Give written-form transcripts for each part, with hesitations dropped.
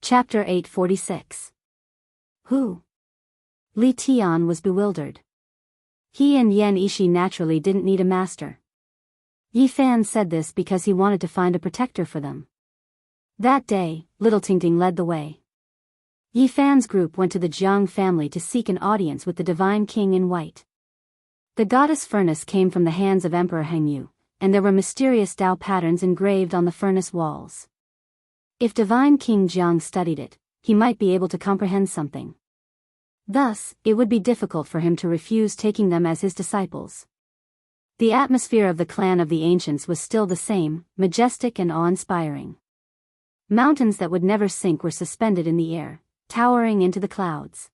Chapter 846. Who? Li Tian was bewildered. He and Yan Ishi naturally didn't need a master. Yi Fan said this because he wanted to find a protector for them. That day, Little Tingting led the way. Yi Fan's group went to the Jiang family to seek an audience with the Divine King in white. The goddess furnace came from the hands of Emperor Hengyu, and there were mysterious Tao patterns engraved on the furnace walls. If Divine King Jiang studied it, he might be able to comprehend something. Thus, it would be difficult for him to refuse taking them as his disciples. The atmosphere of the clan of the ancients was still the same, majestic and awe-inspiring. Mountains that would never sink were suspended in the air, towering into the clouds.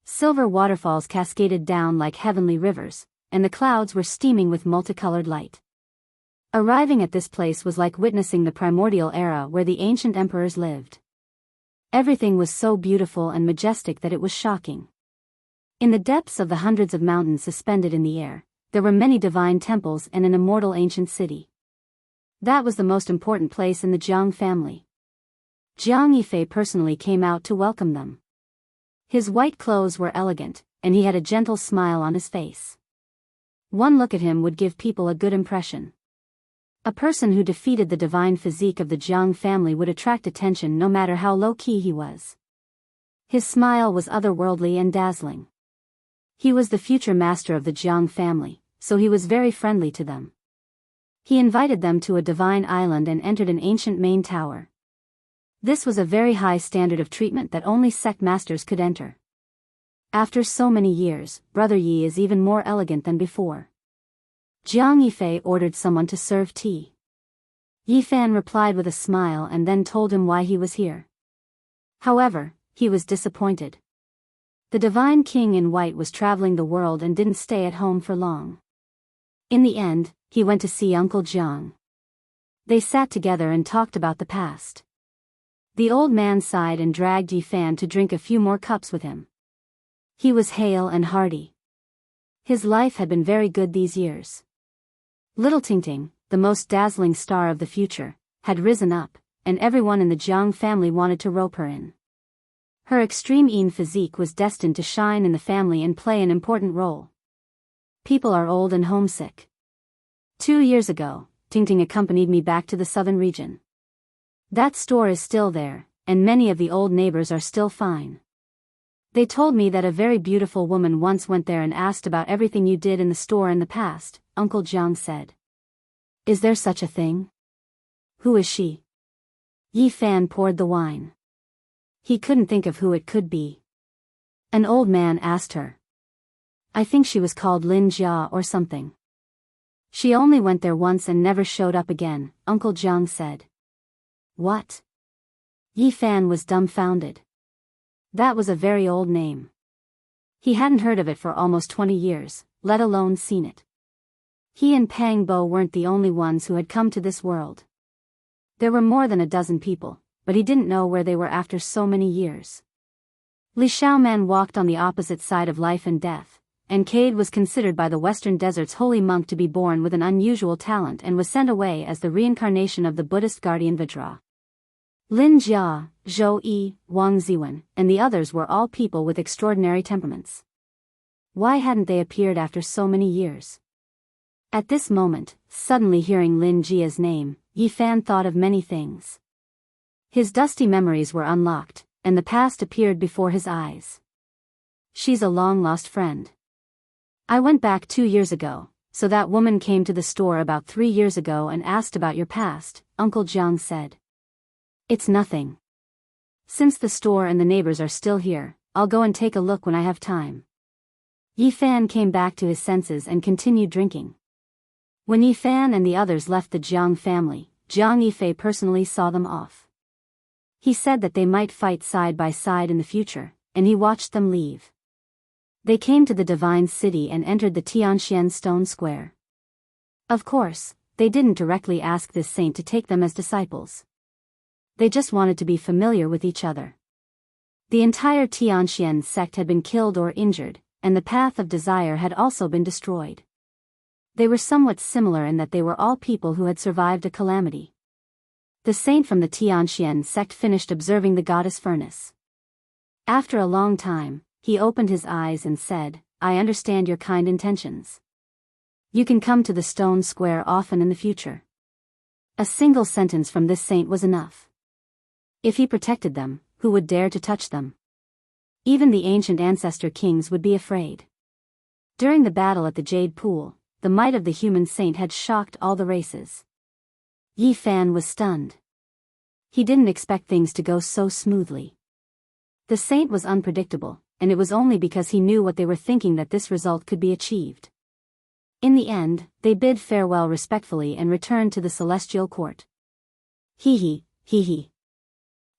Silver waterfalls cascaded down like heavenly rivers, and the clouds were steaming with multicolored light. Arriving at this place was like witnessing the primordial era where the ancient emperors lived. Everything was so beautiful and majestic that it was shocking. In the depths of the hundreds of mountains suspended in the air, there were many divine temples and an immortal ancient city. That was the most important place in the Jiang family. Jiang Yifei personally came out to welcome them. His white clothes were elegant, and he had a gentle smile on his face. One look at him would give people a good impression. A person who defeated the divine physique of the Jiang family would attract attention no matter how low-key he was. His smile was otherworldly and dazzling. He was the future master of the Jiang family, so he was very friendly to them. He invited them to a divine island and entered an ancient main tower. This was a very high standard of treatment that only sect masters could enter. After so many years, Brother Yi is even more elegant than before. Jiang Yifei ordered someone to serve tea. Yi Fan replied with a smile and then told him why he was here. However, he was disappointed. The Divine King in white was traveling the world and didn't stay at home for long. In the end, he went to see Uncle Jiang. They sat together and talked about the past. The old man sighed and dragged Yi Fan to drink a few more cups with him. He was hale and hearty. His life had been very good these years. Little Tingting, the most dazzling star of the future, had risen up, and everyone in the Jiang family wanted to rope her in. Her extreme physique was destined to shine in the family and play an important role. People are old and homesick. 2 years ago, Tingting accompanied me back to the southern region. That store is still there, and many of the old neighbors are still fine. They told me that a very beautiful woman once went there and asked about everything you did in the store in the past, Uncle Jiang said. Is there such a thing? Who is she? Yi Fan poured the wine. He couldn't think of who it could be. An old man asked her. I think she was called Lin Jia or something. She only went there once and never showed up again, Uncle Jiang said. What? Yi Fan was dumbfounded. That was a very old name. He hadn't heard of it for almost 20 years, let alone seen it. He and Pang Bo weren't the only ones who had come to this world. There were more than a dozen people, but he didn't know where they were after so many years. Li Xiaoman walked on the opposite side of life and death, and Cade was considered by the Western Desert's holy monk to be born with an unusual talent and was sent away as the reincarnation of the Buddhist guardian Vajra. Lin Jia, Zhou Yi, Wang Ziwen, and the others were all people with extraordinary temperaments. Why hadn't they appeared after so many years? At this moment, suddenly hearing Lin Jia's name, Yi Fan thought of many things. His dusty memories were unlocked, and the past appeared before his eyes. She's a long-lost friend. I went back 2 years ago, so that woman came to the store about 3 years ago and asked about your past, Uncle Jiang said. It's nothing. Since the store and the neighbors are still here, I'll go and take a look when I have time. Yi Fan came back to his senses and continued drinking. When Yi Fan and the others left the Jiang family, Jiang Yifei personally saw them off. He said that they might fight side by side in the future, and he watched them leave. They came to the Divine City and entered the Tianxian Stone Square. Of course, they didn't directly ask this saint to take them as disciples. They just wanted to be familiar with each other. The entire Tianxian sect had been killed or injured, and the path of desire had also been destroyed. They were somewhat similar in that they were all people who had survived a calamity. The saint from the Tianxian sect finished observing the goddess furnace. After a long time, he opened his eyes and said, I understand your kind intentions. You can come to the stone square often in the future. A single sentence from this saint was enough. If he protected them, who would dare to touch them? Even the ancient ancestor kings would be afraid. During the battle at the Jade Pool, the might of the human saint had shocked all the races. Yi Fan was stunned. He didn't expect things to go so smoothly. The saint was unpredictable, and it was only because he knew what they were thinking that this result could be achieved. In the end, they bid farewell respectfully and returned to the celestial court. Hee hee.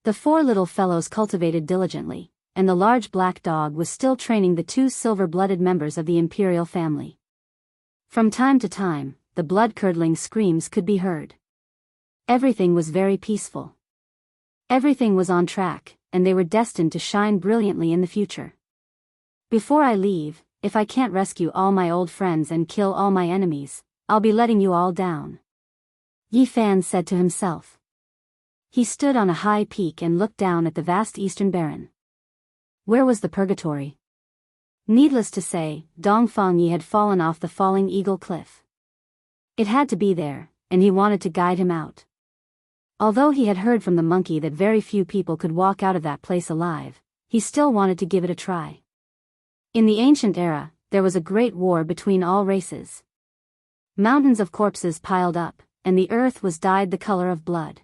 The four little fellows cultivated diligently, and the large black dog was still training the two silver-blooded members of the imperial family. From time to time, the blood-curdling screams could be heard. Everything was very peaceful. Everything was on track, and they were destined to shine brilliantly in the future. Before I leave, if I can't rescue all my old friends and kill all my enemies, I'll be letting you all down. Yi Fan said to himself. He stood on a high peak and looked down at the vast eastern barren. Where was the purgatory? Needless to say, Dongfang Yi had fallen off the falling eagle cliff. It had to be there, and he wanted to guide him out. Although he had heard from the monkey that very few people could walk out of that place alive, he still wanted to give it a try. In the ancient era, there was a great war between all races. Mountains of corpses piled up, and the earth was dyed the color of blood.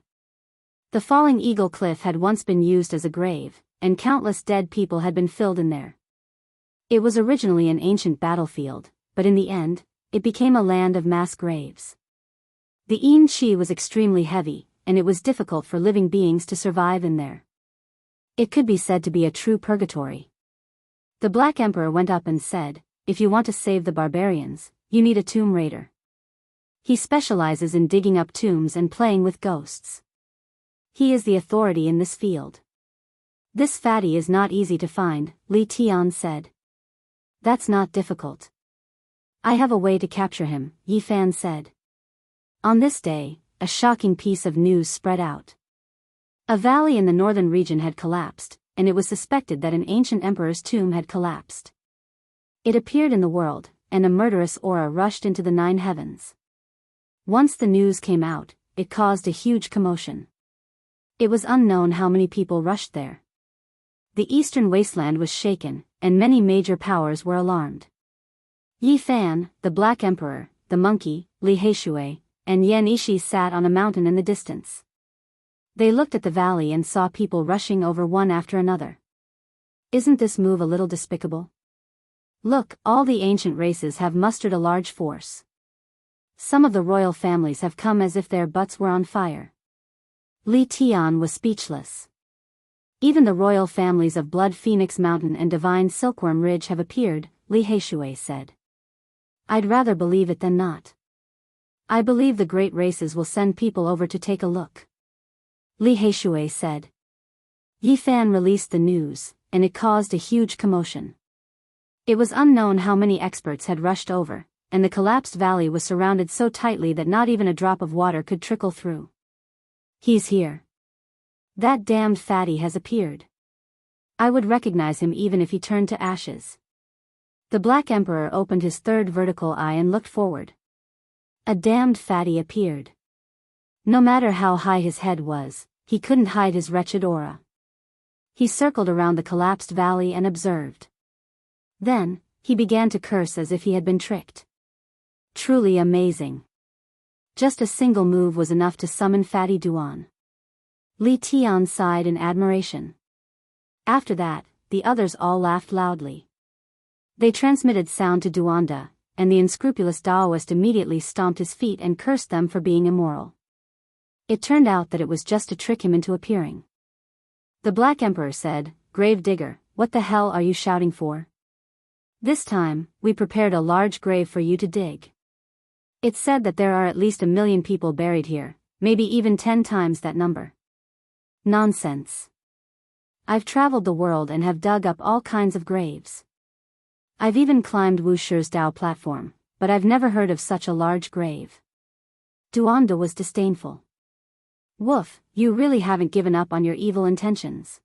The falling eagle cliff had once been used as a grave, and countless dead people had been filled in there. It was originally an ancient battlefield, but in the end, it became a land of mass graves. The Yin Qi was extremely heavy, and it was difficult for living beings to survive in there. It could be said to be a true purgatory. The Black Emperor went up and said, if you want to save the barbarians, you need a tomb raider. He specializes in digging up tombs and playing with ghosts. He is the authority in this field. This fatty is not easy to find, Li Tian said. That's not difficult. I have a way to capture him, Yi Fan said. On this day, a shocking piece of news spread out. A valley in the northern region had collapsed, and it was suspected that an ancient emperor's tomb had collapsed. It appeared in the world, and a murderous aura rushed into the 9 heavens. Once the news came out, it caused a huge commotion. It was unknown how many people rushed there. The eastern wasteland was shaken, and many major powers were alarmed. Yi Fan, the Black Emperor, the monkey, Li Heishui, and Yan Ishi sat on a mountain in the distance. They looked at the valley and saw people rushing over one after another. Isn't this move a little despicable? Look, all the ancient races have mustered a large force. Some of the royal families have come as if their butts were on fire. Li Tian was speechless. Even the royal families of Blood Phoenix Mountain and Divine Silkworm Ridge have appeared, Li Heishui said. I'd rather believe it than not. I believe the great races will send people over to take a look. Li Heishui said. Yi Fan released the news, and it caused a huge commotion. It was unknown how many experts had rushed over, and the collapsed valley was surrounded so tightly that not even a drop of water could trickle through. He's here. That damned fatty has appeared. I would recognize him even if he turned to ashes. The Black Emperor opened his third vertical eye and looked forward. A damned fatty appeared. No matter how high his head was, he couldn't hide his wretched aura. He circled around the collapsed valley and observed. Then, he began to curse as if he had been tricked. Truly amazing. Just a single move was enough to summon Fatty Duan. Li Tian sighed in admiration. After that, the others all laughed loudly. They transmitted sound to Duanda, and the unscrupulous Taoist immediately stomped his feet and cursed them for being immoral. It turned out that it was just to trick him into appearing. The Black Emperor said, Grave digger, what the hell are you shouting for? This time, we prepared a large grave for you to dig. It's said that there are at least 1 million people buried here, maybe even 10 times that number. Nonsense. I've traveled the world and have dug up all kinds of graves. I've even climbed Wu Shi's Dao platform, but I've never heard of such a large grave. Duanda was disdainful. Woof, you really haven't given up on your evil intentions.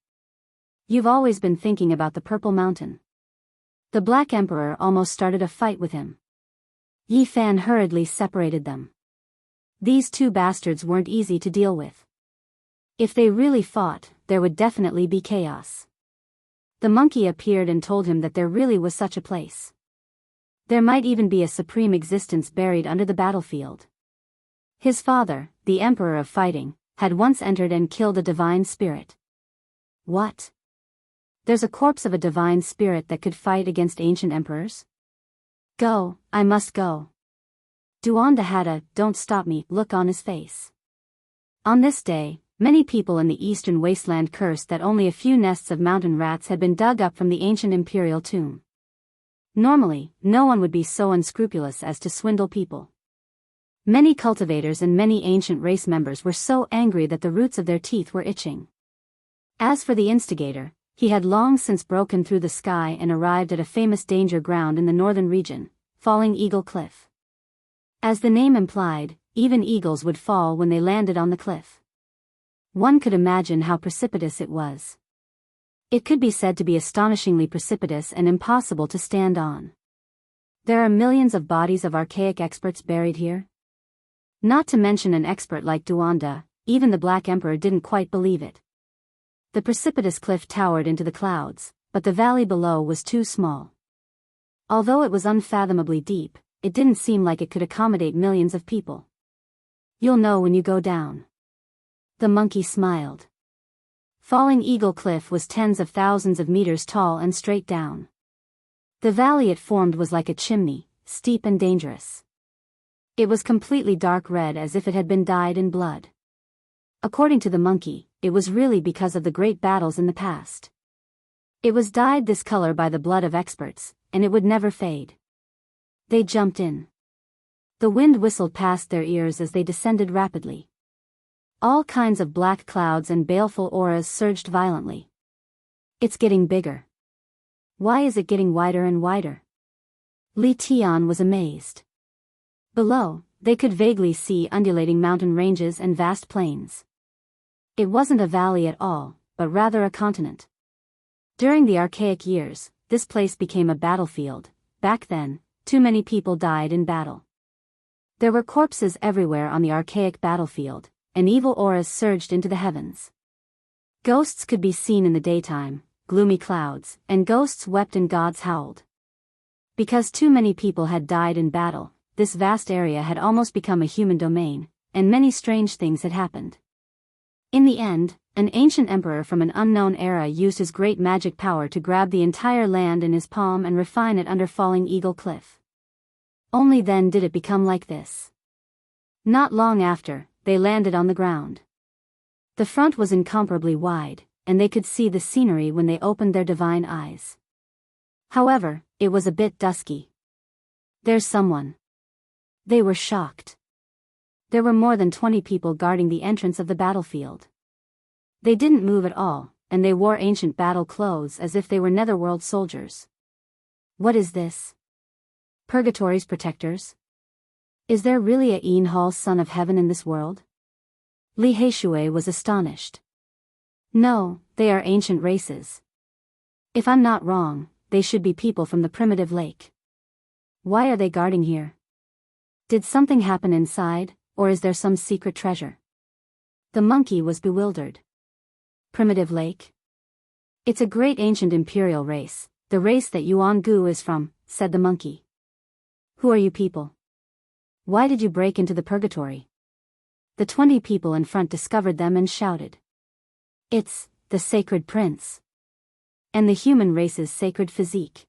You've always been thinking about the Purple Mountain. The Black Emperor almost started a fight with him. Yi Fan hurriedly separated them. These two bastards weren't easy to deal with. If they really fought, there would definitely be chaos. The monkey appeared and told him that there really was such a place. There might even be a supreme existence buried under the battlefield. His father, the Emperor of Fighting, had once entered and killed a divine spirit. What? There's a corpse of a divine spirit that could fight against ancient emperors? Go, I must go. Duanda had a "don't stop me" look on his face. On this day, many people in the eastern wasteland cursed that only a few nests of mountain rats had been dug up from the ancient imperial tomb. Normally, no one would be so unscrupulous as to swindle people. Many cultivators and many ancient race members were so angry that the roots of their teeth were itching. As for the instigator, he had long since broken through the sky and arrived at a famous danger ground in the northern region, Falling Eagle Cliff. As the name implied, even eagles would fall when they landed on the cliff. One could imagine how precipitous it was. It could be said to be astonishingly precipitous and impossible to stand on. There are millions of bodies of archaic experts buried here. Not to mention an expert like Duanda, even the Black Emperor didn't quite believe it. The precipitous cliff towered into the clouds, but the valley below was too small. Although it was unfathomably deep, it didn't seem like it could accommodate millions of people. You'll know when you go down. The monkey smiled. Falling Eagle Cliff was tens of thousands of meters tall and straight down. The valley it formed was like a chimney, steep and dangerous. It was completely dark red as if it had been dyed in blood. According to the monkey, it was really because of the great battles in the past. It was dyed this color by the blood of experts, and it would never fade. They jumped in. The wind whistled past their ears as they descended rapidly. All kinds of black clouds and baleful auras surged violently. It's getting bigger. Why is it getting wider and wider? Li Tian was amazed. Below, they could vaguely see undulating mountain ranges and vast plains. It wasn't a valley at all, but rather a continent. During the archaic years, this place became a battlefield. Back then, too many people died in battle. There were corpses everywhere on the archaic battlefield, and evil auras surged into the heavens. Ghosts could be seen in the daytime, gloomy clouds, and ghosts wept and gods howled. Because too many people had died in battle, this vast area had almost become a human domain, and many strange things had happened. In the end, an ancient emperor from an unknown era used his great magic power to grab the entire land in his palm and refine it under Falling Eagle Cliff. Only then did it become like this. Not long after, they landed on the ground. The front was incomparably wide, and they could see the scenery when they opened their divine eyes. However, it was a bit dusky. There's someone. They were shocked. There were more than 20 people guarding the entrance of the battlefield. They didn't move at all, and they wore ancient battle clothes as if they were netherworld soldiers. What is this? Purgatory's protectors? Is there really a Een Hall son of heaven in this world? Li Heishui was astonished. No, they are ancient races. If I'm not wrong, they should be people from the primitive lake. Why are they guarding here? Did something happen inside, or is there some secret treasure? The monkey was bewildered. Primitive lake? It's a great ancient imperial race, the race that Yuan Gu is from, said the monkey. Who are you people? Why did you break into the purgatory? The 20 people in front discovered them and shouted. It's the sacred prince. And the human race's sacred physique.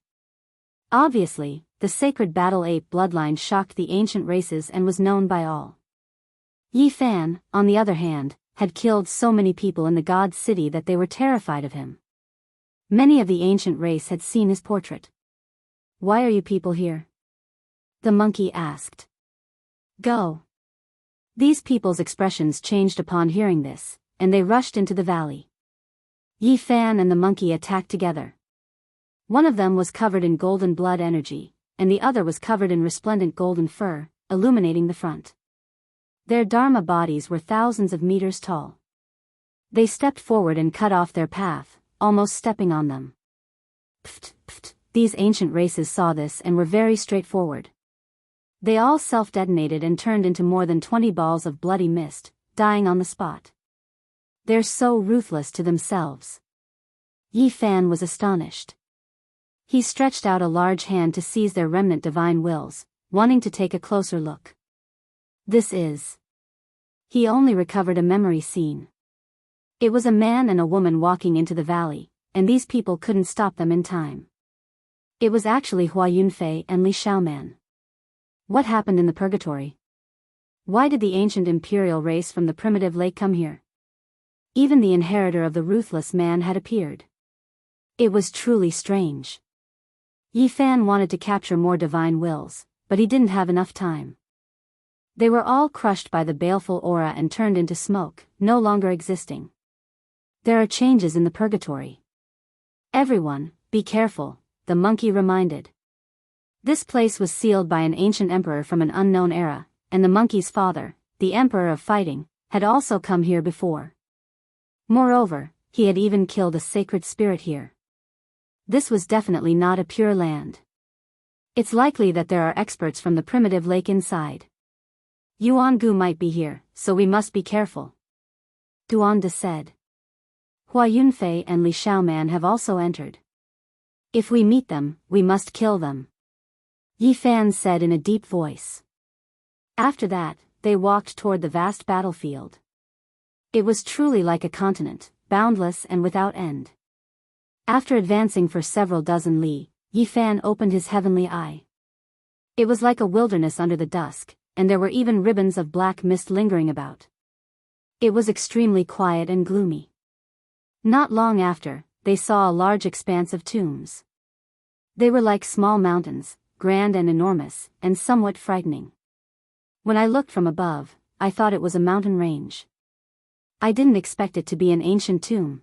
Obviously, the sacred battle ape bloodline shocked the ancient races and was known by all. Yi Fan, on the other hand, had killed so many people in the god city that they were terrified of him. Many of the ancient race had seen his portrait. Why are you people here? The monkey asked. Go. These people's expressions changed upon hearing this, and they rushed into the valley. Yi Fan and the monkey attacked together. One of them was covered in golden blood energy, and the other was covered in resplendent golden fur, illuminating the front. Their Dharma bodies were thousands of meters tall. They stepped forward and cut off their path, almost stepping on them. Pft, pft. These ancient races saw this and were very straightforward. They all self-detonated and turned into more than 20 balls of bloody mist, dying on the spot. They're so ruthless to themselves. Yi Fan was astonished. He stretched out a large hand to seize their remnant divine wills, wanting to take a closer look. This is... He only recovered a memory scene. It was a man and a woman walking into the valley, and these people couldn't stop them in time. It was actually Hua Yunfei and Li Xiaoman. What happened in the purgatory? Why did the ancient imperial race from the primitive lake come here? Even the inheritor of the ruthless man had appeared. It was truly strange. Yi Fan wanted to capture more divine wills, but he didn't have enough time. They were all crushed by the baleful aura and turned into smoke, no longer existing. There are changes in the purgatory. Everyone, be careful, the monkey reminded. This place was sealed by an ancient emperor from an unknown era, and the monkey's father, the emperor of fighting, had also come here before. Moreover, he had even killed a sacred spirit here. This was definitely not a pure land. It's likely that there are experts from the primitive lake inside. Yuangu might be here, so we must be careful. Duanda said. Hua Yunfei and Li Xiaoman have also entered. If we meet them, we must kill them. Yi Fan said in a deep voice. After that, they walked toward the vast battlefield. It was truly like a continent, boundless and without end. After advancing for several dozen li, Yi Fan opened his heavenly eye. It was like a wilderness under the dusk, and there were even ribbons of black mist lingering about. It was extremely quiet and gloomy. Not long after, they saw a large expanse of tombs. They were like small mountains, grand and enormous, and somewhat frightening. When I looked from above, I thought it was a mountain range. I didn't expect it to be an ancient tomb.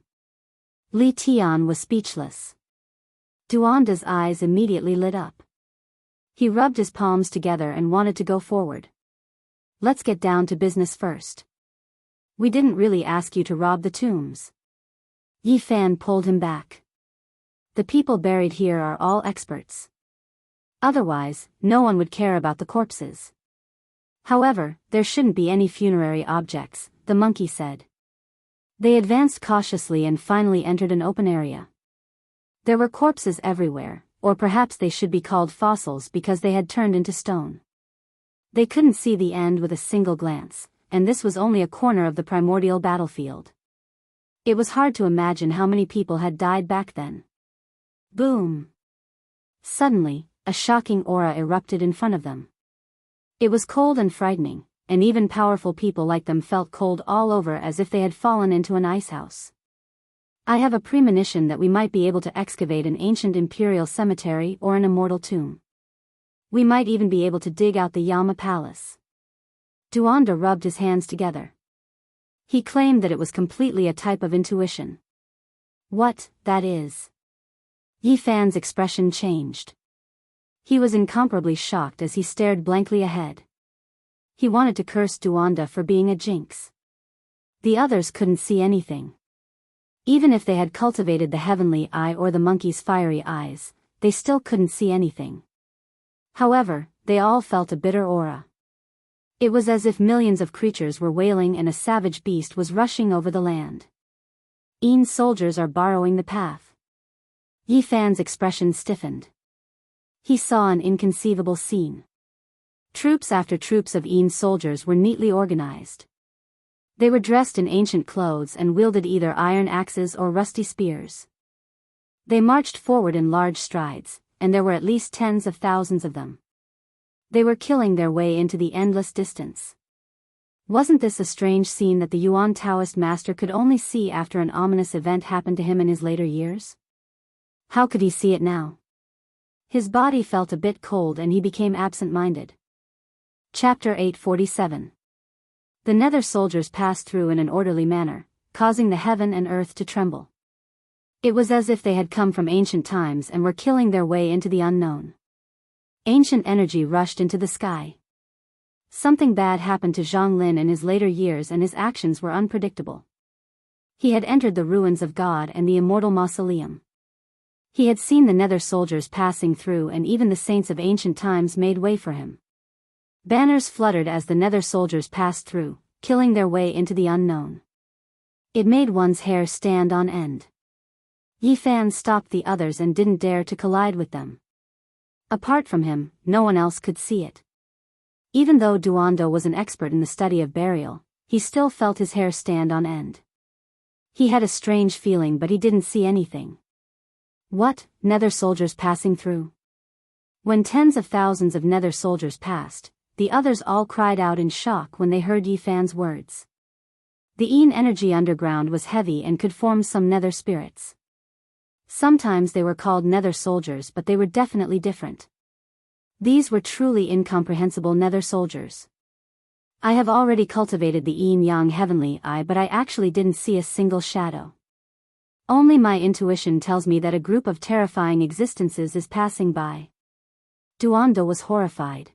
Li Tian was speechless. Duanda's eyes immediately lit up. He rubbed his palms together and wanted to go forward. Let's get down to business first. We didn't really ask you to rob the tombs. Yi Fan pulled him back. The people buried here are all experts. Otherwise, no one would care about the corpses. However, there shouldn't be any funerary objects, the monkey said. They advanced cautiously and finally entered an open area. There were corpses everywhere, or perhaps they should be called fossils because they had turned into stone. They couldn't see the end with a single glance, and this was only a corner of the primordial battlefield. It was hard to imagine how many people had died back then. Boom! Suddenly, a shocking aura erupted in front of them. It was cold and frightening, and even powerful people like them felt cold all over as if they had fallen into an icehouse. I have a premonition that we might be able to excavate an ancient imperial cemetery or an immortal tomb. We might even be able to dig out the Yama Palace. Duanda rubbed his hands together. He claimed that it was completely a type of intuition. What, that is? Yi Fan's expression changed. He was incomparably shocked as he stared blankly ahead. He wanted to curse Duanda for being a jinx. The others couldn't see anything. Even if they had cultivated the heavenly eye or the monkey's fiery eyes, they still couldn't see anything. However, they all felt a bitter aura. It was as if millions of creatures were wailing and a savage beast was rushing over the land. Yin soldiers are borrowing the path. Yi Fan's expression stiffened. He saw an inconceivable scene. Troops after troops of Yin soldiers were neatly organized. They were dressed in ancient clothes and wielded either iron axes or rusty spears. They marched forward in large strides, and there were at least tens of thousands of them. They were killing their way into the endless distance. Wasn't this a strange scene that the Yuan Taoist master could only see after an ominous event happened to him in his later years? How could he see it now? His body felt a bit cold and he became absent-minded. Chapter 847. The nether soldiers passed through in an orderly manner, causing the heaven and earth to tremble. It was as if they had come from ancient times and were killing their way into the unknown. Ancient energy rushed into the sky. Something bad happened to Zhang Lin in his later years and his actions were unpredictable. He had entered the ruins of God and the immortal mausoleum. He had seen the nether soldiers passing through and even the saints of ancient times made way for him. Banners fluttered as the nether soldiers passed through, killing their way into the unknown. It made one's hair stand on end. Yi Fan stopped the others and didn't dare to collide with them. Apart from him, no one else could see it. Even though Duondo was an expert in the study of burial, he still felt his hair stand on end. He had a strange feeling but he didn't see anything. What, nether soldiers passing through? When tens of thousands of nether soldiers passed, the others all cried out in shock when they heard Yi Fan's words. The Yin energy underground was heavy and could form some nether spirits. Sometimes they were called nether soldiers but they were definitely different. These were truly incomprehensible nether soldiers. I have already cultivated the yin-yang heavenly eye but I actually didn't see a single shadow. Only my intuition tells me that a group of terrifying existences is passing by. Duondo was horrified.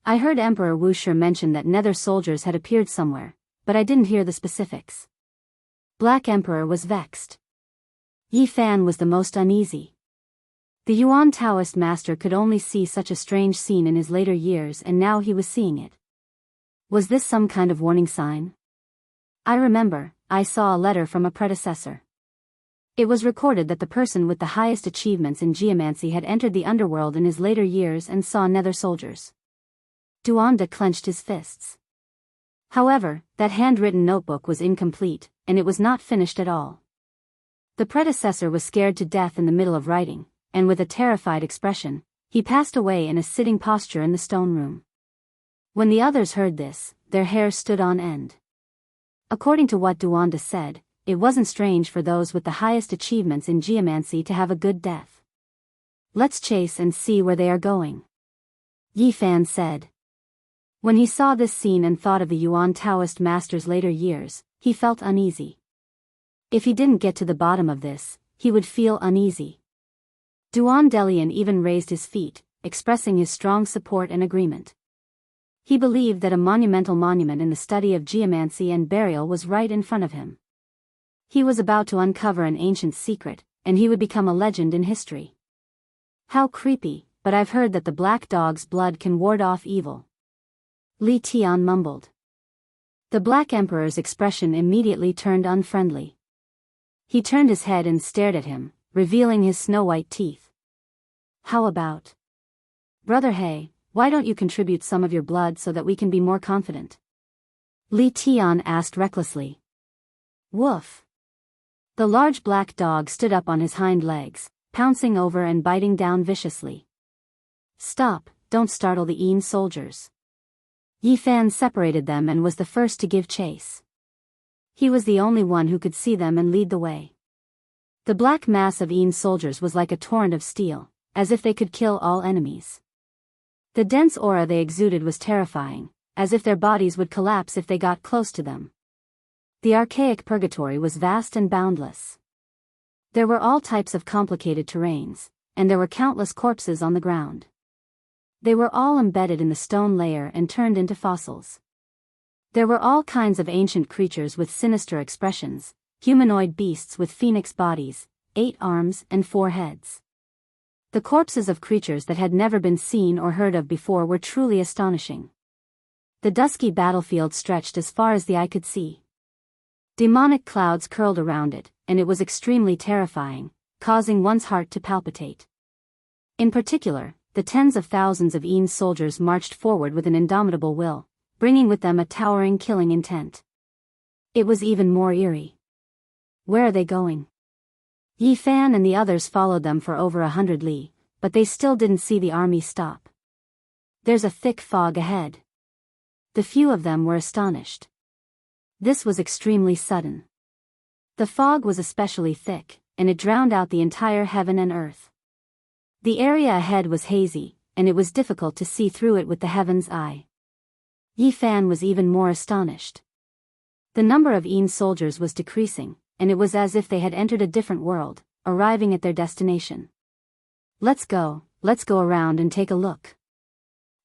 I heard Emperor Wuxia mention that nether soldiers had appeared somewhere, but I didn't hear the specifics. Black Emperor was vexed. Yi Fan was the most uneasy. The Yuan Taoist master could only see such a strange scene in his later years and now he was seeing it. Was this some kind of warning sign? I remember, I saw a letter from a predecessor. It was recorded that the person with the highest achievements in geomancy had entered the underworld in his later years and saw nether soldiers. Duanda clenched his fists. However, that handwritten notebook was incomplete, and it was not finished at all. The predecessor was scared to death in the middle of writing, and with a terrified expression, he passed away in a sitting posture in the stone room. When the others heard this, their hair stood on end. According to what Duanda said, it wasn't strange for those with the highest achievements in geomancy to have a good death. Let's chase and see where they are going, Yi Fan said. When he saw this scene and thought of the Yuan Taoist master's later years, he felt uneasy. If he didn't get to the bottom of this, he would feel uneasy. Duan Delian even raised his feet, expressing his strong support and agreement. He believed that a monumental monument in the study of geomancy and burial was right in front of him. He was about to uncover an ancient secret, and he would become a legend in history. How creepy, but I've heard that the black dog's blood can ward off evil. Li Tian mumbled. The Black Emperor's expression immediately turned unfriendly. He turned his head and stared at him, revealing his snow-white teeth. How about? Brother He, why don't you contribute some of your blood so that we can be more confident? Li Tian asked recklessly. Woof. The large black dog stood up on his hind legs, pouncing over and biting down viciously. Stop, don't startle the Yin soldiers. Yi Fan separated them and was the first to give chase. He was the only one who could see them and lead the way. The black mass of Yin soldiers was like a torrent of steel, as if they could kill all enemies. The dense aura they exuded was terrifying, as if their bodies would collapse if they got close to them. The archaic purgatory was vast and boundless. There were all types of complicated terrains, and there were countless corpses on the ground. They were all embedded in the stone layer and turned into fossils. There were all kinds of ancient creatures with sinister expressions, humanoid beasts with phoenix bodies, 8 arms and 4 heads. The corpses of creatures that had never been seen or heard of before were truly astonishing. The dusky battlefield stretched as far as the eye could see. Demonic clouds curled around it, and it was extremely terrifying, causing one's heart to palpitate. In particular, the tens of thousands of Yin soldiers marched forward with an indomitable will, bringing with them a towering killing intent. It was even more eerie. Where are they going? Yi Fan and the others followed them for over 100 li, but they still didn't see the army stop. There's a thick fog ahead. The few of them were astonished. This was extremely sudden. The fog was especially thick, and it drowned out the entire heaven and earth. The area ahead was hazy, and it was difficult to see through it with the heaven's eye. Yi Fan was even more astonished. The number of Yin soldiers was decreasing, and it was as if they had entered a different world, arriving at their destination. Let's go around and take a look.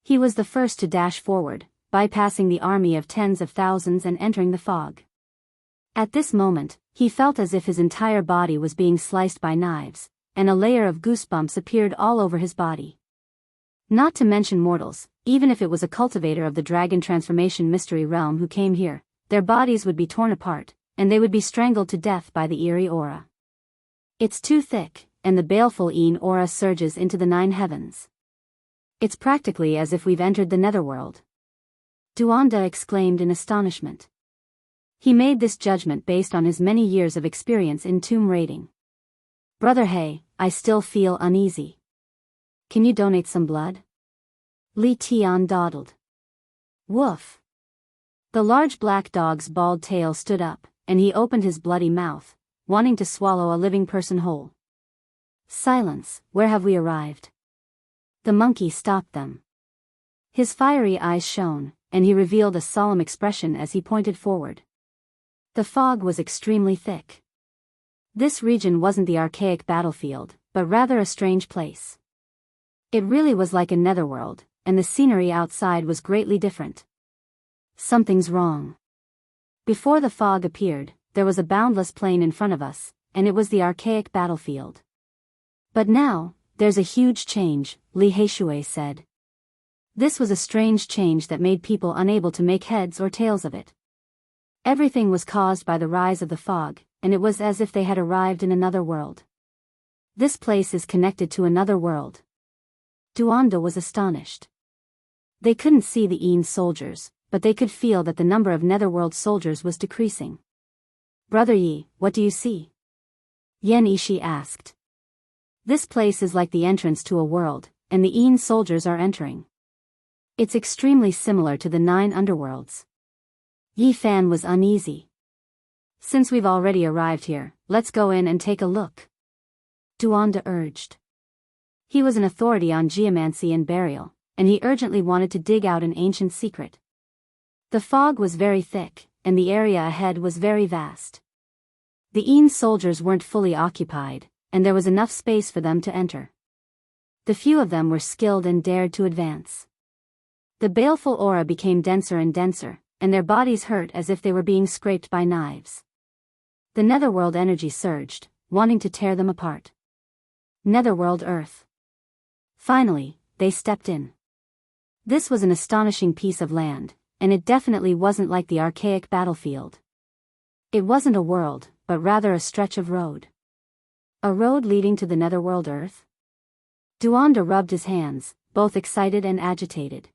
He was the first to dash forward, bypassing the army of tens of thousands and entering the fog. At this moment, he felt as if his entire body was being sliced by knives, and a layer of goosebumps appeared all over his body. Not to mention mortals, even if it was a cultivator of the dragon transformation mystery realm who came here, their bodies would be torn apart, and they would be strangled to death by the eerie aura. It's too thick, and the baleful aura surges into the 9 heavens. It's practically as if we've entered the netherworld. Duanda exclaimed in astonishment. He made this judgment based on his many years of experience in tomb raiding. Brother Hey, I still feel uneasy. Can you donate some blood? Li Tian dawdled. Woof. The large black dog's bald tail stood up, and he opened his bloody mouth, wanting to swallow a living person whole. Silence, where have we arrived? The monkey stopped them. His fiery eyes shone, and he revealed a solemn expression as he pointed forward. The fog was extremely thick. This region wasn't the archaic battlefield, but rather a strange place. It really was like a netherworld, and the scenery outside was greatly different. Something's wrong. Before the fog appeared, there was a boundless plain in front of us, and it was the archaic battlefield. But now, there's a huge change, Li Heishui said. This was a strange change that made people unable to make heads or tails of it. Everything was caused by the rise of the fog, and it was as if they had arrived in another world. This place is connected to another world. Duanda was astonished. They couldn't see the soldiers, but they could feel that the number of netherworld soldiers was decreasing. Brother Yi, what do you see? Yen Ishi asked. This place is like the entrance to a world, and the soldiers are entering. It's extremely similar to the 9 underworlds. Yi Fan was uneasy. Since we've already arrived here, let's go in and take a look. Duanda urged. He was an authority on geomancy and burial, and he urgently wanted to dig out an ancient secret. The fog was very thick, and the area ahead was very vast. The soldiers weren't fully occupied, and there was enough space for them to enter. The few of them were skilled and dared to advance. The baleful aura became denser and denser, and their bodies hurt as if they were being scraped by knives. The netherworld energy surged, wanting to tear them apart. Netherworld Earth. Finally, they stepped in. This was an astonishing piece of land, and it definitely wasn't like the archaic battlefield. It wasn't a world, but rather a stretch of road. A road leading to the netherworld Earth? Duanda rubbed his hands, both excited and agitated.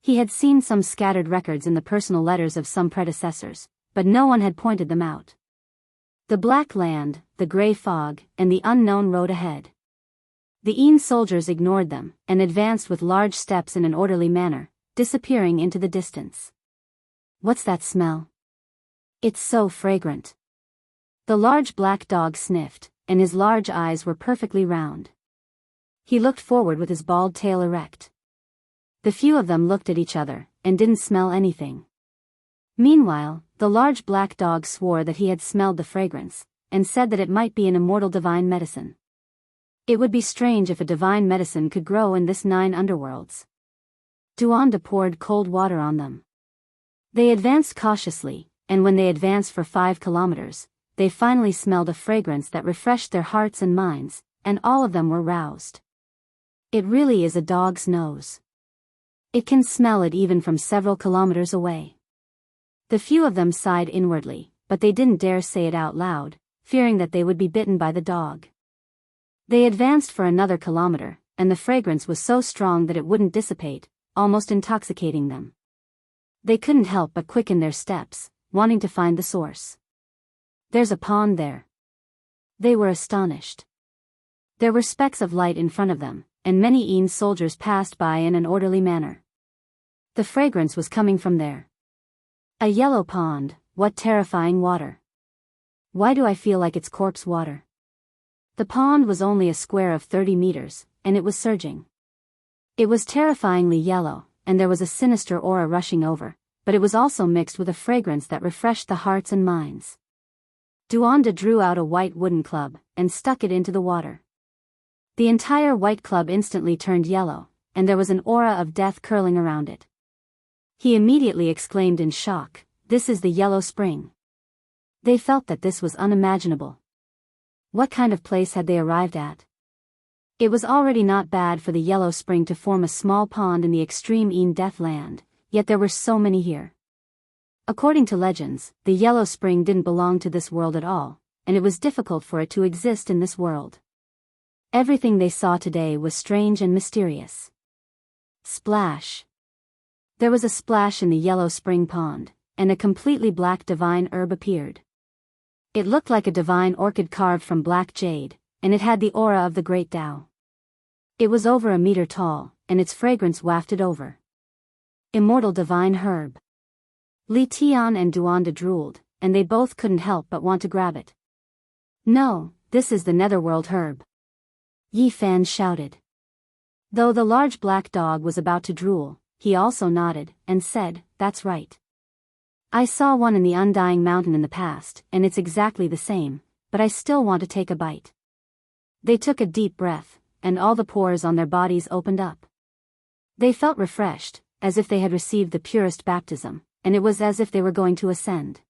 He had seen some scattered records in the personal letters of some predecessors, but no one had pointed them out. The black land, the gray fog, and the unknown road ahead. The soldiers ignored them, and advanced with large steps in an orderly manner, disappearing into the distance. What's that smell? It's so fragrant. The large black dog sniffed, and his large eyes were perfectly round. He looked forward with his bald tail erect. The few of them looked at each other, and didn't smell anything. Meanwhile, the large black dog swore that he had smelled the fragrance, and said that it might be an immortal divine medicine. It would be strange if a divine medicine could grow in this 9 underworlds. Duanda poured cold water on them. They advanced cautiously, and when they advanced for 5 kilometers, they finally smelled a fragrance that refreshed their hearts and minds, and all of them were roused. It really is a dog's nose. It can smell it even from several kilometers away. The few of them sighed inwardly, but they didn't dare say it out loud, fearing that they would be bitten by the dog. They advanced for another kilometer, and the fragrance was so strong that it wouldn't dissipate, almost intoxicating them. They couldn't help but quicken their steps, wanting to find the source. There's a pond there. They were astonished. There were specks of light in front of them, and many soldiers passed by in an orderly manner. The fragrance was coming from there. A yellow pond, what terrifying water. Why do I feel like it's corpse water? The pond was only a square of 30 meters, and it was surging. It was terrifyingly yellow, and there was a sinister aura rushing over, but it was also mixed with a fragrance that refreshed the hearts and minds. Duanda drew out a white wooden club, and stuck it into the water. The entire white club instantly turned yellow, and there was an aura of death curling around it. He immediately exclaimed in shock, "This is the Yellow Spring." They felt that this was unimaginable. What kind of place had they arrived at? It was already not bad for the Yellow Spring to form a small pond in the extreme Death Land, yet there were so many here. According to legends, the Yellow Spring didn't belong to this world at all, and it was difficult for it to exist in this world. Everything they saw today was strange and mysterious. Splash! There was a splash in the Yellow Spring pond, and a completely black divine herb appeared. It looked like a divine orchid carved from black jade, and it had the aura of the Great Tao. It was over a meter tall, and its fragrance wafted over. Immortal divine herb. Li Tian and Duanda drooled, and they both couldn't help but want to grab it. "No, this is the Netherworld herb," Yi Fan shouted. Though the large black dog was about to drool, he also nodded, and said, "That's right. I saw one in the Undying Mountain in the past, and it's exactly the same, but I still want to take a bite." They took a deep breath, and all the pores on their bodies opened up. They felt refreshed, as if they had received the purest baptism, and it was as if they were going to ascend.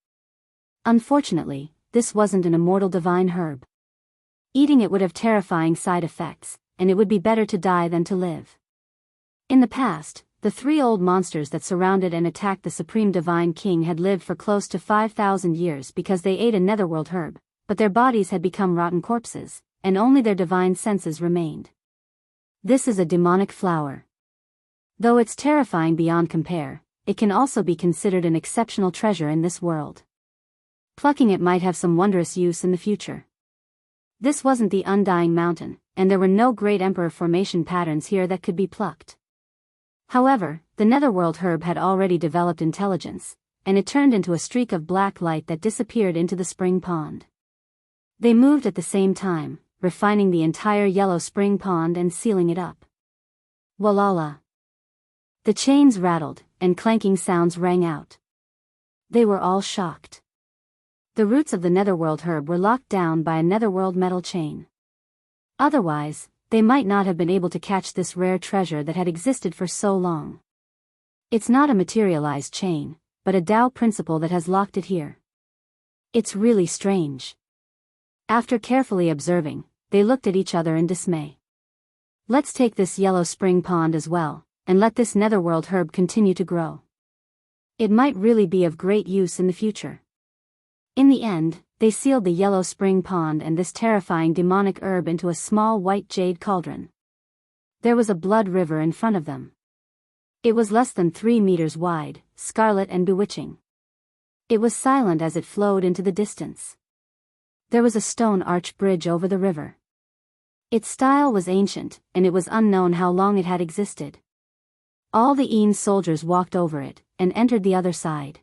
Unfortunately, this wasn't an immortal divine herb. Eating it would have terrifying side effects, and it would be better to die than to live. In the past, the three old monsters that surrounded and attacked the Supreme Divine King had lived for close to 5,000 years because they ate a Netherworld herb, but their bodies had become rotten corpses, and only their divine senses remained. This is a demonic flower. Though it's terrifying beyond compare, it can also be considered an exceptional treasure in this world. Plucking it might have some wondrous use in the future. This wasn't the Undying Mountain, and there were no great emperor formation patterns here that could be plucked. However, the Netherworld herb had already developed intelligence, and it turned into a streak of black light that disappeared into the spring pond. They moved at the same time, refining the entire Yellow Spring pond and sealing it up. Walala! The chains rattled, and clanking sounds rang out. They were all shocked. The roots of the Netherworld herb were locked down by a Netherworld metal chain. Otherwise, they might not have been able to catch this rare treasure that had existed for so long. It's not a materialized chain, but a Tao principle that has locked it here. It's really strange. After carefully observing, they looked at each other in dismay. Let's take this Yellow Spring pond as well, and let this Netherworld herb continue to grow. It might really be of great use in the future. In the end, they sealed the Yellow Spring pond and this terrifying demonic herb into a small white jade cauldron. There was a blood river in front of them. It was less than 3 meters wide, scarlet and bewitching. It was silent as it flowed into the distance. There was a stone arch bridge over the river. Its style was ancient, and it was unknown how long it had existed. All the Een soldiers walked over it, and entered the other side.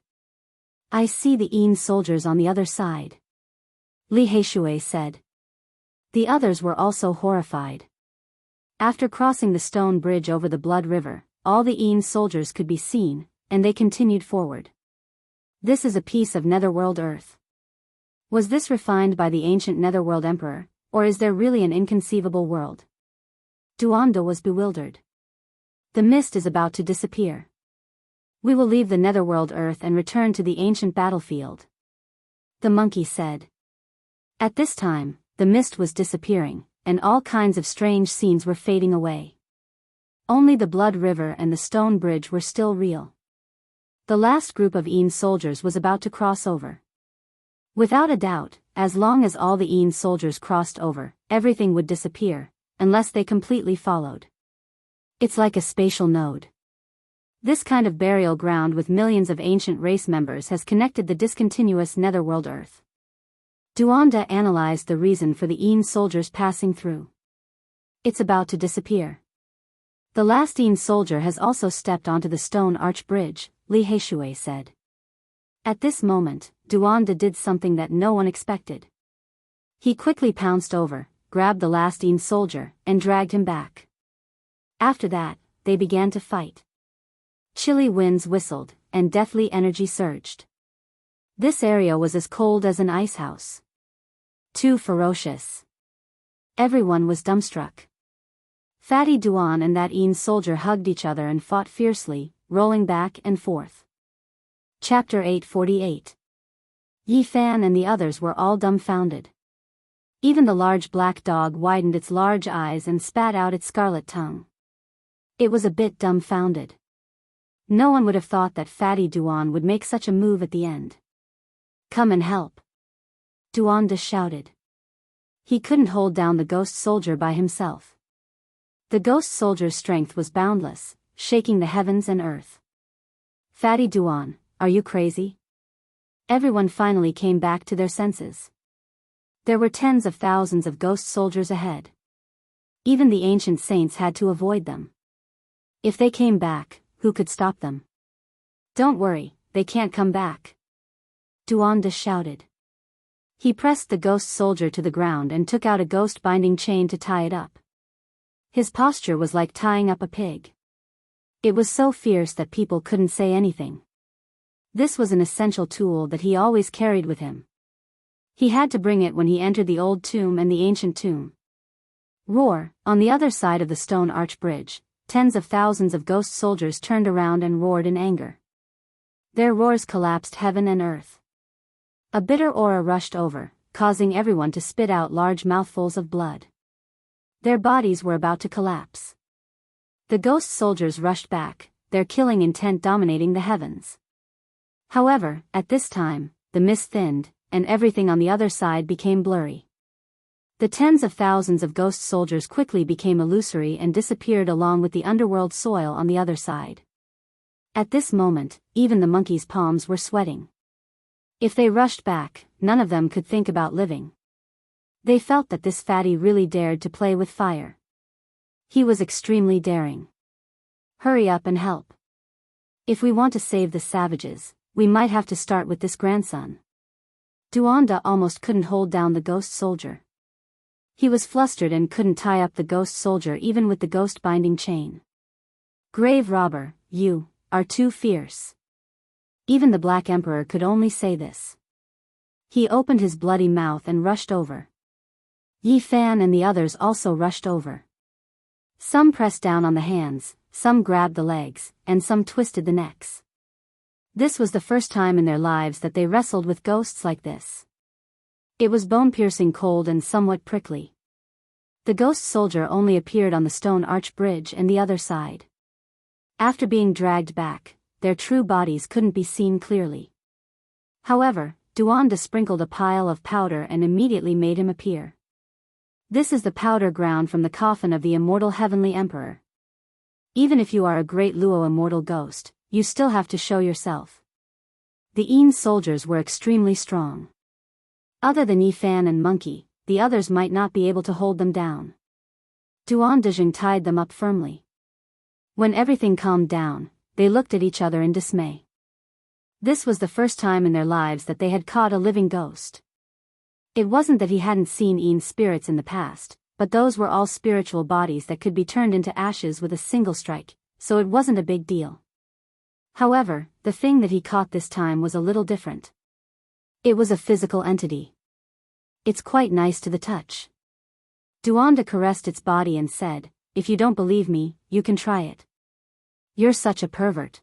"I see the Een soldiers on the other side," Li Heishui said. The others were also horrified. After crossing the stone bridge over the Blood River, all the Een soldiers could be seen, and they continued forward. This is a piece of Netherworld earth. Was this refined by the ancient Netherworld Emperor, or is there really an inconceivable world? Duanda was bewildered. The mist is about to disappear. We will leave the Netherworld earth and return to the ancient battlefield, the monkey said. At this time, the mist was disappearing, and all kinds of strange scenes were fading away. Only the Blood River and the stone bridge were still real. The last group of Een soldiers was about to cross over. Without a doubt, as long as all the Een soldiers crossed over, everything would disappear, unless they completely followed. It's like a spatial node. This kind of burial ground with millions of ancient race members has connected the discontinuous Netherworld earth. Duanda analyzed the reason for the Een soldiers passing through. It's about to disappear. The last Een soldier has also stepped onto the stone arch bridge, Li Heishui said. At this moment, Duanda did something that no one expected. He quickly pounced over, grabbed the last Een soldier, and dragged him back. After that, they began to fight. Chilly winds whistled, and deathly energy surged. This area was as cold as an ice house. Too ferocious. Everyone was dumbstruck. Fatty Duan and that Een soldier hugged each other and fought fiercely, rolling back and forth. Chapter 848. Yi Fan and the others were all dumbfounded. Even the large black dog widened its large eyes and spat out its scarlet tongue. It was a bit dumbfounded. No one would have thought that Fatty Duan would make such a move at the end. "Come and help," Duanda shouted. He couldn't hold down the ghost soldier by himself. The ghost soldier's strength was boundless, shaking the heavens and earth. "Fatty Duan, are you crazy?" Everyone finally came back to their senses. There were tens of thousands of ghost soldiers ahead. Even the ancient saints had to avoid them. If they came back, who could stop them? "Don't worry, they can't come back," Duanda shouted. He pressed the ghost soldier to the ground and took out a ghost binding chain to tie it up. His posture was like tying up a pig. It was so fierce that people couldn't say anything. This was an essential tool that he always carried with him. He had to bring it when he entered the old tomb and the ancient tomb. Roar! On the other side of the stone arch bridge, tens of thousands of ghost soldiers turned around and roared in anger. Their roars collapsed heaven and earth. A bitter aura rushed over, causing everyone to spit out large mouthfuls of blood. Their bodies were about to collapse. The ghost soldiers rushed back, their killing intent dominating the heavens. However, at this time, the mist thinned, and everything on the other side became blurry. The tens of thousands of ghost soldiers quickly became illusory and disappeared along with the underworld soil on the other side. At this moment, even the monkeys' palms were sweating. If they rushed back, none of them could think about living. They felt that this fatty really dared to play with fire. He was extremely daring. "Hurry up and help. If we want to save the savages, we might have to start with this grandson." Duanda almost couldn't hold down the ghost soldier. He was flustered and couldn't tie up the ghost soldier even with the ghost binding chain. "Grave robber, you are too fierce." Even the Black Emperor could only say this. He opened his bloody mouth and rushed over. Yi Fan and the others also rushed over. Some pressed down on the hands, some grabbed the legs, and some twisted the necks. This was the first time in their lives that they wrestled with ghosts like this. It was bone-piercing cold and somewhat prickly. The ghost soldier only appeared on the stone arch bridge and the other side. After being dragged back, their true bodies couldn't be seen clearly. However, Duanda sprinkled a pile of powder and immediately made him appear. This is the powder ground from the coffin of the immortal heavenly emperor. Even if you are a great Luo immortal ghost, you still have to show yourself. The Een soldiers were extremely strong. Other than Yi Fan and Monkey, the others might not be able to hold them down. Duandajing tied them up firmly. When everything calmed down, they looked at each other in dismay. This was the first time in their lives that they had caught a living ghost. It wasn't that he hadn't seen Een spirits in the past, but those were all spiritual bodies that could be turned into ashes with a single strike, so it wasn't a big deal. However, the thing that he caught this time was a little different. It was a physical entity. "It's quite nice to the touch." Duanda caressed its body and said, "If you don't believe me, you can try it. You're such a pervert."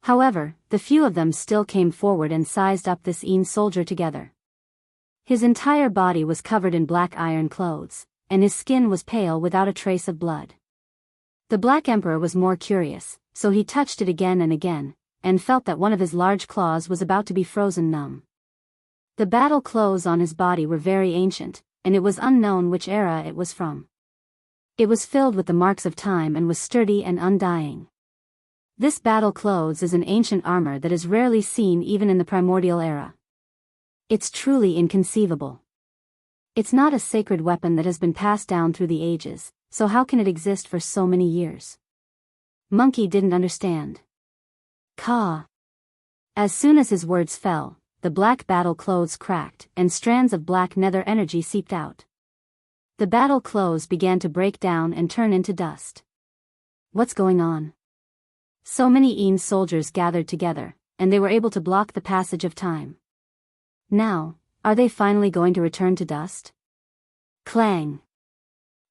However, the few of them still came forward and sized up this Een soldier together. His entire body was covered in black iron clothes, and his skin was pale without a trace of blood. The Black Emperor was more curious, so he touched it again and felt that one of his large claws was about to be frozen numb. The battle clothes on his body were very ancient, and it was unknown which era it was from. It was filled with the marks of time and was sturdy and undying. This battle clothes is an ancient armor that is rarely seen even in the primordial era. It's truly inconceivable. It's not a sacred weapon that has been passed down through the ages, so how can it exist for so many years? Monkey didn't understand. Ka. As soon as his words fell, the black battle clothes cracked and strands of black nether energy seeped out. The battle clothes began to break down and turn into dust. What's going on? So many Een soldiers gathered together, and they were able to block the passage of time. Now, are they finally going to return to dust? Clang!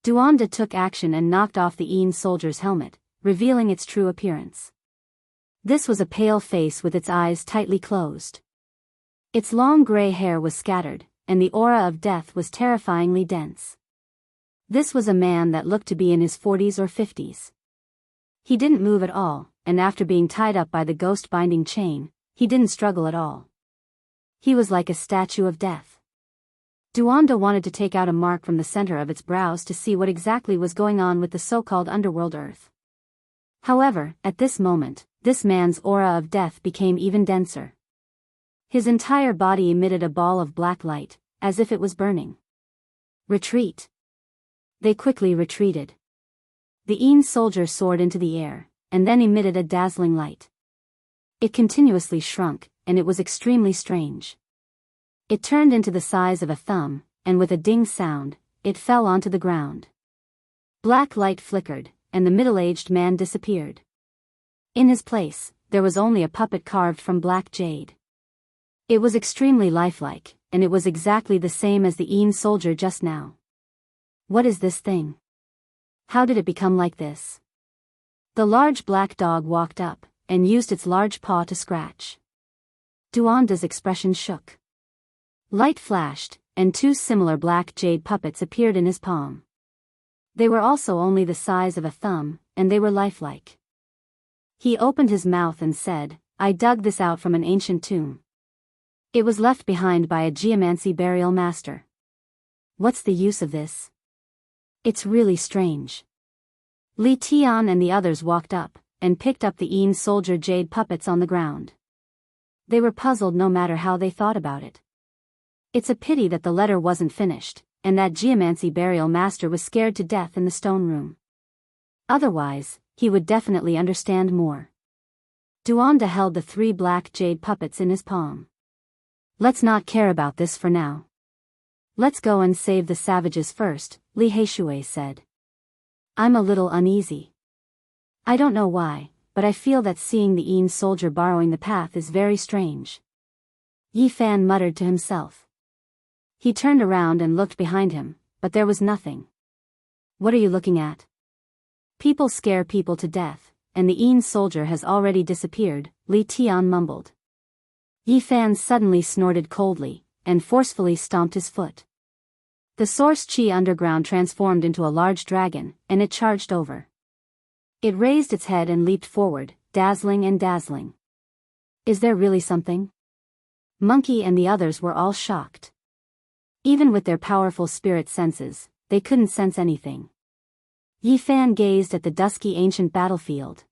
Duanda took action and knocked off the Een soldier's helmet, revealing its true appearance. This was a pale face with its eyes tightly closed. Its long gray hair was scattered, and the aura of death was terrifyingly dense. This was a man that looked to be in his 40s or 50s. He didn't move at all, and after being tied up by the ghost-binding chain, he didn't struggle at all. He was like a statue of death. Duanda wanted to take out a mark from the center of its brows to see what exactly was going on with the so-called underworld earth. However, at this moment, this man's aura of death became even denser. His entire body emitted a ball of black light, as if it was burning. Retreat. They quickly retreated. The Een soldier soared into the air, and then emitted a dazzling light. It continuously shrunk, and it was extremely strange. It turned into the size of a thumb, and with a ding sound, it fell onto the ground. Black light flickered, and the middle-aged man disappeared. In his place, there was only a puppet carved from black jade. It was extremely lifelike, and it was exactly the same as the Een soldier just now. What is this thing? How did it become like this? The large black dog walked up, and used its large paw to scratch. Duanda's expression shook. Light flashed, and two similar black jade puppets appeared in his palm. They were also only the size of a thumb, and they were lifelike. He opened his mouth and said, "I dug this out from an ancient tomb. It was left behind by a geomancy burial master. What's the use of this? It's really strange." Li Tian and the others walked up, and picked up the Een soldier jade puppets on the ground. They were puzzled no matter how they thought about it. It's a pity that the letter wasn't finished, and that geomancy burial master was scared to death in the stone room. Otherwise, he would definitely understand more. Duanda held the three black jade puppets in his palm. "Let's not care about this for now. Let's go and save the savages first," Li Heishui said. "I'm a little uneasy. I don't know why, but I feel that seeing the Een soldier borrowing the path is very strange." Yi Fan muttered to himself. He turned around and looked behind him, but there was nothing. "What are you looking at?" "People scare people to death, and the Een soldier has already disappeared," Li Tian mumbled. Yi Fan suddenly snorted coldly, and forcefully stomped his foot. The source chi underground transformed into a large dragon, and it charged over. It raised its head and leaped forward, dazzling and dazzling. Is there really something? Monkey and the others were all shocked. Even with their powerful spirit senses, they couldn't sense anything. Yi Fan gazed at the dusky ancient battlefield.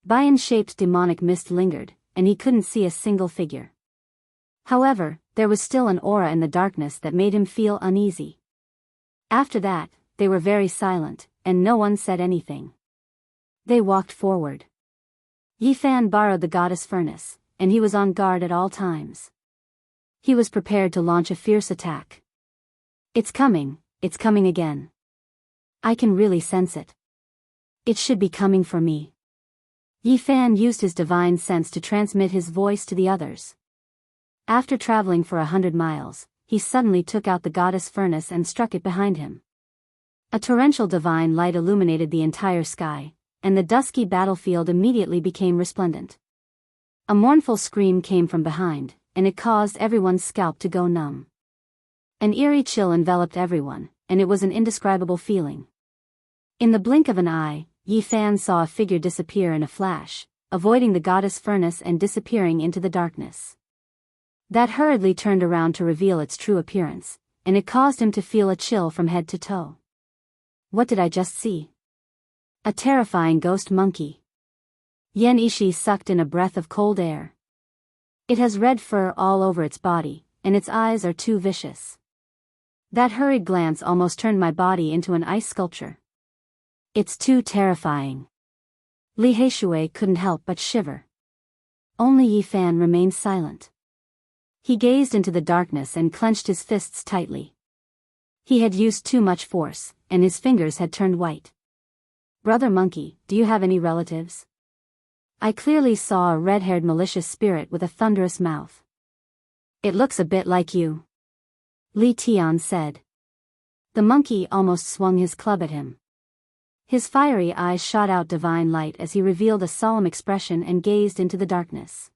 Bion-shaped demonic mist lingered, and he couldn't see a single figure. However, there was still an aura in the darkness that made him feel uneasy. After that, they were very silent, and no one said anything. They walked forward. Yi Fan borrowed the goddess furnace, and he was on guard at all times. He was prepared to launch a fierce attack. It's coming again. I can really sense it. It should be coming for me." Yi Fan used his divine sense to transmit his voice to the others. After traveling for 100 miles, he suddenly took out the goddess furnace and struck it behind him. A torrential divine light illuminated the entire sky, and the dusky battlefield immediately became resplendent. A mournful scream came from behind, and it caused everyone's scalp to go numb. An eerie chill enveloped everyone, and it was an indescribable feeling. In the blink of an eye, Yi Fan saw a figure disappear in a flash, avoiding the goddess furnace and disappearing into the darkness. That hurriedly turned around to reveal its true appearance, and it caused him to feel a chill from head to toe. What did I just see? A terrifying ghost monkey. Yen Ishi sucked in a breath of cold air. It has red fur all over its body, and its eyes are too vicious. That hurried glance almost turned my body into an ice sculpture. It's too terrifying. Li Heishui couldn't help but shiver. Only Yi Fan remained silent. He gazed into the darkness and clenched his fists tightly. He had used too much force, and his fingers had turned white. "Brother Monkey, do you have any relatives?" I clearly saw a red-haired malicious spirit with a thunderous mouth. "It looks a bit like you," Li Tian said. The monkey almost swung his club at him. His fiery eyes shot out divine light as he revealed a solemn expression and gazed into the darkness.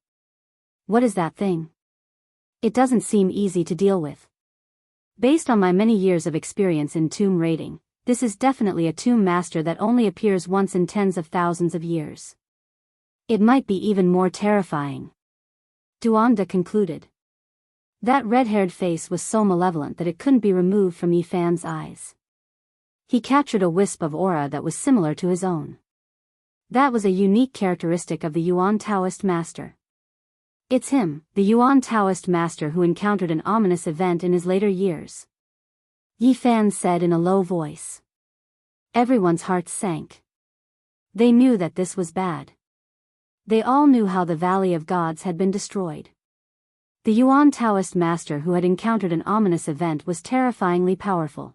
What is that thing? It doesn't seem easy to deal with. Based on my many years of experience in tomb raiding, this is definitely a tomb master that only appears once in tens of thousands of years. It might be even more terrifying. Duanda concluded. That red-haired face was so malevolent that it couldn't be removed from Yifan's eyes. He captured a wisp of aura that was similar to his own. That was a unique characteristic of the Yuan Taoist master. It's him, the Yuan Taoist master who encountered an ominous event in his later years. Yifan said in a low voice. Everyone's hearts sank. They knew that this was bad. They all knew how the Valley of Gods had been destroyed. The Yuan Taoist master who had encountered an ominous event was terrifyingly powerful.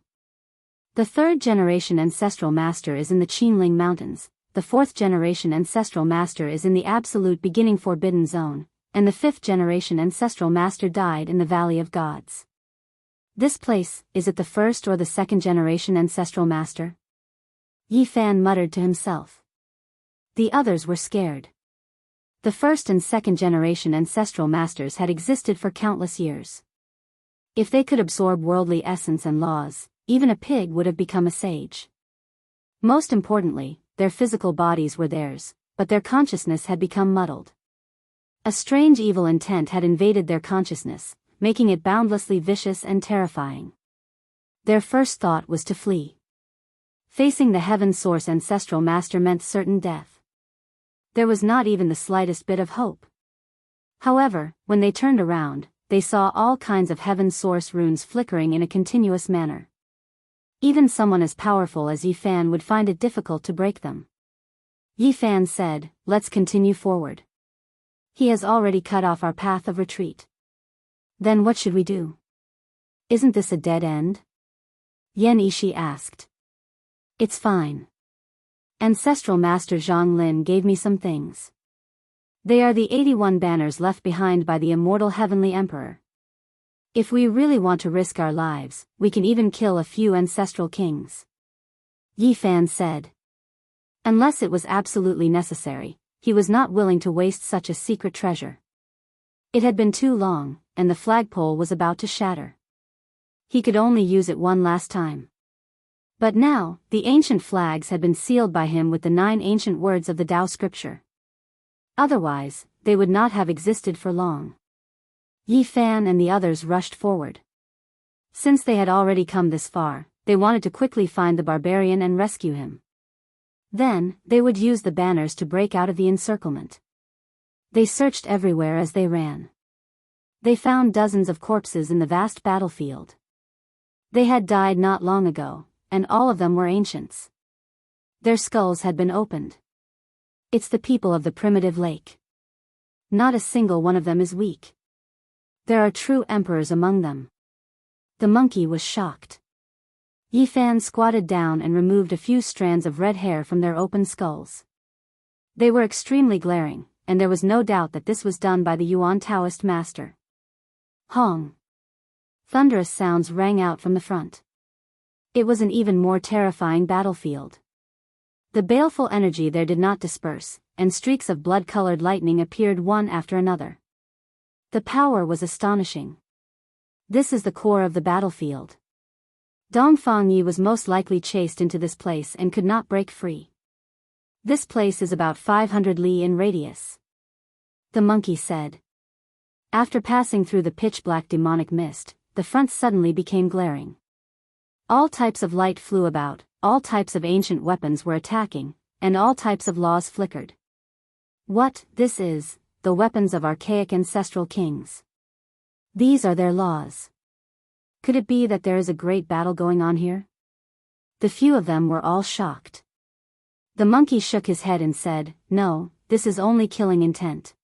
The third-generation ancestral master is in the Qinling Mountains, the fourth-generation ancestral master is in the absolute beginning forbidden zone, and the fifth-generation ancestral master died in the Valley of Gods. This place, is it the first or the second-generation ancestral master? Yifan muttered to himself. The others were scared. The first and second-generation ancestral masters had existed for countless years. If they could absorb worldly essence and laws, even a pig would have become a sage. Most importantly, their physical bodies were theirs, but their consciousness had become muddled. A strange evil intent had invaded their consciousness, making it boundlessly vicious and terrifying. Their first thought was to flee. Facing the Heaven Source ancestral master meant certain death. There was not even the slightest bit of hope. However, when they turned around, they saw all kinds of Heaven Source runes flickering in a continuous manner. Even someone as powerful as Yifan would find it difficult to break them. Yifan said, let's continue forward. He has already cut off our path of retreat. Then what should we do? Isn't this a dead end? Yan Ishi asked. It's fine. Ancestral Master Zhang Lin gave me some things. They are the 81 banners left behind by the immortal Heavenly Emperor. If we really want to risk our lives, we can even kill a few ancestral kings. Yifan said. Unless it was absolutely necessary, he was not willing to waste such a secret treasure. It had been too long, and the flagpole was about to shatter. He could only use it one last time. But now, the ancient flags had been sealed by him with the 9 ancient words of the Tao scripture. Otherwise, they would not have existed for long. Yifan and the others rushed forward. Since they had already come this far, they wanted to quickly find the barbarian and rescue him. Then, they would use the banners to break out of the encirclement. They searched everywhere as they ran. They found dozens of corpses in the vast battlefield. They had died not long ago, and all of them were ancients. Their skulls had been opened. It's the people of the primitive lake. Not a single one of them is weak. There are true emperors among them. The monkey was shocked. Yifan squatted down and removed a few strands of red hair from their open skulls. They were extremely glaring, and there was no doubt that this was done by the Yuan Taoist master. Hong! Thunderous sounds rang out from the front. It was an even more terrifying battlefield. The baleful energy there did not disperse, and streaks of blood-colored lightning appeared one after another. The power was astonishing. This is the core of the battlefield. Dongfang Yi was most likely chased into this place and could not break free. This place is about 500 li in radius. The monkey said. After passing through the pitch-black demonic mist, the front suddenly became glaring. All types of light flew about, all types of ancient weapons were attacking, and all types of laws flickered. What, this is, the weapons of archaic ancestral kings. These are their laws. Could it be that there is a great battle going on here? The few of them were all shocked. The monkey shook his head and said, no, this is only killing intent.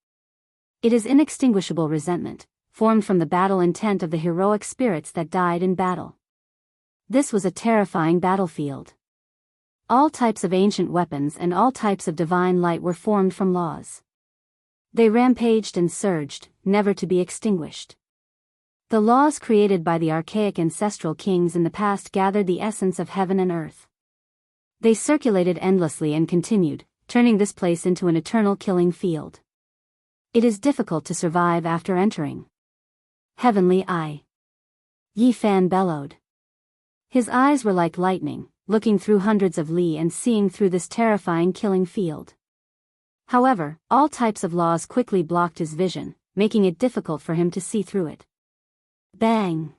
It is inextinguishable resentment, formed from the battle intent of the heroic spirits that died in battle. This was a terrifying battlefield. All types of ancient weapons and all types of divine light were formed from laws. They rampaged and surged, never to be extinguished. The laws created by the archaic ancestral kings in the past gathered the essence of heaven and earth. They circulated endlessly and continued, turning this place into an eternal killing field. It is difficult to survive after entering. Heavenly Eye. Yi Fan bellowed. His eyes were like lightning, looking through hundreds of li and seeing through this terrifying killing field. However, all types of laws quickly blocked his vision, making it difficult for him to see through it. Bang!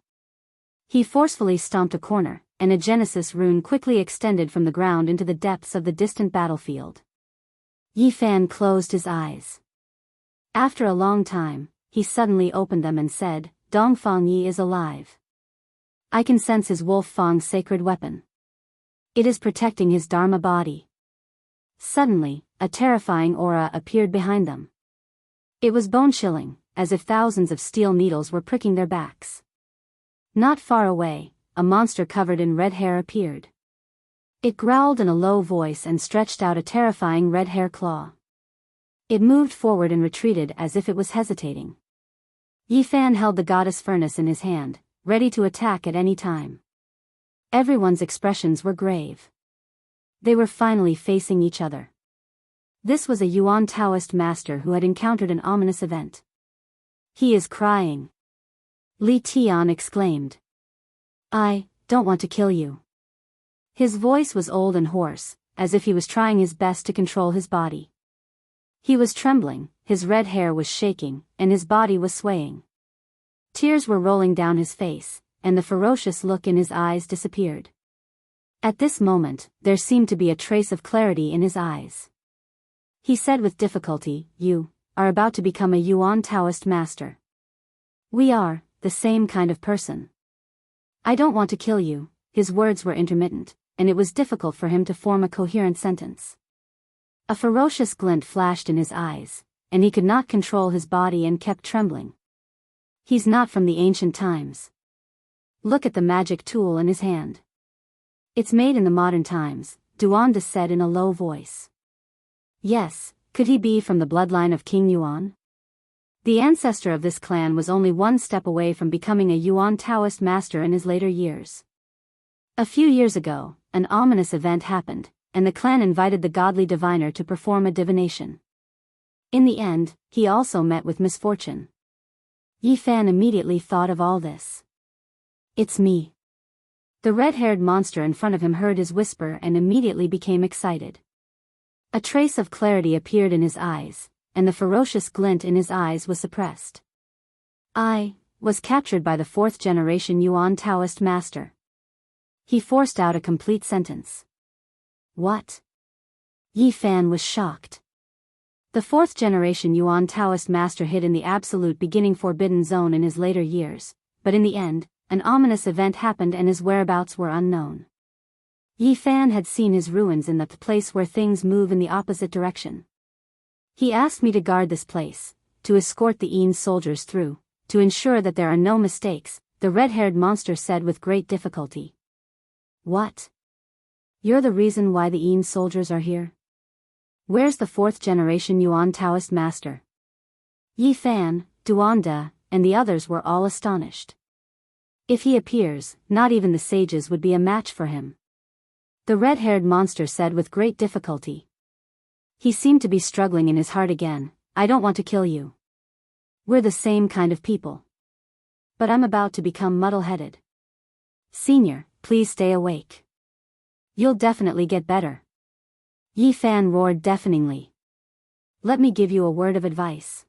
He forcefully stomped a corner, and a Genesis rune quickly extended from the ground into the depths of the distant battlefield. Yi Fan closed his eyes. After a long time, he suddenly opened them and said, Dongfang Yi is alive. I can sense his Wolf Fang's sacred weapon. It is protecting his Dharma body. Suddenly, a terrifying aura appeared behind them. It was bone-chilling, as if thousands of steel needles were pricking their backs. Not far away, a monster covered in red hair appeared. It growled in a low voice and stretched out a terrifying red hair claw. It moved forward and retreated as if it was hesitating. Yi Fan held the goddess furnace in his hand, ready to attack at any time. Everyone's expressions were grave. They were finally facing each other. This was a Yuan Taoist master who had encountered an ominous event. He is crying. Li Tian exclaimed. I don't want to kill you. His voice was old and hoarse, as if he was trying his best to control his body. He was trembling, his red hair was shaking, and his body was swaying. Tears were rolling down his face, and the ferocious look in his eyes disappeared. At this moment, there seemed to be a trace of clarity in his eyes. He said with difficulty, You are about to become a Yuan Taoist master. We are the same kind of person. I don't want to kill you. His words were intermittent, and it was difficult for him to form a coherent sentence. A ferocious glint flashed in his eyes, and he could not control his body and kept trembling. He's not from the ancient times. Look at the magic tool in his hand. It's made in the modern times, Duanda said in a low voice. Yes, could he be from the bloodline of King Yuan? The ancestor of this clan was only one step away from becoming a Yuan Taoist master in his later years. A few years ago, an ominous event happened, and the clan invited the godly diviner to perform a divination. In the end, he also met with misfortune. Yi Fan immediately thought of all this. It's me. The red-haired monster in front of him heard his whisper and immediately became excited. A trace of clarity appeared in his eyes, and the ferocious glint in his eyes was suppressed. I was captured by the fourth-generation Yuan Taoist master. He forced out a complete sentence. What? Yi Fan was shocked. The fourth-generation Yuan Taoist master hid in the absolute beginning forbidden zone in his later years, but in the end, an ominous event happened and his whereabouts were unknown. Yi Fan had seen his ruins in the place where things move in the opposite direction. He asked me to guard this place, to escort the Yin soldiers through, to ensure that there are no mistakes, the red-haired monster said with great difficulty. What? You're the reason why the Yin soldiers are here? Where's the fourth-generation Yuan Taoist master? Yi Fan, Duanda, and the others were all astonished. If he appears, not even the sages would be a match for him. The red-haired monster said with great difficulty. He seemed to be struggling in his heart again. I don't want to kill you. We're the same kind of people. But I'm about to become muddle-headed. Senior, please stay awake. You'll definitely get better. Yi Fan roared deafeningly. Let me give you a word of advice.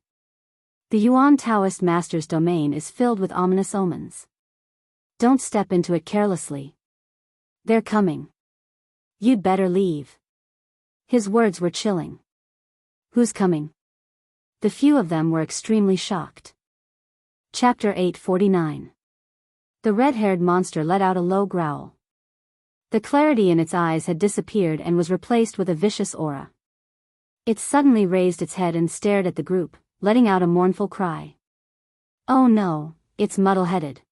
The Yuan Taoist master's domain is filled with ominous omens. Don't step into it carelessly. They're coming. You'd better leave. His words were chilling. Who's coming? The few of them were extremely shocked. Chapter 849. The red-haired monster let out a low growl. The clarity in its eyes had disappeared and was replaced with a vicious aura. It suddenly raised its head and stared at the group, letting out a mournful cry. Oh no, it's muddle-headed.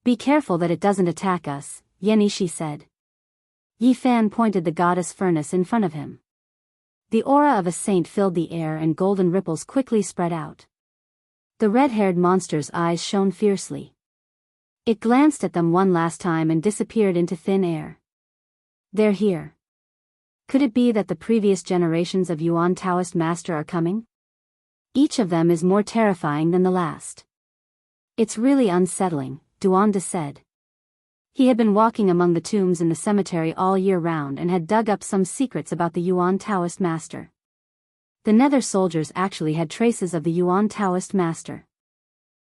Be careful that it doesn't attack us, Yenishi said. Yi Fan pointed the goddess furnace in front of him. The aura of a saint filled the air and golden ripples quickly spread out. The red-haired monster's eyes shone fiercely. It glanced at them one last time and disappeared into thin air. They're here. Could it be that the previous generations of Yuan Taoist master are coming? Each of them is more terrifying than the last. It's really unsettling, Duanda said. He had been walking among the tombs in the cemetery all year round and had dug up some secrets about the Yuan Taoist master. The Nether soldiers actually had traces of the Yuan Taoist master.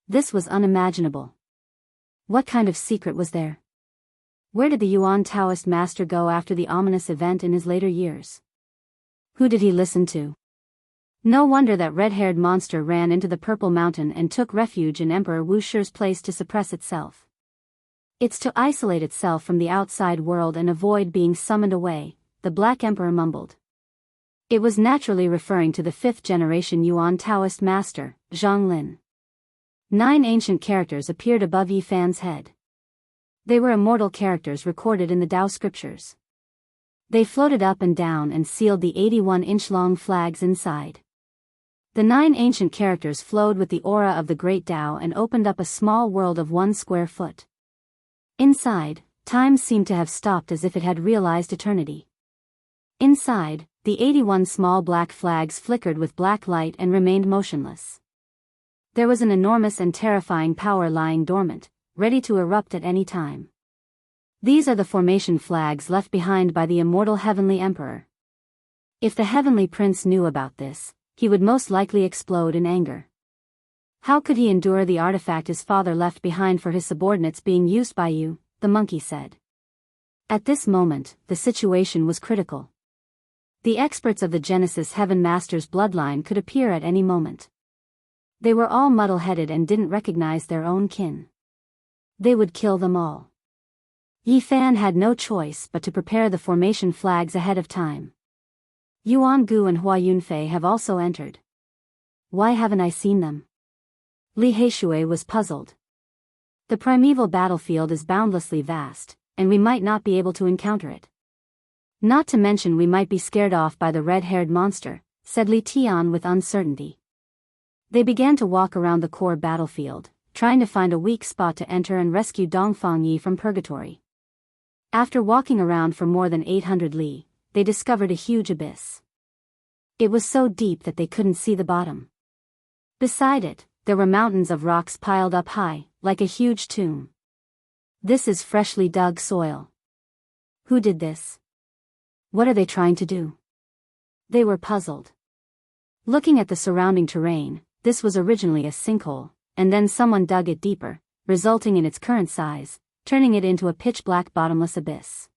This was unimaginable. What kind of secret was there? Where did the Yuan Taoist master go after the ominous event in his later years? Who did he listen to? No wonder that red-haired monster ran into the Purple Mountain and took refuge in Emperor Wushu's place to suppress itself. It's to isolate itself from the outside world and avoid being summoned away, the Black Emperor mumbled. It was naturally referring to the 5th-generation Yuan Taoist master, Zhang Lin. 9 ancient characters appeared above Yi Fan's head. They were immortal characters recorded in the Tao scriptures. They floated up and down and sealed the 81-inch-long flags inside. The 9 ancient characters flowed with the aura of the Great Tao and opened up a small world of 1 square foot. Inside, time seemed to have stopped as if it had realized eternity. Inside, the 81 small black flags flickered with black light and remained motionless. There was an enormous and terrifying power lying dormant, ready to erupt at any time. These are the formation flags left behind by the immortal Heavenly Emperor. If the Heavenly Prince knew about this, he would most likely explode in anger. How could he endure the artifact his father left behind for his subordinates being used by you, the monkey said. At this moment, the situation was critical. The experts of the Genesis Heaven Master's bloodline could appear at any moment. They were all muddle-headed and didn't recognize their own kin. They would kill them all. Yi Fan had no choice but to prepare the formation flags ahead of time. Yuan Gu and Hua Yunfei have also entered. Why haven't I seen them? Li Heishui was puzzled. The primeval battlefield is boundlessly vast, and we might not be able to encounter it. Not to mention we might be scared off by the red-haired monster, said Li Tian with uncertainty. They began to walk around the core battlefield, trying to find a weak spot to enter and rescue Dongfang Yi from purgatory. After walking around for more than 800 li, they discovered a huge abyss. It was so deep that they couldn't see the bottom. Beside it, there were mountains of rocks piled up high, like a huge tomb. This is freshly dug soil. Who did this? What are they trying to do? They were puzzled. Looking at the surrounding terrain, this was originally a sinkhole, and then someone dug it deeper, resulting in its current size, turning it into a pitch-black bottomless abyss.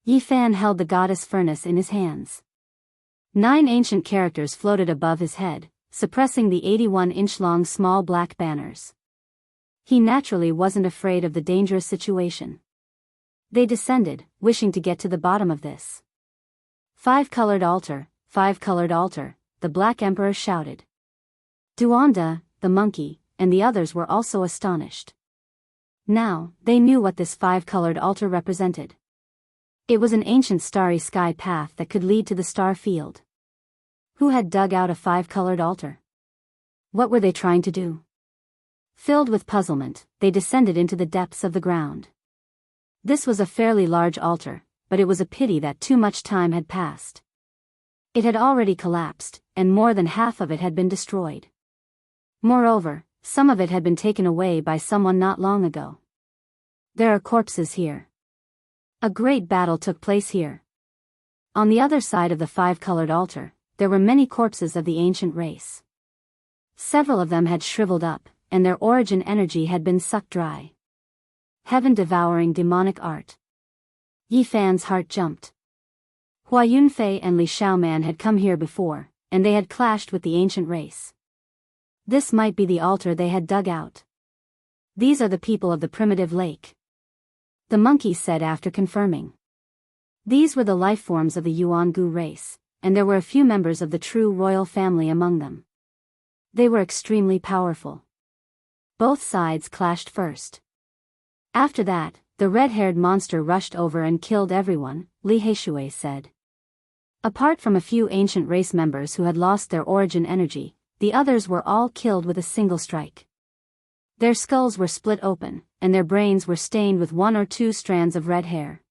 Yi Fan held the goddess furnace in his hands. 9 ancient characters floated above his head, suppressing the 81-inch-long small black banners. He naturally wasn't afraid of the dangerous situation. They descended, wishing to get to the bottom of this. 5-colored altar, 5-colored altar, the Black Emperor shouted. Duanda, the monkey, and the others were also astonished. Now, they knew what this 5-colored altar represented. It was an ancient starry sky path that could lead to the star field. Who had dug out a 5-colored altar? What were they trying to do? Filled with puzzlement, they descended into the depths of the ground. This was a fairly large altar, but it was a pity that too much time had passed. It had already collapsed, and more than half of it had been destroyed. Moreover, some of it had been taken away by someone not long ago. There are corpses here. A great battle took place here. On the other side of the 5-colored altar, there were many corpses of the ancient race. Several of them had shriveled up, and their origin energy had been sucked dry. Heaven-devouring demonic art. Yi Fan's heart jumped. Hua Yunfei and Li Xiaoman had come here before, and they had clashed with the ancient race. This might be the altar they had dug out. These are the people of the primitive lake. The monkey said after confirming. These were the life forms of the Yuan Gu race, and there were a few members of the true royal family among them. They were extremely powerful. Both sides clashed first. After that, the red-haired monster rushed over and killed everyone, Li Heishui said. Apart from a few ancient race members who had lost their origin energy, the others were all killed with a single strike. Their skulls were split open, and their brains were stained with 1 or 2 strands of red hair.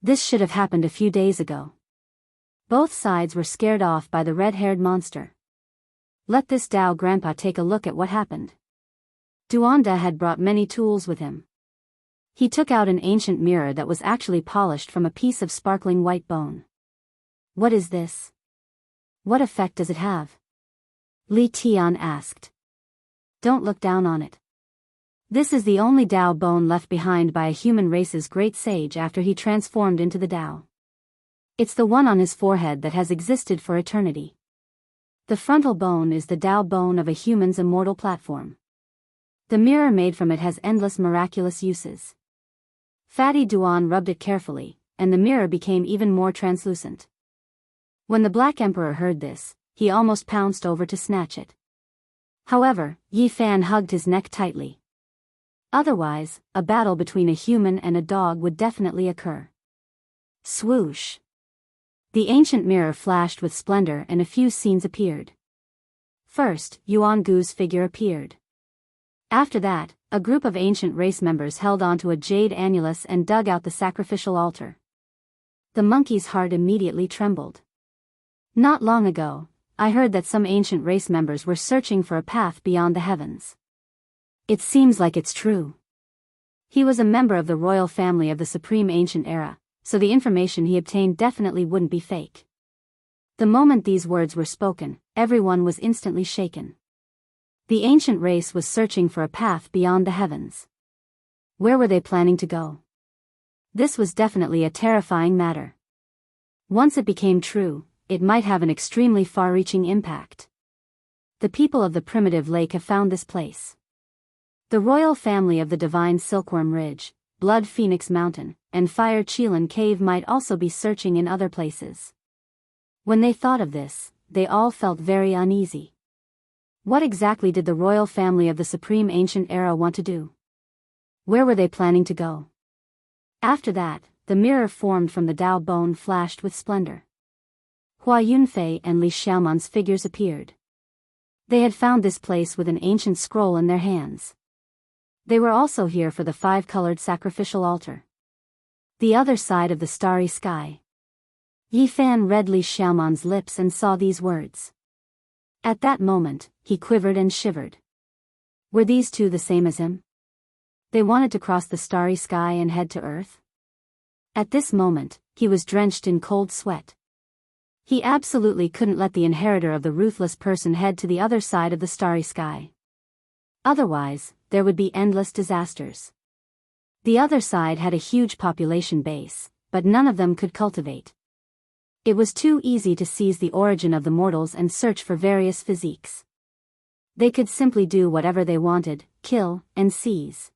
This should have happened a few days ago. Both sides were scared off by the red-haired monster. Let this Dao grandpa take a look at what happened. Duanda had brought many tools with him. He took out an ancient mirror that was actually polished from a piece of sparkling white bone. What is this? What effect does it have? Li Tian asked. Don't look down on it. This is the only Dao bone left behind by a human race's great sage after he transformed into the Dao. It's the one on his forehead that has existed for eternity. The frontal bone is the Dao bone of a human's immortal platform. The mirror made from it has endless miraculous uses. Fatty Duan rubbed it carefully, and the mirror became even more translucent. When the Black Emperor heard this, he almost pounced over to snatch it. However, Yi Fan hugged his neck tightly. Otherwise, a battle between a human and a dog would definitely occur. Swoosh! The ancient mirror flashed with splendor and a few scenes appeared. First, Yuan Gu's figure appeared. After that, a group of ancient race members held onto a jade annulus and dug out the sacrificial altar. The monkey's heart immediately trembled. Not long ago, I heard that some ancient race members were searching for a path beyond the heavens. It seems like it's true. He was a member of the royal family of the Supreme Ancient Era, so the information he obtained definitely wouldn't be fake. The moment these words were spoken, everyone was instantly shaken. The ancient race was searching for a path beyond the heavens. Where were they planning to go? This was definitely a terrifying matter. Once it became true, it might have an extremely far-reaching impact. The people of the primitive lake have found this place. The royal family of the divine Silkworm Ridge, Blood Phoenix Mountain, and Fire Chelan Cave might also be searching in other places. When they thought of this, they all felt very uneasy. What exactly did the royal family of the Supreme Ancient Era want to do? Where were they planning to go? After that, the mirror formed from the Dao bone flashed with splendor. Hua Yunfei and Li Xiaoman's figures appeared. They had found this place with an ancient scroll in their hands. They were also here for the 5-colored sacrificial altar. The other side of the starry sky. Yi Fan read Li Xiaoman's lips and saw these words. At that moment, he quivered and shivered. Were these two the same as him? They wanted to cross the starry sky and head to Earth? At this moment, he was drenched in cold sweat. He absolutely couldn't let the inheritor of the ruthless person head to the other side of the starry sky. Otherwise, there would be endless disasters. The other side had a huge population base, but none of them could cultivate. It was too easy to seize the origin of the mortals and search for various physiques. They could simply do whatever they wanted, kill, and seize.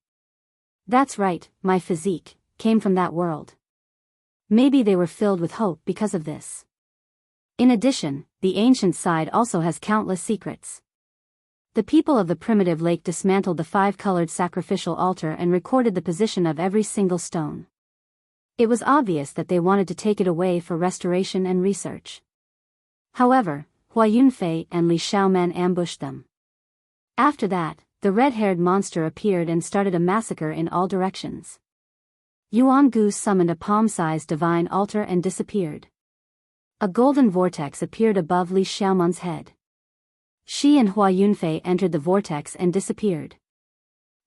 That's right, my physique came from that world. Maybe they were filled with hope because of this. In addition, the ancient side also has countless secrets. The people of the primitive lake dismantled the 5-colored sacrificial altar and recorded the position of every single stone. It was obvious that they wanted to take it away for restoration and research. However, Hua Yunfei and Li Xiaoman ambushed them. After that, the red-haired monster appeared and started a massacre in all directions. Yuan Gu summoned a palm-sized divine altar and disappeared. A golden vortex appeared above Li Xiaoman's head. She and Hua Yunfei entered the vortex and disappeared.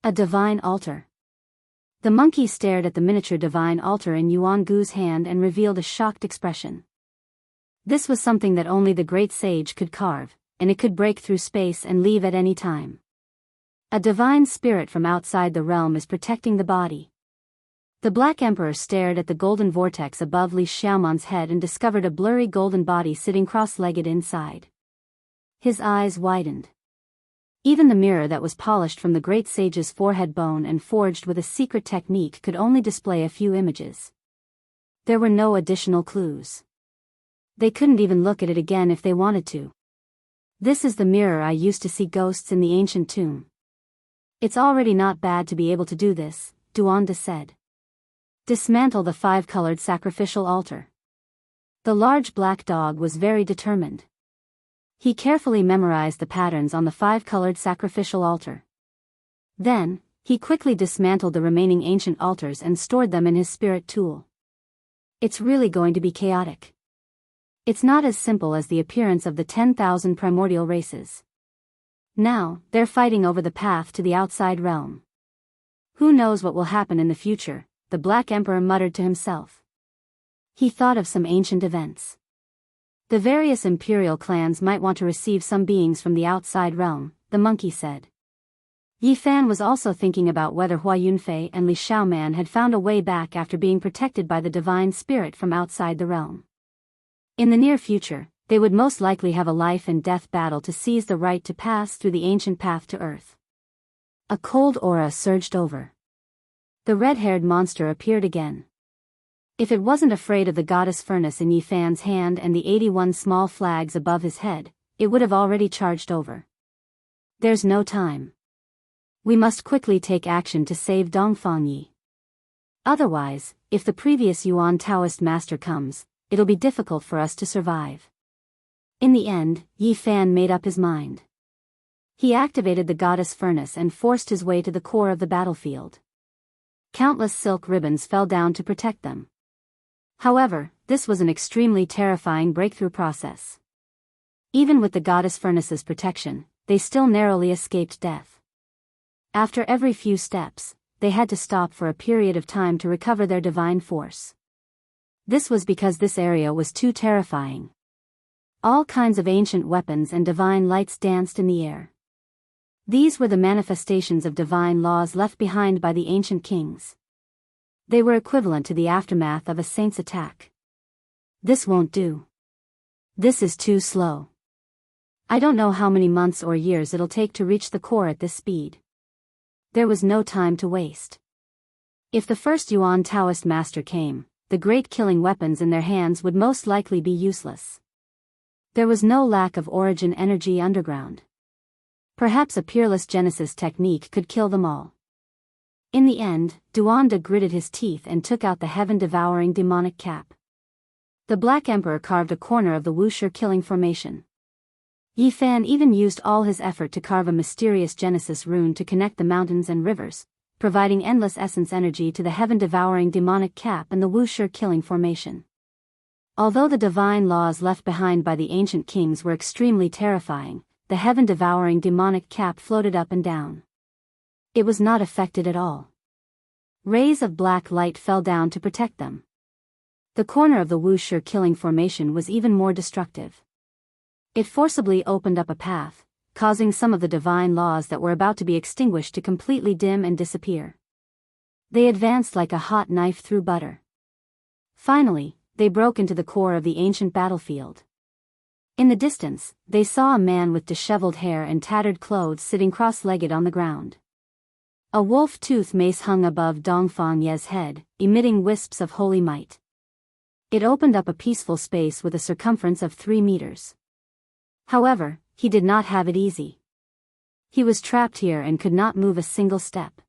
A divine altar. The monkey stared at the miniature divine altar in Yuan Gu's hand and revealed a shocked expression. This was something that only the great sage could carve, and it could break through space and leave at any time. A divine spirit from outside the realm is protecting the body. The Black Emperor stared at the golden vortex above Li Xiaoman's head and discovered a blurry golden body sitting cross-legged inside. His eyes widened. Even the mirror that was polished from the great sage's forehead bone and forged with a secret technique could only display a few images. There were no additional clues. They couldn't even look at it again if they wanted to. This is the mirror I used to see ghosts in the ancient tomb. It's already not bad to be able to do this, Duanda said. Dismantle the 5-colored sacrificial altar. The large black dog was very determined. He carefully memorized the patterns on the 5-colored sacrificial altar. Then, he quickly dismantled the remaining ancient altars and stored them in his spirit tool. It's really going to be chaotic. It's not as simple as the appearance of the 10,000 primordial races. Now, they're fighting over the path to the outside realm. Who knows what will happen in the future, the Black Emperor muttered to himself. He thought of some ancient events. The various imperial clans might want to receive some beings from the outside realm, the monkey said. Yi Fan was also thinking about whether Hua Yunfei and Li Xiaoman had found a way back after being protected by the divine spirit from outside the realm. In the near future, they would most likely have a life and death battle to seize the right to pass through the ancient path to Earth. A cold aura surged over. The red-haired monster appeared again. If it wasn't afraid of the goddess furnace in Yi Fan's hand and the 81 small flags above his head, it would have already charged over. There's no time. We must quickly take action to save Dongfang Yi. Otherwise, if the previous Yuan Taoist master comes, it'll be difficult for us to survive. In the end, Yi Fan made up his mind. He activated the goddess furnace and forced his way to the core of the battlefield. Countless silk ribbons fell down to protect them. However, this was an extremely terrifying breakthrough process. Even with the goddess furnace's protection, they still narrowly escaped death. After every few steps, they had to stop for a period of time to recover their divine force. This was because this area was too terrifying. All kinds of ancient weapons and divine lights danced in the air. These were the manifestations of divine laws left behind by the ancient kings. They were equivalent to the aftermath of a saint's attack. This won't do. This is too slow. I don't know how many months or years it'll take to reach the core at this speed. There was no time to waste. If the first Yuan Taoist master came, the great killing weapons in their hands would most likely be useless. There was no lack of origin energy underground. Perhaps a peerless Genesis technique could kill them all. In the end, Duanda gritted his teeth and took out the heaven-devouring demonic cap. The Black Emperor carved a corner of the Wuxia killing formation. Yi Fan even used all his effort to carve a mysterious Genesis rune to connect the mountains and rivers, providing endless essence energy to the heaven-devouring demonic cap and the Wuxia killing formation. Although the divine laws left behind by the ancient kings were extremely terrifying, the heaven-devouring demonic cap floated up and down. It was not affected at all. Rays of black light fell down to protect them. The corner of the Wuxia killing formation was even more destructive. It forcibly opened up a path, causing some of the divine laws that were about to be extinguished to completely dim and disappear. They advanced like a hot knife through butter. Finally, they broke into the core of the ancient battlefield. In the distance, they saw a man with disheveled hair and tattered clothes sitting cross-legged on the ground. A wolf-tooth mace hung above Dongfang Ye's head, emitting wisps of holy might. It opened up a peaceful space with a circumference of 3 meters. However, he did not have it easy. He was trapped here and could not move a single step.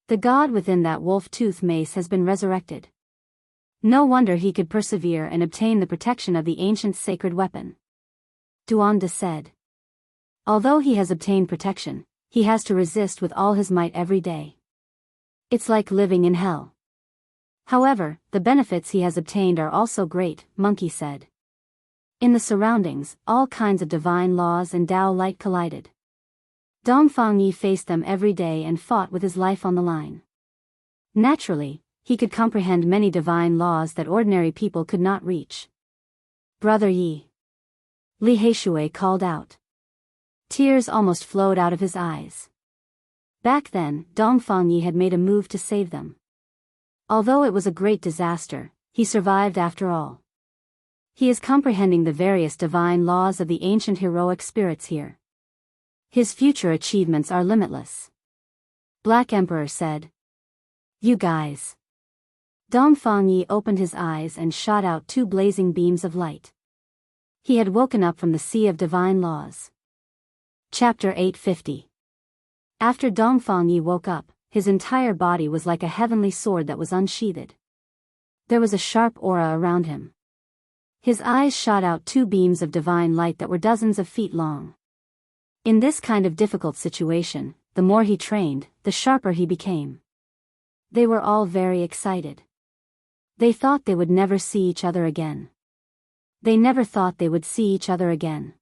The god within that wolf-tooth mace has been resurrected. No wonder he could persevere and obtain the protection of the ancient sacred weapon. Duanda said. Although he has obtained protection, he has to resist with all his might every day. It's like living in hell. However, the benefits he has obtained are also great, Monkey said. In the surroundings, all kinds of divine laws and Tao light collided. Dongfang Yi faced them every day and fought with his life on the line. Naturally, he could comprehend many divine laws that ordinary people could not reach. Brother Yi. Li Heishui called out. Tears almost flowed out of his eyes. Back then, Dongfang Yi had made a move to save them. Although it was a great disaster, he survived after all. He is comprehending the various divine laws of the ancient heroic spirits here. His future achievements are limitless. Black Emperor said. You guys. Dongfang Yi opened his eyes and shot out 2 blazing beams of light. He had woken up from the sea of divine laws. Chapter 850. After Dongfang Yi woke up, his entire body was like a heavenly sword that was unsheathed. There was a sharp aura around him. His eyes shot out 2 beams of divine light that were dozens of feet long. In this kind of difficult situation, the more he trained, the sharper he became. They were all very excited. They thought they would never see each other again. They never thought they would see each other again.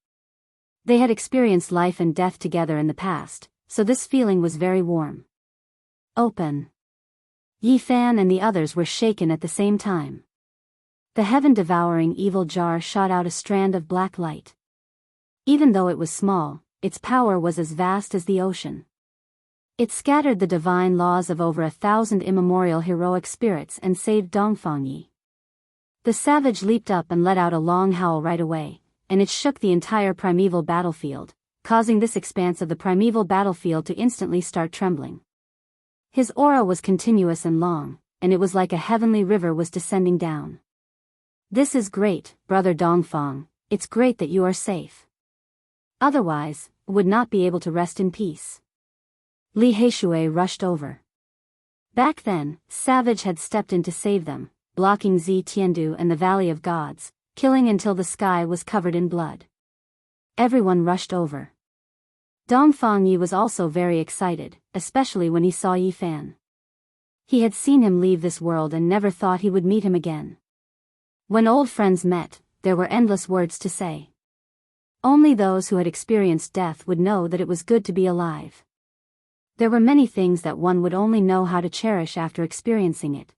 They had experienced life and death together in the past, so this feeling was very warm. Open. Yi Fan and the others were shaken at the same time. The heaven-devouring evil jar shot out a strand of black light. Even though it was small, its power was as vast as the ocean. It scattered the divine laws of over 1,000 immemorial heroic spirits and saved Dongfang Yi. The savage leaped up and let out a long howl right away, and it shook the entire primeval battlefield, causing this expanse of the primeval battlefield to instantly start trembling. His aura was continuous and long, and it was like a heavenly river was descending down. This is great, Brother Dongfang, it's great that you are safe. Otherwise, would not be able to rest in peace. Li Heishui rushed over. Back then, Savage had stepped in to save them, blocking Zi Tiandu and the Valley of Gods, killing until the sky was covered in blood. Everyone rushed over. Dongfang Yi was also very excited, especially when he saw Yi Fan. He had seen him leave this world and never thought he would meet him again. When old friends met, there were endless words to say. Only those who had experienced death would know that it was good to be alive. There were many things that one would only know how to cherish after experiencing it.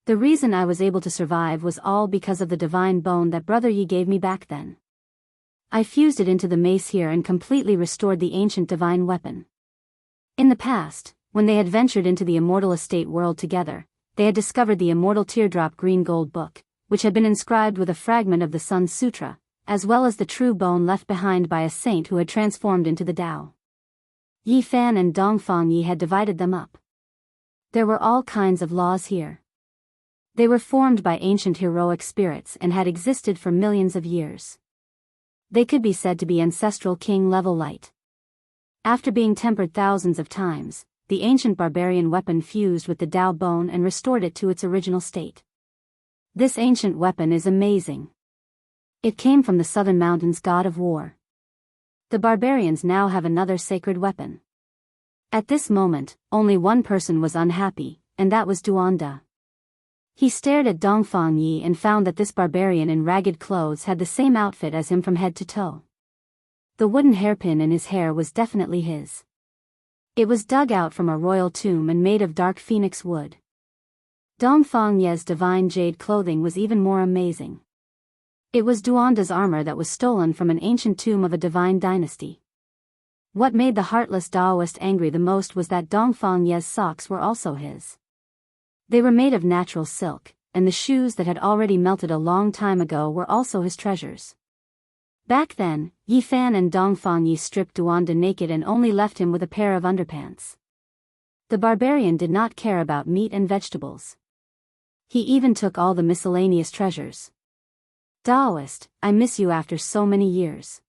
The reason I was able to survive was all because of the divine bone that Brother Yi gave me back then. I fused it into the mace here and completely restored the ancient divine weapon. In the past, when they had ventured into the immortal estate world together, they had discovered the immortal teardrop green gold book, which had been inscribed with a fragment of the Sun Sutra, as well as the true bone left behind by a saint who had transformed into the Tao. Yi Fan and Dongfang Yi had divided them up. There were all kinds of laws here. They were formed by ancient heroic spirits and had existed for millions of years. They could be said to be ancestral king-level light. After being tempered thousands of times, the ancient barbarian weapon fused with the Tao bone and restored it to its original state. This ancient weapon is amazing. It came from the southern mountains god of war. The barbarians now have another sacred weapon. At this moment, only one person was unhappy, and that was Duanda. He stared at Dongfang Yi and found that this barbarian in ragged clothes had the same outfit as him from head to toe. The wooden hairpin in his hair was definitely his. It was dug out from a royal tomb and made of dark phoenix wood. Dongfang Yi's divine jade clothing was even more amazing. It was Duanda's armor that was stolen from an ancient tomb of a divine dynasty. What made the heartless Taoist angry the most was that Dongfang Yi's socks were also his. They were made of natural silk, and the shoes that had already melted a long time ago were also his treasures. Back then, Yi Fan and Dongfang Yi stripped Duanda naked and only left him with a pair of underpants. The barbarian did not care about meat and vegetables. He even took all the miscellaneous treasures. Taoist, I miss you after so many years.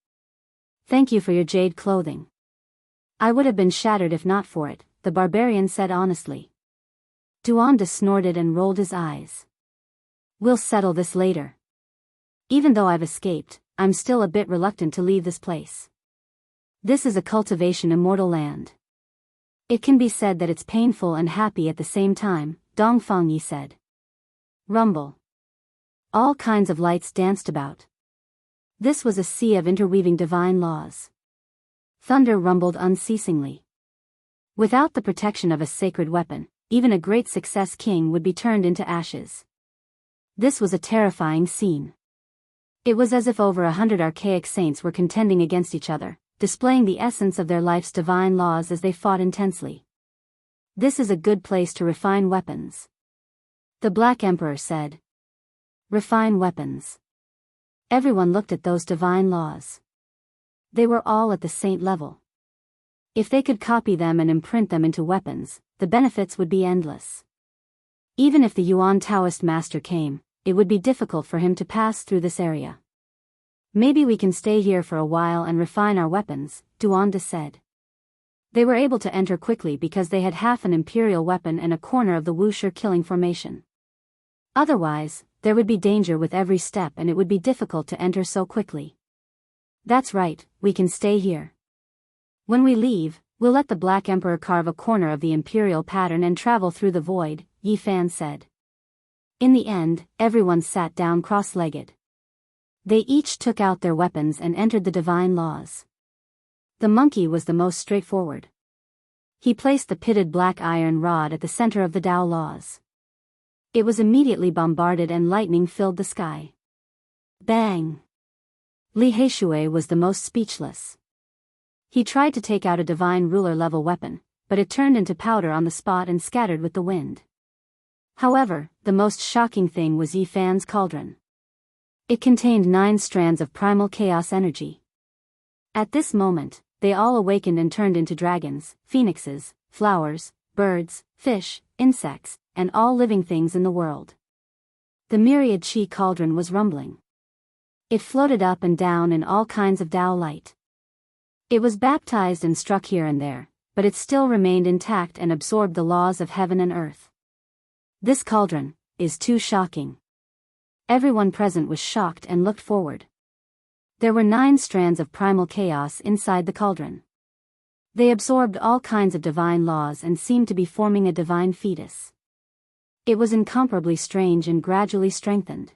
Thank you for your jade clothing. I would have been shattered if not for it, the barbarian said honestly. Duanda snorted and rolled his eyes. We'll settle this later. Even though I've escaped, I'm still a bit reluctant to leave this place. This is a cultivation immortal land. It can be said that it's painful and happy at the same time, Dongfang Yi said. Rumble. All kinds of lights danced about. This was a sea of interweaving divine laws. Thunder rumbled unceasingly. Without the protection of a sacred weapon, even a great success king would be turned into ashes. This was a terrifying scene. It was as if over 100 archaic saints were contending against each other, displaying the essence of their life's divine laws as they fought intensely. This is a good place to refine weapons. The Black Emperor said. Refine weapons. Everyone looked at those divine laws. They were all at the saint level. If they could copy them and imprint them into weapons, the benefits would be endless. Even if the Yuan Taoist master came, it would be difficult for him to pass through this area. Maybe we can stay here for a while and refine our weapons, Duanda said. They were able to enter quickly because they had half an imperial weapon and a corner of the Wuxia killing formation. Otherwise, there would be danger with every step and it would be difficult to enter so quickly. That's right, we can stay here. When we leave, we'll let the Black Emperor carve a corner of the imperial pattern and travel through the void, Yi Fan said. In the end, everyone sat down cross-legged. They each took out their weapons and entered the divine laws. The monkey was the most straightforward. He placed the pitted black iron rod at the center of the Tao laws. It was immediately bombarded and lightning filled the sky. Bang! Li Heishui was the most speechless. He tried to take out a divine ruler-level weapon, but it turned into powder on the spot and scattered with the wind. However, the most shocking thing was Yi Fan's cauldron. It contained 9 strands of primal chaos energy. At this moment, they all awakened and turned into dragons, phoenixes, flowers, birds, fish, insects, and all living things in the world. The myriad Qi cauldron was rumbling. It floated up and down in all kinds of Tao light. It was baptized and struck here and there, but it still remained intact and absorbed the laws of heaven and earth. This cauldron is too shocking. Everyone present was shocked and looked forward. There were 9 strands of primal chaos inside the cauldron. They absorbed all kinds of divine laws and seemed to be forming a divine fetus. It was incomparably strange and gradually strengthened.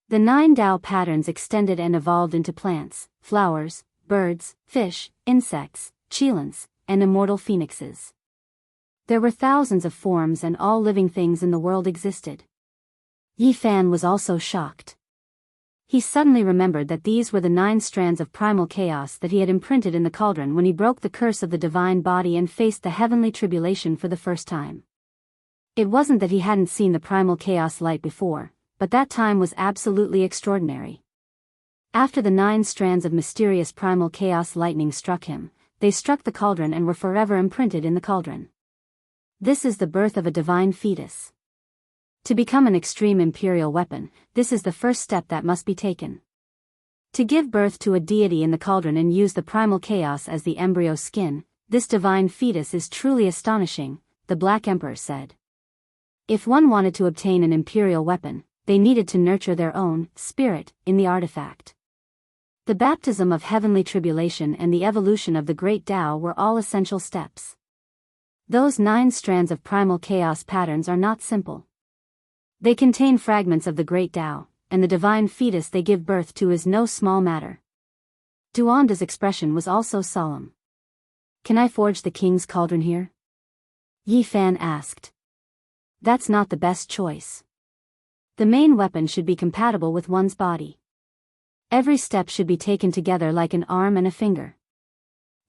The 9 Tao patterns extended and evolved into plants, flowers, birds, fish, insects, qilins, and immortal phoenixes. There were thousands of forms and all living things in the world existed. Yi Fan was also shocked. He suddenly remembered that these were the 9 strands of primal chaos that he had imprinted in the cauldron when he broke the curse of the divine body and faced the heavenly tribulation for the first time. It wasn't that he hadn't seen the primal chaos light before, but that time was absolutely extraordinary. After the 9 strands of mysterious primal chaos lightning struck him, they struck the cauldron and were forever imprinted in the cauldron. This is the birth of a divine fetus. To become an extreme imperial weapon, this is the first step that must be taken. To give birth to a deity in the cauldron and use the primal chaos as the embryo skin, this divine fetus is truly astonishing, the Black Emperor said. If one wanted to obtain an imperial weapon, they needed to nurture their own spirit in the artifact. The baptism of heavenly tribulation and the evolution of the great Tao were all essential steps. Those 9 strands of primal chaos patterns are not simple. They contain fragments of the great Tao, and the divine fetus they give birth to is no small matter. Duanda's expression was also solemn. Can I forge the king's cauldron here? Yi Fan asked. That's not the best choice. The main weapon should be compatible with one's body. Every step should be taken together like an arm and a finger.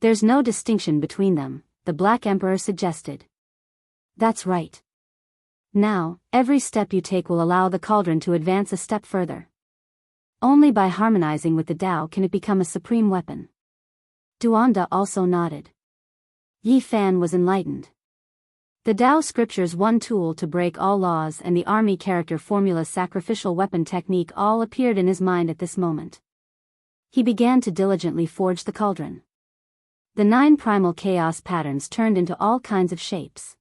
There's no distinction between them, the Black Emperor suggested. That's right. Now, every step you take will allow the cauldron to advance a step further. Only by harmonizing with the Tao can it become a supreme weapon. Duanda also nodded. Yi Fan was enlightened. The Tao scriptures one tool to break all laws and the army character formula's sacrificial weapon technique all appeared in his mind at this moment. He began to diligently forge the cauldron. The 9 primal chaos patterns turned into all kinds of shapes.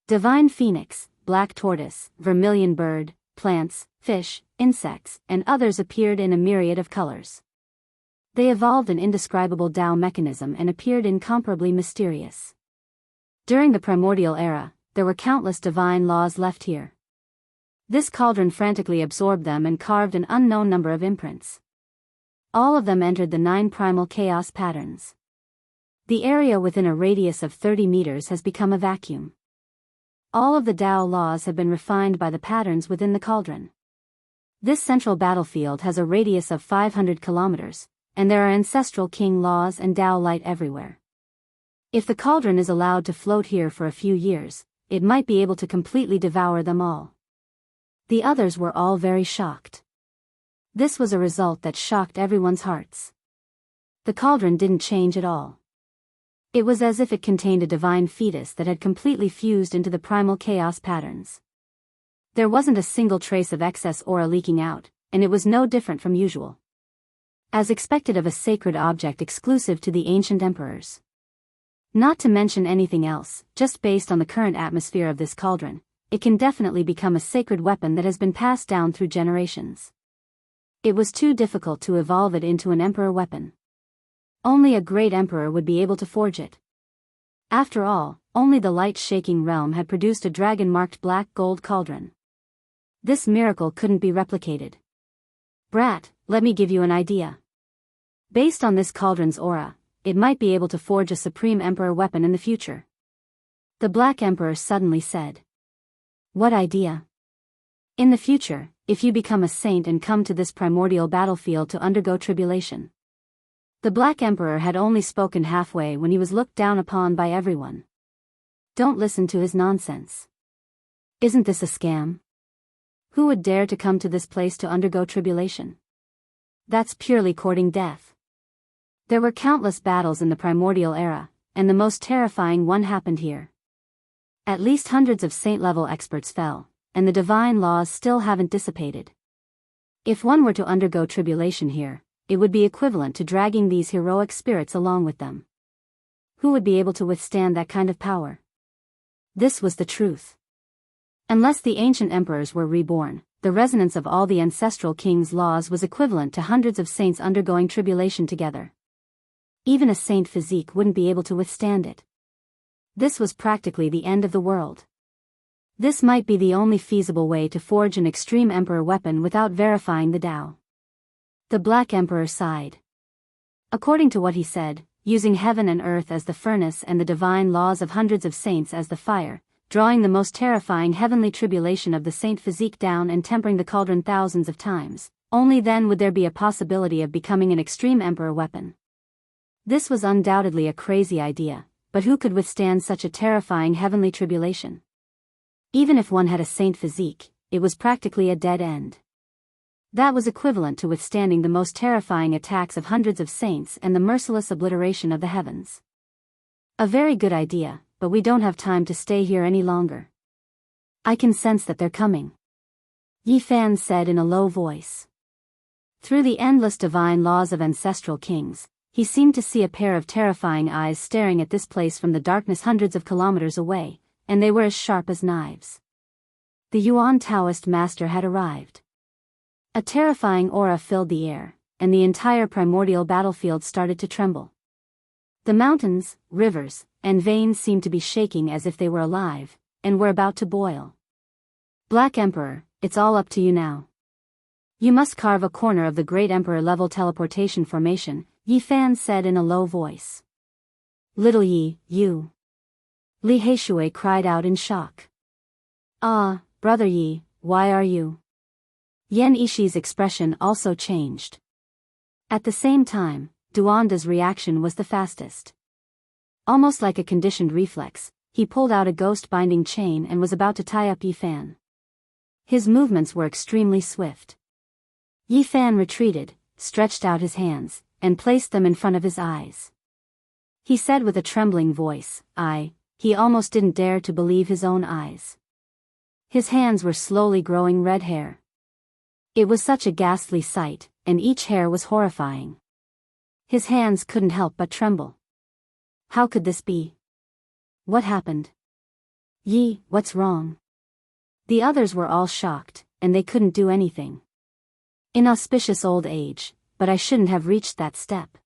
Divine phoenix, black tortoise, vermilion bird, plants, fish, insects, and others appeared in a myriad of colors. They evolved an indescribable Tao mechanism and appeared incomparably mysterious. During the primordial era, there were countless divine laws left here. This cauldron frantically absorbed them and carved an unknown number of imprints. All of them entered the 9 primal chaos patterns. The area within a radius of 30 meters has become a vacuum. All of the Tao laws have been refined by the patterns within the cauldron. This central battlefield has a radius of 500 kilometers, and there are ancestral king laws and Tao light everywhere. If the cauldron is allowed to float here for a few years, it might be able to completely devour them all. The others were all very shocked. This was a result that shocked everyone's hearts. The cauldron didn't change at all. It was as if it contained a divine fetus that had completely fused into the primal chaos patterns. There wasn't a single trace of excess aura leaking out, and it was no different from usual. As expected of a sacred object exclusive to the ancient emperors. Not to mention anything else, just based on the current atmosphere of this cauldron, it can definitely become a sacred weapon that has been passed down through generations. It was too difficult to evolve it into an emperor weapon. Only a great emperor would be able to forge it. After all, only the light-shaking realm had produced a dragon-marked black gold cauldron. This miracle couldn't be replicated. Brat, let me give you an idea. Based on this cauldron's aura, it might be able to forge a Supreme Emperor weapon in the future. The Black Emperor suddenly said. What idea? In the future, if you become a saint and come to this primordial battlefield to undergo tribulation. The Black Emperor had only spoken halfway when he was looked down upon by everyone. Don't listen to his nonsense. Isn't this a scam? Who would dare to come to this place to undergo tribulation? That's purely courting death. There were countless battles in the primordial era, and the most terrifying one happened here. At least hundreds of saint-level experts fell, and the divine laws still haven't dissipated. If one were to undergo tribulation here, it would be equivalent to dragging these heroic spirits along with them. Who would be able to withstand that kind of power? This was the truth. Unless the ancient emperors were reborn, the resonance of all the ancestral kings' laws was equivalent to hundreds of saints undergoing tribulation together. Even a saint physique wouldn't be able to withstand it. This was practically the end of the world. This might be the only feasible way to forge an extreme emperor weapon without verifying the Tao. The Black Emperor sighed. According to what he said, using heaven and earth as the furnace and the divine laws of hundreds of saints as the fire, drawing the most terrifying heavenly tribulation of the saint physique down and tempering the cauldron thousands of times, only then would there be a possibility of becoming an extreme emperor weapon. This was undoubtedly a crazy idea, but who could withstand such a terrifying heavenly tribulation? Even if one had a saint physique, it was practically a dead end. That was equivalent to withstanding the most terrifying attacks of hundreds of saints and the merciless obliteration of the heavens. A very good idea, but we don't have time to stay here any longer. I can sense that they're coming. Yi Fan said in a low voice. Through the endless divine laws of ancestral kings, he seemed to see a pair of terrifying eyes staring at this place from the darkness hundreds of kilometers away, and they were as sharp as knives. The Yuan Taoist master had arrived. A terrifying aura filled the air, and the entire primordial battlefield started to tremble. The mountains, rivers, and veins seemed to be shaking as if they were alive, and were about to boil. Black Emperor, it's all up to you now. You must carve a corner of the Great Emperor-level teleportation formation, Yi Fan said in a low voice. Little Yi, you. Li Heishui cried out in shock. Ah, Brother Yi, why are you? Yan Ishi's expression also changed. At the same time, Duanda's reaction was the fastest. Almost like a conditioned reflex, he pulled out a ghost-binding chain and was about to tie up Yi Fan. His movements were extremely swift. Yi Fan retreated, stretched out his hands, and placed them in front of his eyes. He said with a trembling voice, he almost didn't dare to believe his own eyes. His hands were slowly growing red hair. It was such a ghastly sight, and each hair was horrifying. His hands couldn't help but tremble. How could this be? What happened? Yi, what's wrong? The others were all shocked, and they couldn't do anything. Inauspicious old age, but I shouldn't have reached that step.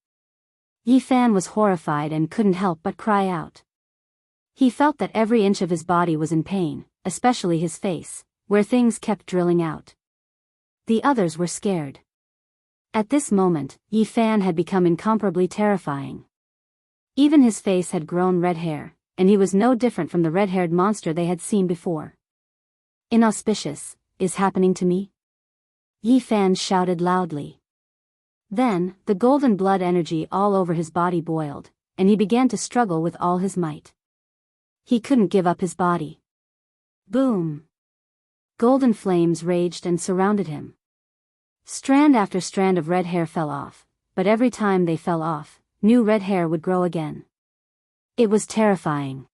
Yi Fan was horrified and couldn't help but cry out. He felt that every inch of his body was in pain, especially his face, where things kept drilling out. The others were scared. At this moment, Yi Fan had become incomparably terrifying. Even his face had grown red hair, and he was no different from the red-haired monster they had seen before. Inauspicious, is happening to me? Yi Fan shouted loudly. Then, the golden blood energy all over his body boiled, and he began to struggle with all his might. He couldn't give up his body. Boom! Golden flames raged and surrounded him. Strand after strand of red hair fell off, but every time they fell off, new red hair would grow again. It was terrifying.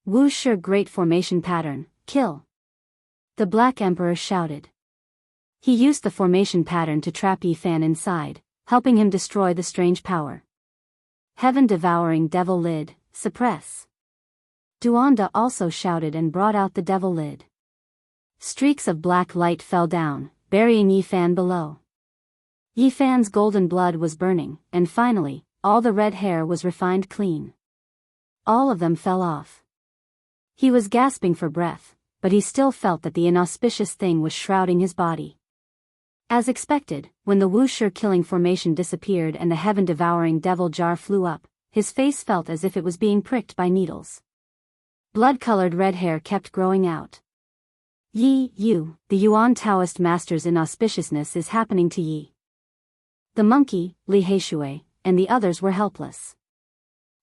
Wuxi Great Formation Pattern, kill! The Black Emperor shouted. He used the formation pattern to trap Yi Fan inside, helping him destroy the strange power. Heaven-devouring devil lid, suppress. Duanda also shouted and brought out the devil lid. Streaks of black light fell down, burying Yi Fan below. Yi Fan's golden blood was burning, and finally, all the red hair was refined clean. All of them fell off. He was gasping for breath, but he still felt that the inauspicious thing was shrouding his body. As expected, when the Wuxia killing formation disappeared and the heaven-devouring devil jar flew up, his face felt as if it was being pricked by needles. Blood-colored red hair kept growing out. Yi, you, the Yuan Taoist master's inauspiciousness is happening to Yi. The monkey, Li Heishui, and the others were helpless.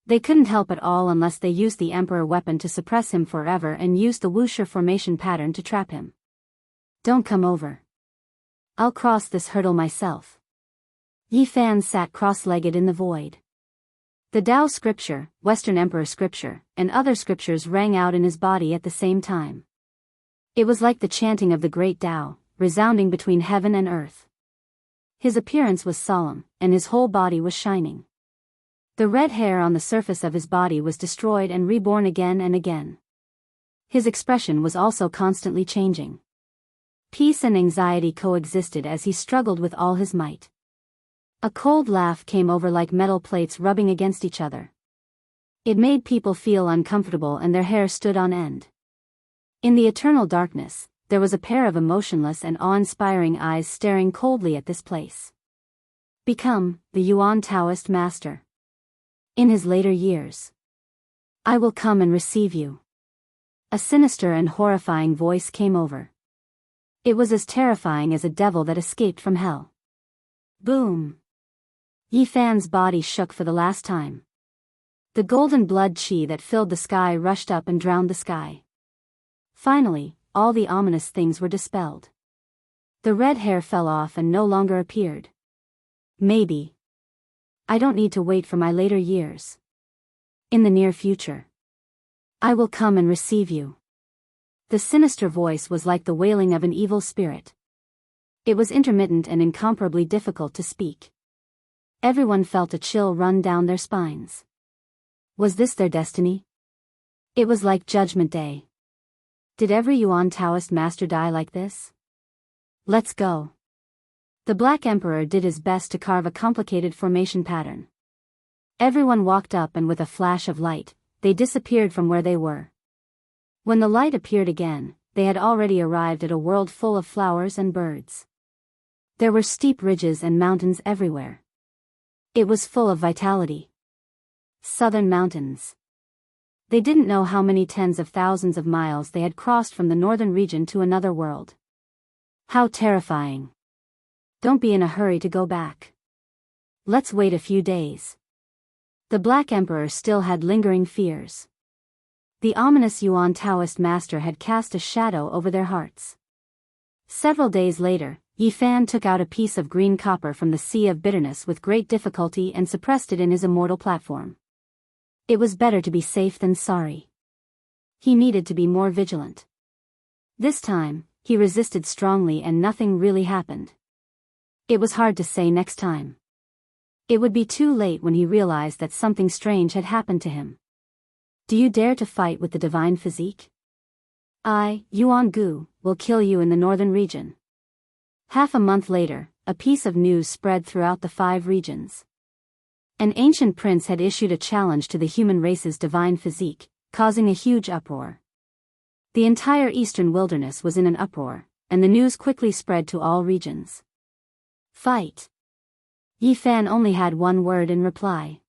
They couldn't help at all unless they used the emperor weapon to suppress him forever and used the Wuxia formation pattern to trap him. Don't come over. I'll cross this hurdle myself. Yi Fan sat cross-legged in the void. The Tao scripture, Western Emperor scripture, and other scriptures rang out in his body at the same time. It was like the chanting of the great Tao, resounding between heaven and earth. His appearance was solemn, and his whole body was shining. The red hair on the surface of his body was destroyed and reborn again and again. His expression was also constantly changing. Peace and anxiety coexisted as he struggled with all his might. A cold laugh came over like metal plates rubbing against each other. It made people feel uncomfortable and their hair stood on end. In the eternal darkness, there was a pair of emotionless and awe-inspiring eyes staring coldly at this place. Become the Yuan Taoist master. In his later years, I will come and receive you. A sinister and horrifying voice came over. It was as terrifying as a devil that escaped from hell. Boom! Yi Fan's body shook for the last time. The golden blood qi that filled the sky rushed up and drowned the sky. Finally, all the ominous things were dispelled. The red hair fell off and no longer appeared. Maybe. I don't need to wait for my later years. In the near future, I will come and receive you. The sinister voice was like the wailing of an evil spirit. It was intermittent and incomparably difficult to speak. Everyone felt a chill run down their spines. Was this their destiny? It was like Judgment Day. Did every Yuan Taoist master die like this? Let's go. The Black Emperor did his best to carve a complicated formation pattern. Everyone walked up and with a flash of light, they disappeared from where they were. When the light appeared again, they had already arrived at a world full of flowers and birds. There were steep ridges and mountains everywhere. It was full of vitality. Southern mountains. They didn't know how many tens of thousands of miles they had crossed from the northern region to another world. How terrifying. Don't be in a hurry to go back. Let's wait a few days. The Black Emperor still had lingering fears. The ominous Yuan Taoist master had cast a shadow over their hearts. Several days later, Yi Fan took out a piece of green copper from the sea of bitterness with great difficulty and suppressed it in his immortal platform. It was better to be safe than sorry. He needed to be more vigilant. This time, he resisted strongly and nothing really happened. It was hard to say next time. It would be too late when he realized that something strange had happened to him. Do you dare to fight with the divine physique? I, Yuan Gu, will kill you in the northern region. Half a month later, a piece of news spread throughout the 5 regions. An ancient prince had issued a challenge to the human race's divine physique, causing a huge uproar. The entire eastern wilderness was in an uproar, and the news quickly spread to all regions. Fight. Yi Fan only had one word in reply.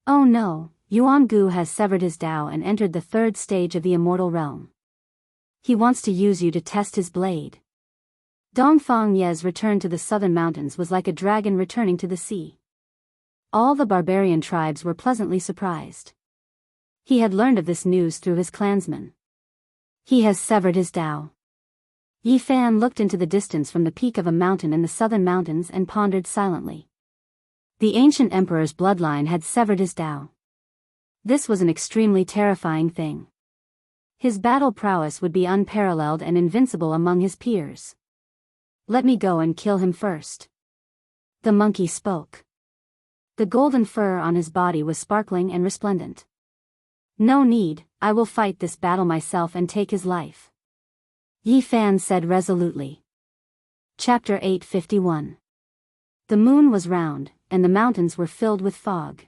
Oh no, Yuan Gu has severed his Tao and entered the 3rd stage of the immortal realm. He wants to use you to test his blade. Dongfang Ye's return to the southern mountains was like a dragon returning to the sea. All the barbarian tribes were pleasantly surprised. He had learned of this news through his clansmen. He has severed his Tao. Yi Fan looked into the distance from the peak of a mountain in the southern mountains and pondered silently. The ancient emperor's bloodline had severed his Tao. This was an extremely terrifying thing. His battle prowess would be unparalleled and invincible among his peers. Let me go and kill him first. The monkey spoke. The golden fur on his body was sparkling and resplendent. No need, I will fight this battle myself and take his life. Yi Fan said resolutely. Chapter 851. The moon was round, and the mountains were filled with fog.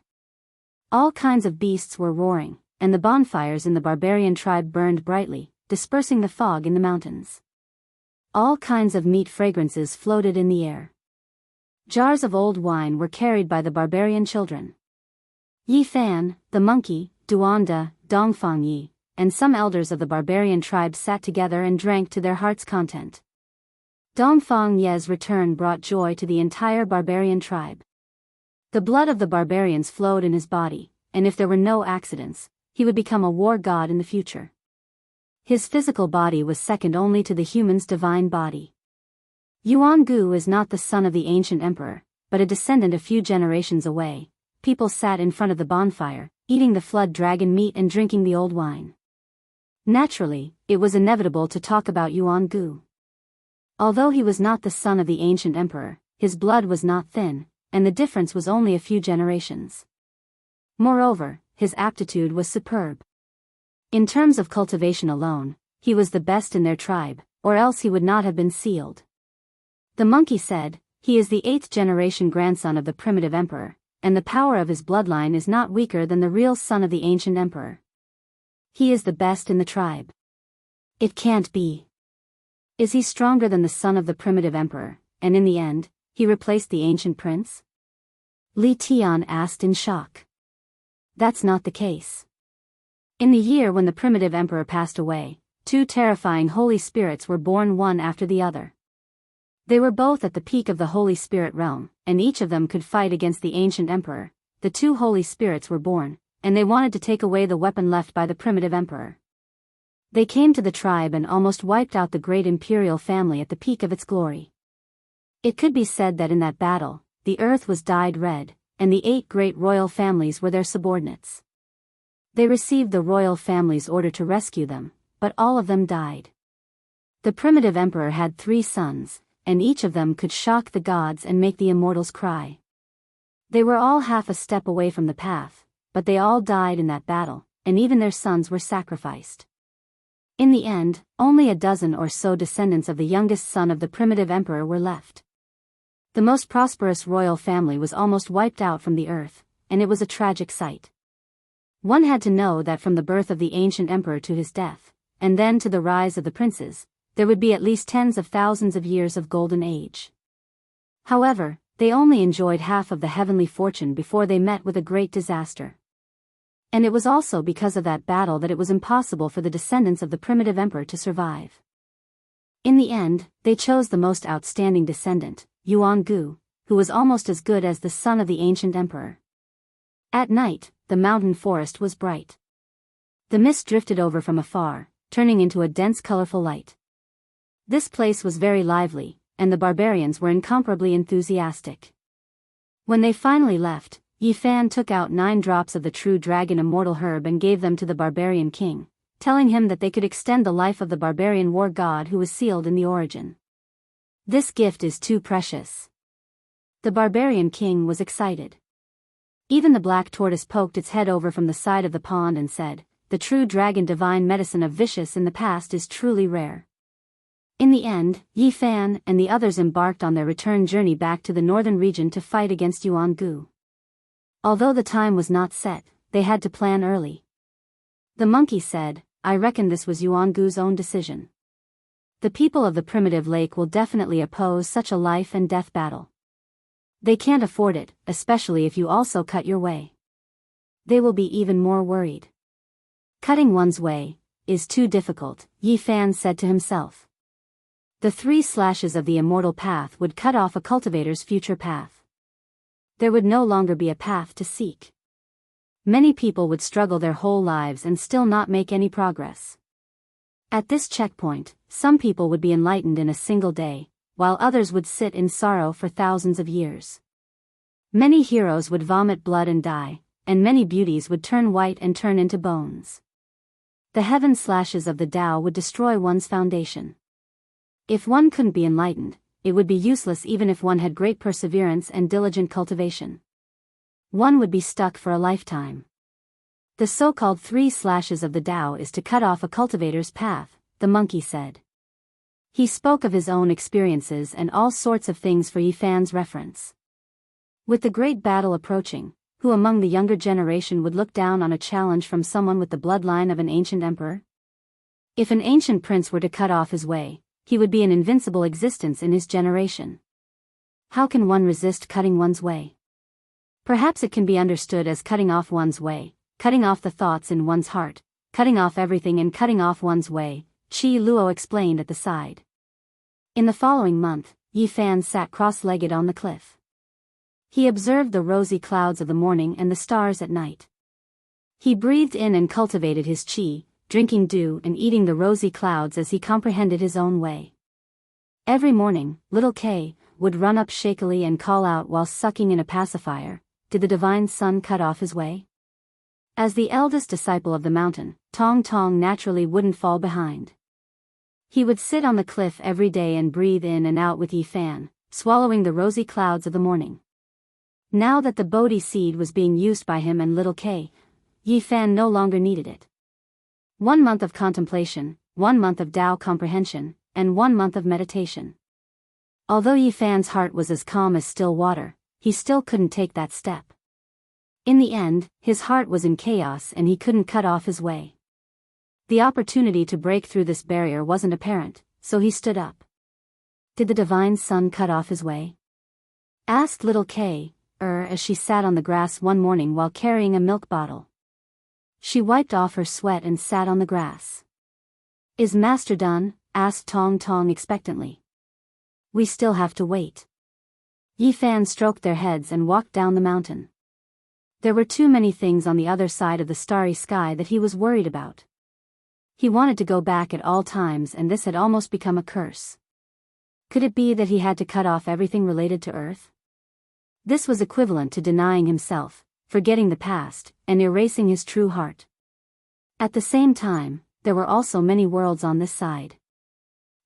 All kinds of beasts were roaring, and the bonfires in the barbarian tribe burned brightly, dispersing the fog in the mountains. All kinds of meat fragrances floated in the air. Jars of old wine were carried by the barbarian children. Yi Fan, the monkey, Duanda, Dongfang Yi, and some elders of the barbarian tribe sat together and drank to their heart's content. Dongfang Ye's return brought joy to the entire barbarian tribe. The blood of the barbarians flowed in his body, and if there were no accidents, he would become a war god in the future. His physical body was second only to the human's divine body. Yuan Gu is not the son of the ancient emperor, but a descendant a few generations away. People sat in front of the bonfire, eating the flood dragon meat and drinking the old wine. Naturally, it was inevitable to talk about Yuan Gu. Although he was not the son of the ancient emperor, his blood was not thin, and the difference was only a few generations. Moreover, his aptitude was superb. In terms of cultivation alone, he was the best in their tribe, or else he would not have been sealed. The monkey said, "He is the 8th generation grandson of the primitive emperor, and the power of his bloodline is not weaker than the real son of the ancient emperor. He is the best in the tribe. It can't be. Is he stronger than the son of the primitive emperor, and in the end, he replaced the ancient prince?" Li Tian asked in shock. That's not the case. In the year when the primitive emperor passed away, 2 terrifying holy spirits were born one after the other. They were both at the peak of the Holy Spirit realm, and each of them could fight against the ancient emperor. The 2 holy spirits were born, and they wanted to take away the weapon left by the primitive emperor. They came to the tribe and almost wiped out the great imperial family at the peak of its glory. It could be said that in that battle, the earth was dyed red, and the 8 great royal families were their subordinates. They received the royal family's order to rescue them, but all of them died. The primitive emperor had 3 sons, and each of them could shock the gods and make the immortals cry. They were all half a step away from the path, but they all died in that battle, and even their sons were sacrificed. In the end, only a dozen or so descendants of the youngest son of the primitive emperor were left. The most prosperous royal family was almost wiped out from the earth, and it was a tragic sight. One had to know that from the birth of the ancient emperor to his death, and then to the rise of the princes, there would be at least tens of thousands of years of golden age. However, they only enjoyed half of the heavenly fortune before they met with a great disaster. And it was also because of that battle that it was impossible for the descendants of the primitive emperor to survive. In the end, they chose the most outstanding descendant, Yuan Gu, who was almost as good as the son of the ancient emperor. At night, the mountain forest was bright. The mist drifted over from afar, turning into a dense colorful light. This place was very lively, and the barbarians were incomparably enthusiastic. When they finally left, Yi Fan took out 9 drops of the true dragon immortal herb and gave them to the barbarian king, telling him that they could extend the life of the barbarian war god who was sealed in the origin. This gift is too precious. The barbarian king was excited. Even the black tortoise poked its head over from the side of the pond and said, "The true dragon divine medicine of vicious in the past is truly rare." In the end, Yi Fan and the others embarked on their return journey back to the northern region to fight against Yuan Gu. Although the time was not set, they had to plan early. The monkey said, "I reckon this was Yuan Gu's own decision. The people of the primitive lake will definitely oppose such a life and death battle. They can't afford it, especially if you also cut your way. They will be even more worried. Cutting one's way is too difficult," Yi Fan said to himself. The 3 slashes of the immortal path would cut off a cultivator's future path. There would no longer be a path to seek. Many people would struggle their whole lives and still not make any progress. At this checkpoint, some people would be enlightened in a single day, while others would sit in sorrow for thousands of years. Many heroes would vomit blood and die, and many beauties would turn white and turn into bones. The heaven slashes of the Tao would destroy one's foundation. If one couldn't be enlightened, it would be useless even if one had great perseverance and diligent cultivation. One would be stuck for a lifetime. The so-called 3 slashes of the Tao is to cut off a cultivator's path, the monkey said. He spoke of his own experiences and all sorts of things for Yi Fan's reference. With the great battle approaching, who among the younger generation would look down on a challenge from someone with the bloodline of an ancient emperor? If an ancient prince were to cut off his way, he would be an invincible existence in his generation. How can one resist cutting one's way? Perhaps it can be understood as cutting off one's way, cutting off the thoughts in one's heart, cutting off everything and cutting off one's way, Qi Luo explained at the side. In the following month, Yi Fan sat cross-legged on the cliff. He observed the rosy clouds of the morning and the stars at night. He breathed in and cultivated his qi, drinking dew and eating the rosy clouds as he comprehended his own way. Every morning, little Kay would run up shakily and call out while sucking in a pacifier, "Did the divine sun cut off his way?" As the eldest disciple of the mountain, Tong Tong naturally wouldn't fall behind. He would sit on the cliff every day and breathe in and out with Yi Fan, swallowing the rosy clouds of the morning. Now that the Bodhi seed was being used by him and little Kay, Yi Fan no longer needed it. 1 month of contemplation, 1 month of Tao comprehension, and 1 month of meditation. Although Yi Fan's heart was as calm as still water, he still couldn't take that step. In the end, his heart was in chaos and he couldn't cut off his way. The opportunity to break through this barrier wasn't apparent, so he stood up. "Did the divine sun cut off his way?" asked little Kay, as she sat on the grass one morning while carrying a milk bottle. She wiped off her sweat and sat on the grass. "Is master done?" asked Tong Tong expectantly. "We still have to wait." Yi Fan stroked their heads and walked down the mountain. There were too many things on the other side of the starry sky that he was worried about. He wanted to go back at all times and this had almost become a curse. Could it be that he had to cut off everything related to Earth? This was equivalent to denying himself, forgetting the past, and erasing his true heart. At the same time, there were also many worlds on this side.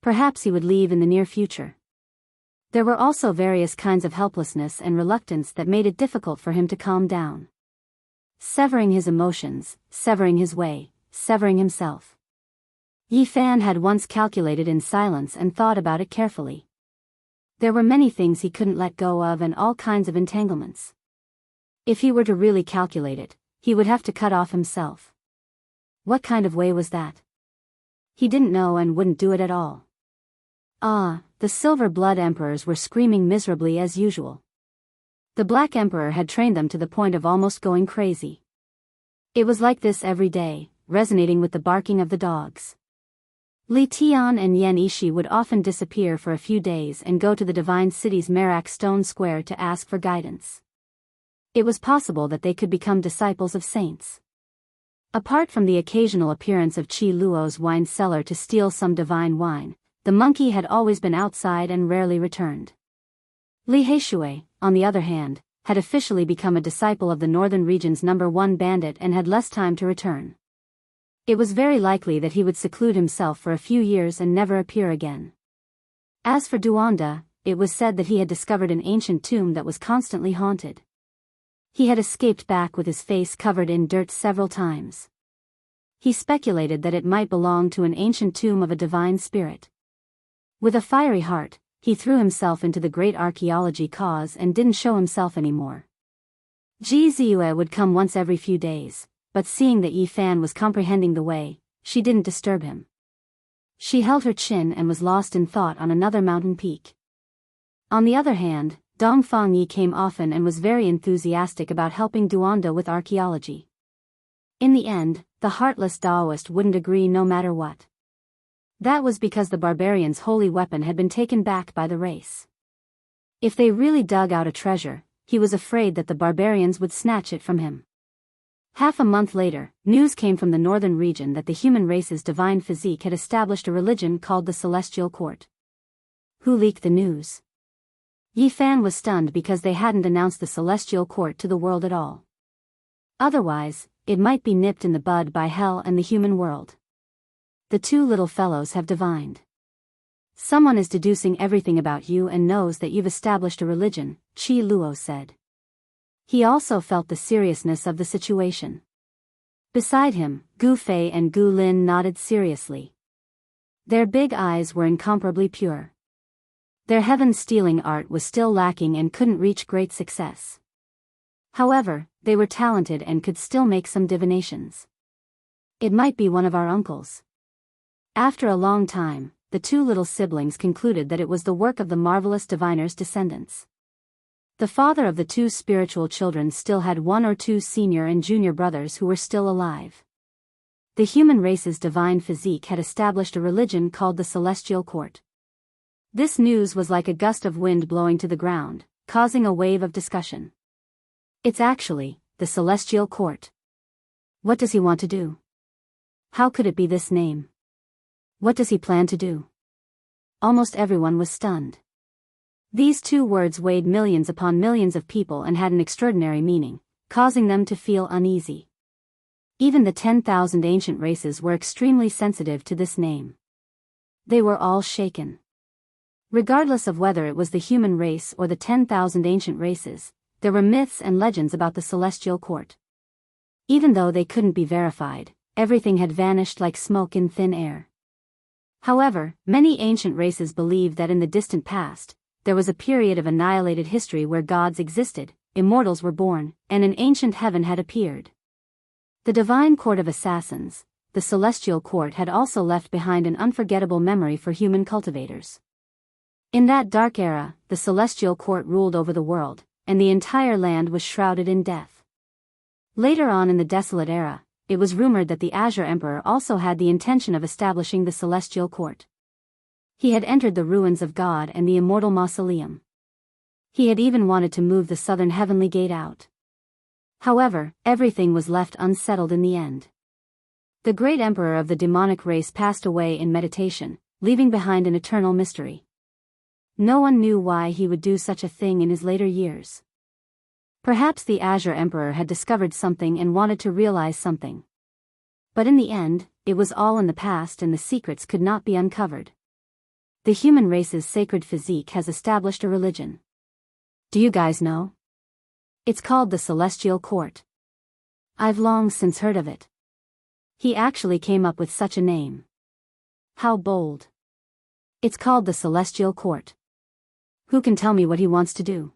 Perhaps he would leave in the near future. There were also various kinds of helplessness and reluctance that made it difficult for him to calm down. Severing his emotions, severing his way, severing himself. Yi Fan had once calculated in silence and thought about it carefully. There were many things he couldn't let go of and all kinds of entanglements. If he were to really calculate it, he would have to cut off himself. What kind of way was that? He didn't know and wouldn't do it at all. The Silver Blood Emperors were screaming miserably as usual. The Black Emperor had trained them to the point of almost going crazy. It was like this every day, resonating with the barking of the dogs. Li Tian and Yan Ishi would often disappear for a few days and go to the Divine City's Merak Stone Square to ask for guidance. It was possible that they could become disciples of saints. Apart from the occasional appearance of Qi Luo's wine cellar to steal some divine wine, the monkey had always been outside and rarely returned. Li Heishui, on the other hand, had officially become a disciple of the northern region's #1 bandit and had less time to return. It was very likely that he would seclude himself for a few years and never appear again. As for Duanda, it was said that he had discovered an ancient tomb that was constantly haunted. He had escaped back with his face covered in dirt several times. He speculated that it might belong to an ancient tomb of a divine spirit. With a fiery heart, he threw himself into the great archaeology cause and didn't show himself anymore. Ji Ziyue would come once every few days, but seeing that Yi Fan was comprehending the way, she didn't disturb him. She held her chin and was lost in thought on another mountain peak. On the other hand, Dongfang Yi came often and was very enthusiastic about helping Duanda with archaeology. In the end, the heartless Taoist wouldn't agree no matter what. That was because the barbarians' holy weapon had been taken back by the race. If they really dug out a treasure, he was afraid that the barbarians would snatch it from him. Half a month later, news came from the northern region that the human race's divine physique had established a religion called the Celestial Court. Who leaked the news? Yi Fan was stunned because they hadn't announced the Celestial Court to the world at all. Otherwise, it might be nipped in the bud by hell and the human world. The two little fellows have divined. Someone is deducing everything about you and knows that you've established a religion, Qi Luo said. He also felt the seriousness of the situation. Beside him, Gu Fei and Gu Lin nodded seriously. Their big eyes were incomparably pure. Their heaven-stealing art was still lacking and couldn't reach great success. However, they were talented and could still make some divinations. It might be one of our uncles. After a long time, the two little siblings concluded that it was the work of the marvelous diviner's descendants. The father of the two spiritual children still had one or two senior and junior brothers who were still alive. The human race's divine physique had established a religion called the Celestial Court. This news was like a gust of wind blowing to the ground, causing a wave of discussion. It's actually the Celestial Court. What does he want to do? How could it be this name? What does he plan to do? Almost everyone was stunned. These two words weighed millions upon millions of people and had an extraordinary meaning, causing them to feel uneasy. Even the 10,000 ancient races were extremely sensitive to this name. They were all shaken. Regardless of whether it was the human race or the 10,000 ancient races, there were myths and legends about the Celestial Court. Even though they couldn't be verified, everything had vanished like smoke in thin air. However, many ancient races believed that in the distant past, there was a period of annihilated history where gods existed, immortals were born, and an ancient heaven had appeared. The divine court of assassins, the Celestial Court, had also left behind an unforgettable memory for human cultivators. In that dark era, the Celestial Court ruled over the world, and the entire land was shrouded in death. Later on in the Desolate Era, it was rumored that the Azure Emperor also had the intention of establishing the Celestial Court. He had entered the ruins of God and the immortal mausoleum. He had even wanted to move the southern heavenly gate out. However, everything was left unsettled in the end. The great emperor of the demonic race passed away in meditation, leaving behind an eternal mystery. No one knew why he would do such a thing in his later years. Perhaps the Azure Emperor had discovered something and wanted to realize something. But in the end, it was all in the past and the secrets could not be uncovered. The human race's sacred physique has established a religion. Do you guys know? It's called the Celestial Court. I've long since heard of it. He actually came up with such a name. How bold. It's called the Celestial Court. Who can tell me what he wants to do?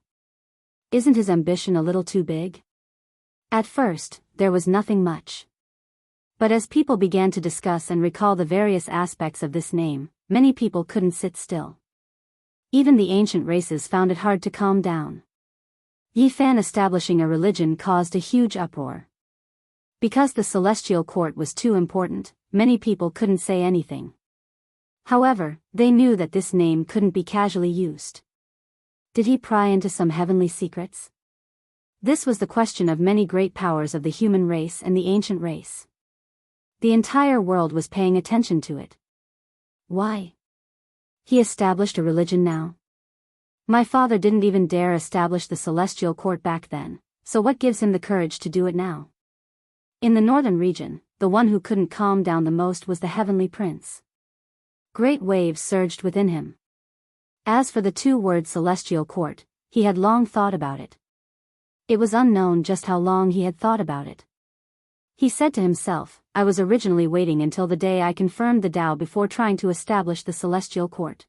Isn't his ambition a little too big? At first, there was nothing much. But as people began to discuss and recall the various aspects of this name, many people couldn't sit still. Even the ancient races found it hard to calm down. Yifan establishing a religion caused a huge uproar. Because the Celestial Court was too important, many people couldn't say anything. However, they knew that this name couldn't be casually used. Did he pry into some heavenly secrets? This was the question of many great powers of the human race and the ancient race. The entire world was paying attention to it. Why? He established a religion now? My father didn't even dare establish the Celestial Court back then, so what gives him the courage to do it now? In the northern region, the one who couldn't calm down the most was the Heavenly Prince. Great waves surged within him. As for the two-word Celestial Court, he had long thought about it. It was unknown just how long he had thought about it. He said to himself, I was originally waiting until the day I confirmed the Tao before trying to establish the Celestial Court.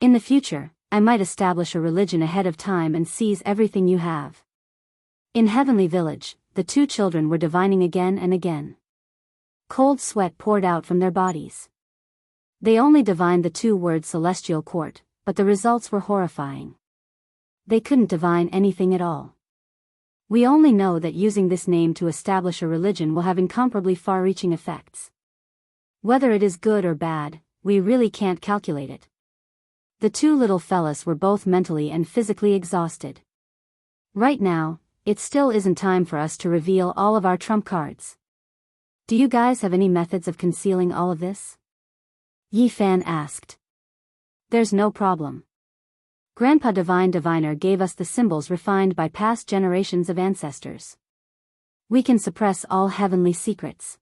In the future, I might establish a religion ahead of time and seize everything you have. In Heavenly Village, the two children were divining again and again. Cold sweat poured out from their bodies. They only divined the two-word Celestial Court, but the results were horrifying. They couldn't divine anything at all. We only know that using this name to establish a religion will have incomparably far-reaching effects. Whether it is good or bad, we really can't calculate it. The two little fellas were both mentally and physically exhausted. Right now, it still isn't time for us to reveal all of our trump cards. Do you guys have any methods of concealing all of this? Yifan asked. There's no problem. Grandpa Divine Diviner gave us the symbols refined by past generations of ancestors. We can suppress all heavenly secrets.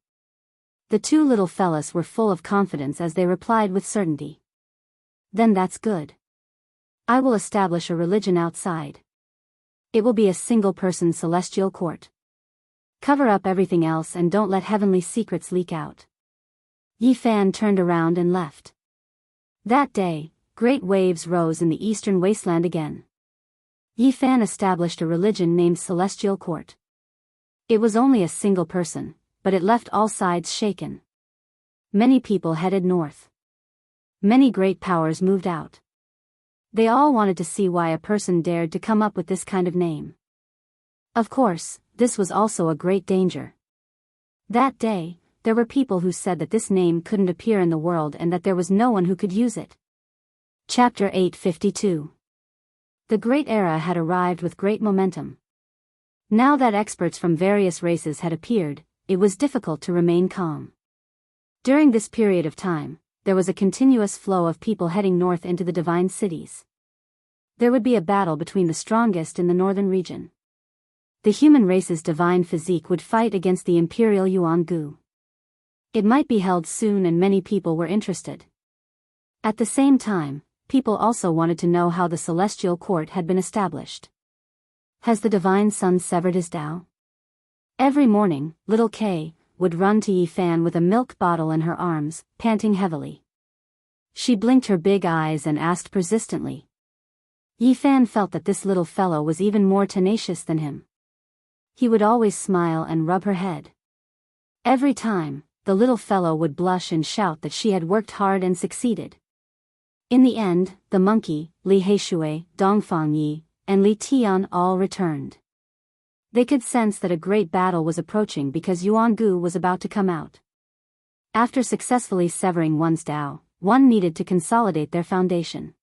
The two little fellas were full of confidence as they replied with certainty. Then that's good. I will establish a religion outside. It will be a single-person Celestial Court. Cover up everything else and don't let heavenly secrets leak out. Yifan turned around and left. That day, great waves rose in the eastern wasteland again. Yifan established a religion named Celestial Court. It was only a single person, but it left all sides shaken. Many people headed north. Many great powers moved out. They all wanted to see why a person dared to come up with this kind of name. Of course, this was also a great danger. That day, there were people who said that this name couldn't appear in the world and that there was no one who could use it. Chapter 852. The Great Era had arrived with great momentum. Now that experts from various races had appeared, it was difficult to remain calm. During this period of time, there was a continuous flow of people heading north into the divine cities. There would be a battle between the strongest in the northern region. The human race's divine physique would fight against the imperial Yuan-gu. It might be held soon and many people were interested. At the same time, people also wanted to know how the celestial court had been established. Has the divine sun severed his Tao? Every morning, little Kay would run to Yi Fan with a milk bottle in her arms, panting heavily. She blinked her big eyes and asked persistently. Yi Fan felt that this little fellow was even more tenacious than him. He would always smile and rub her head. Every time, the little fellow would blush and shout that she had worked hard and succeeded. In the end, the monkey, Li Heishui, Dongfang Yi, and Li Tian all returned. They could sense that a great battle was approaching because Yuan-gu was about to come out. After successfully severing one's Tao, one needed to consolidate their foundation.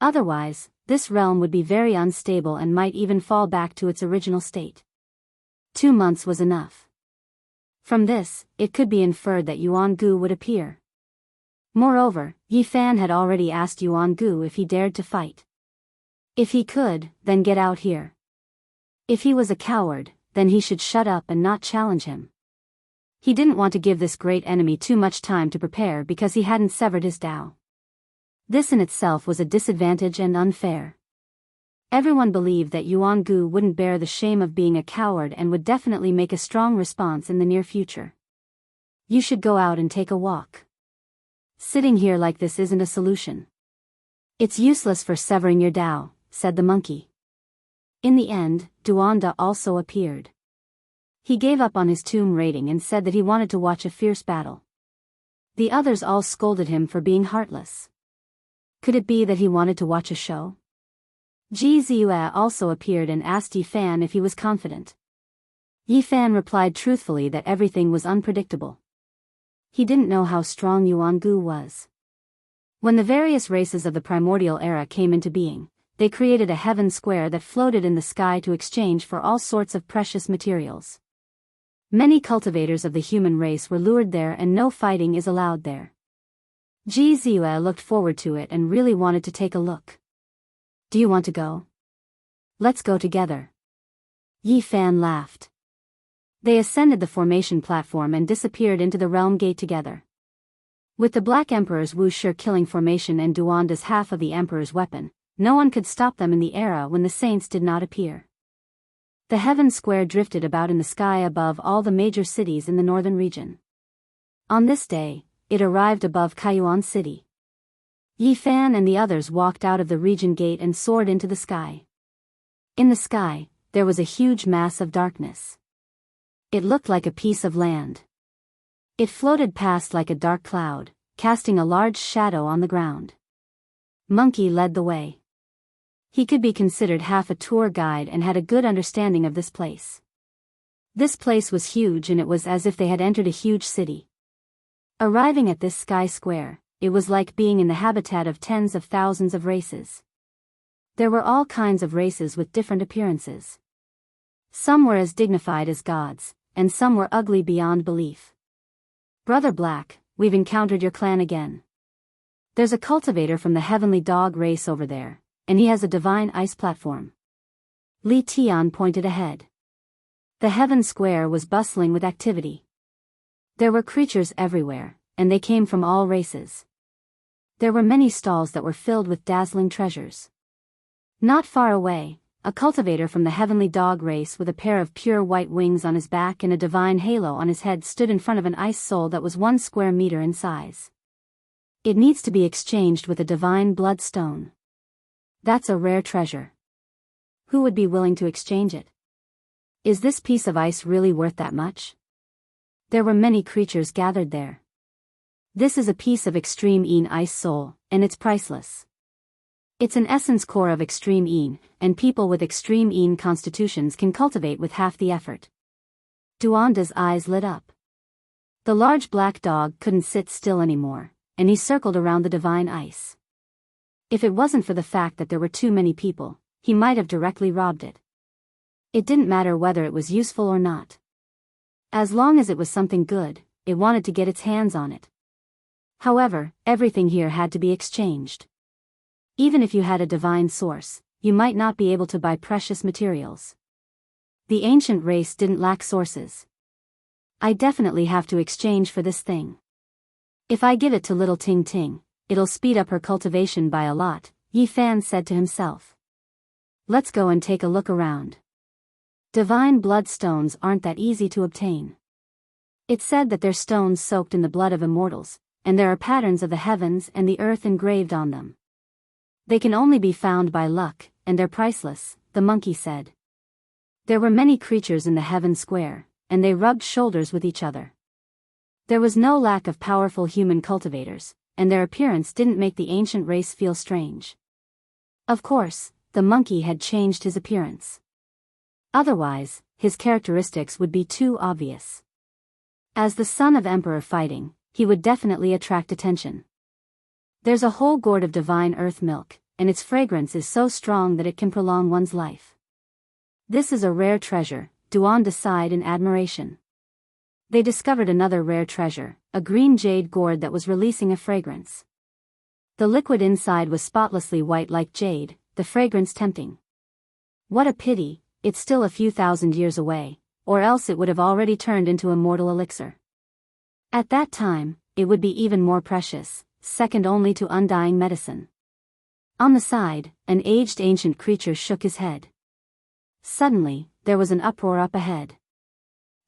Otherwise, this realm would be very unstable and might even fall back to its original state. 2 months was enough. From this, it could be inferred that Yuan-gu would appear. Moreover, Yi Fan had already asked Yuan-gu if he dared to fight. If he could, then get out here. If he was a coward, then he should shut up and not challenge him. He didn't want to give this great enemy too much time to prepare because he hadn't severed his Tao. This in itself was a disadvantage and unfair. Everyone believed that Yuan-gu wouldn't bear the shame of being a coward and would definitely make a strong response in the near future. You should go out and take a walk. Sitting here like this isn't a solution. It's useless for severing your Tao, said the monkey. In the end, Duanda also appeared. He gave up on his tomb raiding and said that he wanted to watch a fierce battle. The others all scolded him for being heartless. Could it be that he wanted to watch a show? Ji Ziyue also appeared and asked Yi Fan if he was confident. Yi Fan replied truthfully that everything was unpredictable. He didn't know how strong Yuan-gu was. When the various races of the primordial era came into being, they created a heaven square that floated in the sky to exchange for all sorts of precious materials. Many cultivators of the human race were lured there and no fighting is allowed there. Ji Ziyue looked forward to it and really wanted to take a look. Do you want to go? Let's go together. Yi Fan laughed. They ascended the formation platform and disappeared into the realm gate together. With the Black Emperor's Wushi killing formation and Duanda's half of the Emperor's weapon, no one could stop them in the era when the saints did not appear. The heaven square drifted about in the sky above all the major cities in the northern region. On this day, it arrived above Kaiyuan City. Yi Fan and the others walked out of the region gate and soared into the sky. In the sky, there was a huge mass of darkness. It looked like a piece of land. It floated past like a dark cloud, casting a large shadow on the ground. Monkey led the way. He could be considered half a tour guide and had a good understanding of this place. This place was huge and it was as if they had entered a huge city. Arriving at this sky square, it was like being in the habitat of tens of thousands of races. There were all kinds of races with different appearances. Some were as dignified as gods, and some were ugly beyond belief. Brother Black, we've encountered your clan again. There's a cultivator from the heavenly dog race over there, and he has a divine ice platform. Li Tian pointed ahead. The heaven square was bustling with activity. There were creatures everywhere, and they came from all races. There were many stalls that were filled with dazzling treasures. Not far away, a cultivator from the heavenly dog race with a pair of pure white wings on his back and a divine halo on his head stood in front of an ice soul that was 1 square meter in size. It needs to be exchanged with a divine bloodstone. That's a rare treasure. Who would be willing to exchange it? Is this piece of ice really worth that much? There were many creatures gathered there. This is a piece of extreme Een ice soul, and it's priceless. It's an essence core of extreme Een, and people with extreme Een constitutions can cultivate with half the effort. Duanda's eyes lit up. The large black dog couldn't sit still anymore, and he circled around the divine ice. If it wasn't for the fact that there were too many people, he might have directly robbed it. It didn't matter whether it was useful or not. As long as it was something good, it wanted to get its hands on it. However, everything here had to be exchanged. Even if you had a divine source, you might not be able to buy precious materials. The ancient race didn't lack sources. I definitely have to exchange for this thing. If I give it to little Ting Ting, it'll speed up her cultivation by a lot, Yi Fan said to himself. Let's go and take a look around. Divine blood stones aren't that easy to obtain. It's said that they're stones soaked in the blood of immortals, and there are patterns of the heavens and the earth engraved on them. They can only be found by luck, and they're priceless, the monkey said. There were many creatures in the heaven square, and they rubbed shoulders with each other. There was no lack of powerful human cultivators, and their appearance didn't make the ancient race feel strange. Of course, the monkey had changed his appearance. Otherwise, his characteristics would be too obvious. As the son of Emperor fighting, he would definitely attract attention. There's a whole gourd of divine earth milk, and its fragrance is so strong that it can prolong one's life. This is a rare treasure, Duanda sighed in admiration. They discovered another rare treasure, a green jade gourd that was releasing a fragrance. The liquid inside was spotlessly white like jade, the fragrance tempting. What a pity, it's still a few thousand years away, or else it would have already turned into immortal elixir. At that time, it would be even more precious, second only to undying medicine. On the side, an aged ancient creature shook his head. Suddenly, there was an uproar up ahead.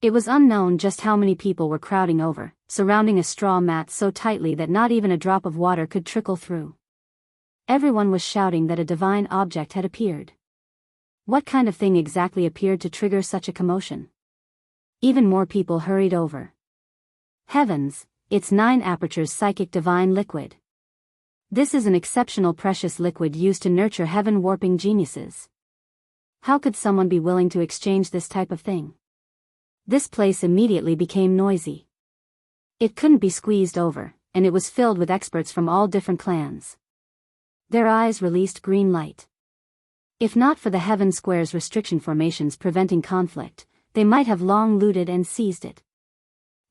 It was unknown just how many people were crowding over, surrounding a straw mat so tightly that not even a drop of water could trickle through. Everyone was shouting that a divine object had appeared. What kind of thing exactly appeared to trigger such a commotion? Even more people hurried over. Heavens, it's 9 apertures psychic divine liquid. This is an exceptional precious liquid used to nurture heaven-warping geniuses. How could someone be willing to exchange this type of thing? This place immediately became noisy. It couldn't be squeezed over, and it was filled with experts from all different clans. Their eyes released green light. If not for the Heaven Square's restriction formations preventing conflict, they might have long looted and seized it.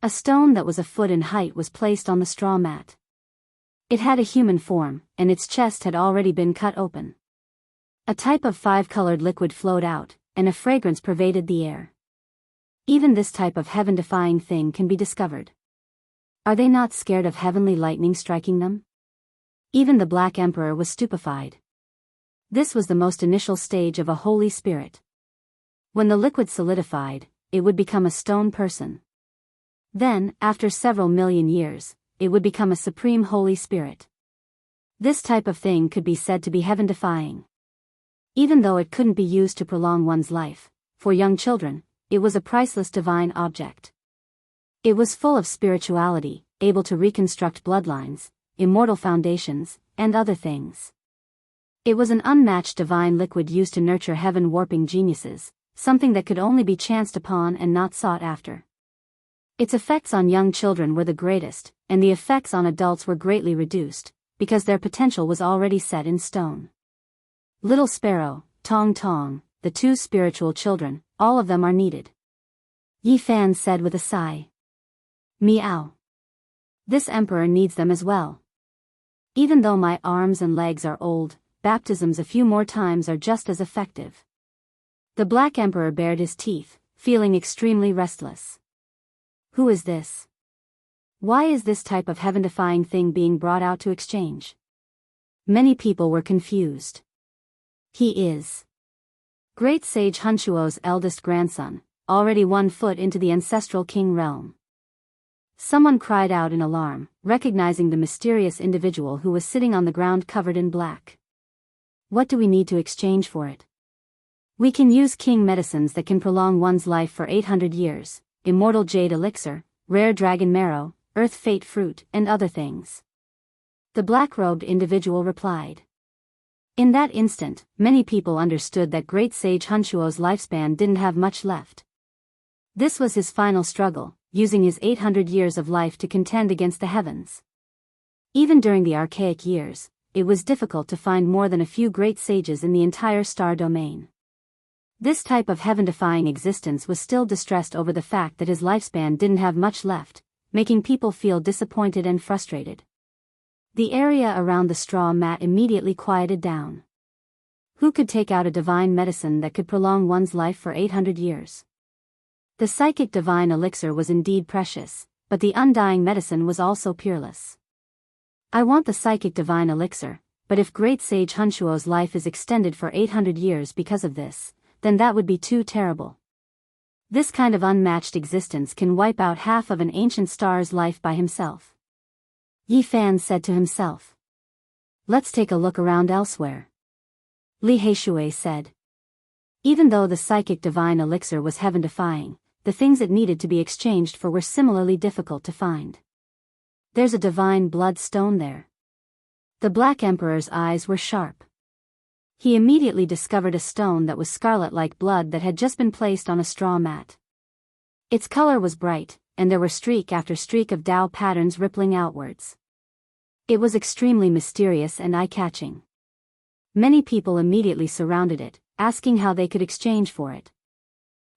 A stone that was a foot in height was placed on the straw mat. It had a human form, and its chest had already been cut open. A type of 5-colored liquid flowed out, and a fragrance pervaded the air. Even this type of heaven-defying thing can be discovered. Are they not scared of heavenly lightning striking them? Even the Black Emperor was stupefied. This was the most initial stage of a holy spirit. When the liquid solidified, it would become a stone person. Then, after several million years, it would become a supreme holy spirit. This type of thing could be said to be heaven-defying. Even though it couldn't be used to prolong one's life, for young children, it was a priceless divine object. It was full of spirituality, able to reconstruct bloodlines, immortal foundations, and other things. It was an unmatched divine liquid used to nurture heaven-warping geniuses, something that could only be chanced upon and not sought after. Its effects on young children were the greatest, and the effects on adults were greatly reduced, because their potential was already set in stone. Little Sparrow, Tong Tong, the 2 spiritual children, all of them are needed. Yi Fan said with a sigh. Meow. This emperor needs them as well. Even though my arms and legs are old, baptisms a few more times are just as effective. The Black Emperor bared his teeth, feeling extremely restless. Who is this? Why is this type of heaven-defying thing being brought out to exchange? Many people were confused. He is Great Sage Hunshuo's eldest grandson, already 1 foot into the ancestral king realm. Someone cried out in alarm, recognizing the mysterious individual who was sitting on the ground covered in black. What do we need to exchange for it? We can use king medicines that can prolong one's life for 800 years, immortal jade elixir, rare dragon marrow, earth fate fruit, and other things. The black-robed individual replied. In that instant, many people understood that great sage Hunshuo's lifespan didn't have much left. This was his final struggle, using his 800 years of life to contend against the heavens. Even during the archaic years, it was difficult to find more than a few great sages in the entire star domain. This type of heaven-defying existence was still distressed over the fact that his lifespan didn't have much left, making people feel disappointed and frustrated. The area around the straw mat immediately quieted down. Who could take out a divine medicine that could prolong one's life for 800 years? The psychic divine elixir was indeed precious, but the undying medicine was also peerless. I want the psychic divine elixir, but if great sage Hunshuo's life is extended for 800 years because of this, then that would be too terrible. This kind of unmatched existence can wipe out half of an ancient star's life by himself. Yi Fan said to himself. Let's take a look around elsewhere. Li Heishui said. Even though the psychic divine elixir was heaven-defying, the things it needed to be exchanged for were similarly difficult to find. There's a divine blood stone there. The Black Emperor's eyes were sharp. He immediately discovered a stone that was scarlet like blood that had just been placed on a straw mat. Its color was bright, and there were streak after streak of Tao patterns rippling outwards. It was extremely mysterious and eye-catching. Many people immediately surrounded it, asking how they could exchange for it.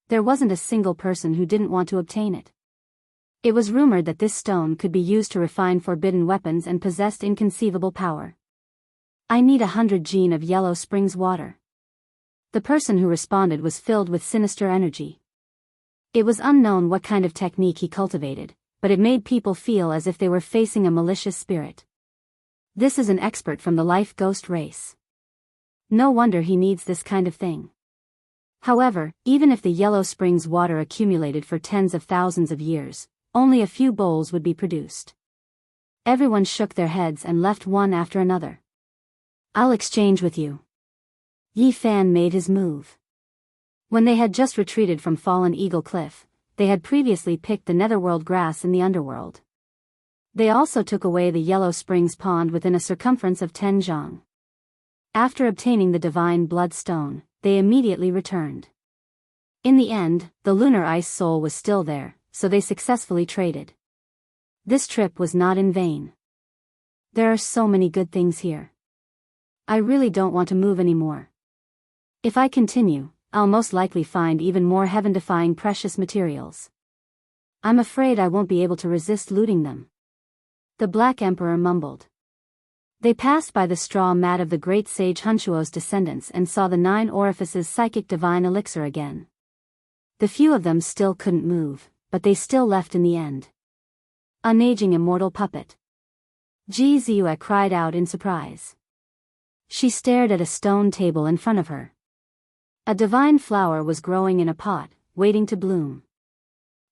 There wasn't a single person who didn't want to obtain it. It was rumored that this stone could be used to refine forbidden weapons and possessed inconceivable power. I need 100 gene of Yellow Springs water. The person who responded was filled with sinister energy. It was unknown what kind of technique he cultivated, but it made people feel as if they were facing a malicious spirit. This is an expert from the life ghost race. No wonder he needs this kind of thing. However, even if the Yellow Springs water accumulated for tens of thousands of years, only a few bowls would be produced. Everyone shook their heads and left one after another. I'll exchange with you. Yi Fan made his move. When they had just retreated from Fallen Eagle Cliff, they had previously picked the netherworld grass in the underworld. They also took away the Yellow Springs pond within a circumference of 10 zhang. After obtaining the divine blood stone, they immediately returned. In the end, the lunar ice soul was still there, so they successfully traded. This trip was not in vain. There are so many good things here. I really don't want to move anymore. If I continue, I'll most likely find even more heaven-defying precious materials. I'm afraid I won't be able to resist looting them. The Black Emperor mumbled. They passed by the straw mat of the great sage Hunshuo's descendants and saw the 9 orifices psychic divine elixir again. The few of them still couldn't move, but they still left in the end. An aging immortal puppet. Ji Ziyue cried out in surprise. She stared at a stone table in front of her. A divine flower was growing in a pot, waiting to bloom.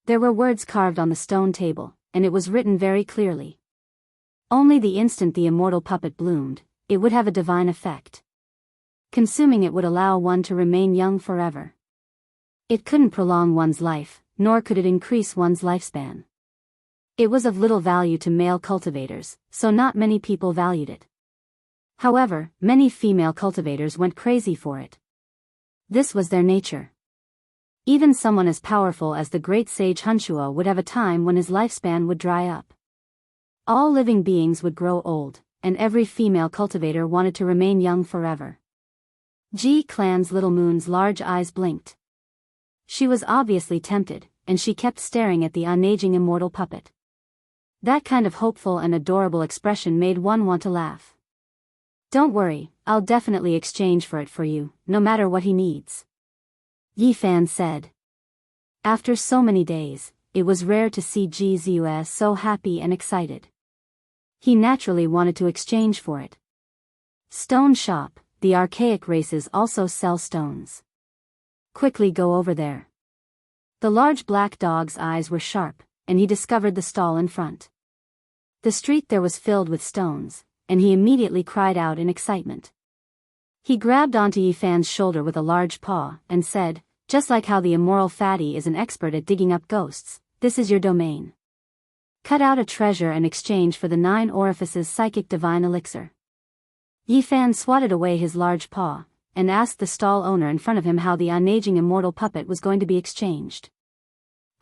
There were words carved on the stone table, and it was written very clearly. Only the instant the immortal puppet bloomed, it would have a divine effect. Consuming it would allow one to remain young forever. It couldn't prolong one's life, nor could it increase one's lifespan. It was of little value to male cultivators, so not many people valued it. However, many female cultivators went crazy for it. This was their nature. Even someone as powerful as the great sage Hunshuo would have a time when his lifespan would dry up. All living beings would grow old, and every female cultivator wanted to remain young forever. Ji Clan's little moon's large eyes blinked. She was obviously tempted, and she kept staring at the unaging immortal puppet. That kind of hopeful and adorable expression made one want to laugh. Don't worry, I'll definitely exchange for it for you, no matter what he needs. Yi Fan said. After so many days, it was rare to see Ji Ziyue so happy and excited. He naturally wanted to exchange for it. Stone shop, the archaic races also sell stones. Quickly go over there. The large black dog's eyes were sharp, and he discovered the stall in front. The street there was filled with stones, and he immediately cried out in excitement. He grabbed onto Yi Fan's shoulder with a large paw, and said, just like how the immoral fatty is an expert at digging up ghosts, this is your domain. Cut out a treasure in exchange for the 9 orifices psychic divine elixir. Yifan swatted away his large paw, and asked the stall owner in front of him how the unaging immortal puppet was going to be exchanged.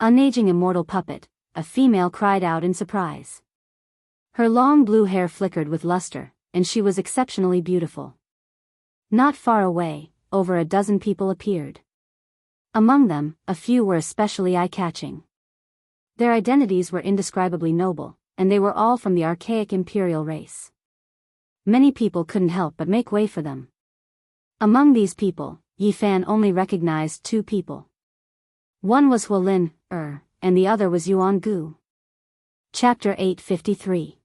Unaging immortal puppet, a female cried out in surprise. Her long blue hair flickered with luster, and she was exceptionally beautiful. Not far away, over a dozen people appeared. Among them, a few were especially eye-catching. Their identities were indescribably noble, and they were all from the archaic imperial race. Many people couldn't help but make way for them. Among these people, Yifan only recognized 2 people. One was Hualin, and the other was Yuan Gu. Chapter 853.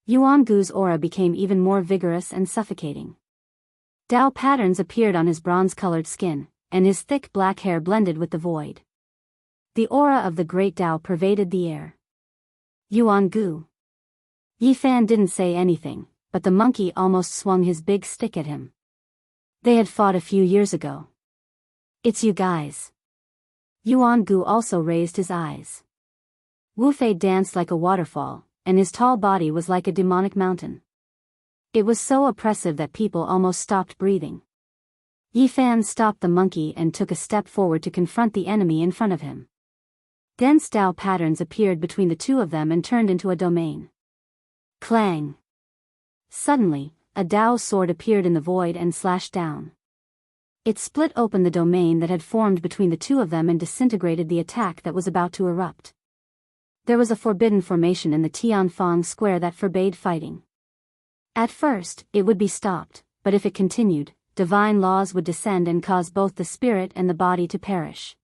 Yuan Gu's aura became even more vigorous and suffocating. Dao patterns appeared on his bronze-colored skin, and his thick black hair blended with the void. The aura of the great Dao pervaded the air. Yuan Gu. Yifan didn't say anything, but the monkey almost swung his big stick at him. They had fought a few years ago. It's you guys. Yuan Gu also raised his eyes. Wu Fei danced like a waterfall, and his tall body was like a demonic mountain. It was so oppressive that people almost stopped breathing. Yifan stopped the monkey and took a step forward to confront the enemy in front of him. Dense Dao patterns appeared between the two of them and turned into a domain. Clang! Suddenly, a Dao sword appeared in the void and slashed down. It split open the domain that had formed between the two of them and disintegrated the attack that was about to erupt. There was a forbidden formation in the Tianfang square that forbade fighting. At first, it would be stopped, but if it continued, divine laws would descend and cause both the spirit and the body to perish.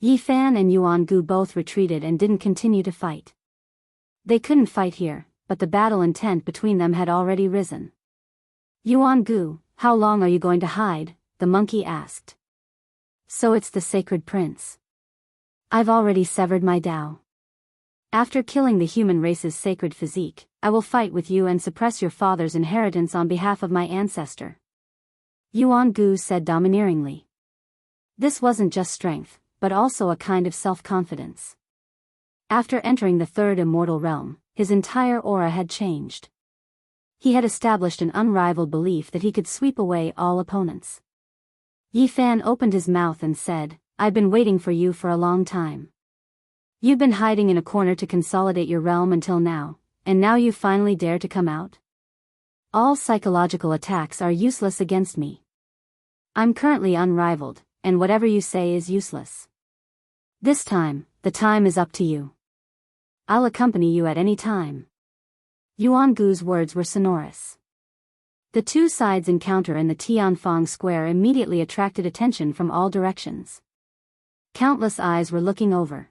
Yifan and Yuan Gu both retreated and didn't continue to fight. They couldn't fight here, but the battle intent between them had already risen. Yuan Gu, how long are you going to hide? The monkey asked. So it's the sacred prince. I've already severed my Dao. After killing the human race's sacred physique, I will fight with you and suppress your father's inheritance on behalf of my ancestor. Yuan Gu said domineeringly. This wasn't just strength, but also a kind of self-confidence. After entering the 3rd immortal realm, his entire aura had changed. He had established an unrivaled belief that he could sweep away all opponents. Yifan opened his mouth and said, I've been waiting for you for a long time. You've been hiding in a corner to consolidate your realm until now, and now you finally dare to come out? All psychological attacks are useless against me. I'm currently unrivaled, and whatever you say is useless. This time, the time is up to you. I'll accompany you at any time. Yuan Gu's words were sonorous. The two sides' encounter in the Tianfang square immediately attracted attention from all directions. Countless eyes were looking over.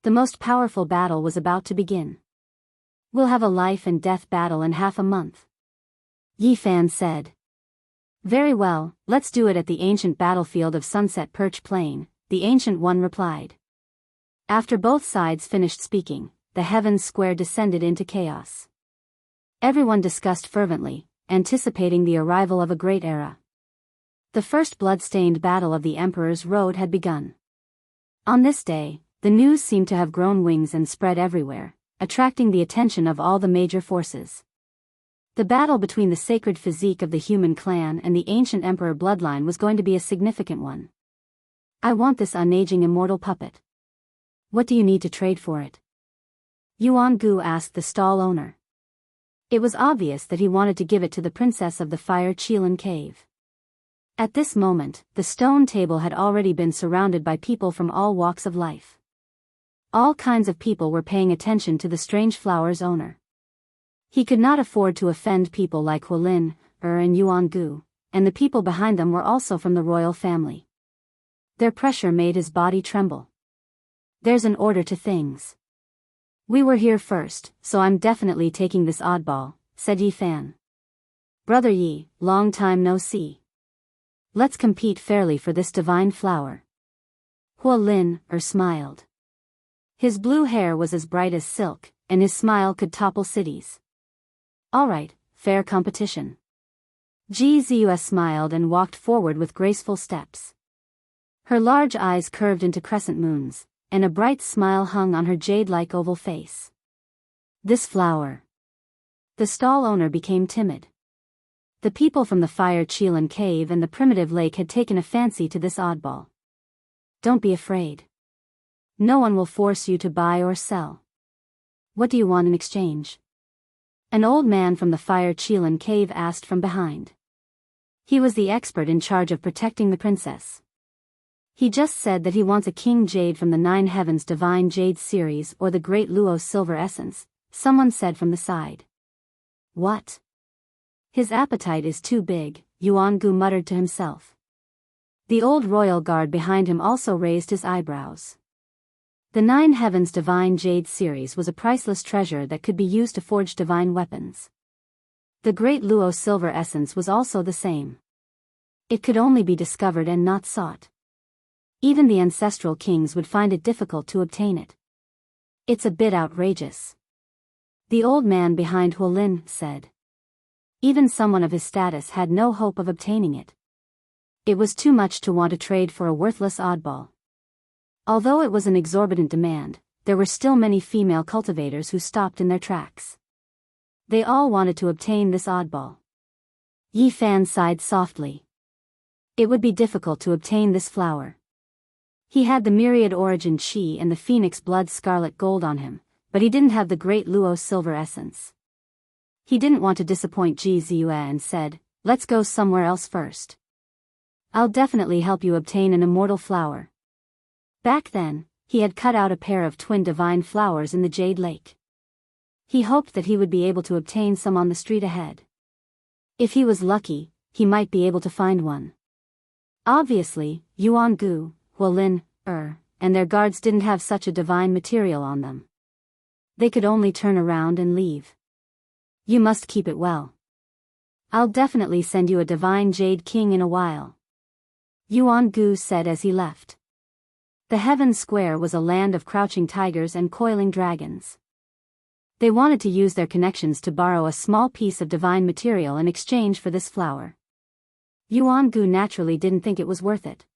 The most powerful battle was about to begin. We'll have a life and death battle in half a month. Yifan said. Very well, let's do it at the ancient battlefield of Sunset Perch Plain, the Ancient One replied. After both sides finished speaking, the heavens square descended into chaos. Everyone discussed fervently, anticipating the arrival of a great era. The first blood-stained battle of the Emperor's Road had begun. On this day, the news seemed to have grown wings and spread everywhere, attracting the attention of all the major forces. The battle between the sacred physique of the human clan and the ancient emperor bloodline was going to be a significant one. I want this unaging immortal puppet. What do you need to trade for it? Yuan Gu asked the stall owner. It was obvious that he wanted to give it to the princess of the Fire Qilin Cave. At this moment, the stone table had already been surrounded by people from all walks of life. All kinds of people were paying attention to the strange flower's owner. He could not afford to offend people like Hualin, and Yuan Gu, and the people behind them were also from the royal family. Their pressure made his body tremble. There's an order to things. We were here first, so I'm definitely taking this oddball, said Yifan. Brother Yi, long time no see. Let's compete fairly for this divine flower. Hualin, smiled. His blue hair was as bright as silk, and his smile could topple cities. All right, fair competition. Gzus smiled and walked forward with graceful steps. Her large eyes curved into crescent moons, and a bright smile hung on her jade-like oval face. This flower. The stall owner became timid. The people from the Fire Chelan cave and the primitive lake had taken a fancy to this oddball. Don't be afraid. No one will force you to buy or sell. What do you want in exchange? An old man from the Fire Chelan cave asked from behind. He was the expert in charge of protecting the princess. He just said that he wants a king jade from the Nine Heavens Divine Jade series or the Great Luo Silver Essence, someone said from the side. What? His appetite is too big, Yuan Gu muttered to himself. The old royal guard behind him also raised his eyebrows. The Nine Heavens Divine Jade series was a priceless treasure that could be used to forge divine weapons. The Great Luo Silver Essence was also the same. It could only be discovered and not sought. Even the ancestral kings would find it difficult to obtain it. It's a bit outrageous. The old man behind Huolin said. Even someone of his status had no hope of obtaining it. It was too much to want to trade for a worthless oddball. Although it was an exorbitant demand, there were still many female cultivators who stopped in their tracks. They all wanted to obtain this oddball. Yi Fan sighed softly. It would be difficult to obtain this flower. He had the myriad origin chi and the phoenix blood scarlet gold on him, but he didn't have the Great Luo Silver Essence. He didn't want to disappoint Ji Ziyue and said, let's go somewhere else first. I'll definitely help you obtain an immortal flower. Back then, he had cut out a pair of twin divine flowers in the Jade Lake. He hoped that he would be able to obtain some on the street ahead. If he was lucky, he might be able to find one. Obviously, Yuan Gu, Huolin, and their guards didn't have such a divine material on them. They could only turn around and leave. You must keep it well. I'll definitely send you a divine Jade King in a while. Yuan Gu said as he left. The Heaven Square was a land of crouching tigers and coiling dragons. They wanted to use their connections to borrow a small piece of divine material in exchange for this flower. Yuan Gu naturally didn't think it was worth it.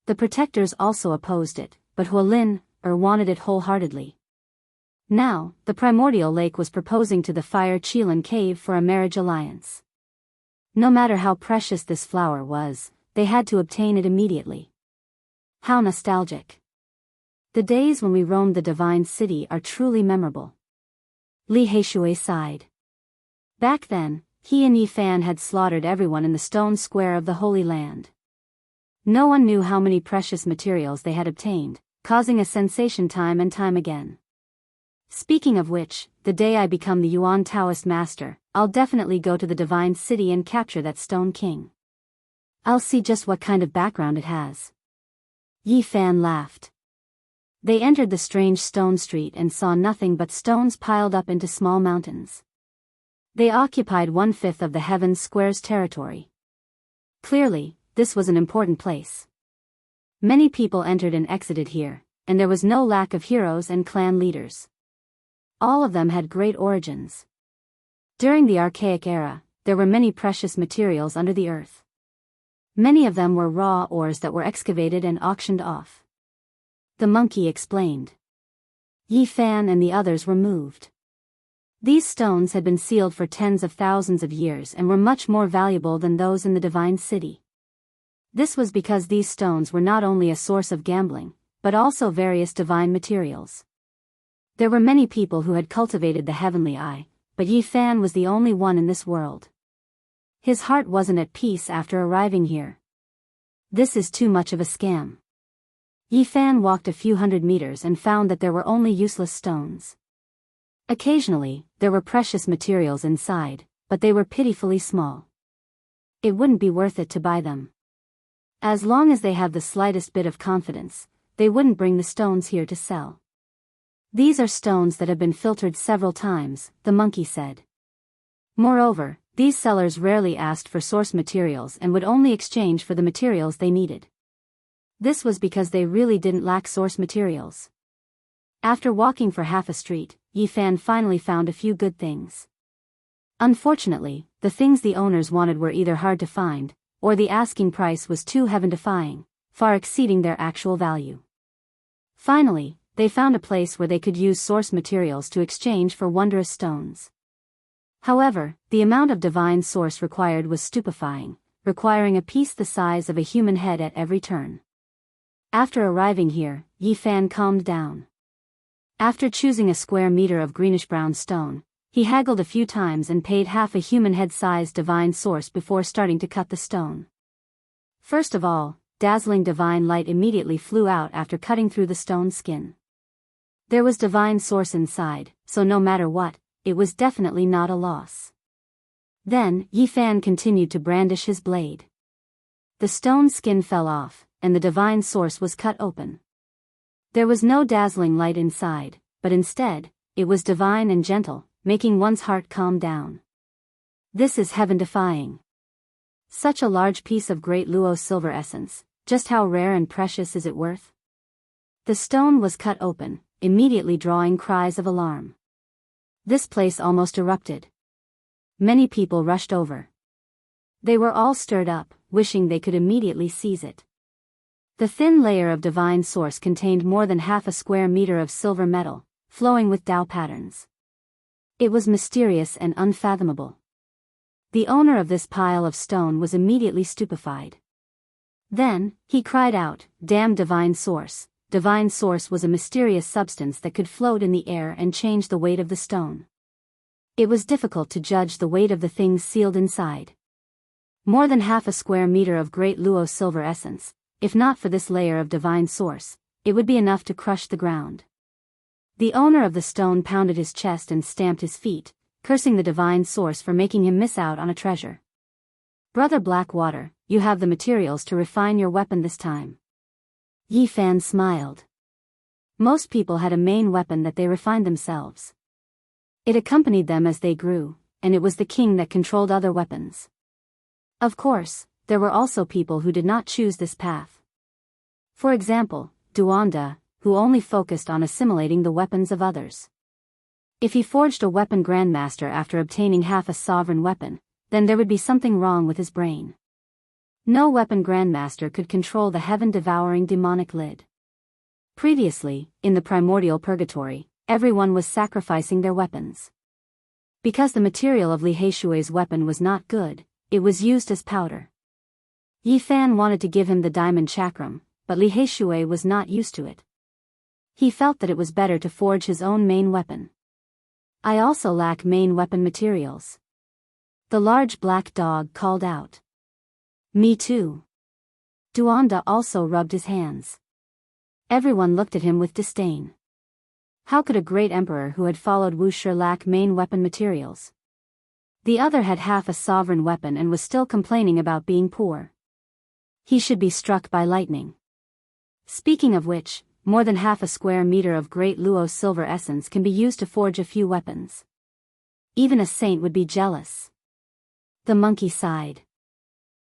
The protectors also opposed it, but Huolin, wanted it wholeheartedly. Now, the primordial lake was proposing to the Fire Chelan cave for a marriage alliance. No matter how precious this flower was, they had to obtain it immediately. How nostalgic. The days when we roamed the divine city are truly memorable. Li Heishui sighed. Back then, he and Yi Fan had slaughtered everyone in the stone square of the Holy Land. No one knew how many precious materials they had obtained, causing a sensation time and time again. Speaking of which, the day I become the Yuan Taoist master, I'll definitely go to the divine city and capture that stone king. I'll see just what kind of background it has. Yi Fan laughed. They entered the strange stone street and saw nothing but stones piled up into small mountains. They occupied 1/5 of the Heaven Square's territory. Clearly, this was an important place. Many people entered and exited here, and there was no lack of heroes and clan leaders. All of them had great origins. During the Archaic era, there were many precious materials under the earth. Many of them were raw ores that were excavated and auctioned off. The monkey explained. Yi Fan and the others were moved. These stones had been sealed for tens of thousands of years and were much more valuable than those in the divine city. This was because these stones were not only a source of gambling, but also various divine materials. There were many people who had cultivated the heavenly eye, but Yi Fan was the only one in this world. His heart wasn't at peace after arriving here. This is too much of a scam. Yi Fan walked a few hundred meters and found that there were only useless stones. Occasionally, there were precious materials inside, but they were pitifully small. It wouldn't be worth it to buy them. As long as they have the slightest bit of confidence, they wouldn't bring the stones here to sell. These are stones that have been filtered several times, the monkey said. Moreover, these sellers rarely asked for source materials and would only exchange for the materials they needed. This was because they really didn't lack source materials. After walking for half a street, Yi Fan finally found a few good things. Unfortunately, the things the owners wanted were either hard to find, or the asking price was too heaven-defying, far exceeding their actual value. Finally, they found a place where they could use source materials to exchange for wondrous stones. However, the amount of divine source required was stupefying, requiring a piece the size of a human head at every turn. After arriving here, Yi Fan calmed down. After choosing a square meter of greenish-brown stone, he haggled a few times and paid half a human head-sized divine source before starting to cut the stone. First of all, dazzling divine light immediately flew out after cutting through the stone skin. There was divine source inside, so no matter what, it was definitely not a loss. Then, Yi Fan continued to brandish his blade. The stone skin fell off, and the divine source was cut open. There was no dazzling light inside, but instead, it was divine and gentle, making one's heart calm down. This is heaven-defying. Such a large piece of great Luo silver essence, just how rare and precious is it worth? The stone was cut open, immediately drawing cries of alarm. This place almost erupted. Many people rushed over. They were all stirred up, wishing they could immediately seize it. The thin layer of divine source contained more than half a square meter of silver metal, flowing with Tao patterns. It was mysterious and unfathomable. The owner of this pile of stone was immediately stupefied. Then, he cried out, "Damn divine source!" Divine source was a mysterious substance that could float in the air and change the weight of the stone. It was difficult to judge the weight of the things sealed inside. More than half a square meter of great Luo silver essence, if not for this layer of divine source, it would be enough to crush the ground. The owner of the stone pounded his chest and stamped his feet, cursing the divine source for making him miss out on a treasure. "Brother Blackwater, you have the materials to refine your weapon this time." Yi Fan smiled. Most people had a main weapon that they refined themselves. It accompanied them as they grew, and it was the king that controlled other weapons. Of course, there were also people who did not choose this path. For example, Duanda, who only focused on assimilating the weapons of others. If he forged a weapon grandmaster after obtaining half a sovereign weapon, then there would be something wrong with his brain. No weapon grandmaster could control the heaven-devouring demonic lid. Previously, in the primordial purgatory, everyone was sacrificing their weapons. Because the material of Li Heishui's weapon was not good, it was used as powder. Yi Fan wanted to give him the diamond chakram, but Li Heishui was not used to it. He felt that it was better to forge his own main weapon. "I also lack main weapon materials." The large black dog called out. "Me too." Duanda also rubbed his hands. Everyone looked at him with disdain. How could a great emperor who had followed Wu Shi lack main weapon materials? The other had half a sovereign weapon and was still complaining about being poor. He should be struck by lightning. Speaking of which, more than half a square meter of great Luo silver essence can be used to forge a few weapons. Even a saint would be jealous. The monkey sighed.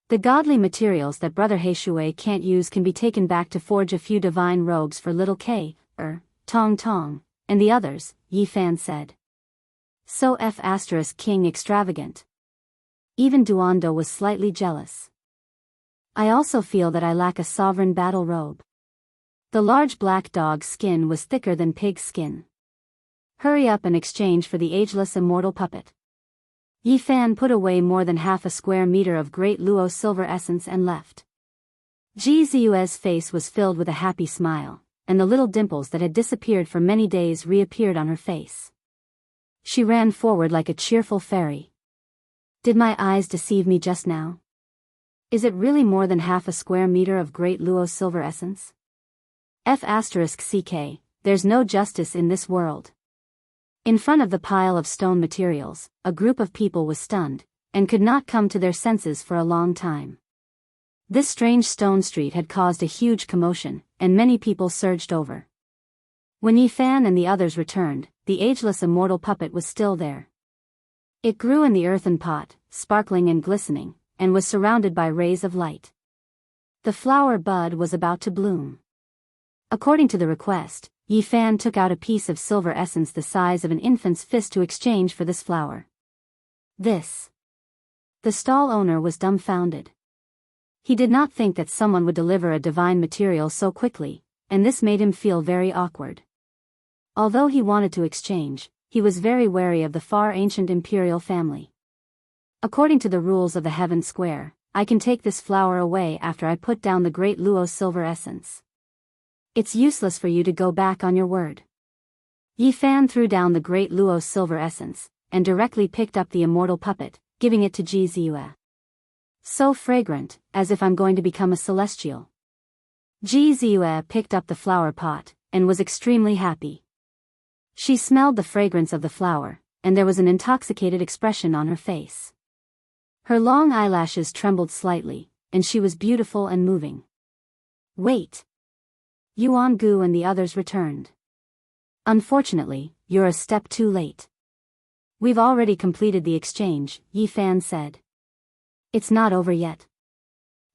The godly materials that Brother Heishui can't use can be taken back to forge a few divine robes for little K, Tong Tong, and the others, Yi Fan said. So King extravagant. Even Duando was slightly jealous. "I also feel that I lack a sovereign battle robe." The large black dog's skin was thicker than pig's skin. "Hurry up and exchange for the ageless immortal puppet." Yi Fan put away more than half a square meter of great Luo silver essence and left. Ji Ziue's face was filled with a happy smile, and the little dimples that had disappeared for many days reappeared on her face. She ran forward like a cheerful fairy. "Did my eyes deceive me just now? Is it really more than half a square meter of great Luo silver essence? There's no justice in this world." In front of the pile of stone materials, a group of people was stunned, and could not come to their senses for a long time. This strange stone street had caused a huge commotion, and many people surged over. When Yi Fan and the others returned, the ageless immortal puppet was still there. It grew in the earthen pot, sparkling and glistening, and was surrounded by rays of light. The flower bud was about to bloom. According to the request, Yi Fan took out a piece of silver essence the size of an infant's fist to exchange for this flower. This. The stall owner was dumbfounded. He did not think that someone would deliver a divine material so quickly, and this made him feel very awkward. Although he wanted to exchange, he was very wary of the far ancient imperial family. According to the rules of the Heaven Square, I can take this flower away after I put down the great Luo silver essence. It's useless for you to go back on your word. Yi Fan threw down the great Luo silver essence, and directly picked up the immortal puppet, giving it to Ji Ziyue. So fragrant, as if I'm going to become a celestial. Ji Ziyue picked up the flower pot, and was extremely happy. She smelled the fragrance of the flower, and there was an intoxicated expression on her face. Her long eyelashes trembled slightly, and she was beautiful and moving. Wait! Yuan Gu and the others returned. Unfortunately, you're a step too late. We've already completed the exchange, Yi Fan said. It's not over yet.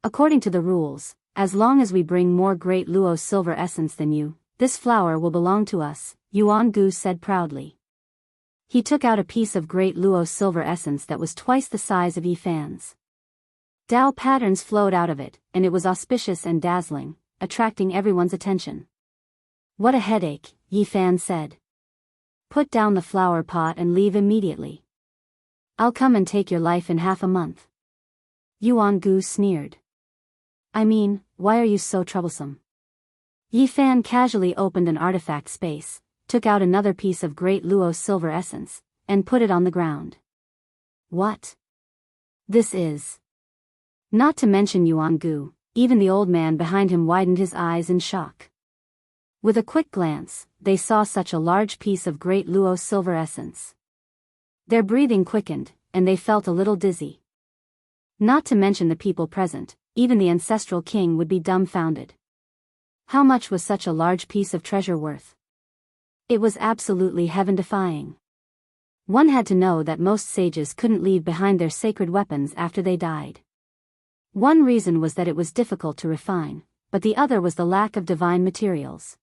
According to the rules, as long as we bring more great Luo silver essence than you, this flower will belong to us, Yuan Gu said proudly. He took out a piece of great Luo silver essence that was twice the size of Yi Fan's. Dao patterns flowed out of it, and it was auspicious and dazzling, attracting everyone's attention. What a headache, Yi Fan said. Put down the flower pot and leave immediately. I'll come and take your life in half a month. Yuan Gu sneered. I mean, why are you so troublesome? Yi Fan casually opened an artifact space, took out another piece of great Luo silver essence, and put it on the ground. What? This is... Not to mention Yuan Gu, even the old man behind him widened his eyes in shock. With a quick glance, they saw such a large piece of great Luo silver essence. Their breathing quickened, and they felt a little dizzy. Not to mention the people present, even the ancestral king would be dumbfounded. How much was such a large piece of treasure worth? It was absolutely heaven-defying. One had to know that most sages couldn't leave behind their sacred weapons after they died. One reason was that it was difficult to refine, but the other was the lack of divine materials.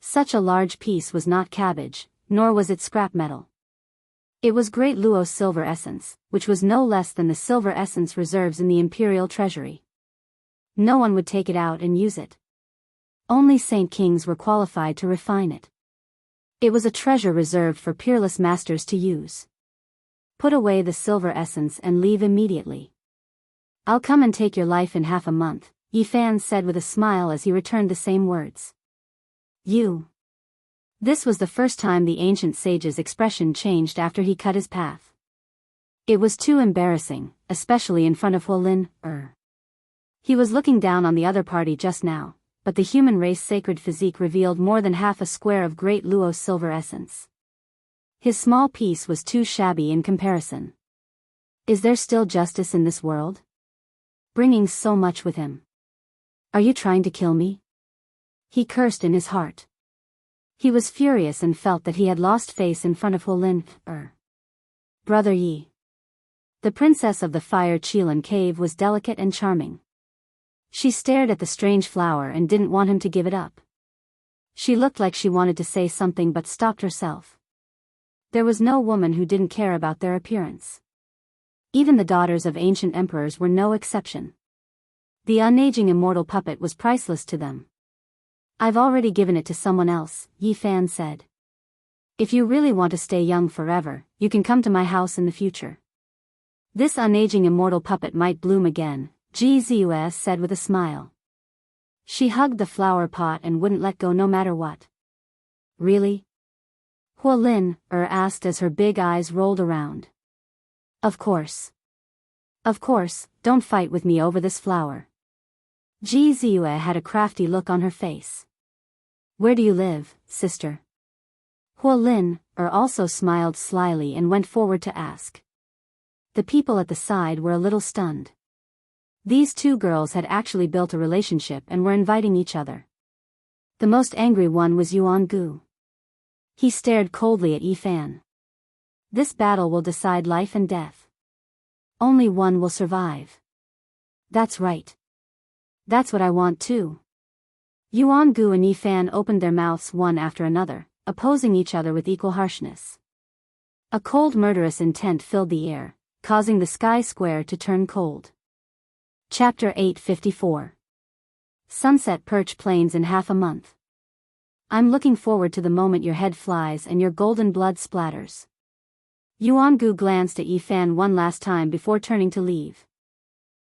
Such a large piece was not cabbage, nor was it scrap metal. It was great Luo silver essence, which was no less than the silver essence reserves in the imperial treasury. No one would take it out and use it. Only Saint Kings were qualified to refine it. It was a treasure reserved for peerless masters to use. Put away the silver essence and leave immediately. I'll come and take your life in half a month, Yi Fan said with a smile as he returned the same words. You. This was the first time the ancient sage's expression changed after he cut his path. It was too embarrassing, especially in front of Huolin. He was looking down on the other party just now, but the human race sacred physique revealed more than half a square of great Luo silver essence. His small piece was too shabby in comparison. Is there still justice in this world? Bringing so much with him. Are you trying to kill me? He cursed in his heart. He was furious and felt that he had lost face in front of Huolin. Brother Yi. The princess of the Fire Qilin cave was delicate and charming. She stared at the strange flower and didn't want him to give it up. She looked like she wanted to say something but stopped herself. There was no woman who didn't care about their appearance. Even the daughters of ancient emperors were no exception. The unaging immortal puppet was priceless to them. I've already given it to someone else, Yi Fan said. If you really want to stay young forever, you can come to my house in the future. This unaging immortal puppet might bloom again, Ji Ziyue said with a smile. She hugged the flower pot and wouldn't let go no matter what. Really? Huolin asked as her big eyes rolled around. Of course. Of course, don't fight with me over this flower. Ji Ziyue had a crafty look on her face. Where do you live, sister? Huolin also smiled slyly and went forward to ask. The people at the side were a little stunned. These two girls had actually built a relationship and were inviting each other. The most angry one was Yuan Gu. He stared coldly at Yi Fan. This battle will decide life and death. Only one will survive. That's right. That's what I want too. Yuan Gu and Yi Fan opened their mouths one after another, opposing each other with equal harshness. A cold murderous intent filled the air, causing the sky square to turn cold. Chapter 854. Sunset perch planes in half a month. I'm looking forward to the moment your head flies and your golden blood splatters. Yuan-gu glanced at Yi-fan one last time before turning to leave.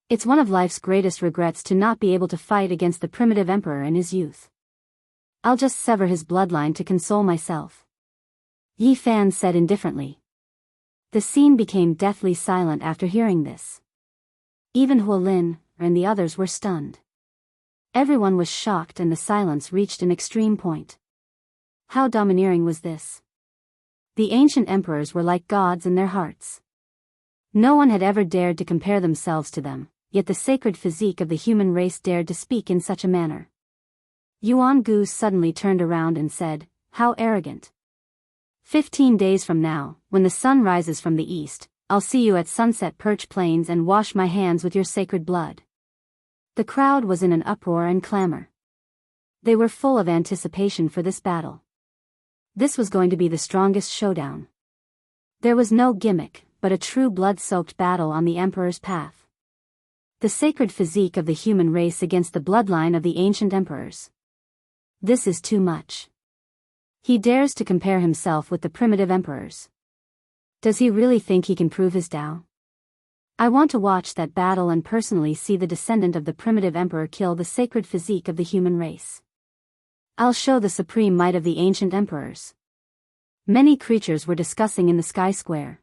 It's one of life's greatest regrets to not be able to fight against the primitive emperor in his youth. I'll just sever his bloodline to console myself. Yi-fan said indifferently. The scene became deathly silent after hearing this. Even Huolin and the others were stunned. Everyone was shocked and the silence reached an extreme point. How domineering was this? The ancient emperors were like gods in their hearts. No one had ever dared to compare themselves to them, yet the sacred physique of the human race dared to speak in such a manner. Yuan-gu suddenly turned around and said, "How arrogant. 15 days from now, when the sun rises from the east, I'll see you at Sunset Perch Plains and wash my hands with your sacred blood." The crowd was in an uproar and clamor. They were full of anticipation for this battle. This was going to be the strongest showdown. There was no gimmick, but a true blood-soaked battle on the Emperor's path. The sacred physique of the human race against the bloodline of the ancient emperors. This is too much. He dares to compare himself with the primitive emperors. Does he really think he can prove his Tao? I want to watch that battle and personally see the descendant of the primitive emperor kill the sacred physique of the human race. I'll show the supreme might of the ancient emperors. Many creatures were discussing in the sky square.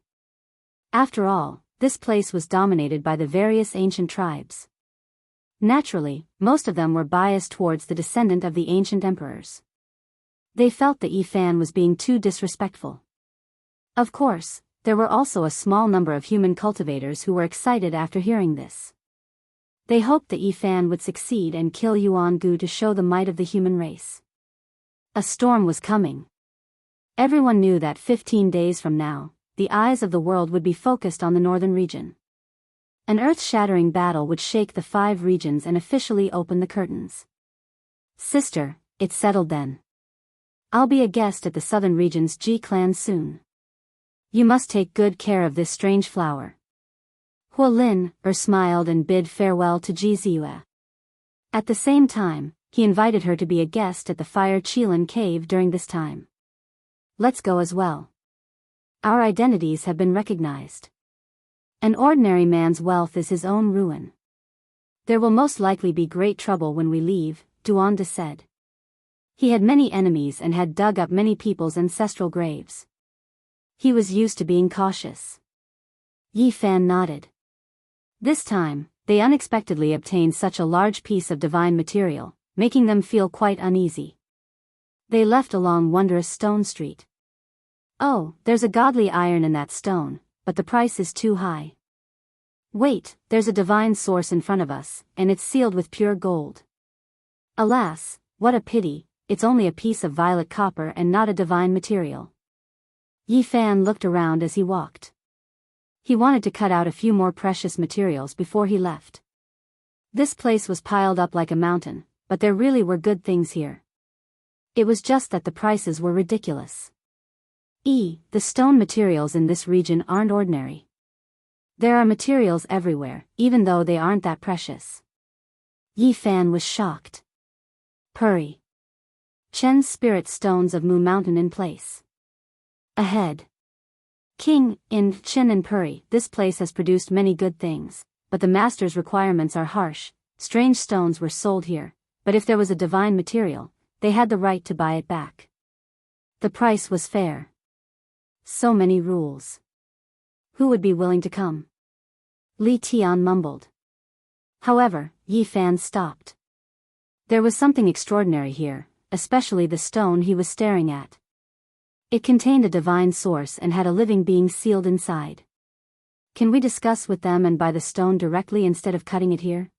After all, this place was dominated by the various ancient tribes. Naturally, most of them were biased towards the descendant of the ancient emperors. They felt that Yi-fan was being too disrespectful. Of course, there were also a small number of human cultivators who were excited after hearing this. They hoped that Yi-fan would succeed and kill Yuan-gu to show the might of the human race. A storm was coming. Everyone knew that 15 days from now, the eyes of the world would be focused on the northern region. An earth-shattering battle would shake the 5 regions and officially open the curtains. Sister, it's settled then. I'll be a guest at the southern region's G-clan soon. You must take good care of this strange flower. Huolin smiled and bid farewell to Ji Ziyue. At the same time, he invited her to be a guest at the Fire Qilin cave during this time. Let's go as well. Our identities have been recognized. An ordinary man's wealth is his own ruin. There will most likely be great trouble when we leave, Duanda said. He had many enemies and had dug up many people's ancestral graves. He was used to being cautious. Yi-fan nodded. This time, they unexpectedly obtained such a large piece of divine material, making them feel quite uneasy. They left along wondrous stone street. Oh, there's a godly iron in that stone, but the price is too high. Wait, there's a divine source in front of us, and it's sealed with pure gold. Alas, what a pity, it's only a piece of violet copper and not a divine material. Yi-fan looked around as he walked. He wanted to cut out a few more precious materials before he left. This place was piled up like a mountain, but there really were good things here. It was just that the prices were ridiculous. The stone materials in this region aren't ordinary. There are materials everywhere, even though they aren't that precious. Yi-fan was shocked. Puri. Chen's spirit stones of Mu Mountain in place. Ahead. King, in Chen and Puri, this place has produced many good things, but the master's requirements are harsh. Strange stones were sold here, but if there was a divine material, they had the right to buy it back. The price was fair. So many rules. Who would be willing to come? Li Tian mumbled. However, Yi-fan stopped. There was something extraordinary here, especially the stone he was staring at. It contained a divine source and had a living being sealed inside. Can we discuss with them and buy the stone directly instead of cutting it here?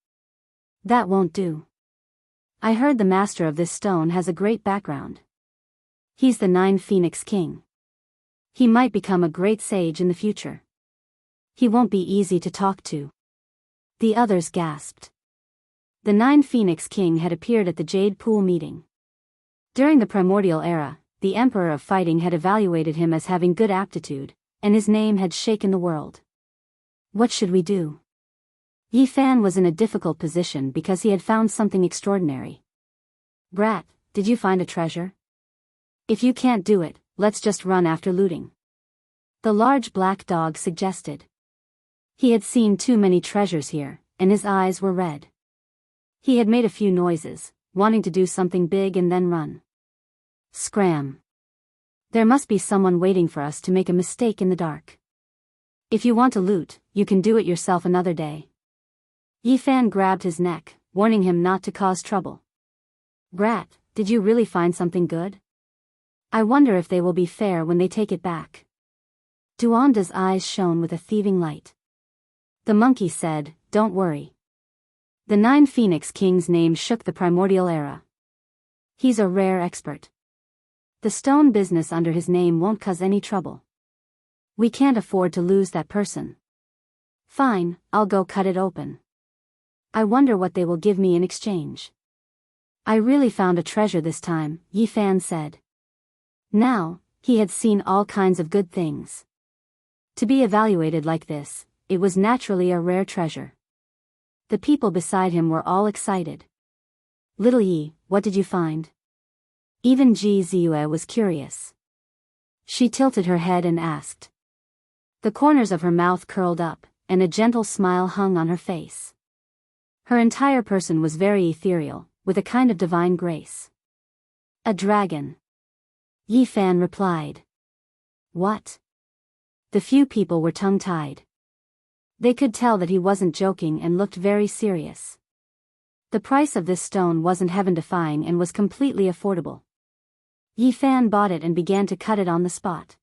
That won't do. I heard the master of this stone has a great background. He's the 9 Phoenix King. He might become a great sage in the future. He won't be easy to talk to. The others gasped. The 9 Phoenix King had appeared at the Jade Pool meeting. During the primordial era, the Emperor of Fighting had evaluated him as having good aptitude, and his name had shaken the world. What should we do? Yi Fan was in a difficult position because he had found something extraordinary. Brat, did you find a treasure? If you can't do it, let's just run after looting. The large black dog suggested. He had seen too many treasures here, and his eyes were red. He had made a few noises, wanting to do something big and then run. Scram. There must be someone waiting for us to make a mistake in the dark. If you want to loot, you can do it yourself another day. Yi Fan grabbed his neck, warning him not to cause trouble. Brat, did you really find something good? I wonder if they will be fair when they take it back. Duanda's eyes shone with a thieving light. The monkey said, don't worry. The 9 Phoenix Kings' name shook the primordial era. He's a rare expert. The stone business under his name won't cause any trouble. We can't afford to lose that person. Fine, I'll go cut it open. I wonder what they will give me in exchange. I really found a treasure this time, Yi Fan said. Now, he had seen all kinds of good things. To be evaluated like this, it was naturally a rare treasure. The people beside him were all excited. Little Yi, what did you find? Even Ji Ziyue was curious. She tilted her head and asked. The corners of her mouth curled up, and a gentle smile hung on her face. Her entire person was very ethereal, with a kind of divine grace. A dragon. Yi Fan replied. What? The few people were tongue-tied. They could tell that he wasn't joking and looked very serious. The price of this stone wasn't heaven-defying and was completely affordable. Yi Fan bought it and began to cut it on the spot.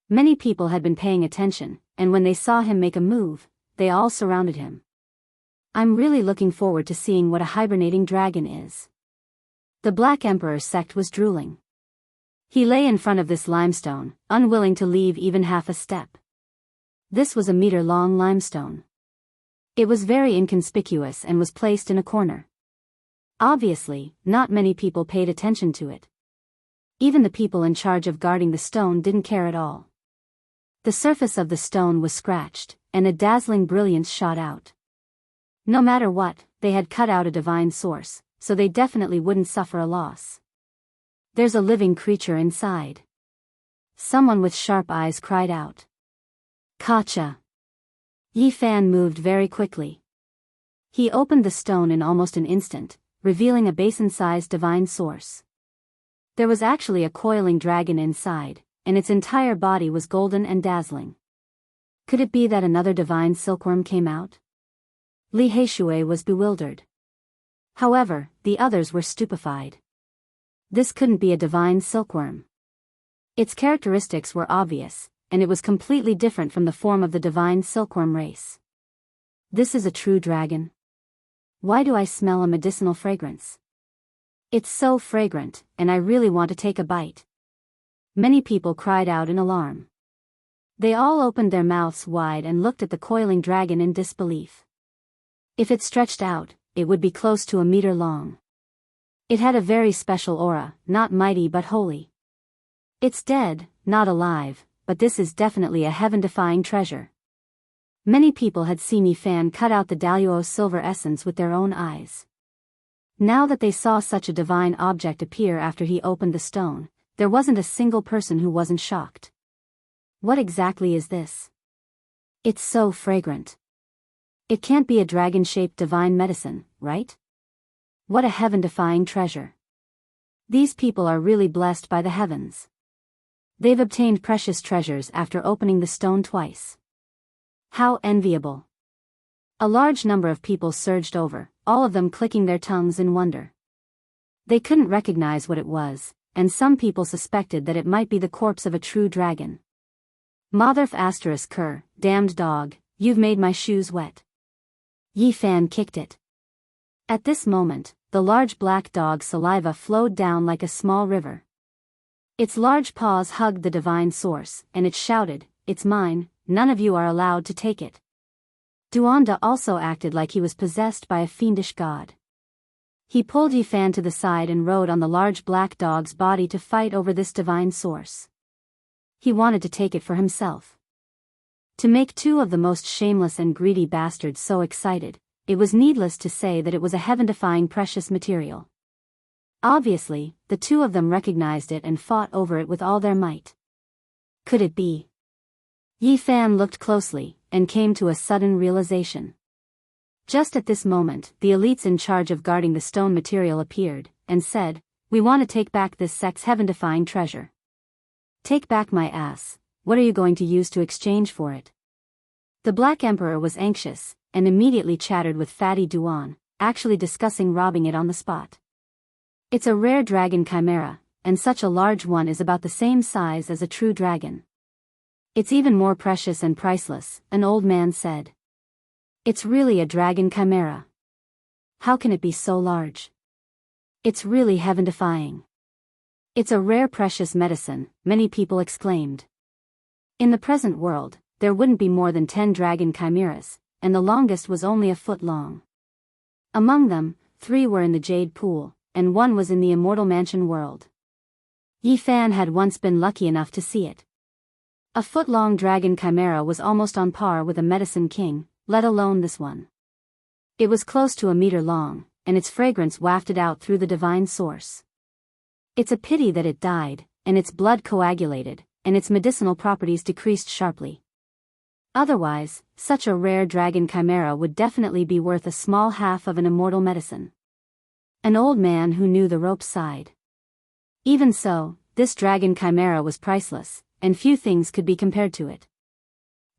Many people had been paying attention, and when they saw him make a move, they all surrounded him. I'm really looking forward to seeing what a hibernating dragon is. The Black Emperor's sect was drooling. He lay in front of this limestone, unwilling to leave even half a step. This was a meter-long limestone. It was very inconspicuous and was placed in a corner. Obviously, not many people paid attention to it. Even the people in charge of guarding the stone didn't care at all. The surface of the stone was scratched, and a dazzling brilliance shot out. No matter what, they had cut out a divine source, so they definitely wouldn't suffer a loss. There's a living creature inside. Someone with sharp eyes cried out. Gotcha. Yi Fan moved very quickly. He opened the stone in almost an instant, revealing a basin-sized divine source. There was actually a coiling dragon inside, and its entire body was golden and dazzling. Could it be that another divine silkworm came out? Li Heishui was bewildered. However, the others were stupefied. This couldn't be a divine silkworm. Its characteristics were obvious, and it was completely different from the form of the divine silkworm race. This is a true dragon. Why do I smell a medicinal fragrance? It's so fragrant, and I really want to take a bite. Many people cried out in alarm. They all opened their mouths wide and looked at the coiling dragon in disbelief. If it stretched out, it would be close to a meter long. It had a very special aura, not mighty but holy. It's dead, not alive, but this is definitely a heaven-defying treasure. Many people had seen Yi Fan cut out the Daluo silver essence with their own eyes. Now that they saw such a divine object appear after he opened the stone, there wasn't a single person who wasn't shocked. What exactly is this? It's so fragrant. It can't be a dragon-shaped divine medicine, right? What a heaven-defying treasure. These people are really blessed by the heavens. They've obtained precious treasures after opening the stone twice. How enviable. A large number of people surged over, all of them clicking their tongues in wonder. They couldn't recognize what it was, and some people suspected that it might be the corpse of a true dragon. Motherf asterisk cur, damned dog, you've made my shoes wet. Yi Fan kicked it. At this moment, the large black dog's saliva flowed down like a small river. Its large paws hugged the divine source, and it shouted, "It's mine, none of you are allowed to take it." Duanda also acted like he was possessed by a fiendish god. He pulled Yi Fan to the side and rode on the large black dog's body to fight over this divine source. He wanted to take it for himself. To make two of the most shameless and greedy bastards so excited, it was needless to say that it was a heaven-defying precious material. Obviously, the two of them recognized it and fought over it with all their might. Could it be? Yi Fan looked closely, and came to a sudden realization. Just at this moment, the elites in charge of guarding the stone material appeared, and said, "We want to take back this sect's heaven-defying treasure." "Take back my ass, what are you going to use to exchange for it?" The Black Emperor was anxious, and immediately chattered with Fatty Duan, actually discussing robbing it on the spot. "It's a rare dragon chimera, and such a large one is about the same size as a true dragon. It's even more precious and priceless," an old man said. "It's really a dragon chimera. How can it be so large? It's really heaven-defying. It's a rare precious medicine," many people exclaimed. In the present world, there wouldn't be more than 10 dragon chimeras, and the longest was only a foot long. Among them, 3 were in the Jade Pool, and 1 was in the Immortal Mansion world. Yi Fan had once been lucky enough to see it. A foot-long dragon chimera was almost on par with a medicine king, let alone this one. It was close to a meter long, and its fragrance wafted out through the divine source. It's a pity that it died, and its blood coagulated, and its medicinal properties decreased sharply. Otherwise, such a rare dragon chimera would definitely be worth a small half of an immortal medicine. An old man who knew the ropes sighed. Even so, this dragon chimera was priceless, and few things could be compared to it.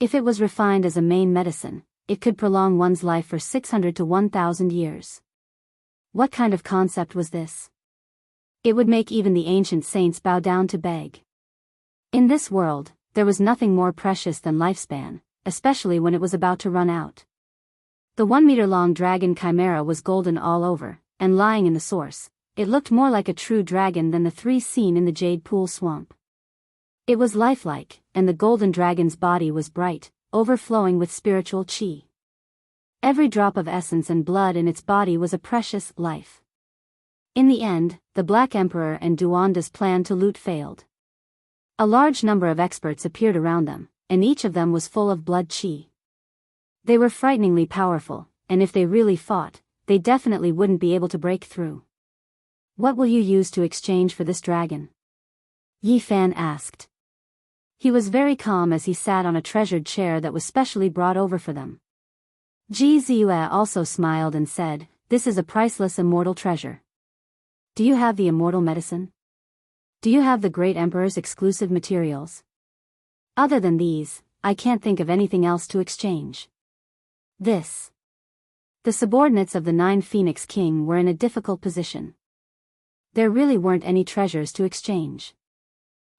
If it was refined as a main medicine, it could prolong one's life for 600 to 1,000 years. What kind of concept was this? It would make even the ancient saints bow down to beg. In this world, there was nothing more precious than lifespan, especially when it was about to run out. The 1-meter-long dragon chimera was golden all over, and lying in the source, it looked more like a true dragon than the 3 seen in the Jade Pool swamp. It was lifelike, and the golden dragon's body was bright, overflowing with spiritual chi. Every drop of essence and blood in its body was a precious life. In the end, the Black Emperor and Duanda's plan to loot failed. A large number of experts appeared around them, and each of them was full of blood chi. They were frighteningly powerful, and if they really fought, they definitely wouldn't be able to break through. "What will you use to exchange for this dragon?" Yi Fan asked. He was very calm as he sat on a treasured chair that was specially brought over for them. Ji Ziyue also smiled and said, "This is a priceless immortal treasure. Do you have the immortal medicine? Do you have the Great Emperor's exclusive materials? Other than these, I can't think of anything else to exchange." The subordinates of the 9 Phoenix King were in a difficult position. There really weren't any treasures to exchange.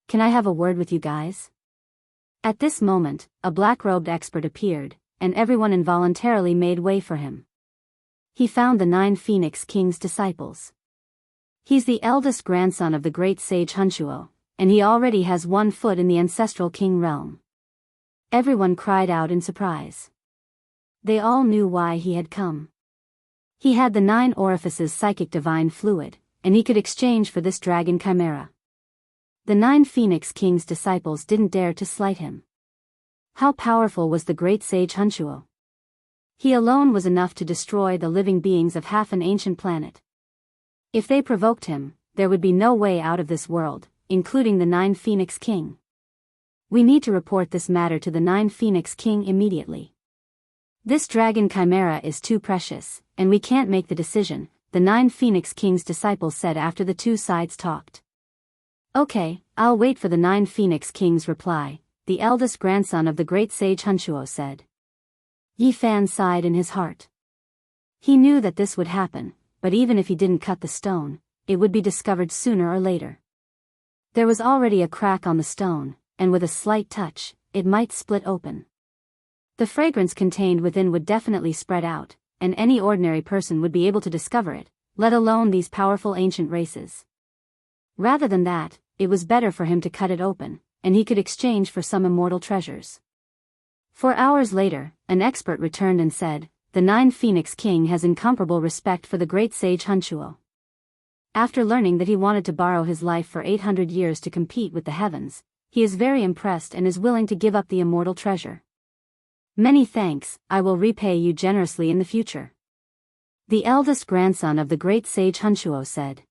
"Can I have a word with you guys?" At this moment, a black-robed expert appeared, and everyone involuntarily made way for him. He found the 9 Phoenix King's disciples. He's the eldest grandson of the great sage Hunshuo, and he already has 1 foot in the ancestral king realm. Everyone cried out in surprise. They all knew why he had come. He had the 9 orifices psychic divine fluid, and he could exchange for this dragon chimera. The 9 Phoenix King's disciples didn't dare to slight him. How powerful was the great sage Hunshuo? He alone was enough to destroy the living beings of half an ancient planet. If they provoked him, there would be no way out of this world, including the 9 Phoenix King. "We need to report this matter to the 9 Phoenix King immediately. This dragon chimera is too precious, and we can't make the decision," the 9 Phoenix King's disciples said after the 2 sides talked. "Okay, I'll wait for the 9 Phoenix King's reply," the eldest grandson of the great sage Hunshuo said. Yi Fan sighed in his heart. He knew that this would happen, but even if he didn't cut the stone, it would be discovered sooner or later. There was already a crack on the stone, and with a slight touch, it might split open. The fragrance contained within would definitely spread out, and any ordinary person would be able to discover it, let alone these powerful ancient races. Rather than that, it was better for him to cut it open, and he could exchange for some immortal treasures. 4 hours later, an expert returned and said, "The 9 Phoenix King has incomparable respect for the great sage Hunshuo. After learning that he wanted to borrow his life for 800 years to compete with the heavens, he is very impressed and is willing to give up the immortal treasure. Many thanks, I will repay you generously in the future. The eldest grandson of the great sage Hunshuo said.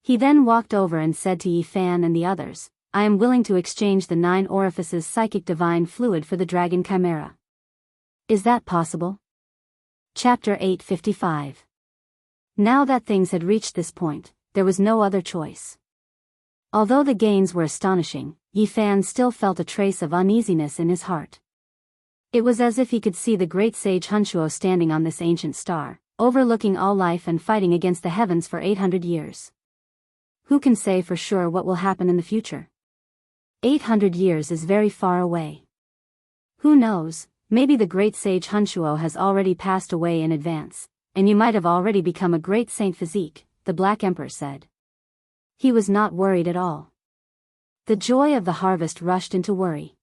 He then walked over and said to Yi Fan and the others, I am willing to exchange the 9 orifices psychic divine fluid for the dragon chimera. Is that possible? Chapter 855. Now that things had reached this point, there was no other choice. Although the gains were astonishing, Yi Fan still felt a trace of uneasiness in his heart. It was as if he could see the great sage Hunshuo standing on this ancient star, overlooking all life and fighting against the heavens for 800 years. Who can say for sure what will happen in the future? 800 years is very far away. Who knows, maybe the great sage Hunshuo has already passed away in advance, and you might have already become a great saint physique, the Black Emperor said. He was not worried at all. The joy of the harvest rushed into worry.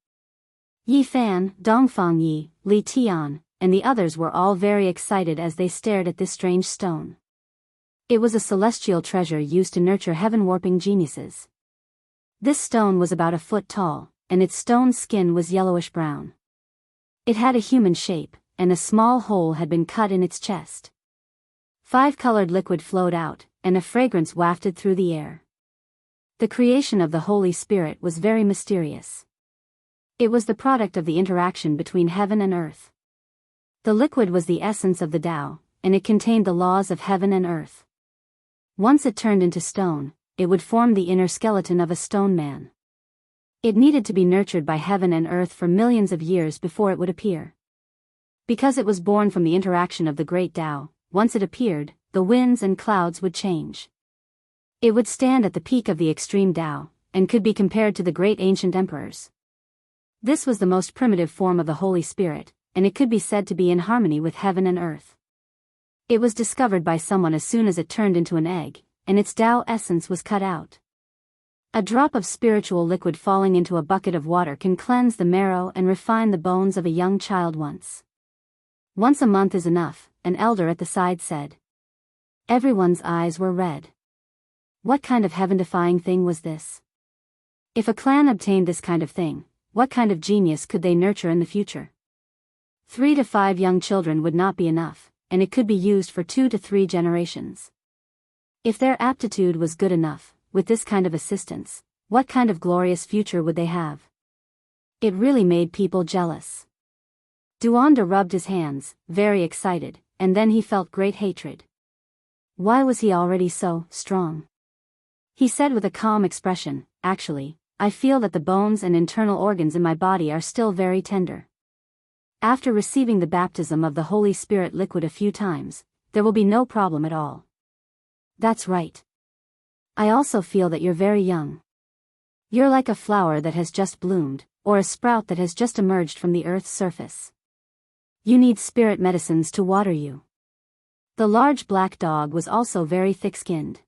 Yi Fan, Dongfang Yi, Li Tian, and the others were all very excited as they stared at this strange stone. It was a celestial treasure used to nurture heaven-warping geniuses. This stone was about a foot tall, and its stone skin was yellowish-brown. It had a human shape, and a small hole had been cut in its chest. 5-colored liquid flowed out, and a fragrance wafted through the air. The creation of the Holy Spirit was very mysterious. It was the product of the interaction between heaven and earth. The liquid was the essence of the Tao, and it contained the laws of heaven and earth. Once it turned into stone, it would form the inner skeleton of a stone man. It needed to be nurtured by heaven and earth for millions of years before it would appear. Because it was born from the interaction of the great Tao, once it appeared, the winds and clouds would change. It would stand at the peak of the extreme Tao, and could be compared to the great ancient emperors. This was the most primitive form of the Holy Spirit, and it could be said to be in harmony with heaven and earth. It was discovered by someone as soon as it turned into an egg, and its Tao essence was cut out. A drop of spiritual liquid falling into a bucket of water can cleanse the marrow and refine the bones of a young child once. Once a month is enough, an elder at the side said. Everyone's eyes were red. What kind of heaven-defying thing was this? If a clan obtained this kind of thing, what kind of genius could they nurture in the future? 3 to 5 young children would not be enough, and it could be used for 2 to 3 generations. If their aptitude was good enough, with this kind of assistance, what kind of glorious future would they have? It really made people jealous. Duanda rubbed his hands, very excited, and then he felt great hatred. Why was he already so strong? He said with a calm expression, actually, I feel that the bones and internal organs in my body are still very tender. After receiving the baptism of the Holy Spirit liquid a few times, there will be no problem at all. That's right. I also feel that you're very young. You're like a flower that has just bloomed, or a sprout that has just emerged from the earth's surface. You need spirit medicines to water you. The large black dog was also very thick-skinned.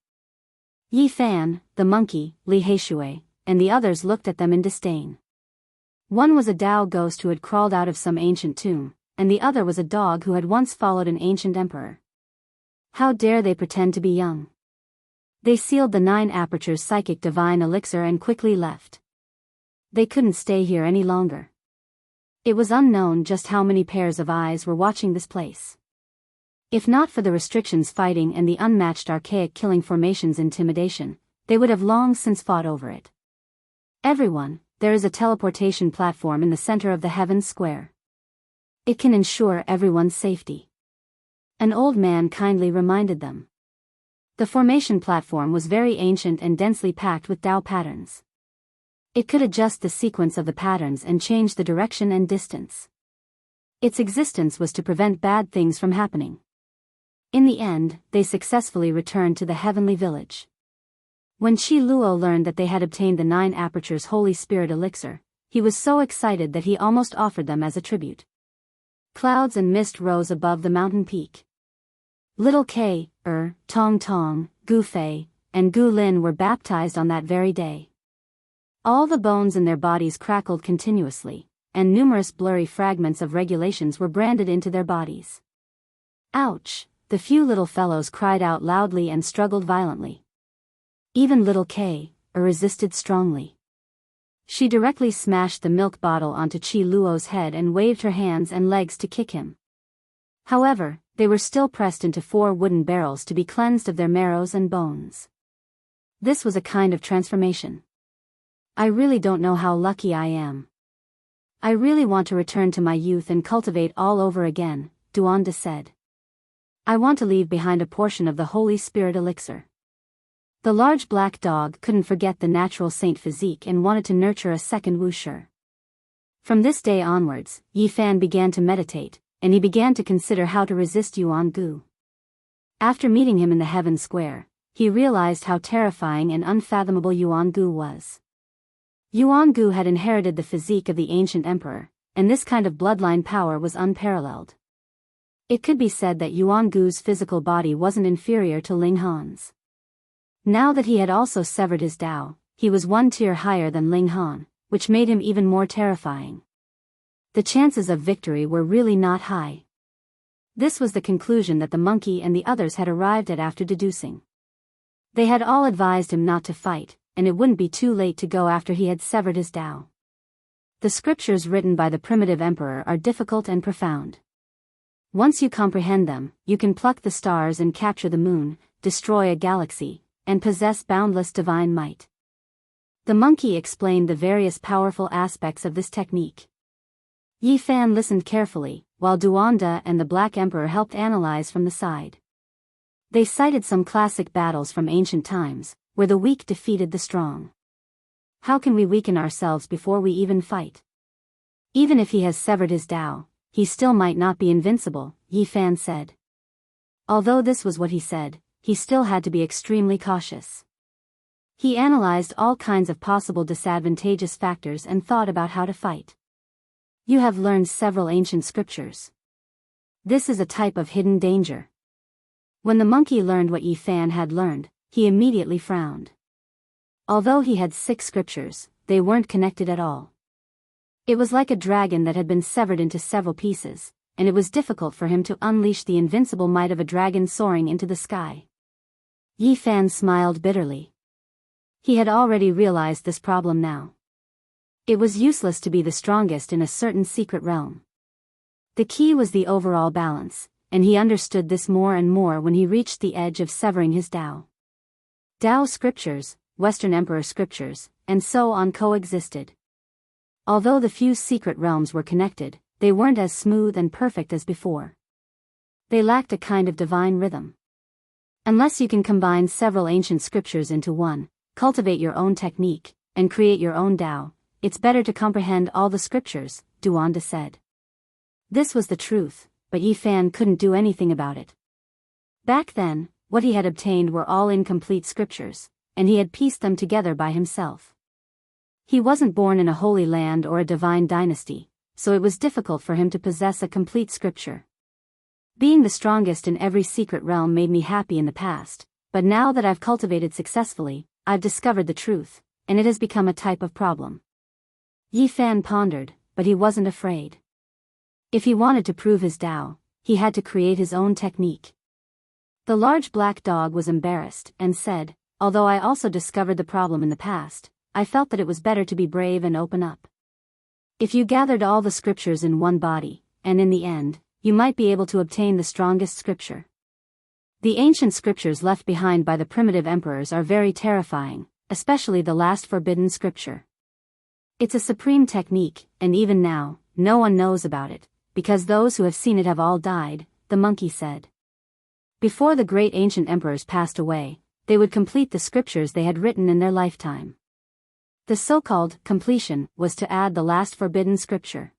Yi Fan, the monkey, Li Heishui, and the others looked at them in disdain. One was a Tao ghost who had crawled out of some ancient tomb, and the other was a dog who had once followed an ancient emperor. How dare they pretend to be young? They sealed the 9 apertures psychic divine elixir and quickly left. They couldn't stay here any longer. It was unknown just how many pairs of eyes were watching this place. If not for the restrictions fighting and the unmatched archaic killing formation's intimidation, they would have long since fought over it. Everyone, there is a teleportation platform in the center of the Heaven Square. It can ensure everyone's safety. An old man kindly reminded them. The formation platform was very ancient and densely packed with Tao patterns. It could adjust the sequence of the patterns and change the direction and distance. Its existence was to prevent bad things from happening. In the end, they successfully returned to the heavenly village. When Qi Luo learned that they had obtained the 9 apertures Holy Spirit elixir, he was so excited that he almost offered them as a tribute. Clouds and mist rose above the mountain peak. Little K, Tong Tong, Gu Fei, and Gu Lin were baptized on that very day. All the bones in their bodies crackled continuously, and numerous blurry fragments of regulations were branded into their bodies. Ouch! The few little fellows cried out loudly and struggled violently. Even little K, resisted strongly. She directly smashed the milk bottle onto Qi Luo's head and waved her hands and legs to kick him. However, they were still pressed into 4 wooden barrels to be cleansed of their marrows and bones. This was a kind of transformation. I really don't know how lucky I am. I really want to return to my youth and cultivate all over again, Duanda said. I want to leave behind a portion of the Holy Spirit elixir. The large black dog couldn't forget the natural saint physique and wanted to nurture a second wuxia. From this day onwards, Yi Fan began to meditate, and he began to consider how to resist Yuan Gu. After meeting him in the Heaven Square, he realized how terrifying and unfathomable Yuan Gu was. Yuan Gu had inherited the physique of the ancient emperor, and this kind of bloodline power was unparalleled. It could be said that Yuan Gu's physical body wasn't inferior to Ling Han's. Now that he had also severed his Tao, he was 1 tier higher than Ling Han, which made him even more terrifying. The chances of victory were really not high. This was the conclusion that the monkey and the others had arrived at after deducing. They had all advised him not to fight, and it wouldn't be too late to go after he had severed his Tao. The scriptures written by the primitive emperor are difficult and profound. Once you comprehend them, you can pluck the stars and capture the moon, destroy a galaxy, and possess boundless divine might. The monkey explained the various powerful aspects of this technique. Yi Fan listened carefully, while Duanda and the Black Emperor helped analyze from the side. They cited some classic battles from ancient times, where the weak defeated the strong. How can we weaken ourselves before we even fight? Even if he has severed his Tao, he still might not be invincible, Yi Fan said. Although this was what he said, he still had to be extremely cautious. He analyzed all kinds of possible disadvantageous factors and thought about how to fight. You have learned several ancient scriptures. This is a type of hidden danger. When the monkey learned what Yi Fan had learned, he immediately frowned. Although he had 6 scriptures, they weren't connected at all. It was like a dragon that had been severed into several pieces, and it was difficult for him to unleash the invincible might of a dragon soaring into the sky. Yi Fan smiled bitterly. He had already realized this problem now. It was useless to be the strongest in a certain secret realm. The key was the overall balance, and he understood this more and more when he reached the edge of severing his Tao. Tao scriptures, Western Emperor scriptures, and so on coexisted. Although the few secret realms were connected, they weren't as smooth and perfect as before. They lacked a kind of divine rhythm. Unless you can combine several ancient scriptures into one, cultivate your own technique, and create your own Tao, it's better to comprehend all the scriptures, Duanda said. This was the truth, but Yi Fan couldn't do anything about it. Back then, what he had obtained were all incomplete scriptures, and he had pieced them together by himself. He wasn't born in a holy land or a divine dynasty, so it was difficult for him to possess a complete scripture. Being the strongest in every secret realm made me happy in the past, but now that I've cultivated successfully, I've discovered the truth, and it has become a type of problem. Yi Fan pondered, but he wasn't afraid. If he wanted to prove his Tao, he had to create his own technique. The large black dog was embarrassed and said, although I also discovered the problem in the past, I felt that it was better to be brave and open up. If you gathered all the scriptures in one body, and in the end, you might be able to obtain the strongest scripture. The ancient scriptures left behind by the primitive emperors are very terrifying, especially the last forbidden scripture. It's a supreme technique, and even now, no one knows about it, because those who have seen it have all died, the monkey said. Before the great ancient emperors passed away, they would complete the scriptures they had written in their lifetime. The so-called completion was to add the last forbidden scripture.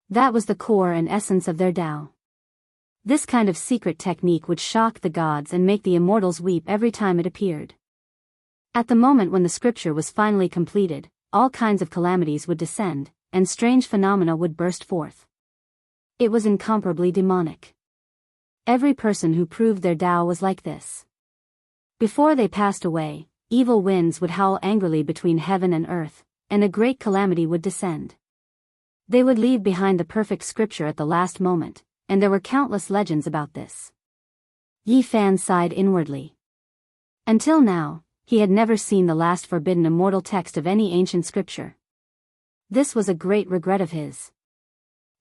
That was the core and essence of their Tao. This kind of secret technique would shock the gods and make the immortals weep every time it appeared. At the moment when the scripture was finally completed, all kinds of calamities would descend, and strange phenomena would burst forth. It was incomparably demonic. Every person who proved their Tao was like this. Before they passed away, evil winds would howl angrily between heaven and earth, and a great calamity would descend. They would leave behind the perfect scripture at the last moment, and there were countless legends about this. Yi Fan sighed inwardly. Until now, he had never seen the last forbidden immortal text of any ancient scripture. This was a great regret of his.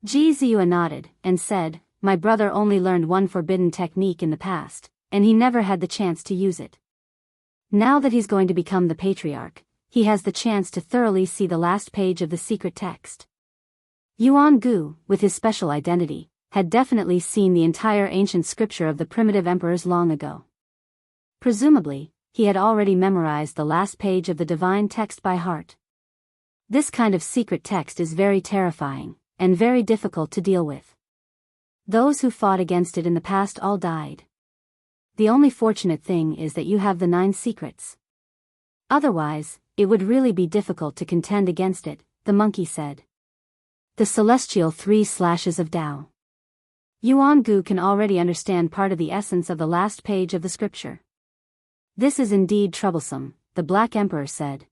Jizua nodded, and said, "My brother only learned one forbidden technique in the past, and he never had the chance to use it. Now that he's going to become the patriarch, he has the chance to thoroughly see the last page of the secret text." Yuan Gu, with his special identity, had definitely seen the entire ancient scripture of the primitive emperors long ago. Presumably, he had already memorized the last page of the divine text by heart. This kind of secret text is very terrifying, and very difficult to deal with. Those who fought against it in the past all died. The only fortunate thing is that you have the 9 secrets. Otherwise, it would really be difficult to contend against it, the monkey said. The celestial 3 slashes of Tao. Yuan Gu can already understand part of the essence of the last page of the scripture. This is indeed troublesome, the Black Emperor said.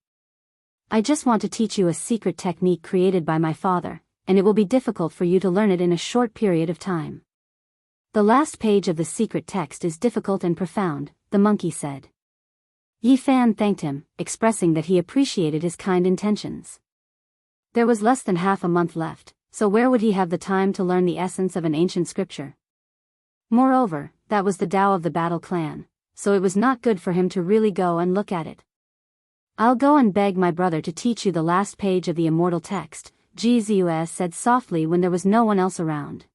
I just want to teach you a secret technique created by my father, and it will be difficult for you to learn it in a short period of time. The last page of the secret text is difficult and profound, the monkey said. Yi Fan thanked him, expressing that he appreciated his kind intentions. There was less than half a month left, so where would he have the time to learn the essence of an ancient scripture? Moreover, that was the Tao of the Battle Clan, so it was not good for him to really go and look at it. I'll go and beg my brother to teach you the last page of the immortal text, Jizua said softly when there was no one else around.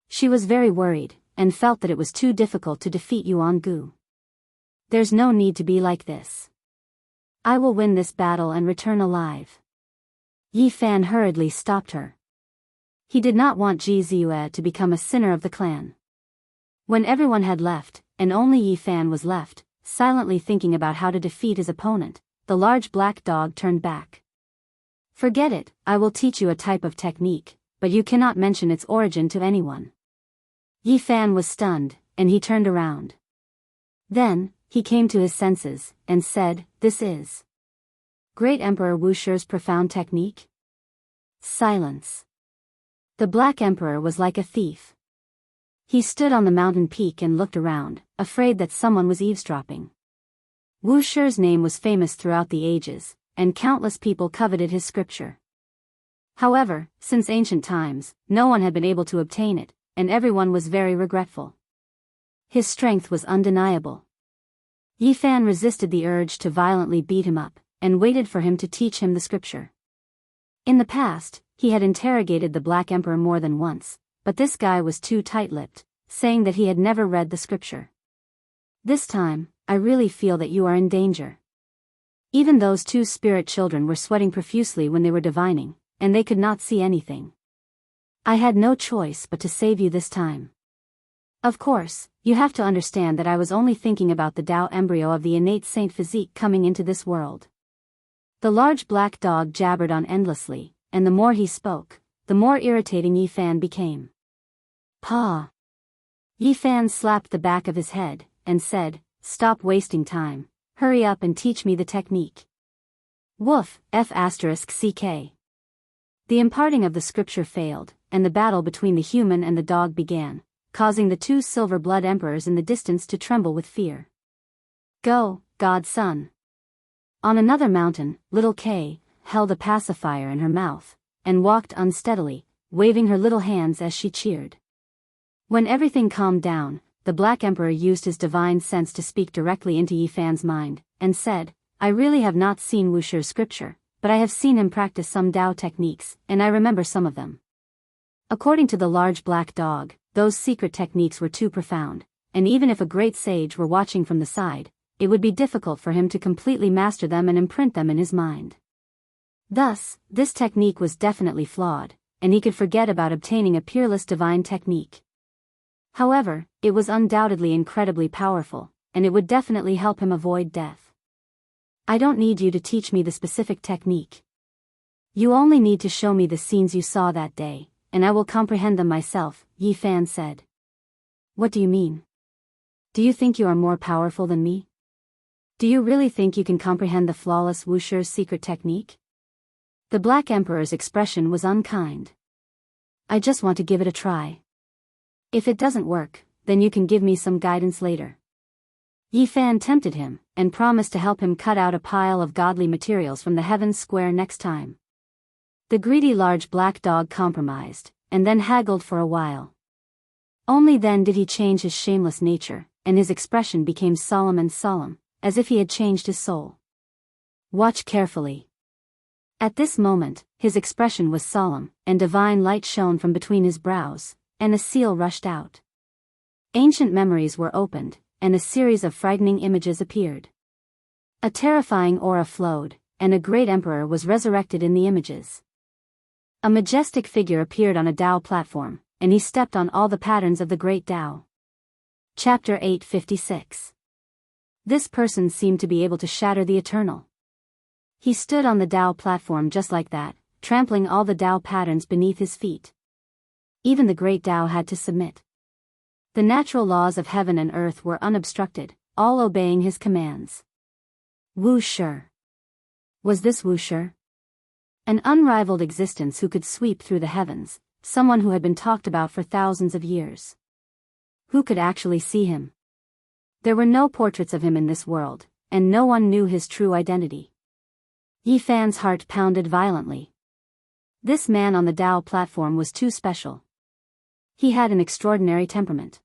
She was very worried, and felt that it was too difficult to defeat Yuan Gu. There's no need to be like this. I will win this battle and return alive. Yi Fan hurriedly stopped her. He did not want Jizua to become a sinner of the clan. When everyone had left, and only Yi Fan was left, silently thinking about how to defeat his opponent, the large black dog turned back. Forget it, I will teach you a type of technique, but you cannot mention its origin to anyone. Yi Fan was stunned, and he turned around. Then, he came to his senses, and said, "This is Great Emperor Wushu's profound technique?" Silence. The Black Emperor was like a thief. He stood on the mountain peak and looked around, afraid that someone was eavesdropping. Wushu's name was famous throughout the ages, and countless people coveted his scripture. However, since ancient times, no one had been able to obtain it, and everyone was very regretful. His strength was undeniable. Yi Fan resisted the urge to violently beat him up, and waited for him to teach him the scripture. In the past, he had interrogated the Black Emperor more than once, but this guy was too tight-lipped, saying that he had never read the scripture. This time, I really feel that you are in danger. Even those 2 spirit children were sweating profusely when they were divining, and they could not see anything. I had no choice but to save you this time. Of course, you have to understand that I was only thinking about the Tao embryo of the innate saint physique coming into this world. The large black dog jabbered on endlessly, and the more he spoke, the more irritating Yi Fan became. Pa! Yi Fan slapped the back of his head, and said, "Stop wasting time, hurry up and teach me the technique." Woof, F***CK. The imparting of the scripture failed, and the battle between the human and the dog began, causing the 2 silver blood emperors in the distance to tremble with fear. Go, godson. On another mountain, little Kay held a pacifier in her mouth, and walked unsteadily, waving her little hands as she cheered. When everything calmed down, the Black Emperor used his divine sense to speak directly into Yi Fan's mind, and said, "I really have not seen Wushu's scripture, but I have seen him practice some Tao techniques, and I remember some of them." According to the large black dog, those secret techniques were too profound, and even if a great sage were watching from the side, it would be difficult for him to completely master them and imprint them in his mind. Thus, this technique was definitely flawed, and he could forget about obtaining a peerless divine technique. However, it was undoubtedly incredibly powerful, and it would definitely help him avoid death. I don't need you to teach me the specific technique. You only need to show me the scenes you saw that day, and I will comprehend them myself, Yi Fan said. What do you mean? Do you think you are more powerful than me? Do you really think you can comprehend the flawless Wushu's secret technique? The Black Emperor's expression was unkind. I just want to give it a try. If it doesn't work, then you can give me some guidance later. Yi Fan tempted him, and promised to help him cut out a pile of godly materials from the heavens square next time. The greedy large black dog compromised, and then haggled for a while. Only then did he change his shameless nature, and his expression became solemn and solemn, as if he had changed his soul. Watch carefully. At this moment, his expression was solemn, and divine light shone from between his brows, and a seal rushed out. Ancient memories were opened, and a series of frightening images appeared. A terrifying aura flowed, and a great emperor was resurrected in the images. A majestic figure appeared on a Tao platform, and he stepped on all the patterns of the great Tao. Chapter 856. This person seemed to be able to shatter the eternal. He stood on the Tao platform just like that, trampling all the Tao patterns beneath his feet. Even the great Tao had to submit. The natural laws of heaven and earth were unobstructed, all obeying his commands. Wu Shi. Was this Wu Shi? An unrivaled existence who could sweep through the heavens, someone who had been talked about for thousands of years. Who could actually see him? There were no portraits of him in this world, and no one knew his true identity. Yi Fan's heart pounded violently. This man on the Tao platform was too special. He had an extraordinary temperament.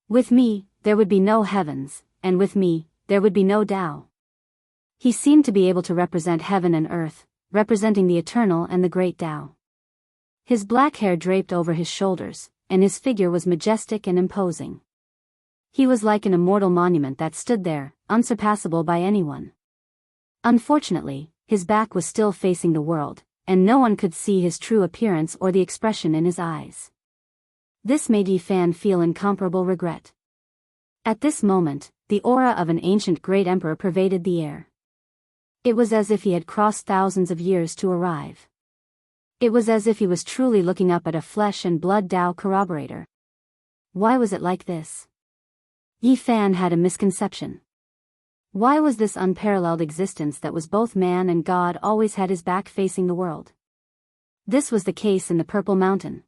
With me, there would be no heavens, and with me, there would be no Tao. He seemed to be able to represent heaven and earth, representing the eternal and the great Tao. His black hair draped over his shoulders, and his figure was majestic and imposing. He was like an immortal monument that stood there, unsurpassable by anyone. Unfortunately, his back was still facing the world, and no one could see his true appearance or the expression in his eyes. This made Yi Fan feel incomparable regret. At this moment, the aura of an ancient great emperor pervaded the air. It was as if he had crossed thousands of years to arrive. It was as if he was truly looking up at a flesh and blood Tao corroborator. Why was it like this? Yi Fan had a misconception. Why was this unparalleled existence that was both man and God always had his back facing the world? This was the case in the Purple Mountain.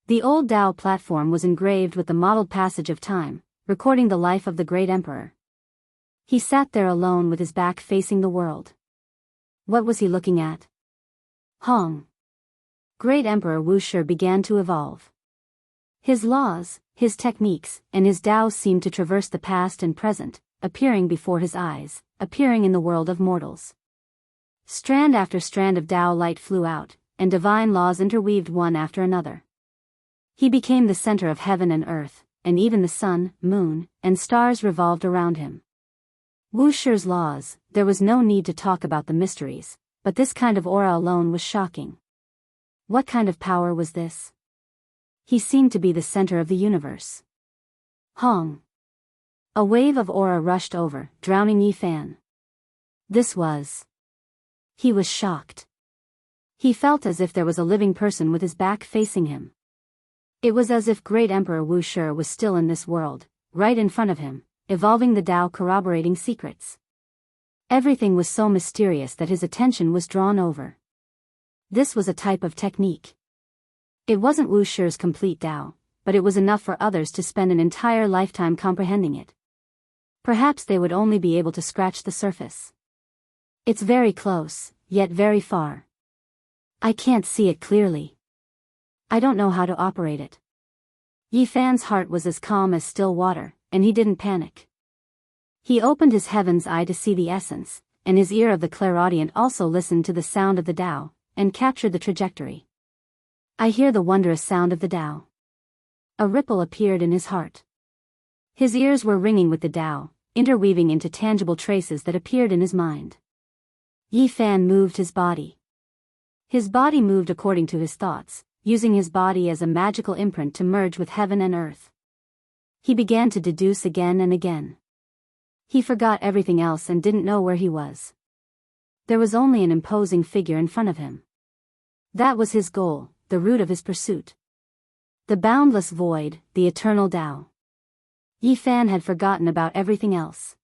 The old Tao platform was engraved with the modeled passage of time, recording the life of the great emperor. He sat there alone with his back facing the world. What was he looking at? Hong. Great Emperor Wu Shi began to evolve. His laws, his techniques, and his Tao seemed to traverse the past and present, appearing before his eyes, appearing in the world of mortals. Strand after strand of Tao light flew out, and divine laws interweaved one after another. He became the center of heaven and earth, and even the sun, moon, and stars revolved around him. Wu Shi's laws, there was no need to talk about the mysteries, but this kind of aura alone was shocking. What kind of power was this? He seemed to be the center of the universe. Hong. A wave of aura rushed over, drowning Yi Fan. This was. He was shocked. He felt as if there was a living person with his back facing him. It was as if great Emperor Wu Shi was still in this world, right in front of him, evolving the Tao corroborating secrets. Everything was so mysterious that his attention was drawn over. This was a type of technique. It wasn't Wu Shi's complete Tao, but it was enough for others to spend an entire lifetime comprehending it. Perhaps they would only be able to scratch the surface. It's very close, yet very far. I can't see it clearly. I don't know how to operate it. Yi Fan's heart was as calm as still water, and he didn't panic. He opened his heaven's eye to see the essence, and his ear of the clairaudient also listened to the sound of the Tao, and captured the trajectory. I hear the wondrous sound of the Tao. A ripple appeared in his heart. His ears were ringing with the Tao, interweaving into tangible traces that appeared in his mind. Yi Fan moved his body. His body moved according to his thoughts, using his body as a magical imprint to merge with heaven and earth. He began to deduce again and again. He forgot everything else and didn't know where he was. There was only an imposing figure in front of him. That was his goal, the root of his pursuit. The boundless void, the eternal Tao. Yi Fan had forgotten about everything else.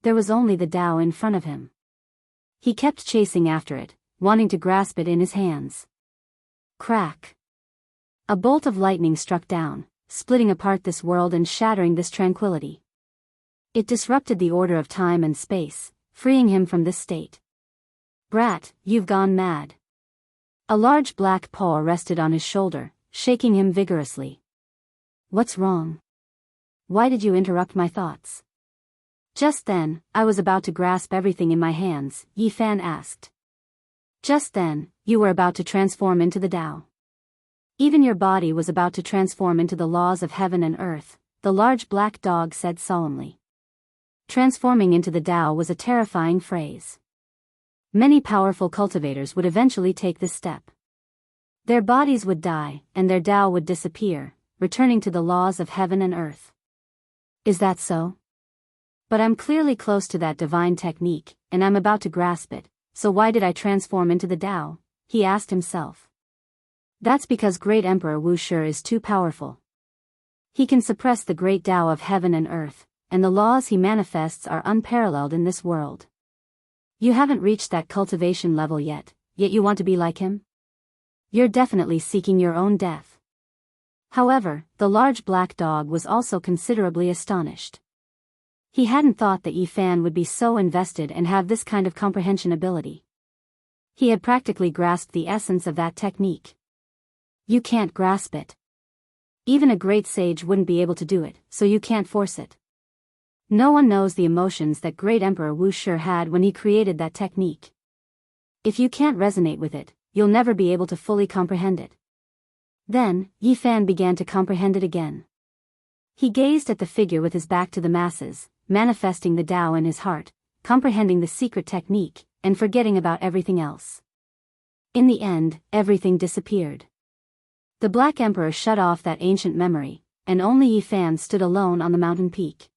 There was only the Tao in front of him. He kept chasing after it, wanting to grasp it in his hands. Crack. A bolt of lightning struck down, splitting apart this world and shattering this tranquility. It disrupted the order of time and space, freeing him from this state. "Brat, you've gone mad." A large black paw rested on his shoulder, shaking him vigorously. "What's wrong? Why did you interrupt my thoughts?" Just then, I was about to grasp everything in my hands, Yi Fan asked. Just then, you were about to transform into the Tao. Even your body was about to transform into the laws of heaven and earth, the large black dog said solemnly. Transforming into the Tao was a terrifying phrase. Many powerful cultivators would eventually take this step. Their bodies would die, and their Tao would disappear, returning to the laws of heaven and earth. Is that so? But I'm clearly close to that divine technique, and I'm about to grasp it, so why did I transform into the Tao? He asked himself. That's because Great Emperor Wu Shi is too powerful. He can suppress the great Tao of heaven and earth, and the laws he manifests are unparalleled in this world. You haven't reached that cultivation level yet you want to be like him? You're definitely seeking your own death. However, the large black dog was also considerably astonished. He hadn't thought that Yi Fan would be so invested and have this kind of comprehension ability. He had practically grasped the essence of that technique. You can't grasp it. Even a great sage wouldn't be able to do it, so you can't force it. No one knows the emotions that Great Emperor Wu Shi had when he created that technique. If you can't resonate with it, you'll never be able to fully comprehend it. Then, Yi Fan began to comprehend it again. He gazed at the figure with his back to the masses, manifesting the Tao in his heart, comprehending the secret technique, and forgetting about everything else. In the end, everything disappeared. The Black Emperor shut off that ancient memory, and only Yi Fan stood alone on the mountain peak.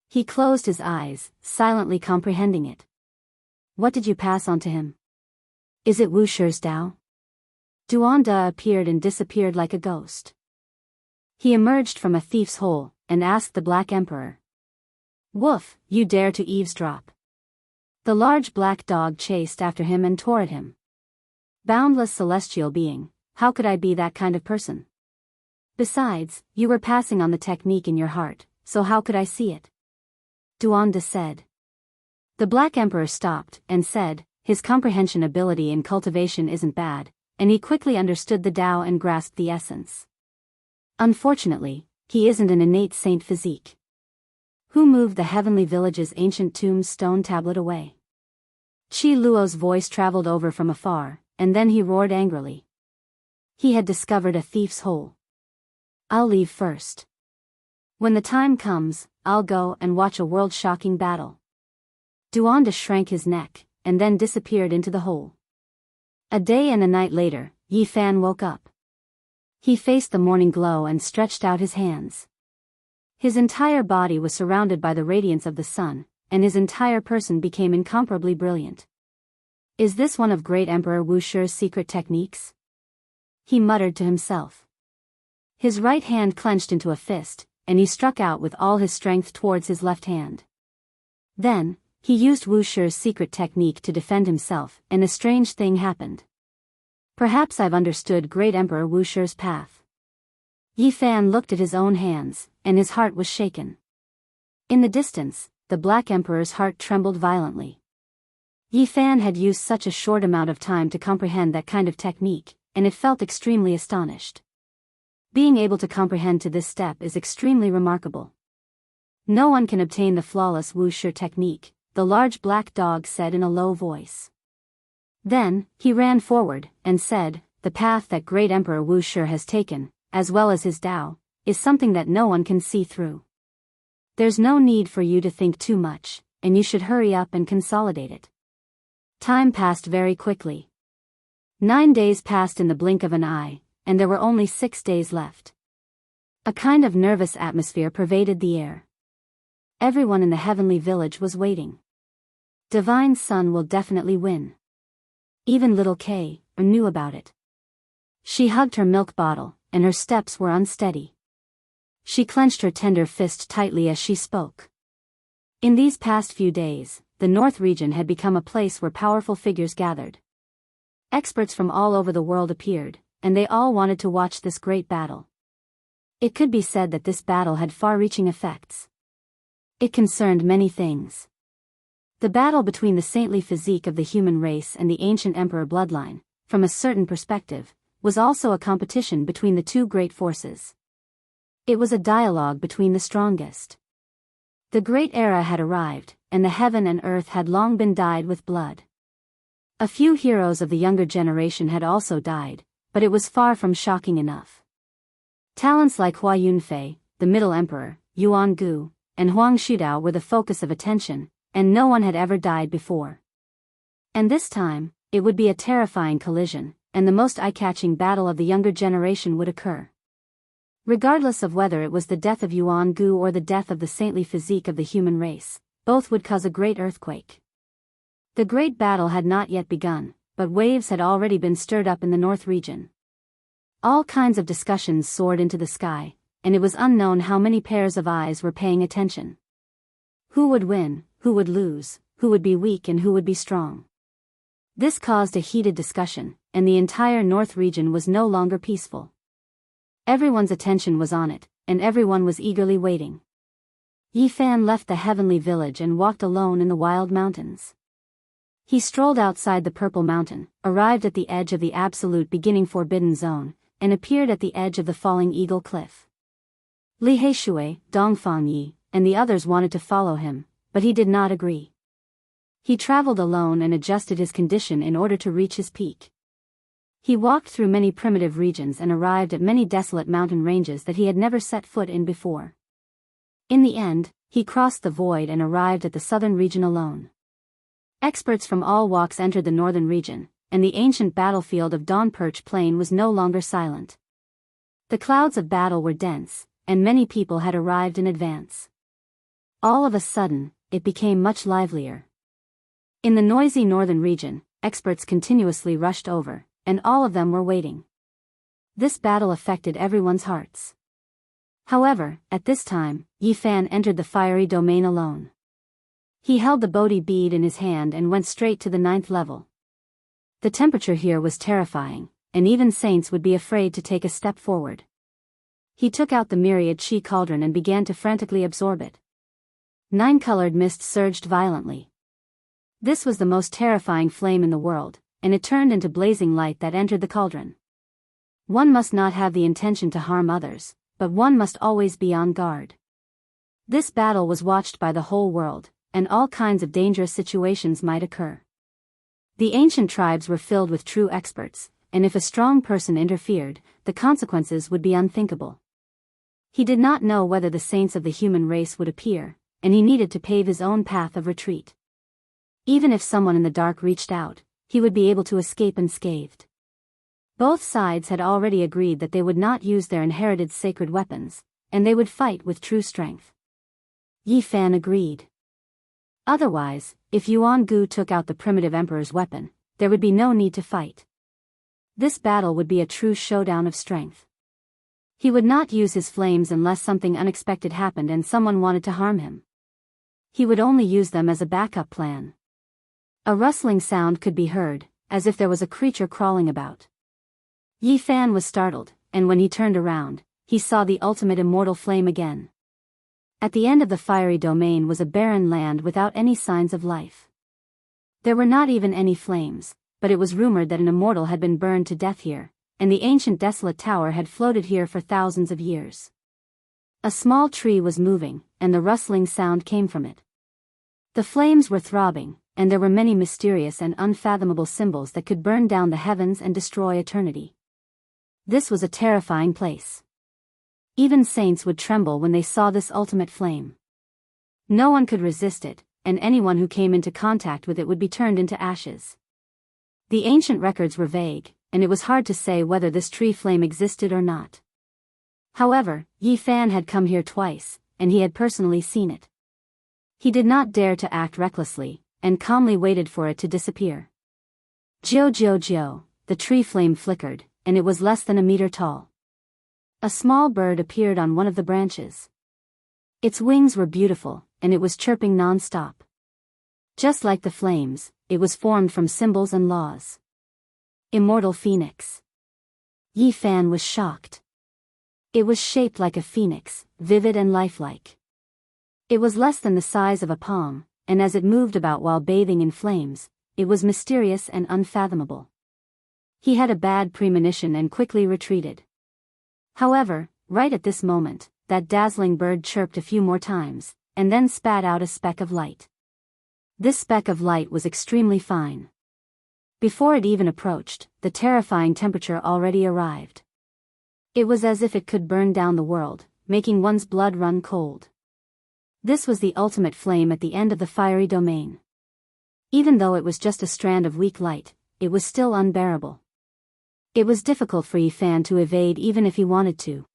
He closed his eyes, silently comprehending it. What did you pass on to him? Is it Wu Shi's Tao? Duanda appeared and disappeared like a ghost. He emerged from a thief's hole, and asked the Black Emperor. Woof, you dare to eavesdrop. The large black dog chased after him and tore at him. Boundless celestial being, how could I be that kind of person? Besides, you were passing on the technique in your heart, so how could I see it? Duanda said. The Black Emperor stopped and said, his comprehension ability in cultivation isn't bad, and he quickly understood the Tao and grasped the essence. Unfortunately, he isn't an innate saint physique. Who moved the heavenly village's ancient tomb's stone tablet away? Qi Luo's voice traveled over from afar, and then he roared angrily. He had discovered a thief's hole. I'll leave first. When the time comes, I'll go and watch a world-shocking battle. Duanda shrank his neck, and then disappeared into the hole. A day and a night later, Yi Fan woke up. He faced the morning glow and stretched out his hands. His entire body was surrounded by the radiance of the sun, and his entire person became incomparably brilliant. Is this one of Great Emperor Wu Shi's secret techniques? He muttered to himself. His right hand clenched into a fist, and he struck out with all his strength towards his left hand. Then, he used Wu Shi's secret technique to defend himself, and a strange thing happened. Perhaps I've understood Great Emperor Wu Shi's path. Yi Fan looked at his own hands, and his heart was shaken. In the distance, the Black Emperor's heart trembled violently. Yi Fan had used such a short amount of time to comprehend that kind of technique, and it felt extremely astonished. Being able to comprehend to this step is extremely remarkable. No one can obtain the flawless Wu Shi technique, the large black dog said in a low voice. Then, he ran forward, and said, the path that Great Emperor Wu Shi has taken, as well as his Tao, is something that no one can see through. There's no need for you to think too much, and you should hurry up and consolidate it. Time passed very quickly. 9 days passed in the blink of an eye, and there were only 6 days left. A kind of nervous atmosphere pervaded the air. Everyone in the heavenly village was waiting. Divine Sun will definitely win. Even little Kay knew about it. She hugged her milk bottle, and her steps were unsteady. She clenched her tender fist tightly as she spoke. In these past few days, the North region had become a place where powerful figures gathered. Experts from all over the world appeared, and they all wanted to watch this great battle. It could be said that this battle had far-reaching effects. It concerned many things. The battle between the saintly physique of the human race and the ancient emperor bloodline, from a certain perspective, was also a competition between the two great forces. It was a dialogue between the strongest. The great era had arrived, and the heaven and earth had long been dyed with blood. A few heroes of the younger generation had also died, but it was far from shocking enough. Talents like Hua Yunfei, the Middle Emperor, Yuan Gu, and Huang Shudao were the focus of attention, and no one had ever died before. And this time, it would be a terrifying collision, and the most eye-catching battle of the younger generation would occur. Regardless of whether it was the death of Yuan Gu or the death of the saintly physique of the human race, both would cause a great earthquake. The great battle had not yet begun, but waves had already been stirred up in the north region. All kinds of discussions soared into the sky, and it was unknown how many pairs of eyes were paying attention. Who would win, who would lose, who would be weak and who would be strong? This caused a heated discussion, and the entire north region was no longer peaceful. Everyone's attention was on it, and everyone was eagerly waiting. Yi Fan left the heavenly village and walked alone in the wild mountains. He strolled outside the Purple Mountain, arrived at the edge of the absolute beginning forbidden zone, and appeared at the edge of the falling eagle cliff. Li Heishui, Dongfang Yi, and the others wanted to follow him, but he did not agree. He traveled alone and adjusted his condition in order to reach his peak. He walked through many primitive regions and arrived at many desolate mountain ranges that he had never set foot in before. In the end, he crossed the void and arrived at the southern region alone. Experts from all walks entered the northern region, and the ancient battlefield of Dawn Perch Plain was no longer silent. The clouds of battle were dense, and many people had arrived in advance. All of a sudden, it became much livelier. In the noisy northern region, experts continuously rushed over, and all of them were waiting. This battle affected everyone's hearts. However, at this time, Yi Fan entered the fiery domain alone. He held the Bodhi bead in his hand and went straight to the 9th level. The temperature here was terrifying, and even saints would be afraid to take a step forward. He took out the myriad Qi cauldron and began to frantically absorb it. 9-colored mist surged violently. This was the most terrifying flame in the world, and it turned into blazing light that entered the cauldron. One must not have the intention to harm others, but one must always be on guard. This battle was watched by the whole world, and all kinds of dangerous situations might occur. The ancient tribes were filled with true experts, and if a strong person interfered, the consequences would be unthinkable. He did not know whether the saints of the human race would appear, and he needed to pave his own path of retreat. Even if someone in the dark reached out, he would be able to escape unscathed. Both sides had already agreed that they would not use their inherited sacred weapons, and they would fight with true strength. Yi Fan agreed. Otherwise, if Yuan Gu took out the primitive emperor's weapon, there would be no need to fight. This battle would be a true showdown of strength. He would not use his flames unless something unexpected happened and someone wanted to harm him. He would only use them as a backup plan. A rustling sound could be heard, as if there was a creature crawling about. Yi Fan was startled, and when he turned around, he saw the ultimate immortal flame again. At the end of the fiery domain was a barren land without any signs of life. There were not even any flames, but it was rumored that an immortal had been burned to death here, and the ancient desolate tower had floated here for thousands of years. A small tree was moving, and the rustling sound came from it. The flames were throbbing, and there were many mysterious and unfathomable symbols that could burn down the heavens and destroy eternity. This was a terrifying place. Even saints would tremble when they saw this ultimate flame. No one could resist it, and anyone who came into contact with it would be turned into ashes. The ancient records were vague, and it was hard to say whether this tree flame existed or not. However, Yi Fan had come here twice, and he had personally seen it. He did not dare to act recklessly, and calmly waited for it to disappear. Jiu, the tree flame flickered, and it was less than a meter tall. A small bird appeared on one of the branches. Its wings were beautiful, and it was chirping non-stop. Just like the flames, it was formed from symbols and laws. Immortal Phoenix. Yi Fan was shocked. It was shaped like a phoenix, vivid and lifelike. It was less than the size of a palm, and as it moved about while bathing in flames, it was mysterious and unfathomable. He had a bad premonition and quickly retreated. However, right at this moment, that dazzling bird chirped a few more times, and then spat out a speck of light. This speck of light was extremely fine. Before it even approached, the terrifying temperature already arrived. It was as if it could burn down the world, making one's blood run cold. This was the ultimate flame at the end of the fiery domain. Even though it was just a strand of weak light, it was still unbearable. It was difficult for Yifan to evade even if he wanted to.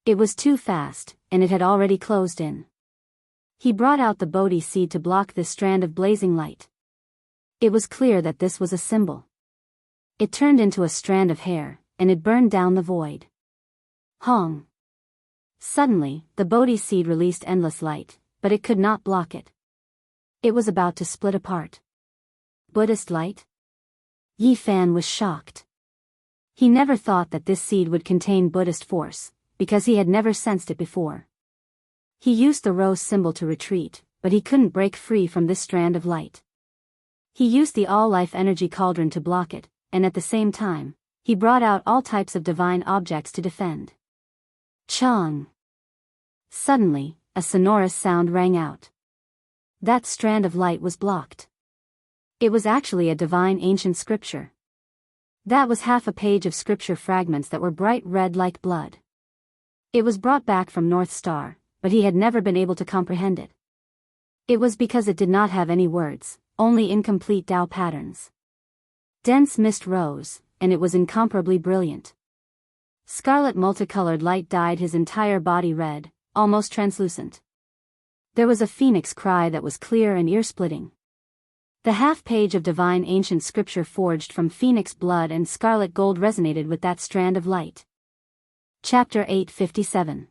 It was too fast, and it had already closed in. He brought out the Bodhi seed to block this strand of blazing light. It was clear that this was a symbol. It turned into a strand of hair, and it burned down the void. Hong! Suddenly, the Bodhi seed released endless light, but it could not block it. It was about to split apart. Buddhist light? Yifan was shocked. He never thought that this seed would contain Buddhist force, because he had never sensed it before. He used the rose symbol to retreat, but he couldn't break free from this strand of light. He used the all-life energy cauldron to block it, and at the same time, he brought out all types of divine objects to defend. Chong! Suddenly, a sonorous sound rang out. That strand of light was blocked. It was actually a divine ancient scripture. That was half a page of scripture fragments that were bright red like blood. It was brought back from North Star, but he had never been able to comprehend it. It was because it did not have any words, only incomplete Tao patterns. Dense mist rose, and it was incomparably brilliant. Scarlet multicolored light dyed his entire body red, almost translucent. There was a phoenix cry that was clear and ear-splitting. The half-page of divine ancient scripture forged from phoenix blood and scarlet gold resonated with that strand of light. Chapter 857.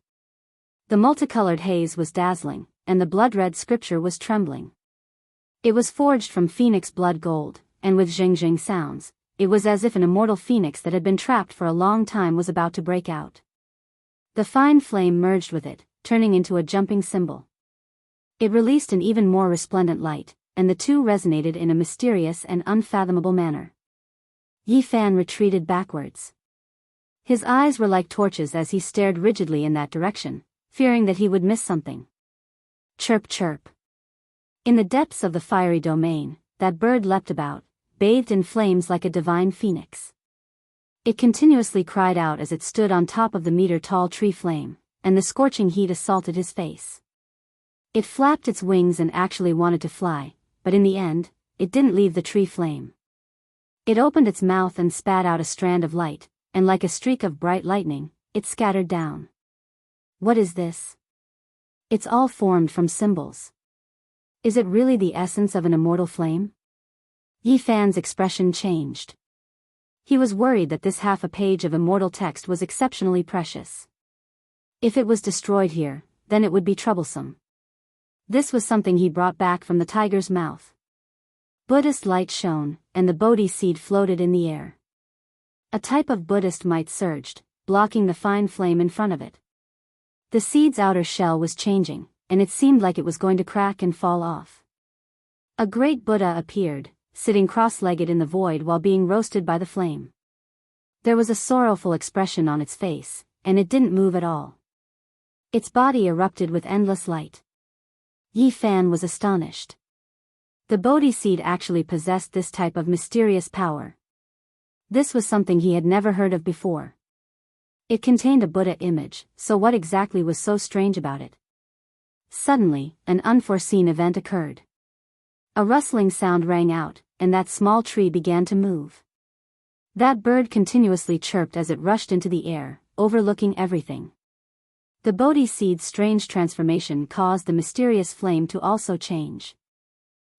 The multicolored haze was dazzling, and the blood-red scripture was trembling. It was forged from phoenix blood gold, and with zhing-zhing sounds, it was as if an immortal phoenix that had been trapped for a long time was about to break out. The fine flame merged with it, turning into a jumping symbol. It released an even more resplendent light, and the two resonated in a mysterious and unfathomable manner. Yifan retreated backwards. His eyes were like torches as he stared rigidly in that direction, fearing that he would miss something. Chirp chirp. In the depths of the fiery domain, that bird leapt about, bathed in flames like a divine phoenix. It continuously cried out as it stood on top of the meter-tall tree flame, and the scorching heat assaulted his face. It flapped its wings and actually wanted to fly, but in the end, it didn't leave the tree flame. It opened its mouth and spat out a strand of light, and like a streak of bright lightning, it scattered down. What is this? It's all formed from symbols. Is it really the essence of an immortal flame? Yifan's expression changed. He was worried that this half a page of immortal text was exceptionally precious. If it was destroyed here, then it would be troublesome. This was something he brought back from the tiger's mouth. Buddhist light shone, and the Bodhi seed floated in the air. A type of Buddhist might surged, blocking the fine flame in front of it. The seed's outer shell was changing, and it seemed like it was going to crack and fall off. A great Buddha appeared, sitting cross-legged in the void while being roasted by the flame. There was a sorrowful expression on its face, and it didn't move at all. Its body erupted with endless light. Yifan was astonished. The Bodhi seed actually possessed this type of mysterious power. This was something he had never heard of before. It contained a Buddha image, so what exactly was so strange about it? Suddenly, an unforeseen event occurred. A rustling sound rang out, and that small tree began to move. That bird continuously chirped as it rushed into the air, overlooking everything. The Bodhi seed's strange transformation caused the mysterious flame to also change.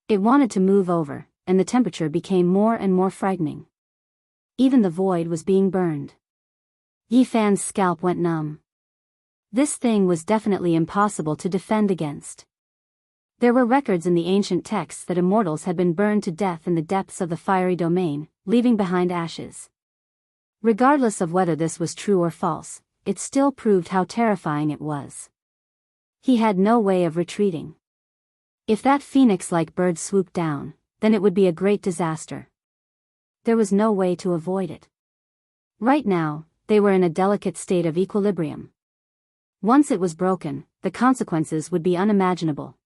It wanted to move over, and the temperature became more and more frightening. Even the void was being burned. Yifan's scalp went numb. This thing was definitely impossible to defend against. There were records in the ancient texts that immortals had been burned to death in the depths of the fiery domain, leaving behind ashes. Regardless of whether this was true or false, it still proved how terrifying it was. He had no way of retreating. If that phoenix-like bird swooped down, then it would be a great disaster. There was no way to avoid it. Right now, they were in a delicate state of equilibrium. Once it was broken, the consequences would be unimaginable.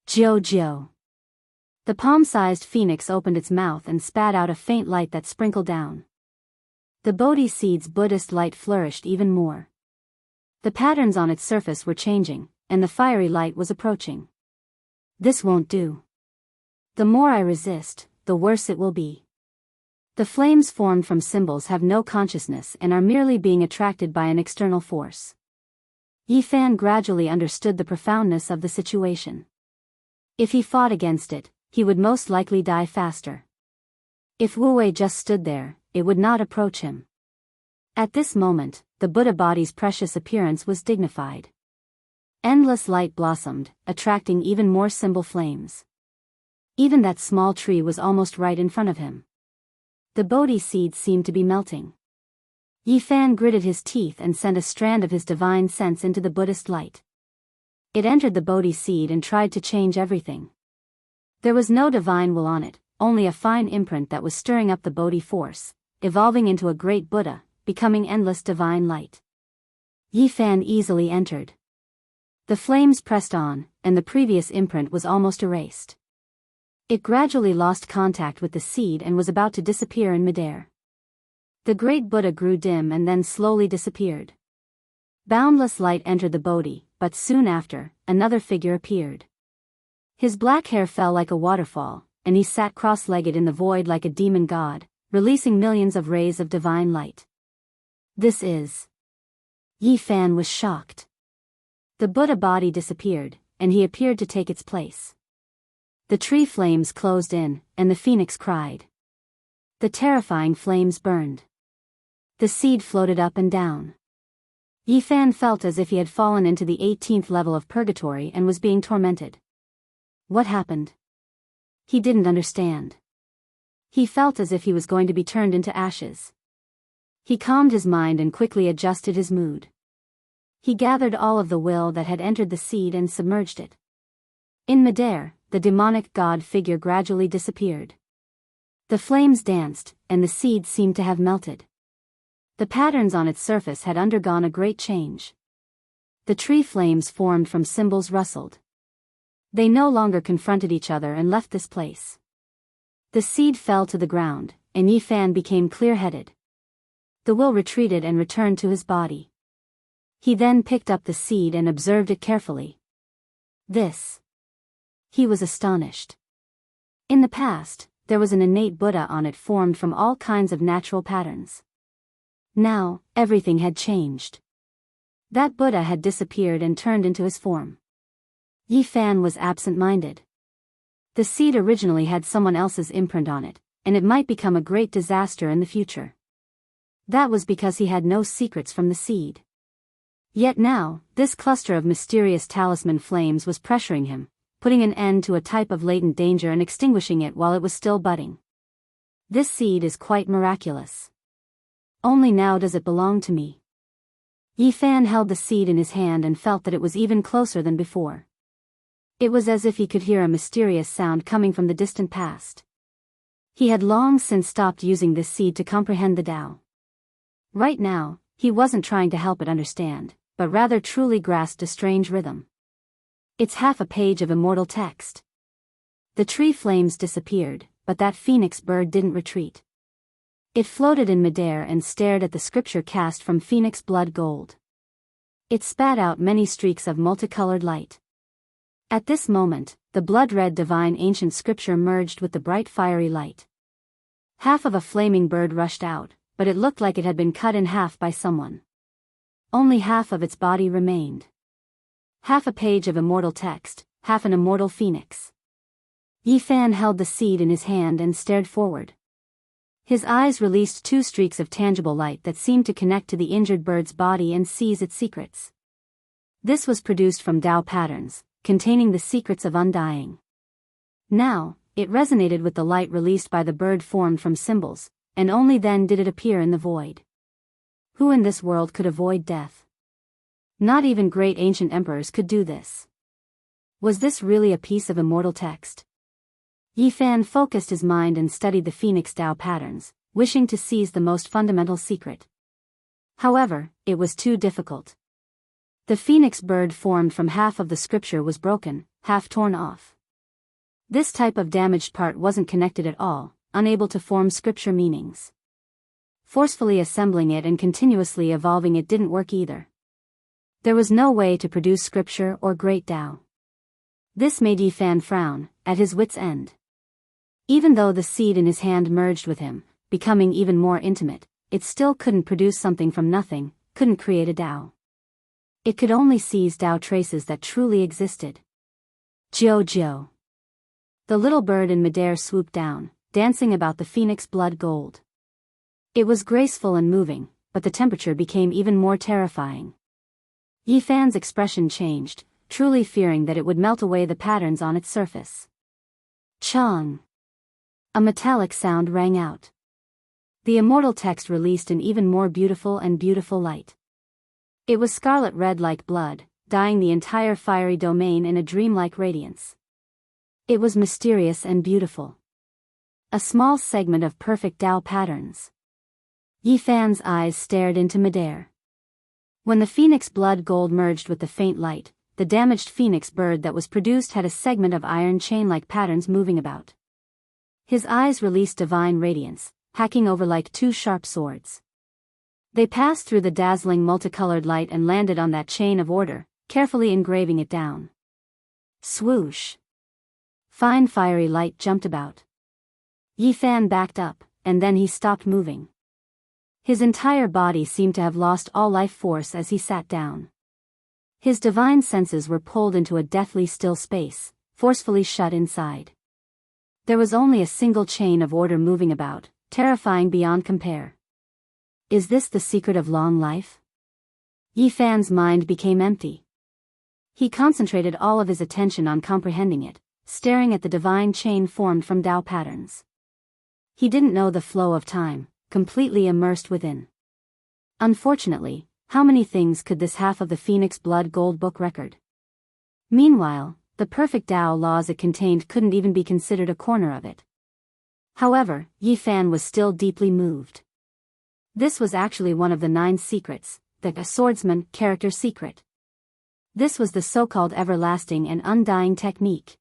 Jojo. The palm-sized phoenix opened its mouth and spat out a faint light that sprinkled down. The Bodhi seed's Buddhist light flourished even more. The patterns on its surface were changing, and the fiery light was approaching. This won't do. The more I resist, the worse it will be. The flames formed from symbols have no consciousness and are merely being attracted by an external force. Yi Fan gradually understood the profoundness of the situation. If he fought against it, he would most likely die faster. If Wu Wei just stood there, it would not approach him. At this moment, the Buddha body's precious appearance was dignified. Endless light blossomed, attracting even more symbol flames. Even that small tree was almost right in front of him. The Bodhi seed seemed to be melting. Yi Fan gritted his teeth and sent a strand of his divine sense into the Buddhist light. It entered the Bodhi seed and tried to change everything. There was no divine will on it, only a fine imprint that was stirring up the Bodhi force, evolving into a great Buddha, becoming endless divine light. Yi Fan easily entered. The flames pressed on, and the previous imprint was almost erased. It gradually lost contact with the seed and was about to disappear in midair. The great Buddha grew dim and then slowly disappeared. Boundless light entered the Bodhi, but soon after, another figure appeared. His black hair fell like a waterfall, and he sat cross-legged in the void like a demon god, releasing millions of rays of divine light. This is... Yi Fan was shocked. The Buddha body disappeared, and he appeared to take its place. The tree flames closed in, and the phoenix cried. The terrifying flames burned. The seed floated up and down. Yi Fan felt as if he had fallen into the 18th level of purgatory and was being tormented. What happened? He didn't understand. He felt as if he was going to be turned into ashes. He calmed his mind and quickly adjusted his mood. He gathered all of the will that had entered the seed and submerged it. In midair, the demonic god figure gradually disappeared. The flames danced, and the seed seemed to have melted. The patterns on its surface had undergone a great change. The tree flames formed from symbols rustled. They no longer confronted each other and left this place. The seed fell to the ground, and Yi Fan became clear-headed. The will retreated and returned to his body. He then picked up the seed and observed it carefully. This. He was astonished. In the past, there was an innate Buddha on it formed from all kinds of natural patterns. Now, everything had changed. That Buddha had disappeared and turned into his form. Yi Fan was absent-minded. The seed originally had someone else's imprint on it, and it might become a great disaster in the future. That was because he had no secrets from the seed. Yet now, this cluster of mysterious talisman flames was pressuring him, putting an end to a type of latent danger and extinguishing it while it was still budding. This seed is quite miraculous. Only now does it belong to me. Yi Fan held the seed in his hand and felt that it was even closer than before. It was as if he could hear a mysterious sound coming from the distant past. He had long since stopped using this seed to comprehend the Tao. Right now, he wasn't trying to help it understand, but rather truly grasped a strange rhythm. It's half a page of immortal text. The tree flames disappeared, but that phoenix bird didn't retreat. It floated in midair and stared at the scripture cast from phoenix blood gold. It spat out many streaks of multicolored light. At this moment, the blood-red divine ancient scripture merged with the bright fiery light. Half of a flaming bird rushed out, but it looked like it had been cut in half by someone. Only half of its body remained. Half a page of immortal text, half an immortal phoenix. Yi Fan held the seed in his hand and stared forward. His eyes released 2 streaks of tangible light that seemed to connect to the injured bird's body and seize its secrets. This was produced from Tao patterns, containing the secrets of undying. Now, it resonated with the light released by the bird formed from symbols, and only then did it appear in the void. Who in this world could avoid death? Not even great ancient emperors could do this. Was this really a piece of immortal text? Yi Fan focused his mind and studied the Phoenix Tao patterns, wishing to seize the most fundamental secret. However, it was too difficult. The phoenix bird formed from half of the scripture was broken, half torn off. This type of damaged part wasn't connected at all, unable to form scripture meanings. Forcefully assembling it and continuously evolving it didn't work either. There was no way to produce scripture or great Tao. This made Yi Fan frown, at his wit's end. Even though the seed in his hand merged with him, becoming even more intimate, it still couldn't produce something from nothing, couldn't create a Tao. It could only seize Tao traces that truly existed. Jiu. The little bird in midair swooped down, dancing about the phoenix blood gold. It was graceful and moving, but the temperature became even more terrifying. Yi Fan's expression changed, truly fearing that it would melt away the patterns on its surface. Chong! A metallic sound rang out. The immortal text released an even more beautiful light. It was scarlet red like blood, dyeing the entire fiery domain in a dreamlike radiance. It was mysterious and beautiful. A small segment of perfect Tao patterns. Yi Fan's eyes stared into midair. When the phoenix blood gold merged with the faint light, the damaged phoenix bird that was produced had a segment of iron chain-like patterns moving about. His eyes released divine radiance, hacking over like two sharp swords. They passed through the dazzling multicolored light and landed on that chain of order, carefully engraving it down. Swoosh! Fine fiery light jumped about. Yi Fan backed up, and then he stopped moving. His entire body seemed to have lost all life force as he sat down. His divine senses were pulled into a deathly still space, forcefully shut inside. There was only a single chain of order moving about, terrifying beyond compare. Is this the secret of long life? Yi Fan's mind became empty. He concentrated all of his attention on comprehending it, staring at the divine chain formed from Tao patterns. He didn't know the flow of time, completely immersed within. Unfortunately, how many things could this half of the Phoenix Blood Gold book record? Meanwhile, the perfect Tao laws it contained couldn't even be considered a corner of it. However, Yi Fan was still deeply moved. This was actually one of the 9 secrets, the swordsman character secret. This was the so-called everlasting and undying technique.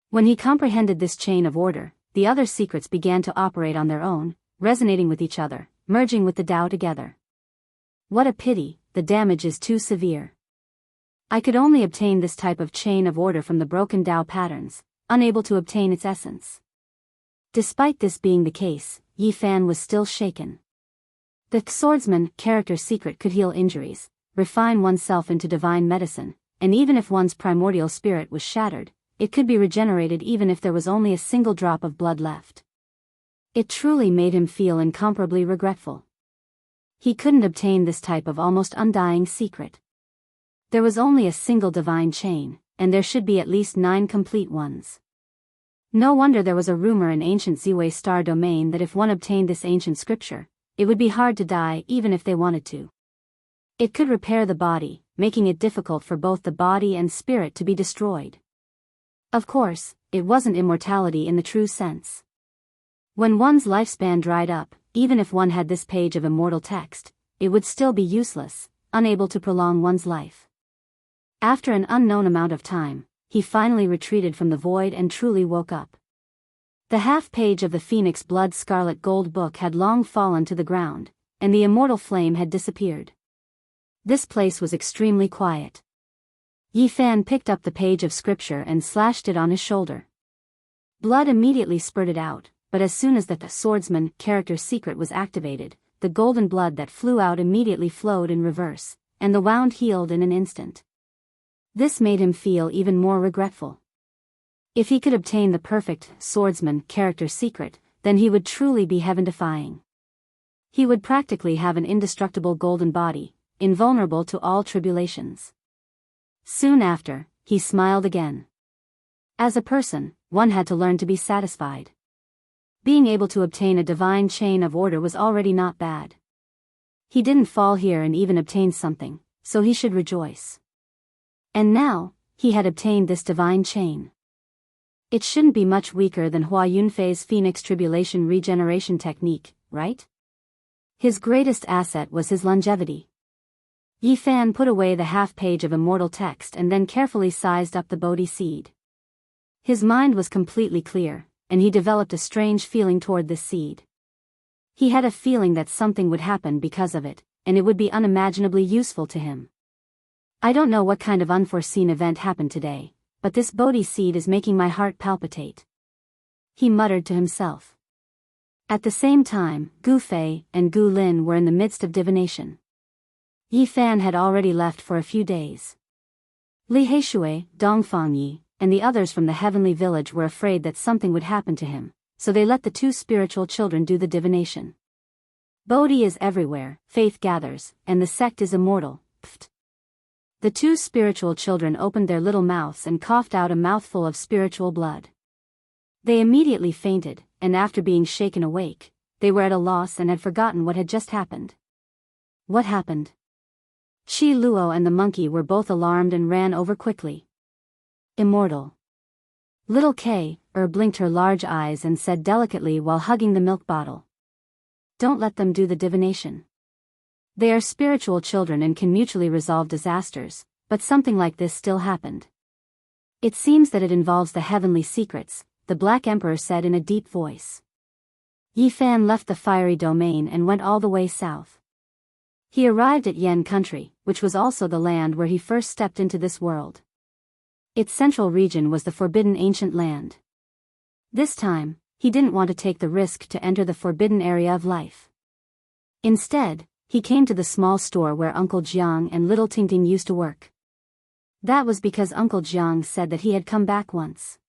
When he comprehended this chain of order, the other secrets began to operate on their own, resonating with each other, merging with the Tao together. What a pity, the damage is too severe. I could only obtain this type of chain of order from the broken Tao patterns, unable to obtain its essence. Despite this being the case, Yi Fan was still shaken. The swordsman character secret could heal injuries, refine oneself into divine medicine, and even if one's primordial spirit was shattered, it could be regenerated even if there was only a single drop of blood left. It truly made him feel incomparably regretful. He couldn't obtain this type of almost undying secret. There was only a single divine chain, and there should be at least 9 complete ones. No wonder there was a rumor in ancient Ziwei star domain that if one obtained this ancient scripture, it would be hard to die even if they wanted to. It could repair the body, making it difficult for both the body and spirit to be destroyed. Of course, it wasn't immortality in the true sense. When one's lifespan dried up, even if one had this page of immortal text, it would still be useless, unable to prolong one's life. After an unknown amount of time, he finally retreated from the void and truly woke up. The half-page of the Phoenix Blood Scarlet Gold book had long fallen to the ground, and the immortal flame had disappeared. This place was extremely quiet. Yi Fan picked up the page of scripture and slashed it on his shoulder. Blood immediately spurted out, but as soon as the swordsman character secret was activated, the golden blood that flew out immediately flowed in reverse, and the wound healed in an instant. This made him feel even more regretful. If he could obtain the perfect swordsman character secret, then he would truly be heaven-defying. He would practically have an indestructible golden body, invulnerable to all tribulations. Soon after, he smiled again. As a person, one had to learn to be satisfied. Being able to obtain a divine chain of order was already not bad. He didn't fall here and even obtain something, so he should rejoice. And now, he had obtained this divine chain. It shouldn't be much weaker than Hua Yunfei's Phoenix Tribulation regeneration technique, right? His greatest asset was his longevity. Yi Fan put away the half-page of immortal text and then carefully sized up the Bodhi seed. His mind was completely clear, and he developed a strange feeling toward this seed. He had a feeling that something would happen because of it, and it would be unimaginably useful to him. I don't know what kind of unforeseen event happened today, but this Bodhi seed is making my heart palpitate. He muttered to himself. At the same time, Gu Fei and Gu Lin were in the midst of divination. Yi Fan had already left for a few days. Li Heishui, Dong Fangyi, and the others from the heavenly village were afraid that something would happen to him, so they let the two spiritual children do the divination. Bodhi is everywhere, faith gathers, and the sect is immortal. Pft. The two spiritual children opened their little mouths and coughed out a mouthful of spiritual blood. They immediately fainted, and after being shaken awake, they were at a loss and had forgotten what had just happened. What happened? Shi Luo and the monkey were both alarmed and ran over quickly. Immortal. Little Kay blinked her large eyes and said delicately while hugging the milk bottle. Don't let them do the divination. They are spiritual children and can mutually resolve disasters, but something like this still happened. It seems that it involves the heavenly secrets, the Black Emperor said in a deep voice. Yi Fan left the fiery domain and went all the way south. He arrived at Yen country, which was also the land where he first stepped into this world. Its central region was the forbidden ancient land. This time, he didn't want to take the risk to enter the forbidden area of life. Instead, he came to the small store where Uncle Jiang and little Tingting used to work. That was because Uncle Jiang said that he had come back once.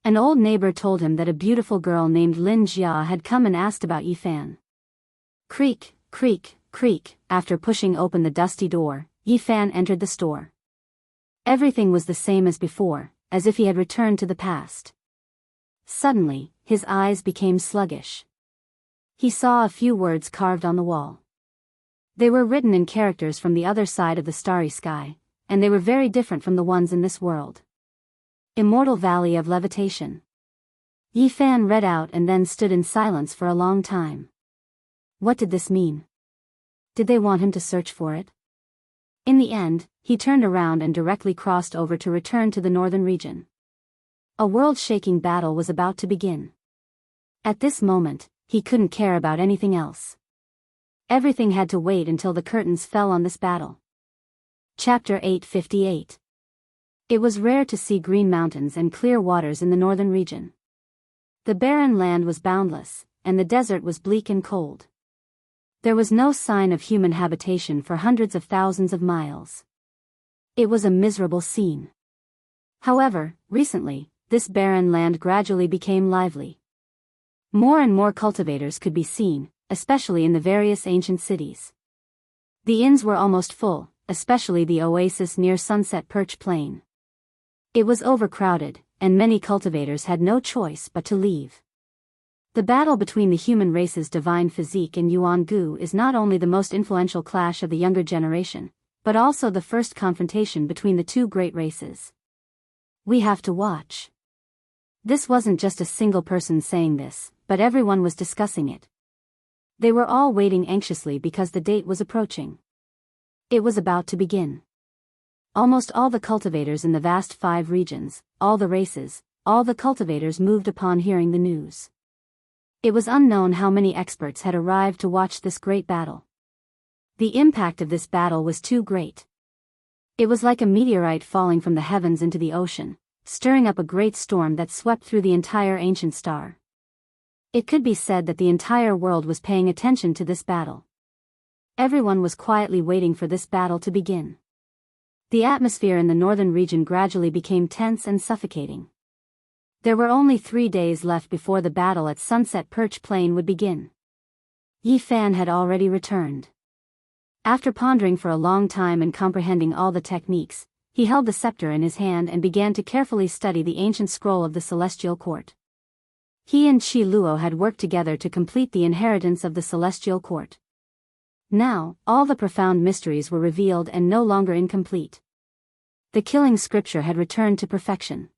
An old neighbor told him that a beautiful girl named Lin Jia had come and asked about Yi Fan. Creak, creak, creak. After pushing open the dusty door, Yi Fan entered the store. Everything was the same as before, as if he had returned to the past. Suddenly, his eyes became sluggish. He saw a few words carved on the wall. They were written in characters from the other side of the starry sky, and they were very different from the ones in this world. Immortal Valley of Levitation. Yi Fan read out and then stood in silence for a long time. What did this mean? Did they want him to search for it? In the end, he turned around and directly crossed over to return to the northern region. A world-shaking battle was about to begin. At this moment, he couldn't care about anything else. Everything had to wait until the curtains fell on this battle. Chapter 858. It was rare to see green mountains and clear waters in the northern region. The barren land was boundless, and the desert was bleak and cold. There was no sign of human habitation for hundreds of thousands of miles. It was a miserable scene. However, recently, this barren land gradually became lively. More and more cultivators could be seen, especially in the various ancient cities. The inns were almost full, especially the oasis near Sunset Perch Plain. It was overcrowded, and many cultivators had no choice but to leave. The battle between the human race's divine physique and Yuan Gu is not only the most influential clash of the younger generation, but also the first confrontation between the two great races. We have to watch. This wasn't just a single person saying this, but everyone was discussing it. They were all waiting anxiously because the date was approaching. It was about to begin. Almost all the cultivators in the vast 5 regions, all the races, all the cultivators moved upon hearing the news. It was unknown how many experts had arrived to watch this great battle. The impact of this battle was too great. It was like a meteorite falling from the heavens into the ocean, stirring up a great storm that swept through the entire ancient star. It could be said that the entire world was paying attention to this battle. Everyone was quietly waiting for this battle to begin. The atmosphere in the northern region gradually became tense and suffocating. There were only 3 days left before the battle at Sunset Perch Plain would begin. Yi Fan had already returned. After pondering for a long time and comprehending all the techniques, he held the scepter in his hand and began to carefully study the ancient scroll of the Celestial Court. He and Qi Luo had worked together to complete the inheritance of the Celestial Court. Now, all the profound mysteries were revealed and no longer incomplete. The killing scripture had returned to perfection.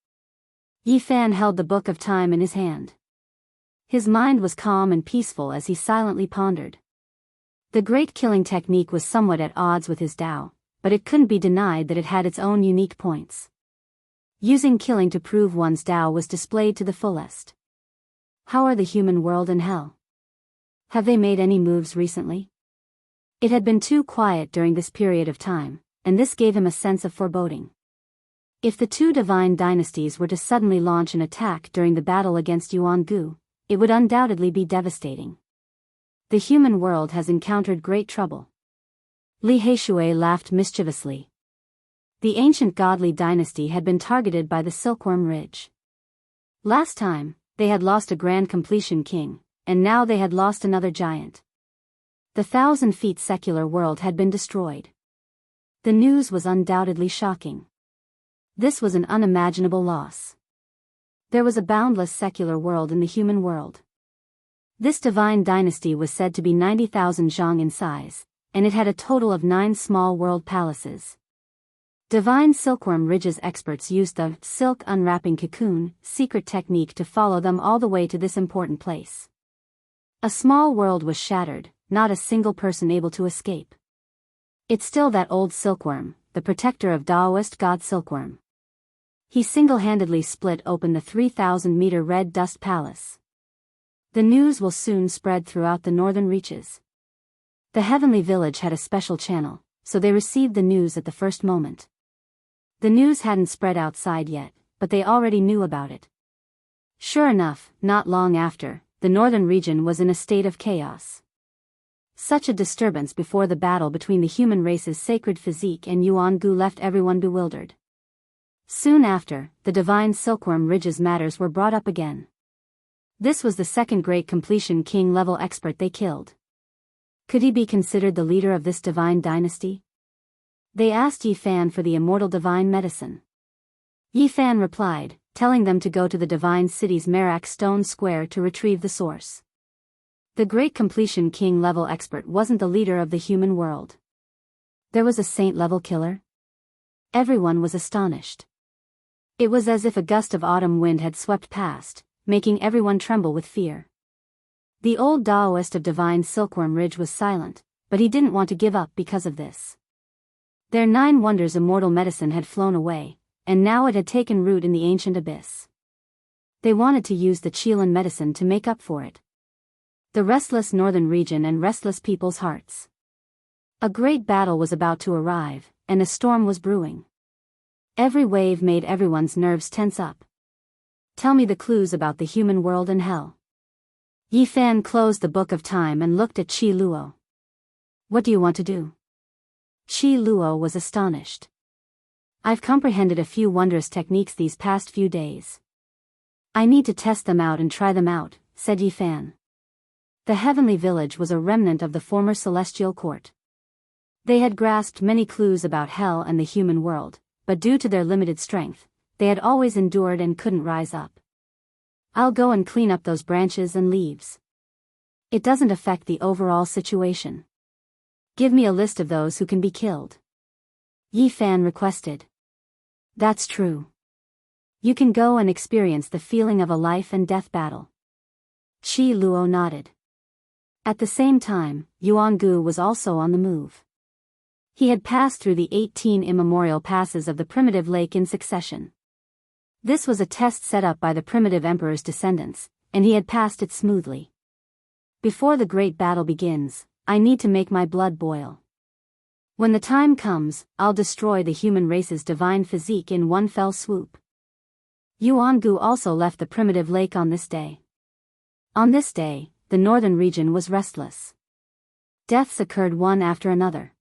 Yi Fan held the Book of Time in his hand. His mind was calm and peaceful as he silently pondered. The great killing technique was somewhat at odds with his Tao, but it couldn't be denied that it had its own unique points. Using killing to prove one's Tao was displayed to the fullest. How are the human world and hell? Have they made any moves recently? It had been too quiet during this period of time, and this gave him a sense of foreboding. If the two divine dynasties were to suddenly launch an attack during the battle against Yuan-gu, it would undoubtedly be devastating. The human world has encountered great trouble. Li Heishui laughed mischievously. The ancient godly dynasty had been targeted by the Silkworm Ridge. Last time, they had lost a grand completion king, and now they had lost another giant. The 1,000 feet secular world had been destroyed. The news was undoubtedly shocking. This was an unimaginable loss. There was a boundless secular world in the human world. This divine dynasty was said to be 90,000 zhang in size, and it had a total of 9 small world palaces. Divine Silkworm Ridge's experts used the silk unwrapping cocoon secret technique to follow them all the way to this important place. A small world was shattered, not a single person able to escape. It's still that old silkworm, the protector of Taoist god Silkworm. He single-handedly split open the 3,000-meter red dust palace. The news will soon spread throughout the northern reaches. The heavenly village had a special channel, so they received the news at the first moment. The news hadn't spread outside yet, but they already knew about it. Sure enough, not long after, the northern region was in a state of chaos. Such a disturbance before the battle between the human race's sacred physique and Yuan-gu left everyone bewildered. Soon after, the divine Silkworm Ridge's matters were brought up again. This was the second great completion king level expert they killed. Could he be considered the leader of this divine dynasty? They asked Yi Fan for the immortal divine medicine. Yi Fan replied, telling them to go to the divine city's Merak Stone Square to retrieve the source. The great completion king level expert wasn't the leader of the human world. There was a saint level killer? Everyone was astonished. It was as if a gust of autumn wind had swept past, making everyone tremble with fear. The old Taoist of divine Silkworm Ridge was silent, but he didn't want to give up because of this. Their 9 wonders immortal medicine had flown away, and now it had taken root in the ancient abyss. They wanted to use the Qilin medicine to make up for it. The restless northern region and restless people's hearts. A great battle was about to arrive, and a storm was brewing. Every wave made everyone's nerves tense up. Tell me the clues about the human world and hell. Yi Fan closed the Book of Time and looked at Qi Luo. What do you want to do? Qi Luo was astonished. I've comprehended a few wondrous techniques these past few days. I need to test them out and try them out, said Yi Fan. The heavenly village was a remnant of the former celestial court. They had grasped many clues about hell and the human world, but due to their limited strength, they had always endured and couldn't rise up. I'll go and clean up those branches and leaves. It doesn't affect the overall situation. Give me a list of those who can be killed. Yi Fan requested. That's true. You can go and experience the feeling of a life and death battle. Qi Luo nodded. At the same time, Yuan-gu was also on the move. He had passed through the 18 immemorial passes of the primitive lake in succession. This was a test set up by the primitive emperor's descendants, and he had passed it smoothly. Before the great battle begins, I need to make my blood boil. When the time comes, I'll destroy the human race's divine physique in one fell swoop. Yuan-gu also left the primitive lake on this day. On this day, the northern region was restless. Deaths occurred one after another.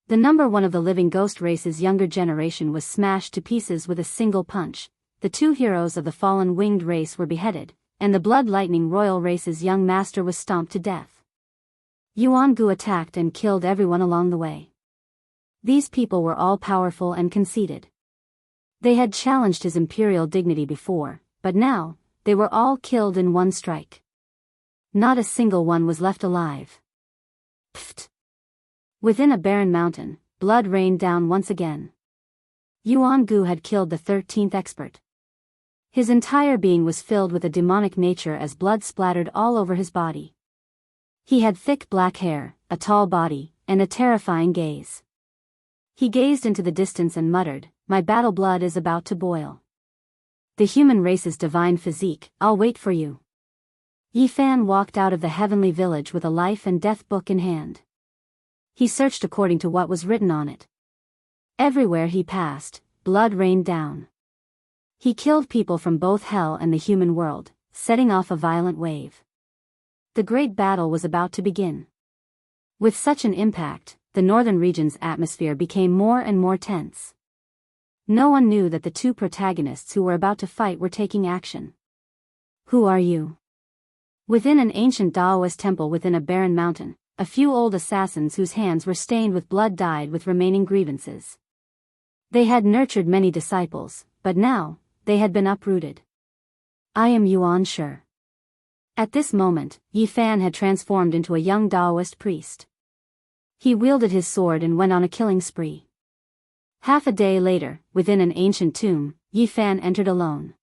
The number 1 of the living ghost race's younger generation was smashed to pieces with a single punch, the 2 heroes of the fallen winged race were beheaded, and the blood lightning royal race's young master was stomped to death. Yuan-gu attacked and killed everyone along the way. These people were all powerful and conceited. They had challenged his imperial dignity before, but now, they were all killed in one strike. Not a single one was left alive. Pfft! Within a barren mountain, blood rained down once again. Yuan-gu had killed the 13th expert. His entire being was filled with a demonic nature as blood splattered all over his body. He had thick black hair, a tall body, and a terrifying gaze. He gazed into the distance and muttered, "My battle blood is about to boil. The human race's divine physique, I'll wait for you." Yi Fan walked out of the heavenly village with a life and death book in hand. He searched according to what was written on it. Everywhere he passed, blood rained down. He killed people from both hell and the human world, setting off a violent wave. The great battle was about to begin. With such an impact, the northern region's atmosphere became more and more tense. No one knew that the two protagonists who were about to fight were taking action. "Who are you?" Within an ancient Taoist temple within a barren mountain, a few old assassins whose hands were stained with blood died with remaining grievances. They had nurtured many disciples, but now, they had been uprooted. "I am Yuan Shi." At this moment, Yi Fan had transformed into a young Taoist priest. He wielded his sword and went on a killing spree. Half a day later, within an ancient tomb, Yi Fan entered alone.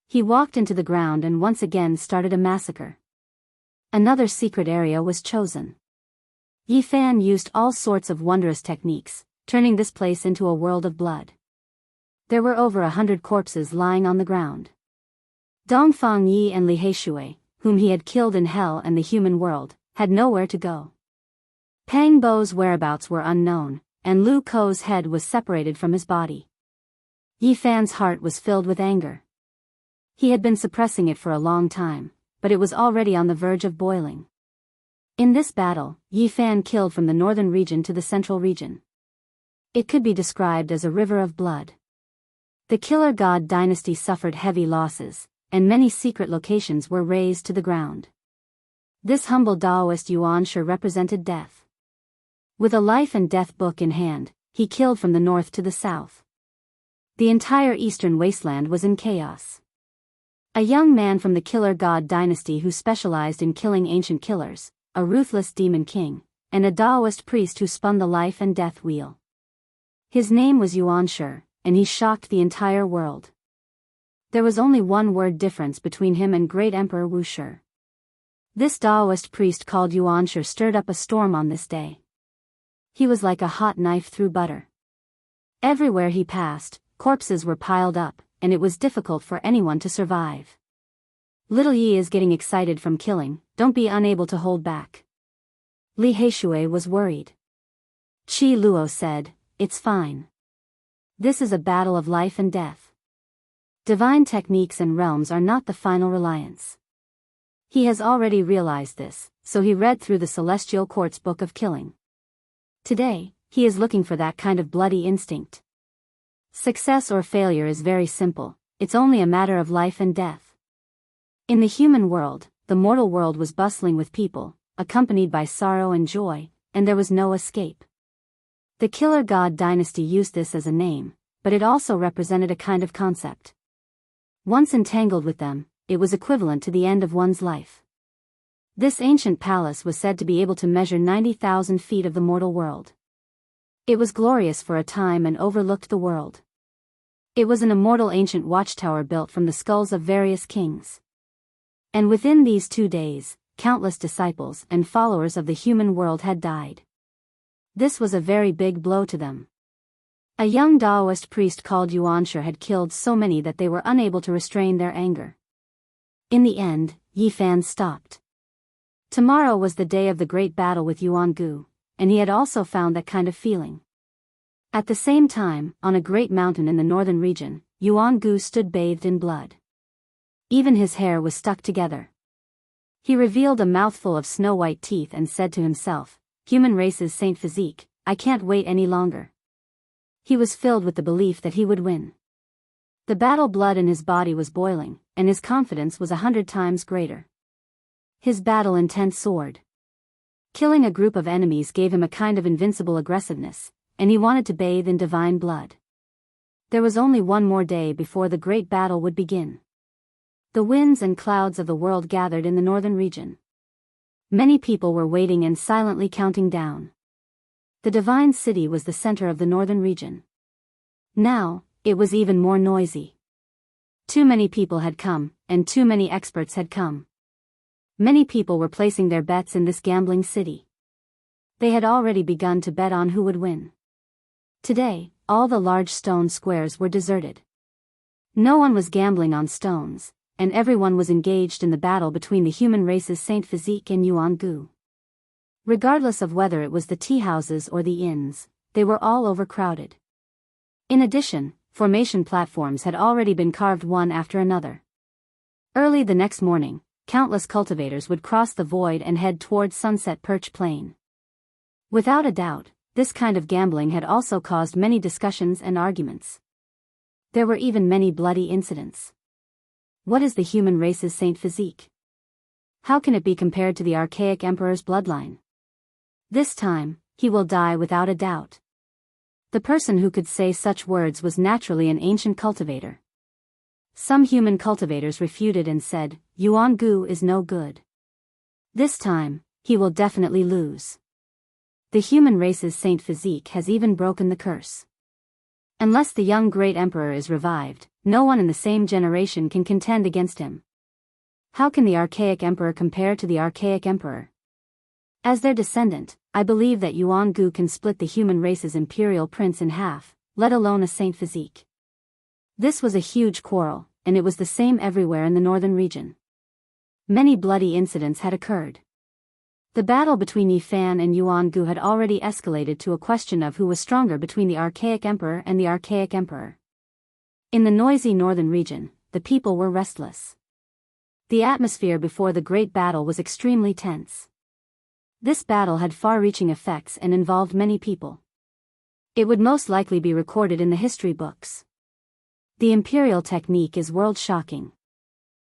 He walked into the ground and once again started a massacre. Another secret area was chosen. Yi Fan used all sorts of wondrous techniques, turning this place into a world of blood. There were over 100 corpses lying on the ground. Dongfang Yi and Li Heishui, whom he had killed in hell and the human world, had nowhere to go. Pang Bo's whereabouts were unknown, and Lu Ko's head was separated from his body. Yi Fan's heart was filled with anger. He had been suppressing it for a long time, but it was already on the verge of boiling. In this battle, Yi Fan killed from the northern region to the central region. It could be described as a river of blood. The Killer God dynasty suffered heavy losses, and many secret locations were razed to the ground. This humble Taoist Yuan Shi represented death. With a life and death book in hand, he killed from the north to the south. The entire eastern wasteland was in chaos. A young man from the Killer God dynasty who specialized in killing ancient killers, a ruthless demon king, and a Taoist priest who spun the life and death wheel. His name was Yuan Shi, and he shocked the entire world. There was only one word difference between him and Great Emperor Wu Shi. This Taoist priest called Yuan Shi stirred up a storm on this day. He was like a hot knife through butter. Everywhere he passed, corpses were piled up, and it was difficult for anyone to survive. "Little Yi is getting excited from killing, don't be unable to hold back." Li Heishui was worried. Qi Luo said, "It's fine. This is a battle of life and death. Divine techniques and realms are not the final reliance." He has already realized this, so he read through the Celestial Court's Book of Killing. Today, he is looking for that kind of bloody instinct. Success or failure is very simple, it's only a matter of life and death. In the human world, the mortal world was bustling with people, accompanied by sorrow and joy, and there was no escape. The Killer God dynasty used this as a name, but it also represented a kind of concept. Once entangled with them, it was equivalent to the end of one's life. This ancient palace was said to be able to measure 90,000 feet of the mortal world. It was glorious for a time and overlooked the world. It was an immortal ancient watchtower built from the skulls of various kings. And within these 2 days, countless disciples and followers of the human world had died. This was a very big blow to them. A young Taoist priest called Yuan Shi had killed so many that they were unable to restrain their anger. In the end, Yi Fan stopped. Tomorrow was the day of the great battle with Yuan-gu, and he had also found that kind of feeling. At the same time, on a great mountain in the northern region, Yuan-gu stood bathed in blood. Even his hair was stuck together. He revealed a mouthful of snow-white teeth and said to himself, "Human race's saint physique, I can't wait any longer." He was filled with the belief that he would win. The battle blood in his body was boiling, and his confidence was 100 times greater. His battle intent soared. Killing a group of enemies gave him a kind of invincible aggressiveness, and he wanted to bathe in divine blood. There was only one more day before the great battle would begin. The winds and clouds of the world gathered in the northern region. Many people were waiting and silently counting down. The divine city was the center of the northern region. Now, it was even more noisy. Too many people had come, and too many experts had come. Many people were placing their bets in this gambling city. They had already begun to bet on who would win. Today, all the large stone squares were deserted. No one was gambling on stones, and everyone was engaged in the battle between the human race's Saint Physique and Yuan Gu. Regardless of whether it was the tea houses or the inns, they were all overcrowded. In addition, formation platforms had already been carved one after another. Early the next morning, countless cultivators would cross the void and head toward Sunset Perch Plain. Without a doubt, this kind of gambling had also caused many discussions and arguments. There were even many bloody incidents. What is the human race's Saint Physique? How can it be compared to the archaic emperor's bloodline? This time, he will die without a doubt. The person who could say such words was naturally an ancient cultivator. Some human cultivators refuted and said, Yuan Gu is no good. This time, he will definitely lose. The human race's Saint Physique has even broken the curse. Unless the young great emperor is revived, no one in the same generation can contend against him. How can the archaic emperor compare to the archaic emperor? As their descendant, I believe that Yuan Gu can split the human race's imperial prince in half, let alone a Saint Physique. This was a huge quarrel, and it was the same everywhere in the northern region. Many bloody incidents had occurred. The battle between Yi Fan and Yuan Gu had already escalated to a question of who was stronger between the archaic emperor and the archaic emperor. In the noisy northern region, the people were restless. The atmosphere before the great battle was extremely tense. This battle had far-reaching effects and involved many people. It would most likely be recorded in the history books. The imperial technique is world-shocking.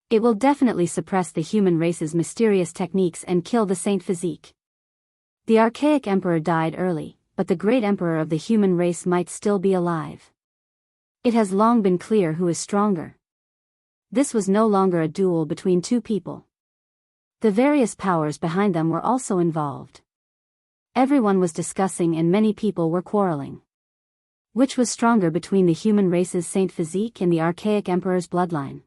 It will definitely suppress the human race's mysterious techniques and kill the Saint Physique. The archaic emperor died early, but the great emperor of the human race might still be alive. It has long been clear who is stronger. This was no longer a duel between two people. The various powers behind them were also involved. Everyone was discussing and many people were quarreling. Which was stronger between the human race's Saint Physique and the archaic emperor's bloodline?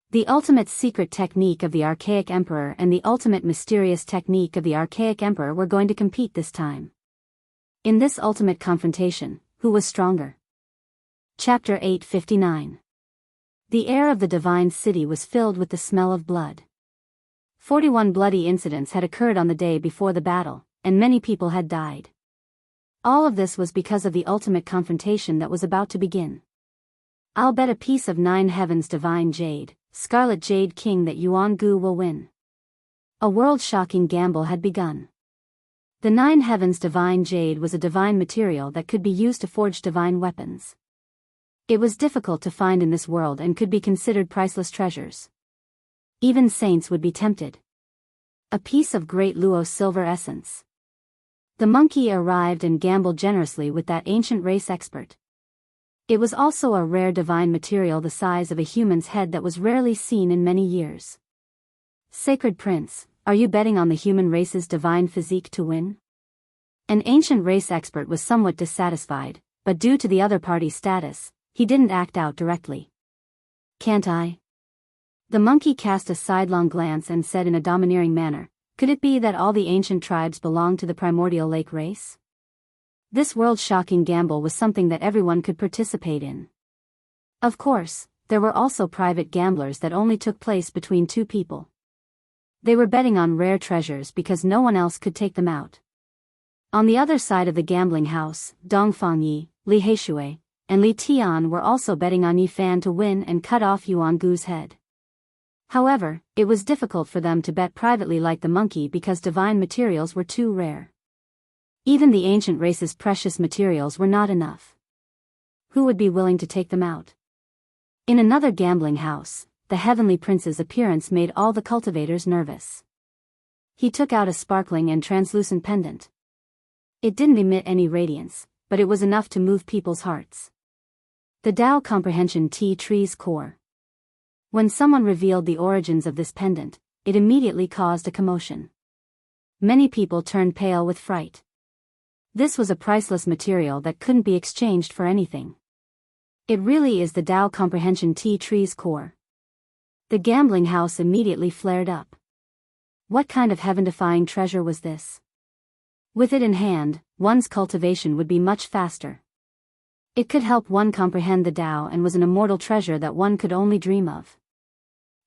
The ultimate secret technique of the archaic emperor and the ultimate mysterious technique of the archaic emperor were going to compete this time. In this ultimate confrontation, who was stronger? Chapter 859. The air of the divine city was filled with the smell of blood. 41 bloody incidents had occurred on the day before the battle, and many people had died. All of this was because of the ultimate confrontation that was about to begin. I'll bet a piece of 9 heavens divine jade, Scarlet Jade King, that Yuan Gu will win. A world-shocking gamble had begun. The 9 heavens divine jade was a divine material that could be used to forge divine weapons. It was difficult to find in this world and could be considered priceless treasures. Even saints would be tempted. A piece of great Luo silver essence. The monkey arrived and gambled generously with that ancient race expert. It was also a rare divine material the size of a human's head that was rarely seen in many years. Sacred Prince, are you betting on the human race's divine physique to win? An ancient race expert was somewhat dissatisfied, but due to the other party's status, he didn't act out directly. Can't I? The monkey cast a sidelong glance and said in a domineering manner, could it be that all the ancient tribes belong to the primordial lake race? This world-shocking gamble was something that everyone could participate in. Of course, there were also private gamblers that only took place between two people. They were betting on rare treasures because no one else could take them out. On the other side of the gambling house, Dongfang Yi, Li Heishui, and Li Tian were also betting on Yi Fan to win and cut off Yuan Gu's head. However, it was difficult for them to bet privately like the monkey because divine materials were too rare. Even the ancient race's precious materials were not enough. Who would be willing to take them out? In another gambling house, the heavenly prince's appearance made all the cultivators nervous. He took out a sparkling and translucent pendant. It didn't emit any radiance, but it was enough to move people's hearts. The Tao Comprehension Tea Tree's core. When someone revealed the origins of this pendant, it immediately caused a commotion. Many people turned pale with fright. This was a priceless material that couldn't be exchanged for anything. It really is the Tao Comprehension Tea Tree's core. The gambling house immediately flared up. What kind of heaven-defying treasure was this? With it in hand, one's cultivation would be much faster. It could help one comprehend the Tao and was an immortal treasure that one could only dream of.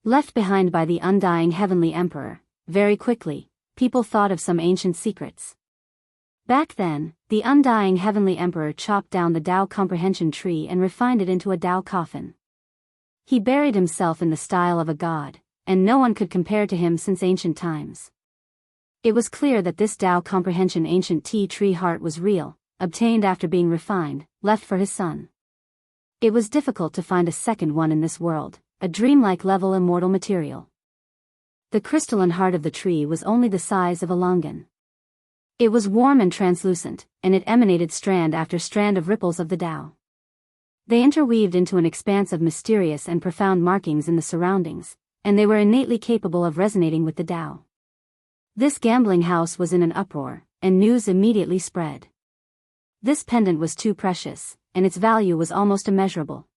Left behind by the undying heavenly emperor, very quickly, people thought of some ancient secrets. Back then, the undying heavenly emperor chopped down the Tao comprehension tree and refined it into a Tao coffin. He buried himself in the style of a god, and no one could compare to him since ancient times. It was clear that this Tao comprehension ancient tea tree heart was real, obtained after being refined, left for his son. It was difficult to find a second one in this world, a dreamlike level immortal material. The crystalline heart of the tree was only the size of a longan. It was warm and translucent, and it emanated strand after strand of ripples of the Tao. They interweaved into an expanse of mysterious and profound markings in the surroundings, and they were innately capable of resonating with the Tao. This gambling house was in an uproar, and news immediately spread. This pendant was too precious, and its value was almost immeasurable.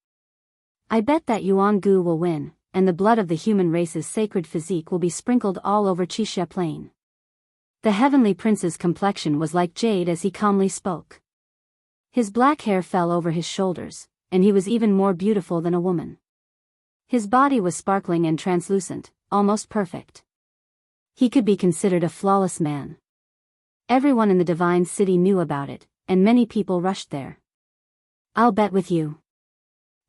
I bet that Yuan Gu will win, and the blood of the human race's sacred physique will be sprinkled all over Qixia Plain. The heavenly prince's complexion was like jade as he calmly spoke. His black hair fell over his shoulders, and he was even more beautiful than a woman. His body was sparkling and translucent, almost perfect. He could be considered a flawless man. Everyone in the divine city knew about it, and many people rushed there. I'll bet with you.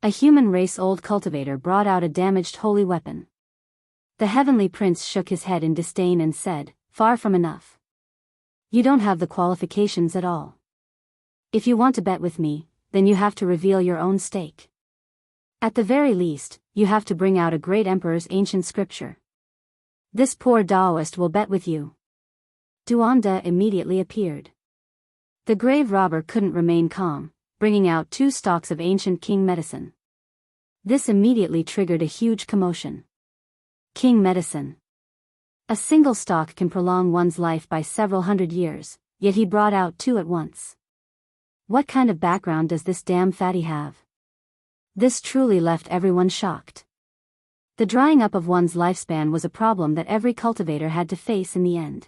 A human race old cultivator brought out a damaged holy weapon. The heavenly prince shook his head in disdain and said, "Far from enough. You don't have the qualifications at all. If you want to bet with me, then you have to reveal your own stake. At the very least, you have to bring out a great emperor's ancient scripture. This poor Taoist will bet with you." Duanda immediately appeared. The grave robber couldn't remain calm, bringing out 2 stalks of ancient king medicine. This immediately triggered a huge commotion. King medicine. A single stalk can prolong one's life by several hundred years, yet he brought out 2 at once. What kind of background does this damn fatty have? This truly left everyone shocked. The drying up of one's lifespan was a problem that every cultivator had to face in the end.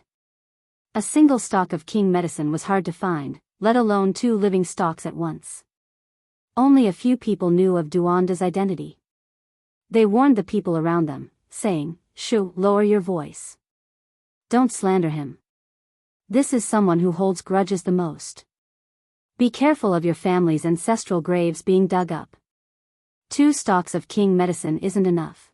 A single stalk of king medicine was hard to find, let alone 2 living stalks at once. Only a few people knew of Duanda's identity. They warned the people around them, saying, "Shoo, lower your voice. Don't slander him. This is someone who holds grudges the most. Be careful of your family's ancestral graves being dug up. 2 stalks of king medicine isn't enough.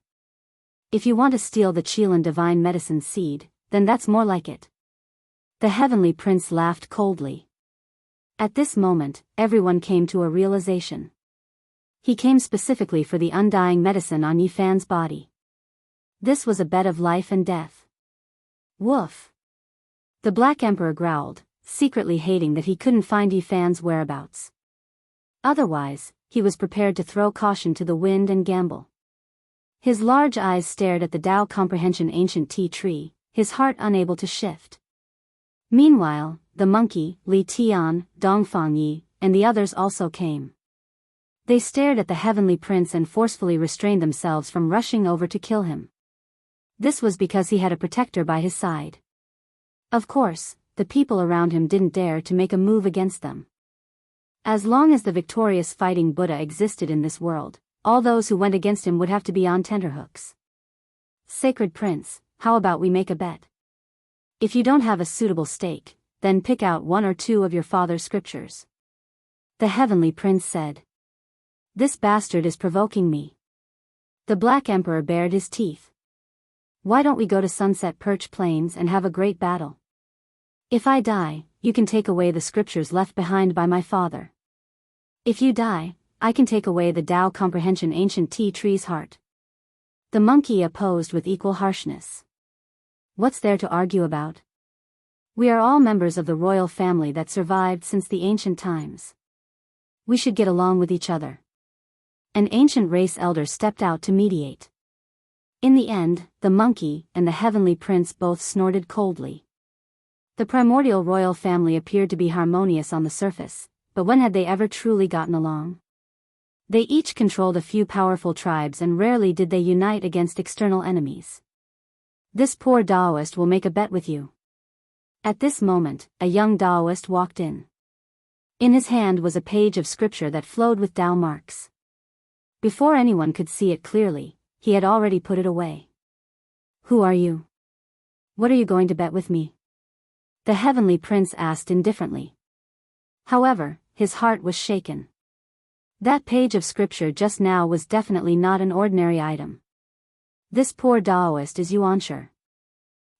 If you want to steal the Chilan divine medicine seed, then that's more like it." The heavenly prince laughed coldly. At this moment, everyone came to a realization. He came specifically for the undying medicine on Yifan's body. This was a bet of life and death. Woof! The Black Emperor growled, secretly hating that he couldn't find Yifan's whereabouts. Otherwise, he was prepared to throw caution to the wind and gamble. His large eyes stared at the Tao Comprehension ancient tea tree, his heart unable to shift. Meanwhile, the monkey, Li Tian, Dongfang Yi, and the others also came. They stared at the heavenly prince and forcefully restrained themselves from rushing over to kill him. This was because he had a protector by his side. Of course, the people around him didn't dare to make a move against them. As long as the victorious fighting Buddha existed in this world, all those who went against him would have to be on tenterhooks. "Sacred Prince, how about we make a bet? If you don't have a suitable stake, then pick out 1 or 2 of your father's scriptures." The heavenly prince said. "This bastard is provoking me." The Black Emperor bared his teeth. "Why don't we go to Sunset Perch Plains and have a great battle? If I die, you can take away the scriptures left behind by my father. If you die, I can take away the Tao Comprehension ancient tea tree's heart." The monkey opposed with equal harshness. "What's there to argue about? We are all members of the royal family that survived since the ancient times. We should get along with each other." An ancient race elder stepped out to mediate. In the end, the monkey and the heavenly prince both snorted coldly. The primordial royal family appeared to be harmonious on the surface, but when had they ever truly gotten along? They each controlled a few powerful tribes and rarely did they unite against external enemies. This poor Taoist will make a bet with you. At this moment, a young Taoist walked in. In his hand was a page of scripture that flowed with Tao marks. Before anyone could see it clearly, he had already put it away. Who are you? What are you going to bet with me? The heavenly prince asked indifferently. However, his heart was shaken. That page of scripture just now was definitely not an ordinary item. This poor Taoist is Yuanshi.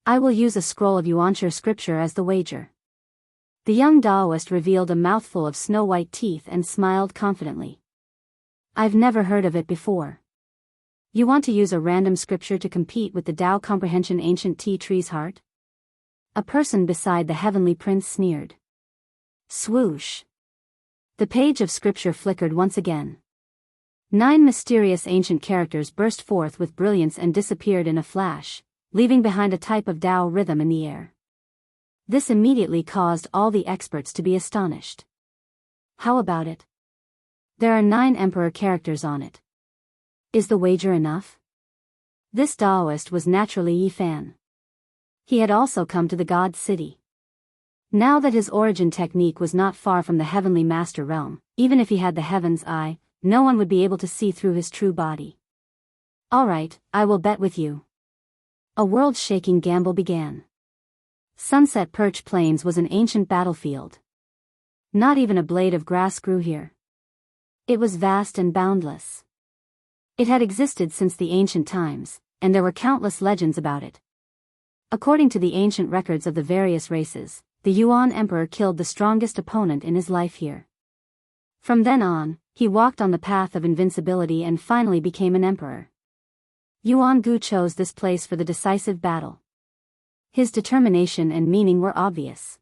I will use a scroll of Yuanshi scripture as the wager. The young Taoist revealed a mouthful of snow-white teeth and smiled confidently. I've never heard of it before. You want to use a random scripture to compete with the Tao comprehension ancient tea tree's heart? A person beside the heavenly prince sneered. Swoosh. The page of scripture flickered once again. 9 mysterious ancient characters burst forth with brilliance and disappeared in a flash, leaving behind a type of Tao rhythm in the air. This immediately caused all the experts to be astonished. How about it? There are 9 emperor characters on it. Is the wager enough? This Taoist was naturally Yi Fan. He had also come to the God City. Now that his origin technique was not far from the heavenly master realm, even if he had the heaven's eye, no one would be able to see through his true body. Alright, I will bet with you. A world-shaking gamble began. Sunset Perch Plains was an ancient battlefield. Not even a blade of grass grew here. It was vast and boundless. It had existed since the ancient times, and there were countless legends about it. According to the ancient records of the various races, the Yuan Emperor killed the strongest opponent in his life here. From then on, he walked on the path of invincibility and finally became an emperor. Yuan Gu chose this place for the decisive battle. His determination and meaning were obvious.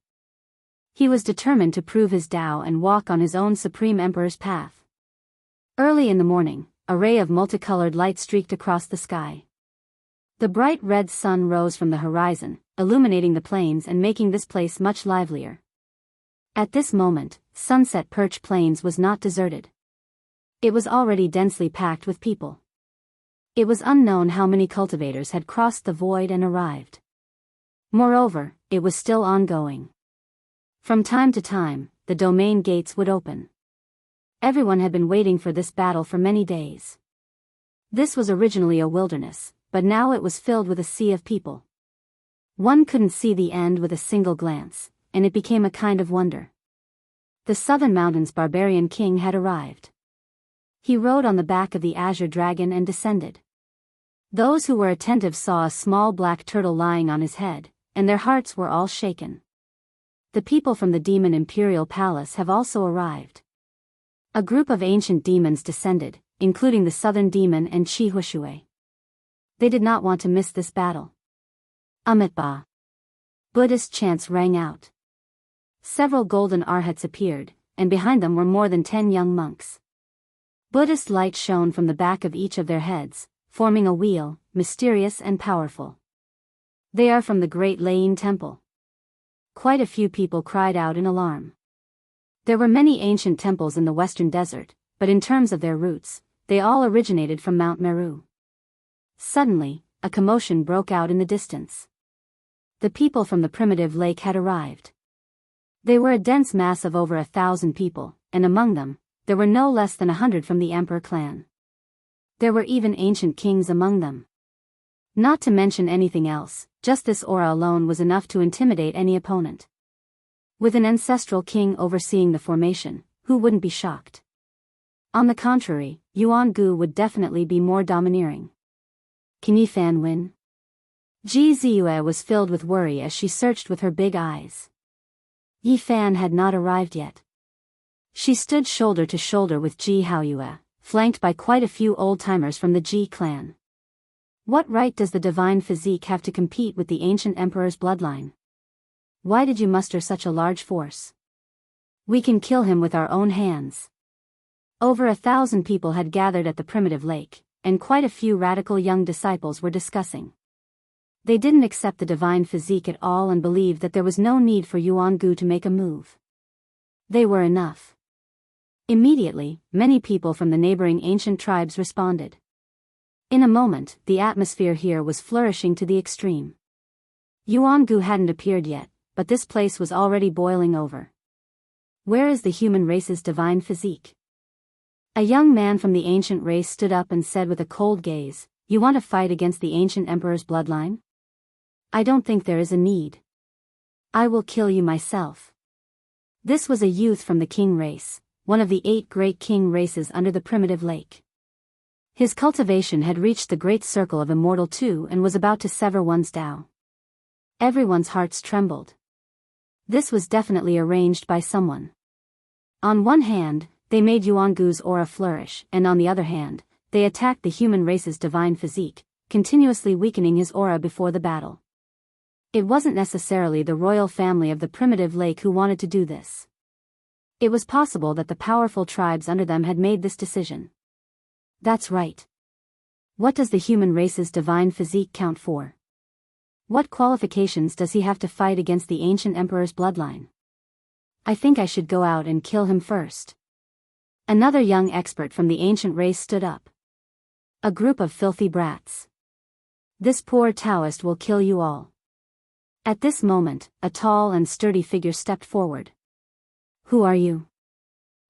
He was determined to prove his Tao and walk on his own supreme emperor's path. Early in the morning, a ray of multicolored light streaked across the sky. The bright red sun rose from the horizon, illuminating the plains and making this place much livelier. At this moment, Sunset Perch Plains was not deserted. It was already densely packed with people. It was unknown how many cultivators had crossed the void and arrived. Moreover, it was still ongoing. From time to time, the domain gates would open. Everyone had been waiting for this battle for many days. This was originally a wilderness, but now it was filled with a sea of people. One couldn't see the end with a single glance, and it became a kind of wonder. The Southern Mountains barbarian king had arrived. He rode on the back of the azure dragon and descended. Those who were attentive saw a small black turtle lying on his head, and their hearts were all shaken. The people from the demon imperial palace have also arrived. A group of ancient demons descended, including the southern demon and Chi Huishui. They did not want to miss this battle. Amitabha. Buddhist chants rang out. Several golden arhats appeared, and behind them were more than 10 young monks. Buddhist light shone from the back of each of their heads, forming a wheel, mysterious and powerful. They are from the Great Lain Temple. Quite a few people cried out in alarm. There were many ancient temples in the western desert, but in terms of their roots, they all originated from Mount Meru. Suddenly, a commotion broke out in the distance. The people from the primitive lake had arrived. They were a dense mass of over 1,000 people, and among them, there were no less than 100 from the Emperor clan. There were even ancient kings among them. Not to mention anything else, just this aura alone was enough to intimidate any opponent. With an ancestral king overseeing the formation, who wouldn't be shocked? On the contrary, Yuan Gu would definitely be more domineering. Can Yi Fan win? Ji Ziyue was filled with worry as she searched with her big eyes. Yi Fan had not arrived yet. She stood shoulder to shoulder with Ji Haoyue, flanked by quite a few old-timers from the Ji clan. What right does the divine physique have to compete with the ancient emperor's bloodline? Why did you muster such a large force? We can kill him with our own hands. Over 1,000 people had gathered at the primitive lake, and quite a few radical young disciples were discussing. They didn't accept the divine physique at all and believed that there was no need for Yuan-gu to make a move. They were enough. Immediately, many people from the neighboring ancient tribes responded. In a moment, the atmosphere here was flourishing to the extreme. Yuan-gu hadn't appeared yet, but this place was already boiling over. Where is the human race's divine physique? A young man from the ancient race stood up and said with a cold gaze, "You want to fight against the ancient emperor's bloodline? I don't think there is a need. I will kill you myself." This was a youth from the king race, one of the 8 great king races under the primitive lake. His cultivation had reached the great circle of Immortal 2 and was about to sever one's Tao. Everyone's hearts trembled. This was definitely arranged by someone. On one hand, they made Yuan-gu's aura flourish, and on the other hand, they attacked the human race's divine physique, continuously weakening his aura before the battle. It wasn't necessarily the royal family of the primitive lake who wanted to do this. It was possible that the powerful tribes under them had made this decision. That's right. What does the human race's divine physique count for? What qualifications does he have to fight against the ancient emperor's bloodline? I think I should go out and kill him first. Another young expert from the ancient race stood up. A group of filthy brats. This poor Taoist will kill you all. At this moment, a tall and sturdy figure stepped forward. Who are you?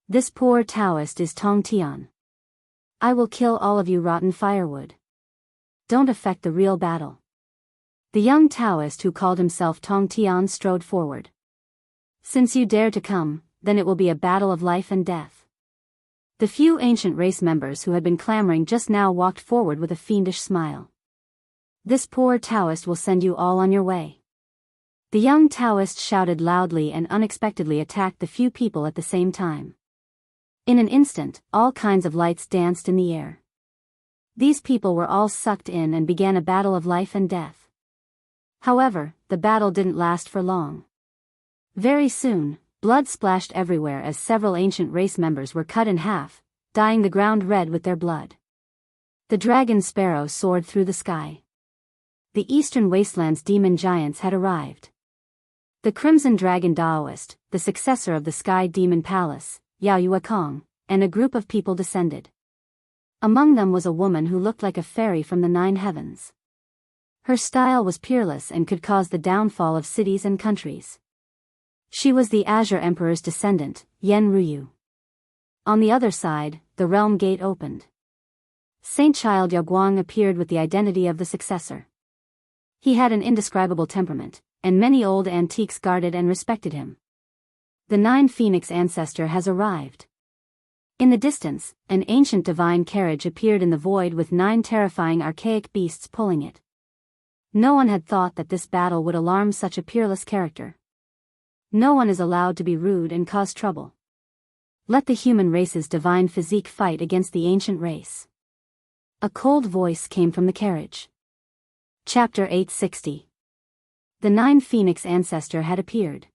This poor Taoist is Tong Tian. I will kill all of you rotten firewood. Don't affect the real battle. The young Taoist who called himself Tong Tian strode forward. Since you dare to come, then it will be a battle of life and death. The few ancient race members who had been clamoring just now walked forward with a fiendish smile. This poor Taoist will send you all on your way. The young Taoist shouted loudly and unexpectedly attacked the few people at the same time. In an instant, all kinds of lights danced in the air. These people were all sucked in and began a battle of life and death. However, the battle didn't last for long. Very soon, blood splashed everywhere as several ancient race members were cut in half, dyeing the ground red with their blood. The dragon sparrow soared through the sky. The eastern wasteland's demon giants had arrived. The crimson dragon Daoist, the successor of the sky demon palace, Yao Yuekong, and a group of people descended. Among them was a woman who looked like a fairy from the 9 heavens. Her style was peerless and could cause the downfall of cities and countries. She was the Azure Emperor's descendant, Yen Ruyu. On the other side, the realm gate opened. Saint Child Yaoguang appeared with the identity of the successor. He had an indescribable temperament, and many old antiques guarded and respected him. The 9 Phoenix ancestor has arrived. In the distance, an ancient divine carriage appeared in the void with 9 terrifying archaic beasts pulling it. No one had thought that this battle would alarm such a peerless character. No one is allowed to be rude and cause trouble. Let the human race's divine physique fight against the ancient race. A cold voice came from the carriage. Chapter 860. The 9 Phoenix ancestor had appeared.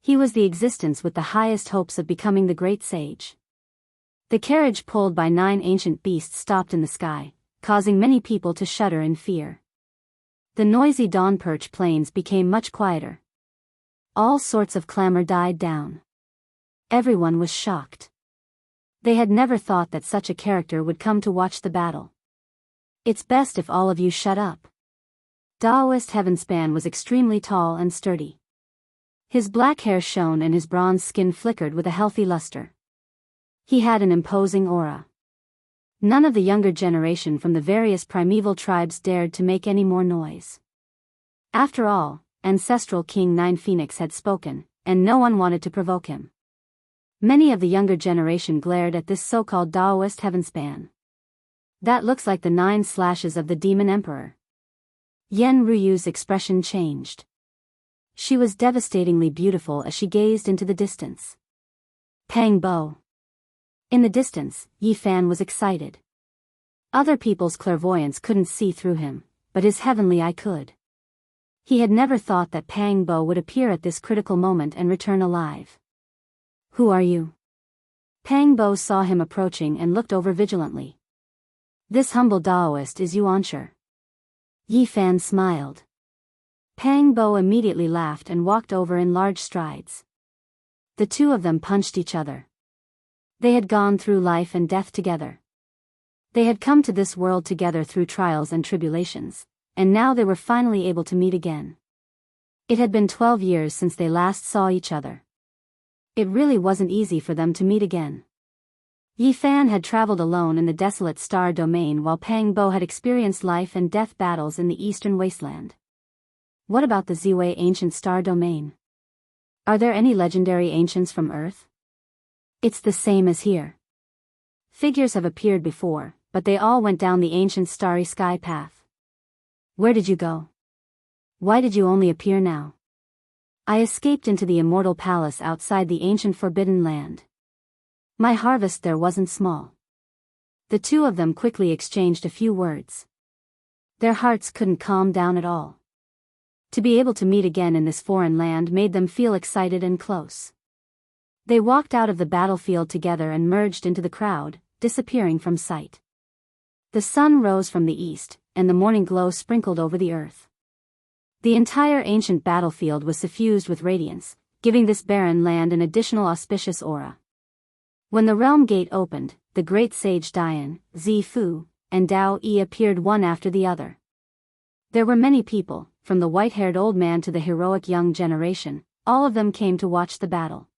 He was the existence with the highest hopes of becoming the great sage. The carriage pulled by 9 ancient beasts stopped in the sky, causing many people to shudder in fear. The noisy dawn perch plains became much quieter. All sorts of clamor died down. Everyone was shocked. They had never thought that such a character would come to watch the battle. It's best if all of you shut up. Daoist Heavenspan was extremely tall and sturdy. His black hair shone and his bronze skin flickered with a healthy luster. He had an imposing aura. None of the younger generation from the various primeval tribes dared to make any more noise. After all, ancestral King 9 Phoenix had spoken, and no one wanted to provoke him. Many of the younger generation glared at this so-called Daoist Heavenspan. That looks like the 9 slashes of the demon emperor. Yen Ruyu's expression changed. She was devastatingly beautiful as she gazed into the distance. Pang Bo. In the distance, Yi Fan was excited. Other people's clairvoyance couldn't see through him, but his heavenly eye could. He had never thought that Pang Bo would appear at this critical moment and return alive. Who are you? Pang Bo saw him approaching and looked over vigilantly. This humble Daoist is Yuanshi. Yi Fan smiled. Pang Bo immediately laughed and walked over in large strides. The two of them punched each other. They had gone through life and death together. They had come to this world together through trials and tribulations, and now they were finally able to meet again. It had been 12 years since they last saw each other. It really wasn't easy for them to meet again. Yi Fan had traveled alone in the desolate star domain while Pang Bo had experienced life and death battles in the eastern wasteland. What about the Ziwei ancient star domain? Are there any legendary ancients from Earth? It's the same as here. Figures have appeared before, but they all went down the ancient starry sky path. Where did you go? Why did you only appear now? I escaped into the immortal palace outside the ancient forbidden land. My harvest there wasn't small. The two of them quickly exchanged a few words. Their hearts couldn't calm down at all. To be able to meet again in this foreign land made them feel excited and close. They walked out of the battlefield together and merged into the crowd, disappearing from sight. The sun rose from the east, and the morning glow sprinkled over the earth. The entire ancient battlefield was suffused with radiance, giving this barren land an additional auspicious aura. When the realm gate opened, the great sage Dian, Zifu, and Dao Yi appeared one after the other. There were many people, from the white-haired old man to the heroic young generation, all of them came to watch the battle.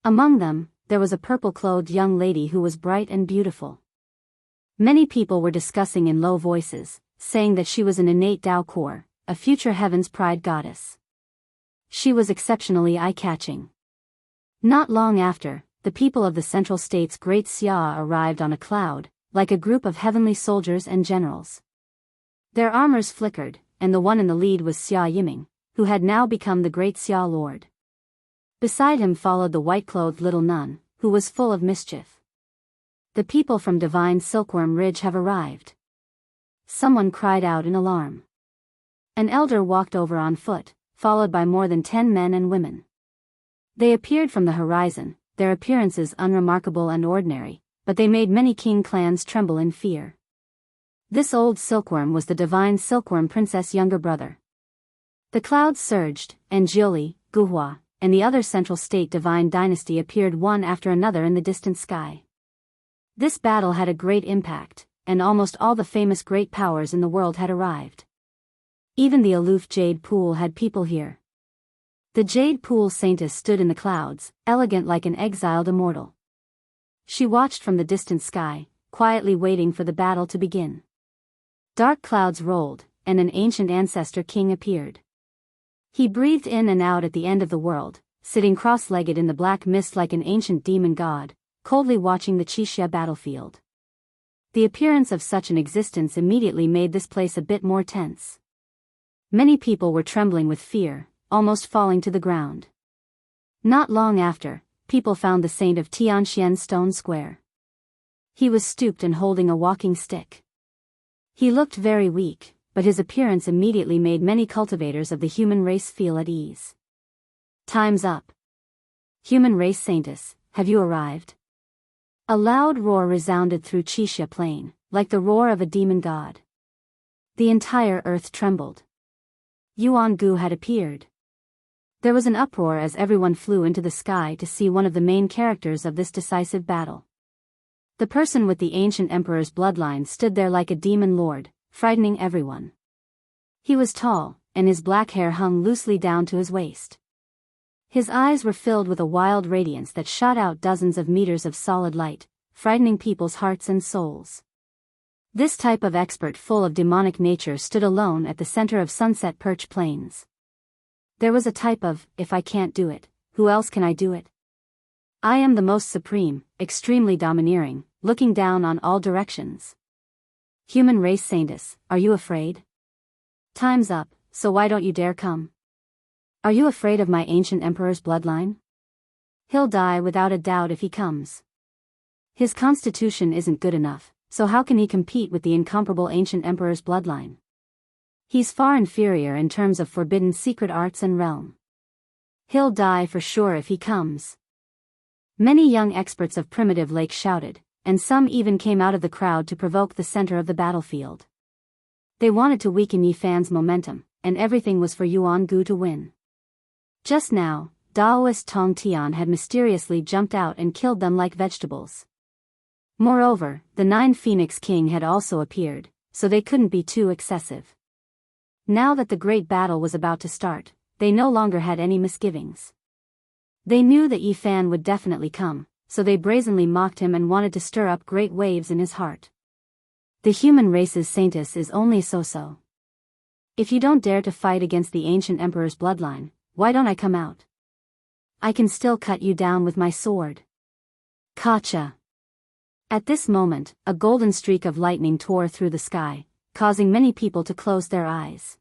Among them, there was a purple-clothed young lady who was bright and beautiful. Many people were discussing in low voices, saying that she was an innate Dao core, a future heaven's pride goddess. She was exceptionally eye-catching. Not long after, the people of the Central State's Great Xia arrived on a cloud, like a group of heavenly soldiers and generals. Their armors flickered, and the one in the lead was Xia Yiming, who had now become the Great Xia Lord. Beside him followed the white-clothed little nun, who was full of mischief. The people from Divine Silkworm Ridge have arrived. Someone cried out in alarm. An elder walked over on foot, followed by more than 10 men and women. They appeared from the horizon, their appearances unremarkable and ordinary, but they made many king clans tremble in fear. This old silkworm was the Divine Silkworm Princess' younger brother. The clouds surged, and Jiuli, Guhua, and the other Central State Divine Dynasty appeared one after another in the distant sky. This battle had a great impact, and almost all the famous great powers in the world had arrived. Even the aloof Jade Pool had people here. The Jade Pool Saintess stood in the clouds, elegant like an exiled immortal. She watched from the distant sky, quietly waiting for the battle to begin. Dark clouds rolled, and an ancient ancestor king appeared. He breathed in and out at the end of the world, sitting cross-legged in the black mist like an ancient demon god, coldly watching the Qixia battlefield. The appearance of such an existence immediately made this place a bit more tense. Many people were trembling with fear, almost falling to the ground. Not long after, people found the saint of Tianxian Stone Square. He was stooped and holding a walking stick. He looked very weak, but his appearance immediately made many cultivators of the human race feel at ease. Time's up. Human race saintess, have you arrived? A loud roar resounded through Qixia Plain, like the roar of a demon god. The entire earth trembled. Yuan Gu had appeared. There was an uproar as everyone flew into the sky to see one of the main characters of this decisive battle. The person with the ancient emperor's bloodline stood there like a demon lord, frightening everyone. He was tall, and his black hair hung loosely down to his waist. His eyes were filled with a wild radiance that shot out dozens of meters of solid light, frightening people's hearts and souls. This type of expert full of demonic nature stood alone at the center of Sunset Perch Plains. There was a type of, if I can't do it, who else can I do it? I am the most supreme, extremely domineering, looking down on all directions. Human race saintess, are you afraid? Time's up, so why don't you dare come? Are you afraid of my ancient emperor's bloodline? He'll die without a doubt if he comes. His constitution isn't good enough, so how can he compete with the incomparable ancient emperor's bloodline? He's far inferior in terms of forbidden secret arts and realm. He'll die for sure if he comes. Many young experts of Primitive Lake shouted, and some even came out of the crowd to provoke the center of the battlefield. They wanted to weaken Yi Fan's momentum, and everything was for Yuan Gu to win. Just now, Daoist Tong Tian had mysteriously jumped out and killed them like vegetables. Moreover, the 9 Phoenix King had also appeared, so they couldn't be too excessive. Now that the great battle was about to start, they no longer had any misgivings. They knew that Yi Fan would definitely come, so they brazenly mocked him and wanted to stir up great waves in his heart. The human race's saintess is only so-so. If you don't dare to fight against the ancient emperor's bloodline, why don't I come out? I can still cut you down with my sword. Kacha. At this moment, a golden streak of lightning tore through the sky, causing many people to close their eyes.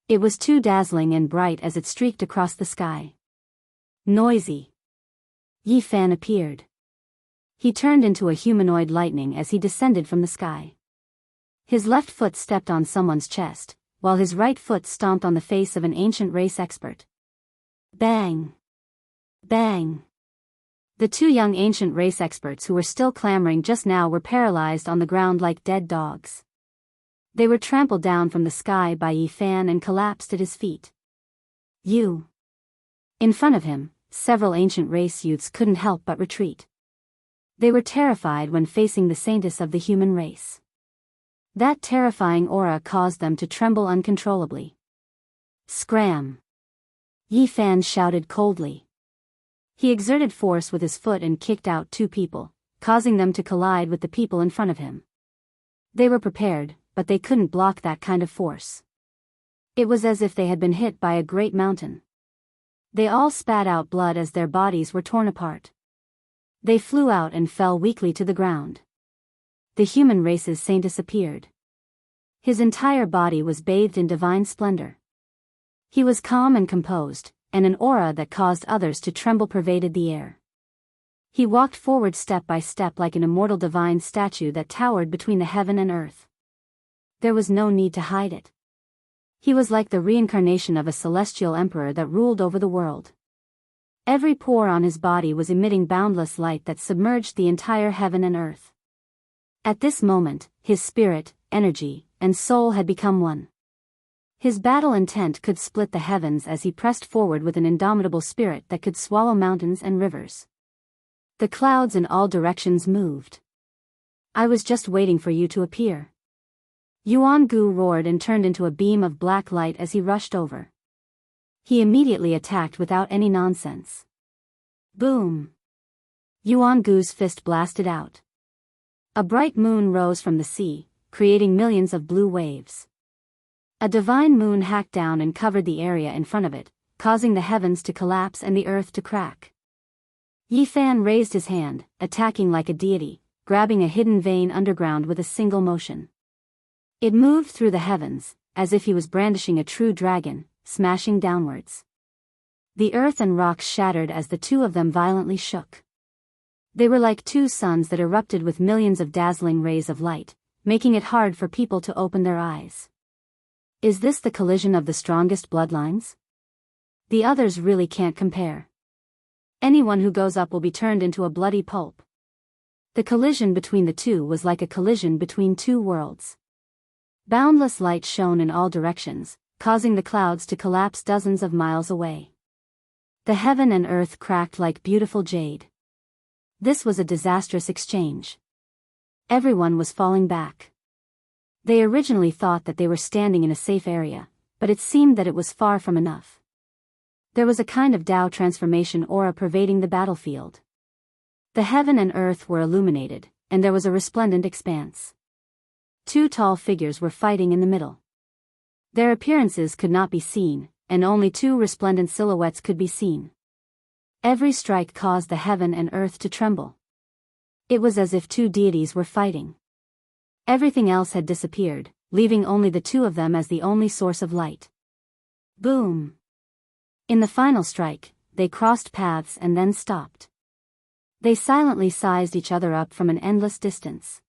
It was too dazzling and bright as it streaked across the sky. Noisy. Yi Fan appeared. He turned into a humanoid lightning as he descended from the sky. His left foot stepped on someone's chest, while his right foot stomped on the face of an ancient race expert. Bang! Bang! The 2 young ancient race experts who were still clamoring just now were paralyzed on the ground like dead dogs. They were trampled down from the sky by Yi Fan and collapsed at his feet. You! In front of him, several ancient race youths couldn't help but retreat. They were terrified when facing the saintess of the human race. That terrifying aura caused them to tremble uncontrollably. Scram! Yi Fan shouted coldly. He exerted force with his foot and kicked out 2 people, causing them to collide with the people in front of him. They were prepared, but they couldn't block that kind of force. It was as if they had been hit by a great mountain. They all spat out blood as their bodies were torn apart. They flew out and fell weakly to the ground. The human race's saintess appeared. His entire body was bathed in divine splendor. He was calm and composed, and an aura that caused others to tremble pervaded the air. He walked forward step by step like an immortal divine statue that towered between the heaven and earth. There was no need to hide it. He was like the reincarnation of a celestial emperor that ruled over the world. Every pore on his body was emitting boundless light that submerged the entire heaven and earth. At this moment, his spirit, energy, and soul had become one. His battle intent could split the heavens as he pressed forward with an indomitable spirit that could swallow mountains and rivers. The clouds in all directions moved. I was just waiting for you to appear. Yuan Gu roared and turned into a beam of black light as he rushed over. He immediately attacked without any nonsense. Boom! Yuan Gu's fist blasted out. A bright moon rose from the sea, creating millions of blue waves. A divine moon hacked down and covered the area in front of it, causing the heavens to collapse and the earth to crack. Yi Fan raised his hand, attacking like a deity, grabbing a hidden vein underground with a single motion. It moved through the heavens, as if he was brandishing a true dragon, smashing downwards. The earth and rocks shattered as the 2 of them violently shook. They were like 2 suns that erupted with millions of dazzling rays of light, making it hard for people to open their eyes. Is this the collision of the strongest bloodlines? The others really can't compare. Anyone who goes up will be turned into a bloody pulp. The collision between the 2 was like a collision between 2 worlds. Boundless light shone in all directions, causing the clouds to collapse dozens of miles away. The heaven and earth cracked like beautiful jade. This was a disastrous exchange. Everyone was falling back. They originally thought that they were standing in a safe area, but it seemed that it was far from enough. There was a kind of Tao transformation aura pervading the battlefield. The heaven and earth were illuminated, and there was a resplendent expanse. 2 tall figures were fighting in the middle. Their appearances could not be seen, and only 2 resplendent silhouettes could be seen. Every strike caused the heaven and earth to tremble. It was as if 2 deities were fighting. Everything else had disappeared, leaving only the 2 of them as the only source of light. Boom! In the final strike, they crossed paths and then stopped. They silently sized each other up from an endless distance.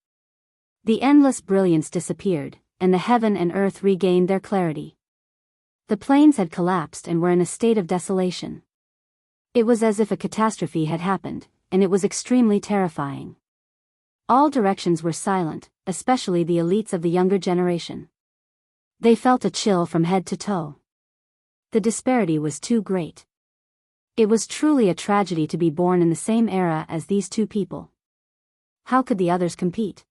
The endless brilliance disappeared, and the heaven and earth regained their clarity. The plains had collapsed and were in a state of desolation. It was as if a catastrophe had happened, and it was extremely terrifying. All directions were silent, especially the elites of the younger generation. They felt a chill from head to toe. The disparity was too great. It was truly a tragedy to be born in the same era as these two people. How could the others compete?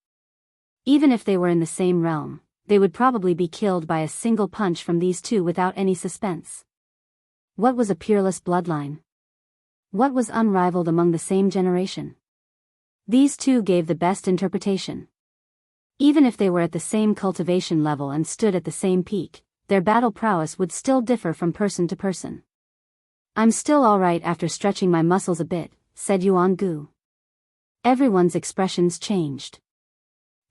Even if they were in the same realm, they would probably be killed by a single punch from these two without any suspense. What was a peerless bloodline? What was unrivaled among the same generation? These two gave the best interpretation. Even if they were at the same cultivation level and stood at the same peak, their battle prowess would still differ from person to person. "I'm still alright after stretching my muscles a bit," said Yuan Gu. Everyone's expressions changed.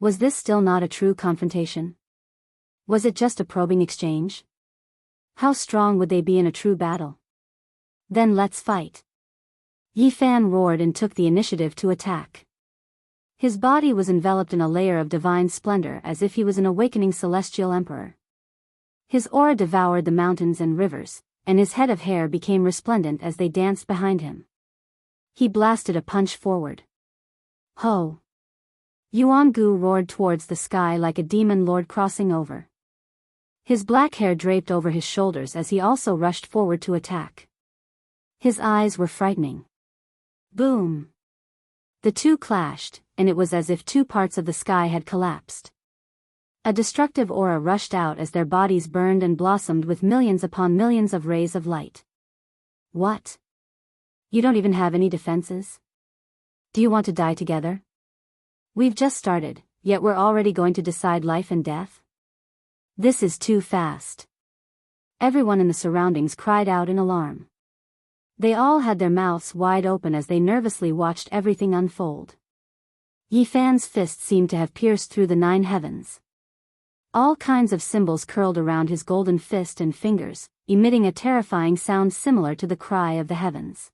Was this still not a true confrontation? Was it just a probing exchange? How strong would they be in a true battle? Then let's fight. Yi Fan roared and took the initiative to attack. His body was enveloped in a layer of divine splendor as if he was an awakening celestial emperor. His aura devoured the mountains and rivers, and his head of hair became resplendent as they danced behind him. He blasted a punch forward. Ho! Yuan Gu roared towards the sky like a demon lord crossing over. His black hair draped over his shoulders as he also rushed forward to attack. His eyes were frightening. Boom! The two clashed, and it was as if two parts of the sky had collapsed. A destructive aura rushed out as their bodies burned and blossomed with millions upon millions of rays of light. What? You don't even have any defenses? Do you want to die together? We've just started, yet we're already going to decide life and death? This is too fast. Everyone in the surroundings cried out in alarm. They all had their mouths wide open as they nervously watched everything unfold. Yi Fan's fist seemed to have pierced through the 9 heavens. All kinds of symbols curled around his golden fist and fingers, emitting a terrifying sound similar to the cry of the heavens.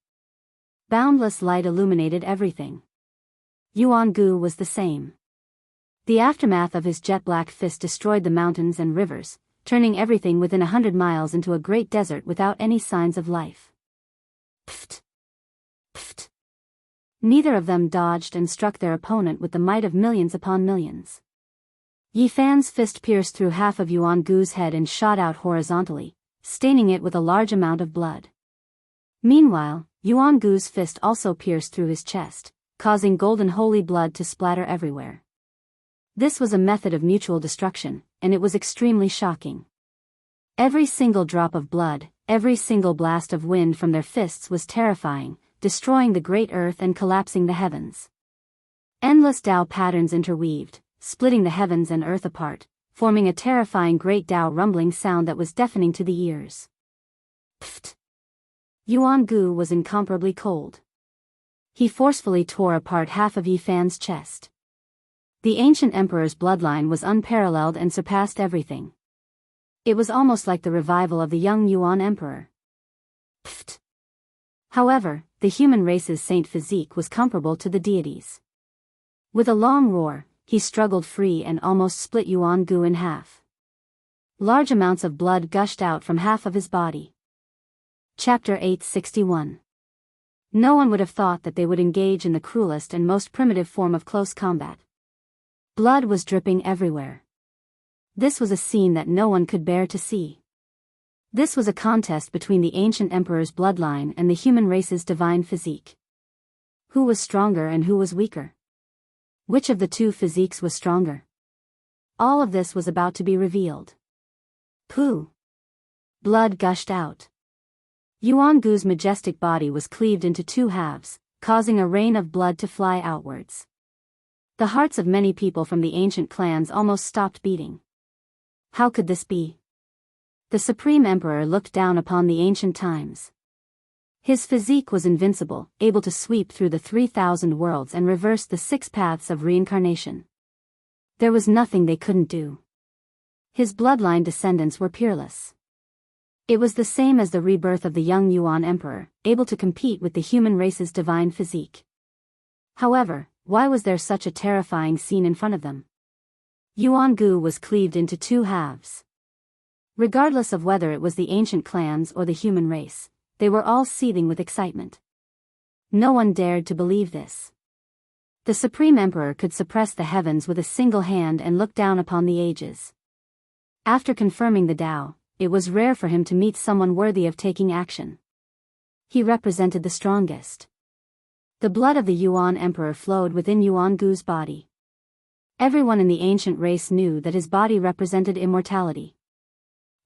Boundless light illuminated everything. Yuan Gu was the same. The aftermath of his jet-black fist destroyed the mountains and rivers, turning everything within 100 miles into a great desert without any signs of life. Pft! Pft! Neither of them dodged and struck their opponent with the might of millions upon millions. Yi Fan's fist pierced through half of Yuan Gu's head and shot out horizontally, staining it with a large amount of blood. Meanwhile, Yuan Gu's fist also pierced through his chest, causing golden holy blood to splatter everywhere. This was a method of mutual destruction, and it was extremely shocking. Every single drop of blood, every single blast of wind from their fists was terrifying, destroying the great earth and collapsing the heavens. Endless Tao patterns interweaved, splitting the heavens and earth apart, forming a terrifying great Tao rumbling sound that was deafening to the ears. Pfft! Yuan Gu was incomparably cold. He forcefully tore apart half of Yi Fan's chest. The ancient emperor's bloodline was unparalleled and surpassed everything. It was almost like the revival of the young Yuan emperor. Pfft! However, the human race's saint physique was comparable to the deities. With a long roar, he struggled free and almost split Yuan Gu in half. Large amounts of blood gushed out from half of his body. Chapter 861. No one would have thought that they would engage in the cruelest and most primitive form of close combat. Blood was dripping everywhere. This was a scene that no one could bear to see. This was a contest between the ancient emperor's bloodline and the human race's divine physique. Who was stronger and who was weaker? Which of the two physiques was stronger? All of this was about to be revealed. Pooh! Blood gushed out. Yuan Gu's majestic body was cleaved into 2 halves, causing a rain of blood to fly outwards. The hearts of many people from the ancient clans almost stopped beating. How could this be? The Supreme Emperor looked down upon the ancient times. His physique was invincible, able to sweep through the 3,000 worlds and reverse the 6 paths of reincarnation. There was nothing they couldn't do. His bloodline descendants were peerless. It was the same as the rebirth of the young Yuan Emperor, able to compete with the human race's divine physique. However, why was there such a terrifying scene in front of them? Yuan Gu was cleaved into 2 halves. Regardless of whether it was the ancient clans or the human race, they were all seething with excitement. No one dared to believe this. The Supreme Emperor could suppress the heavens with a single hand and look down upon the ages. After confirming the Tao, it was rare for him to meet someone worthy of taking action. He represented the strongest. The blood of the Yuan Emperor flowed within Yuan Gu's body. Everyone in the ancient race knew that his body represented immortality.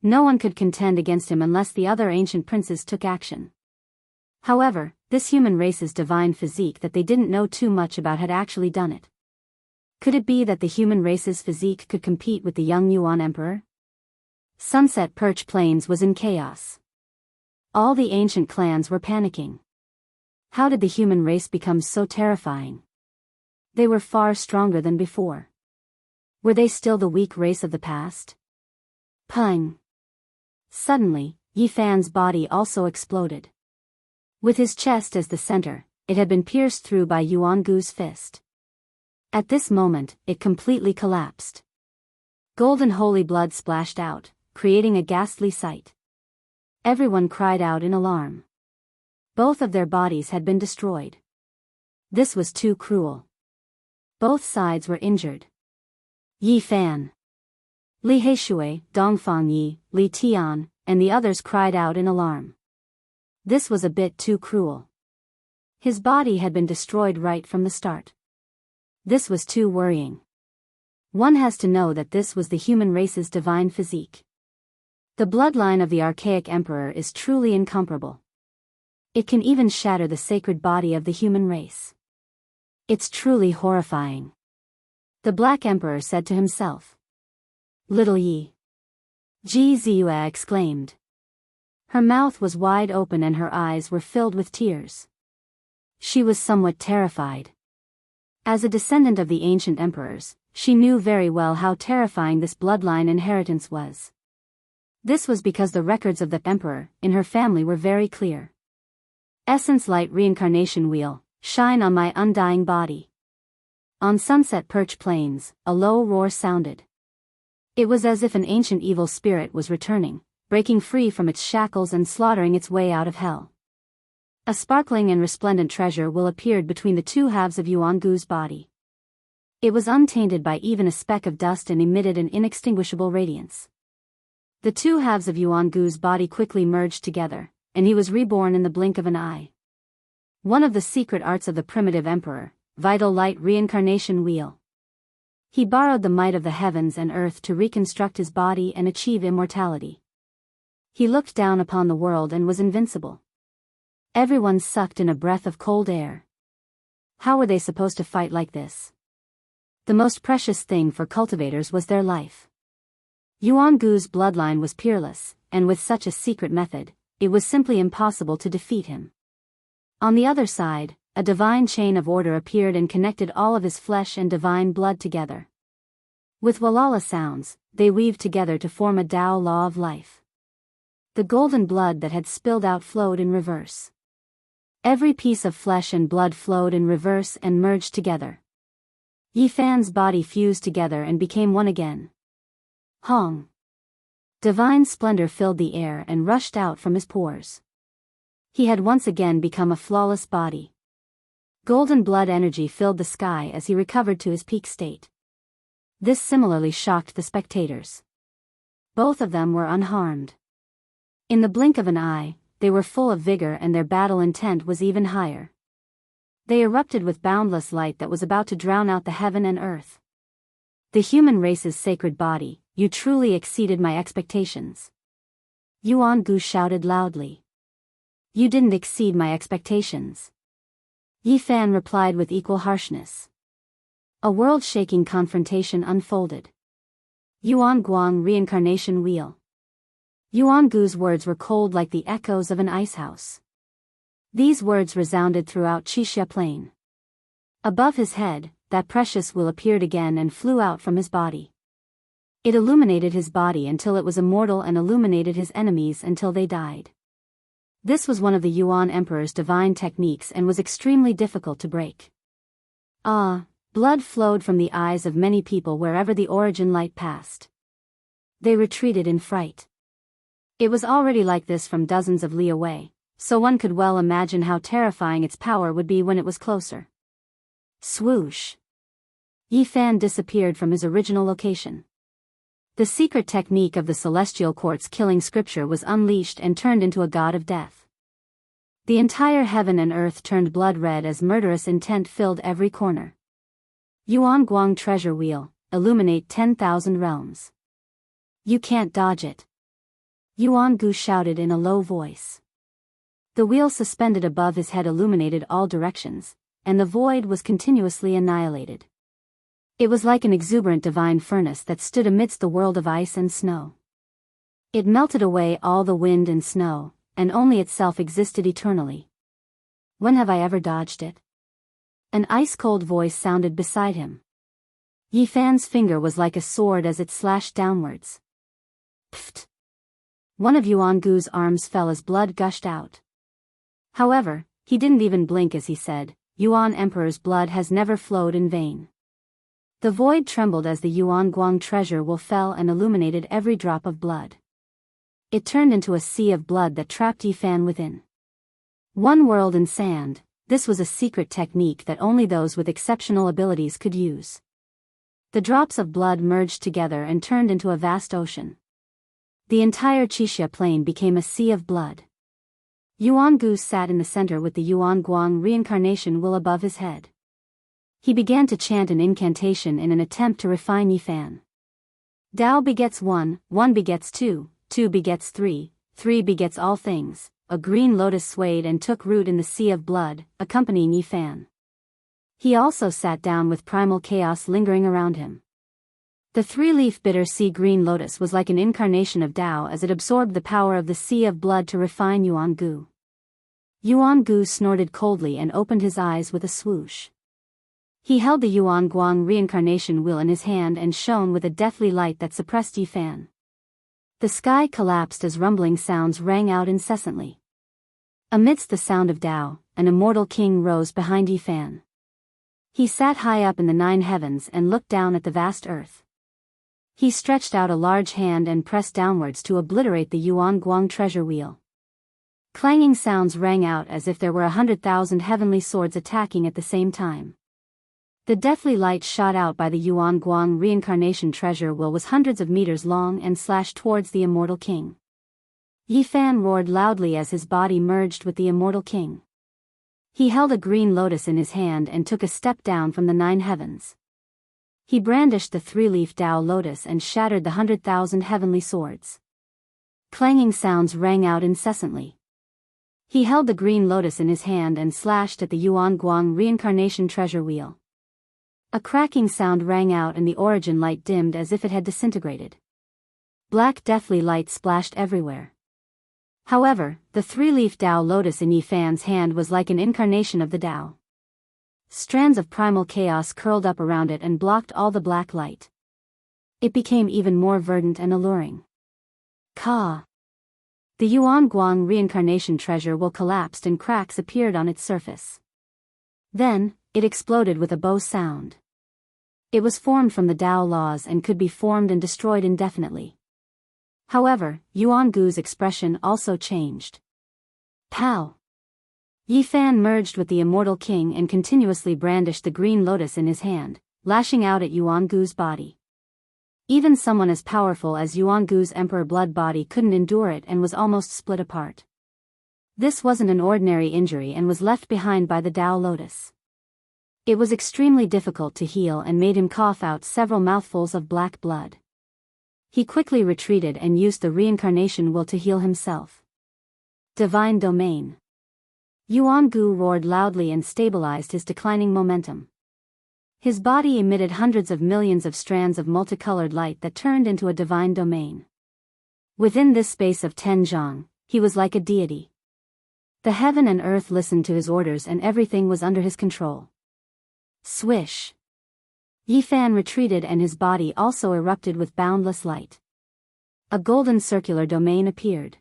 No one could contend against him unless the other ancient princes took action. However, this human race's divine physique that they didn't know too much about had actually done it. Could it be that the human race's physique could compete with the young Yuan Emperor? Sunset Perch Plains was in chaos. All the ancient clans were panicking. How did the human race become so terrifying? They were far stronger than before. Were they still the weak race of the past? Pung! Suddenly, Yi Fan's body also exploded. With his chest as the center, it had been pierced through by Yuan Gu's fist. At this moment, it completely collapsed. Golden holy blood splashed out, creating a ghastly sight. Everyone cried out in alarm. Both of their bodies had been destroyed. This was too cruel. Both sides were injured. Yi Fan, Li Heishui, Dongfang Yi, Li Tian, and the others cried out in alarm. This was a bit too cruel. His body had been destroyed right from the start. This was too worrying. One has to know that this was the human race's divine physique. The bloodline of the archaic emperor is truly incomparable. It can even shatter the sacred body of the human race. It's truly horrifying. The Black Emperor said to himself. Little Yi. Ji Ziyue exclaimed. Her mouth was wide open and her eyes were filled with tears. She was somewhat terrified. As a descendant of the ancient emperors, she knew very well how terrifying this bloodline inheritance was. This was because the records of the emperor in her family were very clear. Essence Light Reincarnation Wheel, shine on my undying body. On Sunset Perch Plains, a low roar sounded. It was as if an ancient evil spirit was returning, breaking free from its shackles and slaughtering its way out of hell. A sparkling and resplendent treasure will appeared between the two halves of Yuan Gu's body. It was untainted by even a speck of dust and emitted an inextinguishable radiance. The two halves of Yuan Gu's body quickly merged together, and he was reborn in the blink of an eye. One of the secret arts of the primitive emperor, Vital Light Reincarnation Wheel. He borrowed the might of the heavens and earth to reconstruct his body and achieve immortality. He looked down upon the world and was invincible. Everyone sucked in a breath of cold air. How were they supposed to fight like this? The most precious thing for cultivators was their life. Yuan Gu's bloodline was peerless, and with such a secret method, it was simply impossible to defeat him. On the other side, a divine chain of order appeared and connected all of his flesh and divine blood together. With Walala sounds, they weaved together to form a Tao law of life. The golden blood that had spilled out flowed in reverse. Every piece of flesh and blood flowed in reverse and merged together. Yi Fan's body fused together and became one again. Hong! Divine splendor filled the air and rushed out from his pores. He had once again become a flawless body. Golden blood energy filled the sky as he recovered to his peak state. This similarly shocked the spectators. Both of them were unharmed. In the blink of an eye, they were full of vigor and their battle intent was even higher. They erupted with boundless light that was about to drown out the heaven and earth. The human race's sacred body, you truly exceeded my expectations. Yuan Gu shouted loudly. You didn't exceed my expectations. Yi Fan replied with equal harshness. A world-shaking confrontation unfolded. Yuan Guang Reincarnation Wheel. Yuan Gu's words were cold like the echoes of an icehouse. These words resounded throughout Qixia Plain. Above his head, that precious wheel appeared again and flew out from his body. It illuminated his body until it was immortal and illuminated his enemies until they died. This was one of the Yuan Emperor's divine techniques and was extremely difficult to break. Blood flowed from the eyes of many people wherever the origin light passed. They retreated in fright. It was already like this from dozens of li away, so one could well imagine how terrifying its power would be when it was closer. Swoosh! Yi Fan disappeared from his original location. The secret technique of the celestial court's killing scripture was unleashed and turned into a god of death. The entire heaven and earth turned blood red as murderous intent filled every corner. Yuan Guang treasure wheel, illuminate 10,000 realms. You can't dodge it. Yuan Gu shouted in a low voice. The wheel suspended above his head illuminated all directions, and the void was continuously annihilated. It was like an exuberant divine furnace that stood amidst the world of ice and snow. It melted away all the wind and snow, and only itself existed eternally. When have I ever dodged it? An ice-cold voice sounded beside him. Yi Fan's finger was like a sword as it slashed downwards. Pfft! One of Yuan Gu's arms fell as blood gushed out. However, he didn't even blink as he said, Yuan Emperor's blood has never flowed in vain. The void trembled as the Yuan Guang treasure will fell and illuminated every drop of blood. It turned into a sea of blood that trapped Yi Fan within. One world in sand, this was a secret technique that only those with exceptional abilities could use. The drops of blood merged together and turned into a vast ocean. The entire Qixia plain became a sea of blood. Yuan Gu sat in the center with the Yuan Guang reincarnation will above his head. He began to chant an incantation in an attempt to refine Yi Fan. Tao begets one, one begets two, two begets three, three begets all things. A green lotus swayed and took root in the sea of blood, accompanying Yi Fan. He also sat down with primal chaos lingering around him. The three-leaf bitter sea green lotus was like an incarnation of Tao as it absorbed the power of the sea of blood to refine Yuan Gu. Yuan Gu snorted coldly and opened his eyes with a swoosh. He held the Yuan Guang reincarnation wheel in his hand and shone with a deathly light that suppressed Yi Fan. The sky collapsed as rumbling sounds rang out incessantly. Amidst the sound of Tao, an immortal king rose behind Yi Fan. He sat high up in the 9 heavens and looked down at the vast earth. He stretched out a large hand and pressed downwards to obliterate the Yuan Guang treasure wheel. Clanging sounds rang out as if there were 100,000 heavenly swords attacking at the same time. The deathly light shot out by the Yuan Guang reincarnation treasure wheel was hundreds of meters long and slashed towards the immortal king. Yi Fan roared loudly as his body merged with the immortal king. He held a green lotus in his hand and took a step down from the 9 heavens. He brandished the 3-leaf Tao lotus and shattered the 100,000 heavenly swords. Clanging sounds rang out incessantly. He held the green lotus in his hand and slashed at the Yuan Guang reincarnation treasure wheel. A cracking sound rang out and the origin light dimmed as if it had disintegrated. Black deathly light splashed everywhere. However, the 3-leaf Tao lotus in Yi Fan's hand was like an incarnation of the Tao. Strands of primal chaos curled up around it and blocked all the black light. It became even more verdant and alluring. Ka! The Yuan Guang reincarnation treasure will collapsed and cracks appeared on its surface. Then, it exploded with a bow sound. It was formed from the Tao laws and could be formed and destroyed indefinitely. However, Yuan Gu's expression also changed. Pow! Yi Fan merged with the immortal king and continuously brandished the green lotus in his hand, lashing out at Yuan Gu's body. Even someone as powerful as Yuan Gu's emperor blood body couldn't endure it and was almost split apart. This wasn't an ordinary injury and was left behind by the Tao lotus. It was extremely difficult to heal and made him cough out several mouthfuls of black blood. He quickly retreated and used the reincarnation will to heal himself. Divine Domain. Yuan Gu roared loudly and stabilized his declining momentum. His body emitted hundreds of millions of strands of multicolored light that turned into a divine domain. Within this space of 10 zhang, he was like a deity. The heaven and earth listened to his orders and everything was under his control. Swish! Yi Fan retreated and his body also erupted with boundless light. A golden circular domain appeared.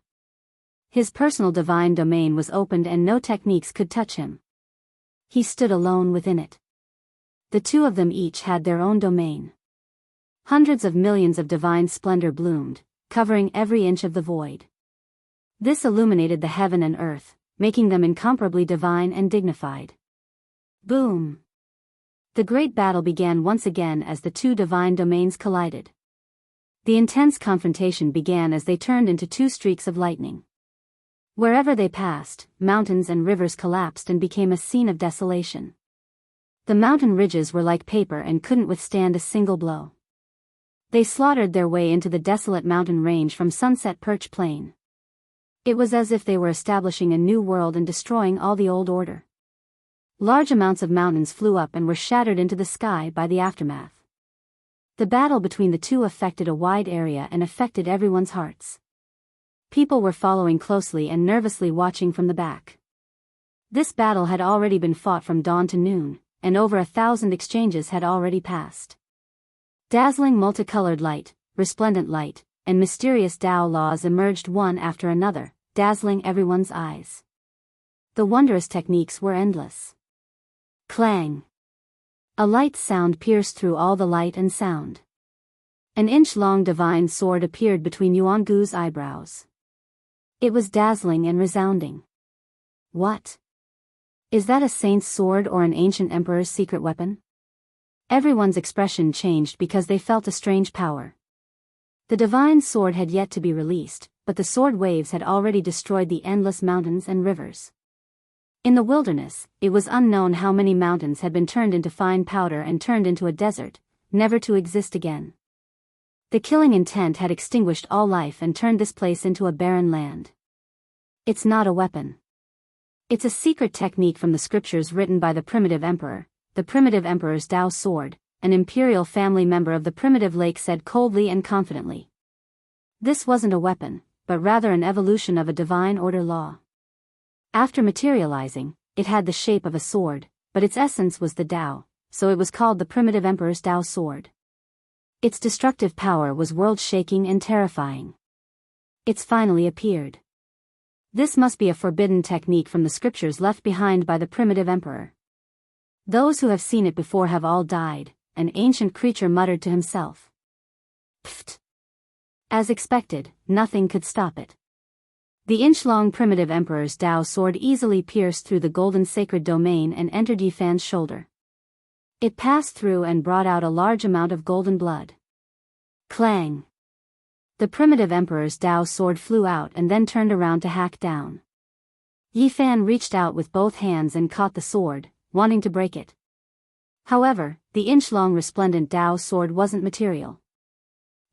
His personal divine domain was opened and no techniques could touch him. He stood alone within it. The two of them each had their own domain. Hundreds of millions of divine splendor bloomed, covering every inch of the void. This illuminated the heaven and earth, making them incomparably divine and dignified. Boom! The great battle began once again as the two divine domains collided. The intense confrontation began as they turned into two streaks of lightning. Wherever they passed, mountains and rivers collapsed and became a scene of desolation. The mountain ridges were like paper and couldn't withstand a single blow. They slaughtered their way into the desolate mountain range from Sunset Perch Plain. It was as if they were establishing a new world and destroying all the old order. Large amounts of mountains flew up and were shattered into the sky by the aftermath. The battle between the two affected a wide area and affected everyone's hearts. People were following closely and nervously watching from the back. This battle had already been fought from dawn to noon, and over 1,000 exchanges had already passed. Dazzling multicolored light, resplendent light, and mysterious Tao laws emerged one after another, dazzling everyone's eyes. The wondrous techniques were endless. Clang! A light sound pierced through all the light and sound. An inch-long divine sword appeared between Yuangu's eyebrows. It was dazzling and resounding. What? Is that a saint's sword or an ancient emperor's secret weapon? Everyone's expression changed because they felt a strange power. The divine sword had yet to be released, but the sword waves had already destroyed the endless mountains and rivers. In the wilderness, it was unknown how many mountains had been turned into fine powder and turned into a desert, never to exist again. The killing intent had extinguished all life and turned this place into a barren land. It's not a weapon. It's a secret technique from the scriptures written by the primitive emperor. The primitive emperor's Tao sword, an imperial family member of the primitive lake said coldly and confidently. This wasn't a weapon, but rather an evolution of a divine order law. After materializing, it had the shape of a sword, but its essence was the Tao, so it was called the primitive emperor's Tao sword. Its destructive power was world-shaking and terrifying. It's finally appeared. This must be a forbidden technique from the scriptures left behind by the primitive emperor. Those who have seen it before have all died, an ancient creature muttered to himself. Pfft! As expected, nothing could stop it. The inch-long primitive emperor's Tao sword easily pierced through the golden sacred domain and entered Yifan's shoulder. It passed through and brought out a large amount of golden blood. Clang! The primitive emperor's Tao sword flew out and then turned around to hack down. Yifan reached out with both hands and caught the sword, wanting to break it. However, the inch-long resplendent Tao sword wasn't material.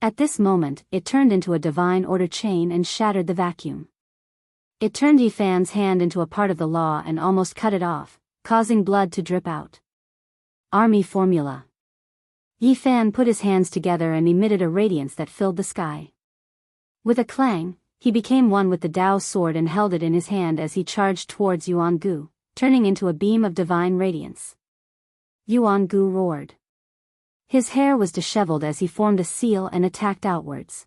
At this moment, it turned into a divine order chain and shattered the vacuum. It turned Yifan's hand into a part of the law and almost cut it off, causing blood to drip out. Army formula. Yifan put his hands together and emitted a radiance that filled the sky. With a clang, he became one with the Tao sword and held it in his hand as he charged towards Yuangu, turning into a beam of divine radiance. Yuangu roared. His hair was disheveled as he formed a seal and attacked outwards.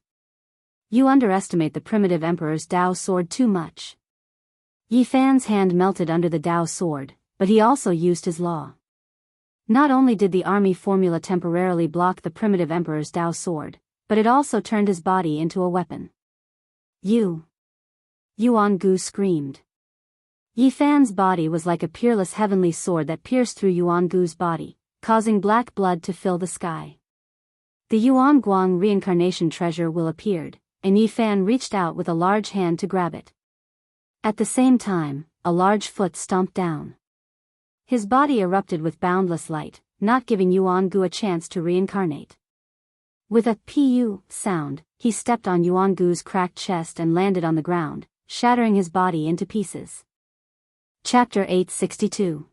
You underestimate the primitive emperor's Tao sword too much. Yifan's hand melted under the Tao sword, but he also used his law. Not only did the army formula temporarily block the primitive emperor's Tao sword, but it also turned his body into a weapon. Yuangu screamed. Yifan's body was like a peerless heavenly sword that pierced through Yuangu's body, causing black blood to fill the sky. The Yuanguang reincarnation treasure wheel appeared, and Yifan reached out with a large hand to grab it. At the same time, a large foot stomped down. His body erupted with boundless light, not giving Yuangu a chance to reincarnate. With a pu sound, he stepped on Yuangu's cracked chest and landed on the ground, shattering his body into pieces. Chapter 862.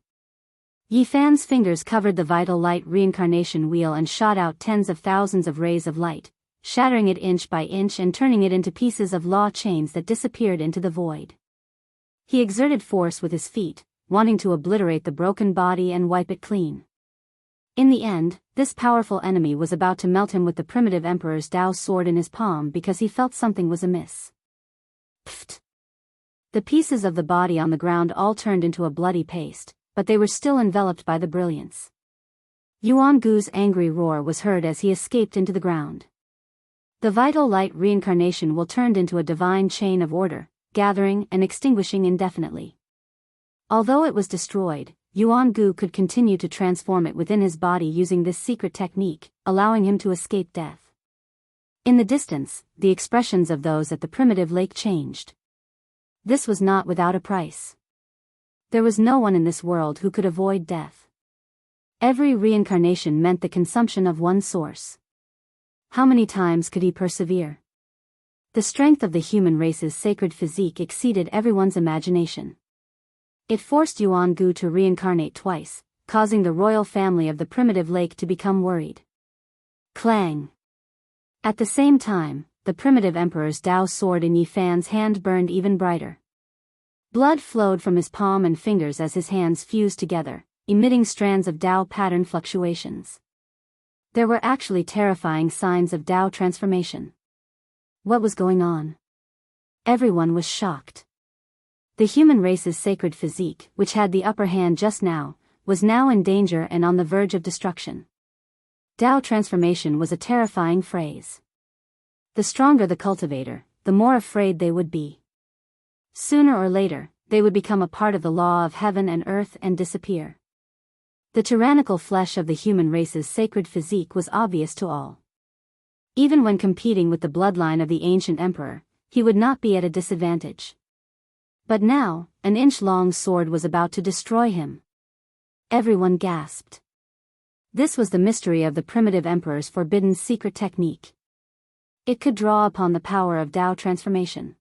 Yifan's fingers covered the vital light reincarnation wheel and shot out tens of thousands of rays of light, shattering it inch by inch and turning it into pieces of law chains that disappeared into the void. He exerted force with his feet, wanting to obliterate the broken body and wipe it clean. In the end, this powerful enemy was about to melt him with the primitive emperor's Tao sword in his palm because he felt something was amiss. Pfft! The pieces of the body on the ground all turned into a bloody paste, but they were still enveloped by the brilliance. Yuangu's angry roar was heard as he escaped into the ground. The vital light reincarnation will turned into a divine chain of order, gathering and extinguishing indefinitely. Although it was destroyed, Yuangu could continue to transform it within his body using this secret technique, allowing him to escape death. In the distance, the expressions of those at the primitive lake changed. This was not without a price. There was no one in this world who could avoid death. Every reincarnation meant the consumption of one source. How many times could he persevere? The strength of the human race's sacred physique exceeded everyone's imagination. It forced Yuan Gu to reincarnate twice, causing the royal family of the primitive lake to become worried. Clang! At the same time, the primitive emperor's Dao sword in Yi Fan's hand burned even brighter. Blood flowed from his palm and fingers as his hands fused together, emitting strands of Dao pattern fluctuations. There were actually terrifying signs of Dao transformation. What was going on? Everyone was shocked. The human race's sacred physique, which had the upper hand just now, was now in danger and on the verge of destruction. Dao transformation was a terrifying phrase. The stronger the cultivator, the more afraid they would be. Sooner or later, they would become a part of the law of heaven and earth and disappear. The tyrannical flesh of the human race's sacred physique was obvious to all. Even when competing with the bloodline of the ancient emperor, he would not be at a disadvantage. But now, an inch-long sword was about to destroy him. Everyone gasped. This was the mystery of the primitive emperor's forbidden secret technique. It could draw upon the power of Dao transformation.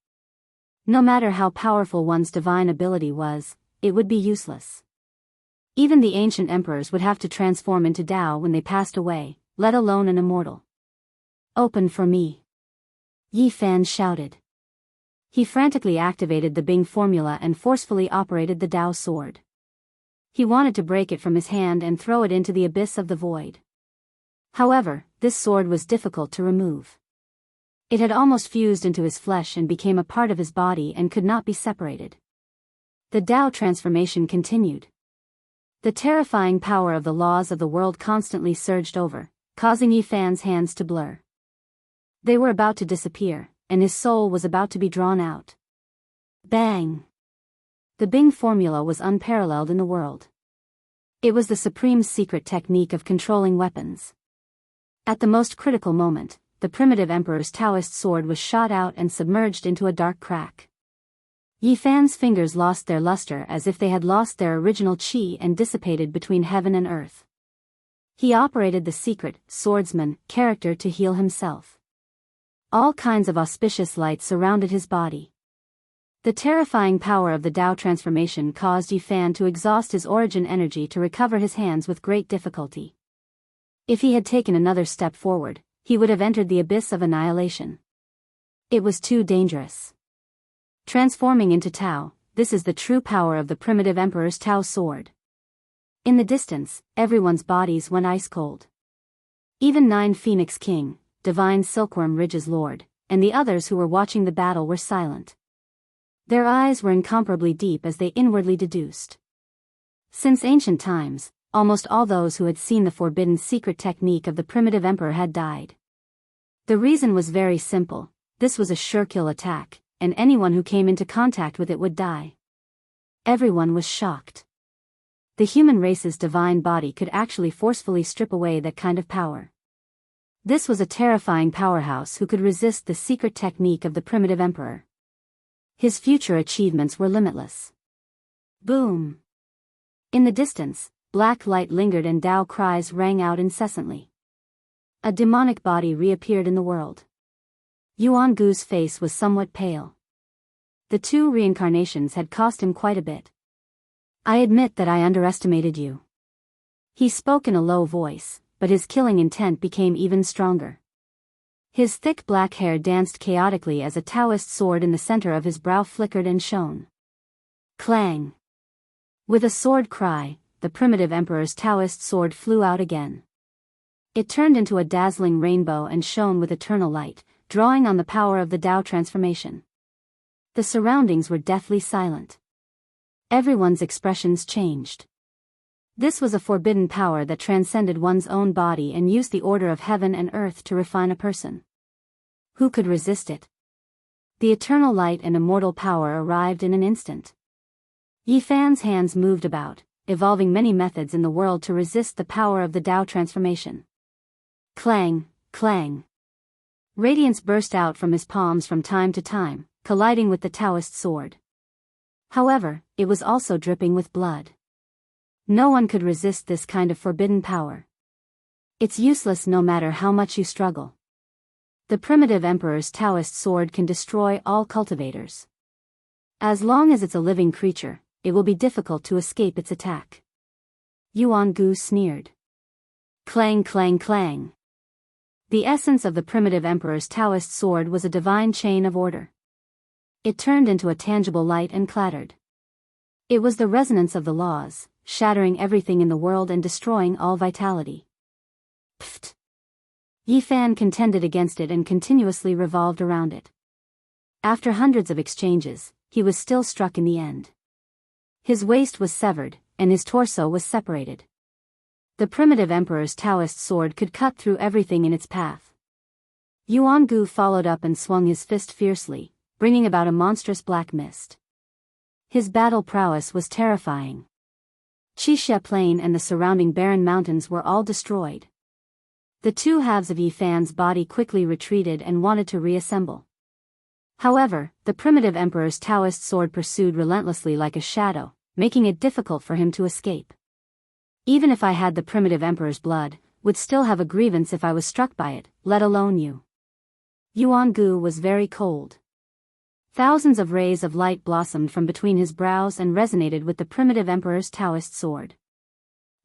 No matter how powerful one's divine ability was, it would be useless. Even the ancient emperors would have to transform into Dao when they passed away, let alone an immortal. Open for me! Yi Fan shouted. He frantically activated the Bing formula and forcefully operated the Dao sword. He wanted to break it from his hand and throw it into the abyss of the void. However, this sword was difficult to remove. It had almost fused into his flesh and became a part of his body and could not be separated. The Dao transformation continued. The terrifying power of the laws of the world constantly surged over, causing Yi Fan's hands to blur. They were about to disappear, and his soul was about to be drawn out. Bang! The Bing formula was unparalleled in the world. It was the supreme secret technique of controlling weapons. At the most critical moment, the primitive emperor's Taoist sword was shot out and submerged into a dark crack. Yi Fan's fingers lost their luster as if they had lost their original qi and dissipated between heaven and earth. He operated the secret, swordsman, character to heal himself. All kinds of auspicious light surrounded his body. The terrifying power of the Dao transformation caused Yi Fan to exhaust his origin energy to recover his hands with great difficulty. If he had taken another step forward, he would have entered the abyss of annihilation. It was too dangerous. Transforming into Tao, this is the true power of the primitive emperor's Tao sword. In the distance, everyone's bodies went ice cold. Even Nine Phoenix King, Divine Silkworm Ridge's lord, and the others who were watching the battle were silent. Their eyes were incomparably deep as they inwardly deduced. Since ancient times, almost all those who had seen the forbidden secret technique of the primitive emperor had died. The reason was very simple: this was a sure-kill attack, and anyone who came into contact with it would die. Everyone was shocked. The human race's divine body could actually forcefully strip away that kind of power. This was a terrifying powerhouse who could resist the secret technique of the primitive emperor. His future achievements were limitless. Boom! In the distance, black light lingered and Dao cries rang out incessantly. A demonic body reappeared in the world. Yuan Gu's face was somewhat pale. The 2 reincarnations had cost him quite a bit. I admit that I underestimated you. He spoke in a low voice, but his killing intent became even stronger. His thick black hair danced chaotically as a Taoist sword in the center of his brow flickered and shone. Clang! With a sword cry, the primitive emperor's Taoist sword flew out again. It turned into a dazzling rainbow and shone with eternal light, drawing on the power of the Dao transformation. The surroundings were deathly silent. Everyone's expressions changed. This was a forbidden power that transcended one's own body and used the order of heaven and earth to refine a person. Who could resist it? The eternal light and immortal power arrived in an instant. Yi Fan's hands moved about, evolving many methods in the world to resist the power of the Dao transformation. Clang, clang. Radiance burst out from his palms from time to time, colliding with the Taoist sword. However, it was also dripping with blood. No one could resist this kind of forbidden power. It's useless no matter how much you struggle. The primitive emperor's Taoist sword can destroy all cultivators. As long as it's a living creature, it will be difficult to escape its attack. Yuan Gu sneered. Clang clang clang. The essence of the primitive emperor's Taoist sword was a divine chain of order. It turned into a tangible light and clattered. It was the resonance of the laws, shattering everything in the world and destroying all vitality. Pfft. Yi Fan contended against it and continuously revolved around it. After hundreds of exchanges, he was still struck in the end. His waist was severed, and his torso was separated. The primitive emperor's Taoist sword could cut through everything in its path. Yuan Gu followed up and swung his fist fiercely, bringing about a monstrous black mist. His battle prowess was terrifying. Qixia Plain and the surrounding barren mountains were all destroyed. The two halves of Yi Fan's body quickly retreated and wanted to reassemble. However, the primitive emperor's Taoist sword pursued relentlessly like a shadow, making it difficult for him to escape. Even if I had the primitive emperor's blood, would still have a grievance if I was struck by it, let alone you. Yuan Gu was very cold. Thousands of rays of light blossomed from between his brows and resonated with the primitive emperor's Taoist sword.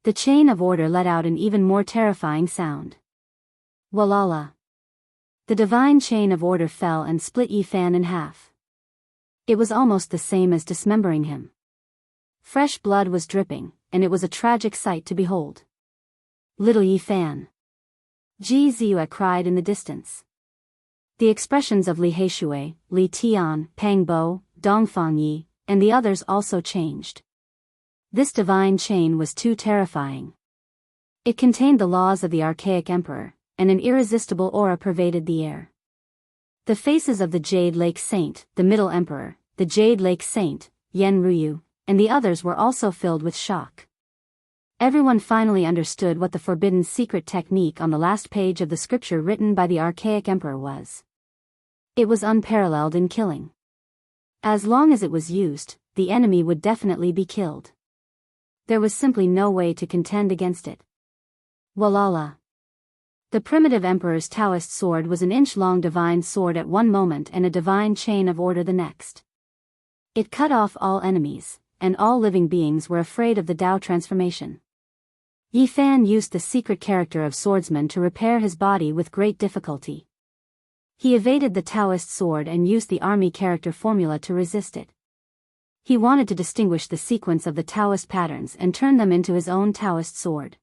The chain of order let out an even more terrifying sound. Walala. The divine chain of order fell and split Yi Fan in half. It was almost the same as dismembering him. Fresh blood was dripping, and it was a tragic sight to behold. Little Yi Fan. Ji Ziyue cried in the distance. The expressions of Li Heishui, Li Tian, Pang Bo, Dongfang Yi, and the others also changed. This divine chain was too terrifying. It contained the laws of the archaic emperor, and an irresistible aura pervaded the air. The faces of the Jade Lake Saint, the Middle Emperor, the Jade Lake Saint, Yen Ruyu, and the others were also filled with shock. Everyone finally understood what the forbidden secret technique on the last page of the scripture written by the archaic emperor was. It was unparalleled in killing. As long as it was used, the enemy would definitely be killed. There was simply no way to contend against it. Walala. The primitive emperor's Taoist sword was an inch-long divine sword at one moment and a divine chain of order the next. It cut off all enemies, and all living beings were afraid of the Tao transformation. Yi Fan used the secret character of swordsman to repair his body with great difficulty. He evaded the Taoist sword and used the army character formula to resist it. He wanted to distinguish the sequence of the Taoist patterns and turn them into his own Taoist sword.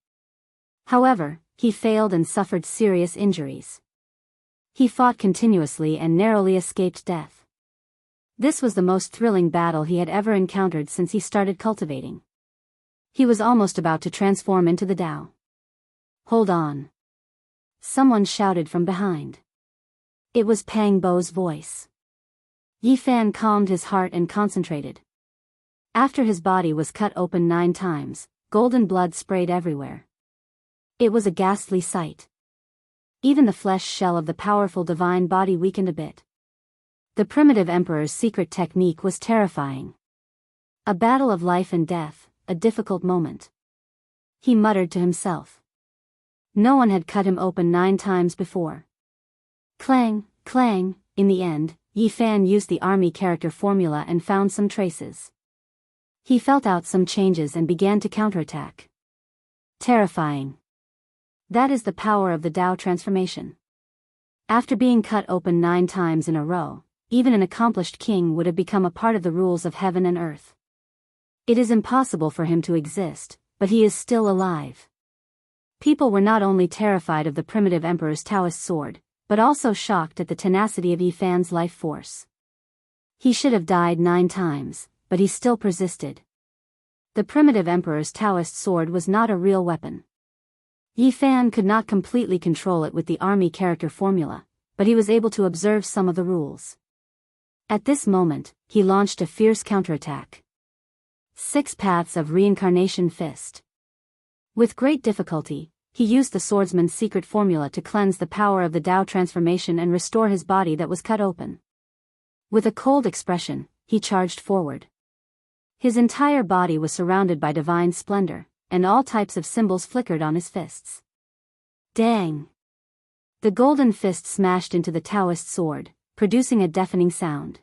However, he failed and suffered serious injuries. He fought continuously and narrowly escaped death. This was the most thrilling battle he had ever encountered since he started cultivating. He was almost about to transform into the Tao. Hold on. Someone shouted from behind. It was Pang Bo's voice. Yi Fan calmed his heart and concentrated. After his body was cut open 9 times, golden blood sprayed everywhere. It was a ghastly sight. Even the flesh shell of the powerful divine body weakened a bit. The primitive emperor's secret technique was terrifying. A battle of life and death, a difficult moment. He muttered to himself. No one had cut him open 9 times before. Clang, clang, in the end, Yi Fan used the army character formula and found some traces. He felt out some changes and began to counterattack. Terrifying. That is the power of the Tao transformation. After being cut open 9 times in a row, even an accomplished king would have become a part of the rules of heaven and earth. It is impossible for him to exist, but he is still alive. People were not only terrified of the primitive emperor's Taoist sword, but also shocked at the tenacity of Yi Fan's life force. He should have died 9 times, but he still persisted. The primitive emperor's Taoist sword was not a real weapon. Yi Fan could not completely control it with the army character formula, but he was able to observe some of the rules. At this moment, he launched a fierce counterattack. 6 paths of reincarnation fist. With great difficulty, he used the swordsman's secret formula to cleanse the power of the Tao transformation and restore his body that was cut open. With a cold expression, he charged forward. His entire body was surrounded by divine splendor, and all types of symbols flickered on his fists. Dang! The golden fist smashed into the Taoist sword, producing a deafening sound.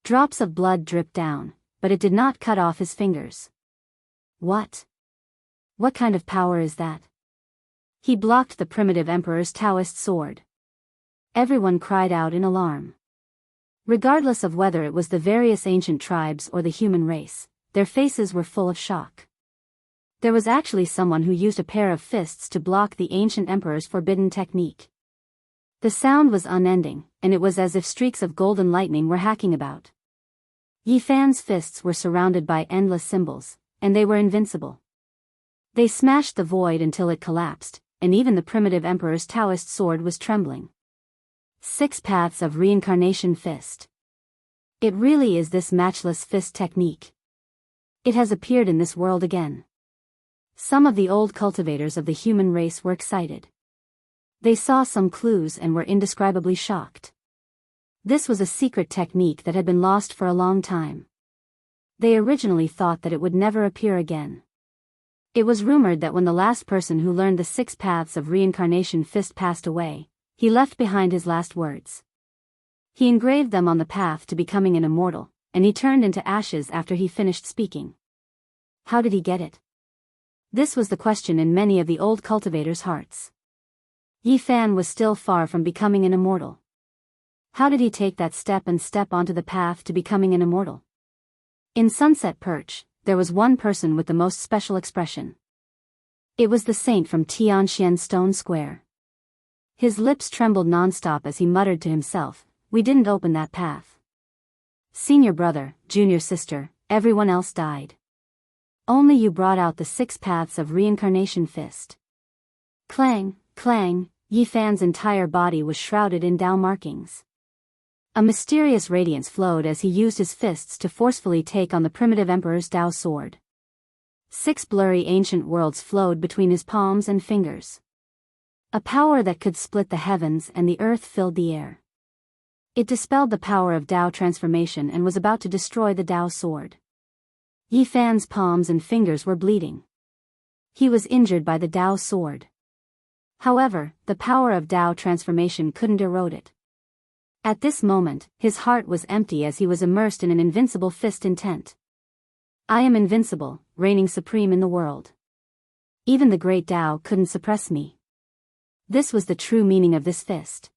Drops of blood dripped down, but it did not cut off his fingers. What? What kind of power is that? He blocked the primitive emperor's Taoist sword. Everyone cried out in alarm. Regardless of whether it was the various ancient tribes or the human race, their faces were full of shock. There was actually someone who used a pair of fists to block the ancient emperor's forbidden technique. The sound was unending, and it was as if streaks of golden lightning were hacking about. Yi Fan's fists were surrounded by endless symbols, and they were invincible. They smashed the void until it collapsed, and even the primitive emperor's Taoist sword was trembling. 6 Paths of Reincarnation Fist. It really is this matchless fist technique. It has appeared in this world again. Some of the old cultivators of the human race were excited. They saw some clues and were indescribably shocked. This was a secret technique that had been lost for a long time. They originally thought that it would never appear again. It was rumored that when the last person who learned the 6 Paths of Reincarnation Fist passed away, he left behind his last words. He engraved them on the path to becoming an immortal, and he turned into ashes after he finished speaking. How did he get it? This was the question in many of the old cultivators' hearts. Yi Fan was still far from becoming an immortal. How did he take that step and step onto the path to becoming an immortal? In Sunset Perch, there was one person with the most special expression. It was the saint from Tianxian Stone Square. His lips trembled nonstop as he muttered to himself, "We didn't open that path. Senior brother, junior sister, everyone else died. Only you brought out the 6 Paths of Reincarnation Fist." Clang, clang, Yi Fan's entire body was shrouded in Tao markings. A mysterious radiance flowed as he used his fists to forcefully take on the primitive emperor's Tao sword. 6 blurry ancient worlds flowed between his palms and fingers. A power that could split the heavens and the earth filled the air. It dispelled the power of Tao transformation and was about to destroy the Tao sword. Yi Fan's palms and fingers were bleeding. He was injured by the Tao sword. However, the power of Tao transformation couldn't erode it. At this moment, his heart was empty as he was immersed in an invincible fist intent. I am invincible, reigning supreme in the world. Even the great Tao couldn't suppress me. This was the true meaning of this fist.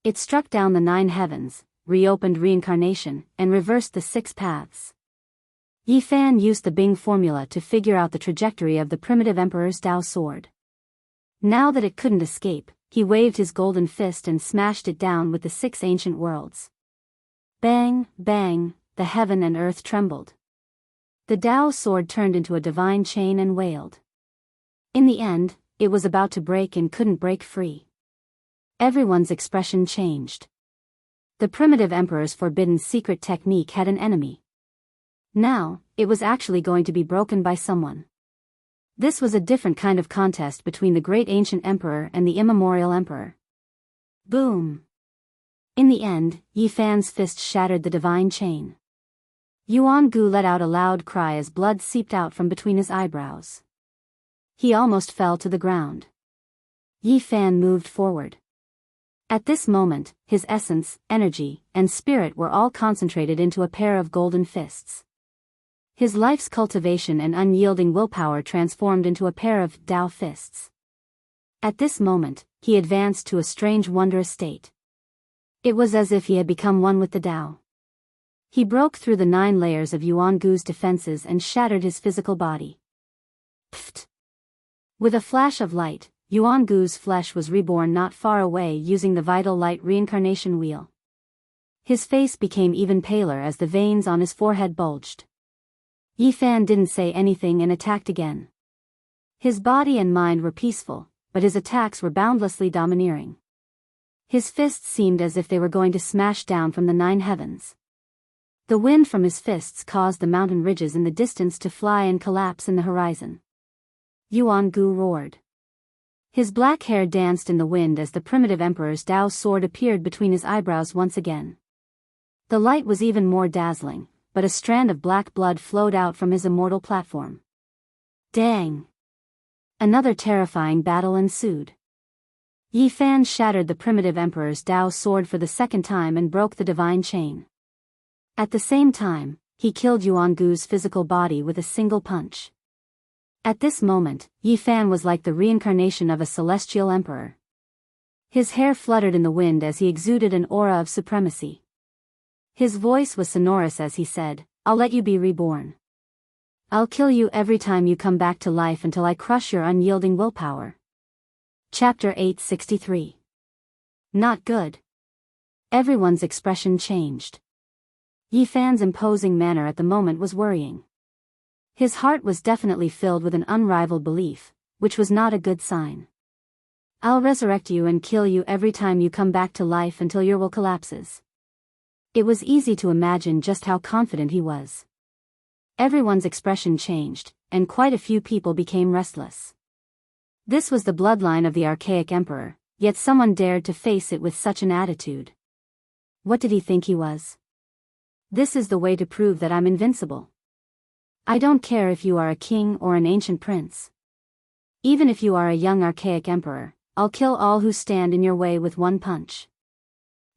It struck down the 9 heavens, reopened reincarnation, and reversed the 6 paths. Yi Fan used the Bing formula to figure out the trajectory of the primitive emperor's Tao sword. Now that it couldn't escape, he waved his golden fist and smashed it down with the 6 ancient worlds. Bang, bang, the heaven and earth trembled. The Tao sword turned into a divine chain and wailed. In the end, it was about to break and couldn't break free. Everyone's expression changed. The primitive emperor's forbidden secret technique had an enemy. Now, it was actually going to be broken by someone. This was a different kind of contest between the great ancient emperor and the immemorial emperor. Boom! In the end, Yi Fan's fist shattered the divine chain. Yuan Gu let out a loud cry as blood seeped out from between his eyebrows. He almost fell to the ground. Yi Fan moved forward. At this moment, his essence, energy, and spirit were all concentrated into a pair of golden fists. His life's cultivation and unyielding willpower transformed into a pair of Tao fists. At this moment, he advanced to a strange wondrous state. It was as if he had become one with the Tao. He broke through the 9 layers of Yuan Gu's defenses and shattered his physical body. Pfft! With a flash of light, Yuan Gu's flesh was reborn not far away using the vital light reincarnation wheel. His face became even paler as the veins on his forehead bulged. Yi Fan didn't say anything and attacked again. His body and mind were peaceful, but his attacks were boundlessly domineering. His fists seemed as if they were going to smash down from the 9 heavens. The wind from his fists caused the mountain ridges in the distance to fly and collapse in the horizon. Yuan Gu roared. His black hair danced in the wind as the primitive emperor's Dao sword appeared between his eyebrows once again. The light was even more dazzling, but a strand of black blood flowed out from his immortal platform. Dang! Another terrifying battle ensued. Yi Fan shattered the primitive emperor's Dao sword for the second time and broke the divine chain. At the same time, he killed Yuangu's physical body with a single punch. At this moment, Yi Fan was like the reincarnation of a celestial emperor. His hair fluttered in the wind as he exuded an aura of supremacy. His voice was sonorous as he said, "I'll let you be reborn. I'll kill you every time you come back to life until I crush your unyielding willpower." Chapter 863. Not good. Everyone's expression changed. Yi Fan's imposing manner at the moment was worrying. His heart was definitely filled with an unrivaled belief, which was not a good sign. "I'll resurrect you and kill you every time you come back to life until your will collapses." It was easy to imagine just how confident he was. Everyone's expression changed, and quite a few people became restless. This was the bloodline of the archaic emperor, yet someone dared to face it with such an attitude. What did he think he was? "This is the way to prove that I'm invincible. I don't care if you are a king or an ancient prince. Even if you are a young archaic emperor, I'll kill all who stand in your way with one punch."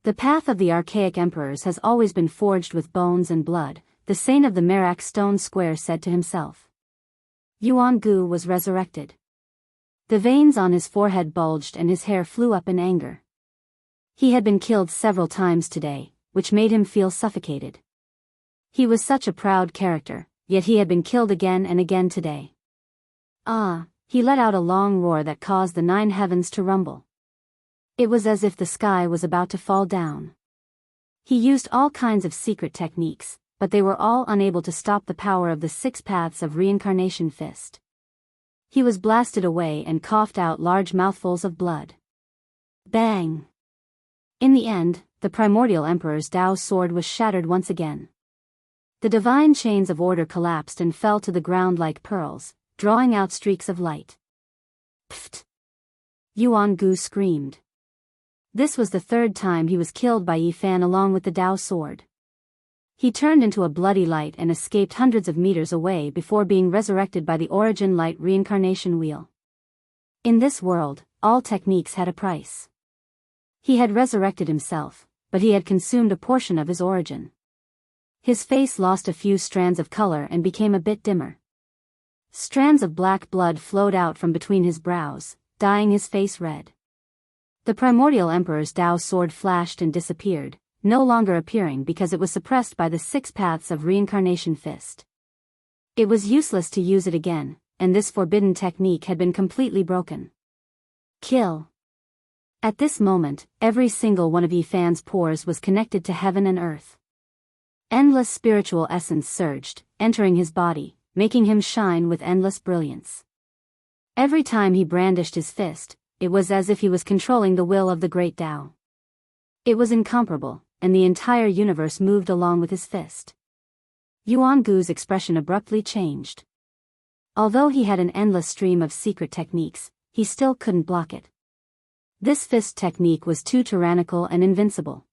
The path of the archaic emperors has always been forged with bones and blood, the saint of the Merak stone square said to himself. Yuangu was resurrected. The veins on his forehead bulged and his hair flew up in anger. He had been killed several times today, which made him feel suffocated. He was such a proud character, yet he had been killed again and again today. He let out a long roar that caused the 9 heavens to rumble. It was as if the sky was about to fall down. He used all kinds of secret techniques, but they were all unable to stop the power of the 6 paths of reincarnation fist. He was blasted away and coughed out large mouthfuls of blood. Bang! In the end, the primordial emperor's Dao sword was shattered once again. The divine chains of order collapsed and fell to the ground like pearls, drawing out streaks of light. Pfft! Yuangu screamed. This was the 3rd time he was killed by Yi Fan along with the Dao sword. He turned into a bloody light and escaped hundreds of meters away before being resurrected by the Origin Light reincarnation wheel. In this world, all techniques had a price. He had resurrected himself, but he had consumed a portion of his origin. His face lost a few strands of color and became a bit dimmer. Strands of black blood flowed out from between his brows, dyeing his face red. The primordial emperor's Dao sword flashed and disappeared, no longer appearing because it was suppressed by the 6 paths of reincarnation fist. It was useless to use it again, and this forbidden technique had been completely broken. Kill. At this moment, every single one of Yi Fan's pores was connected to heaven and earth. Endless spiritual essence surged, entering his body, making him shine with endless brilliance. Every time he brandished his fist, it was as if he was controlling the will of the great Tao. It was incomparable, and the entire universe moved along with his fist. Yuangu's expression abruptly changed. Although he had an endless stream of secret techniques, he still couldn't block it. This fist technique was too tyrannical and invincible.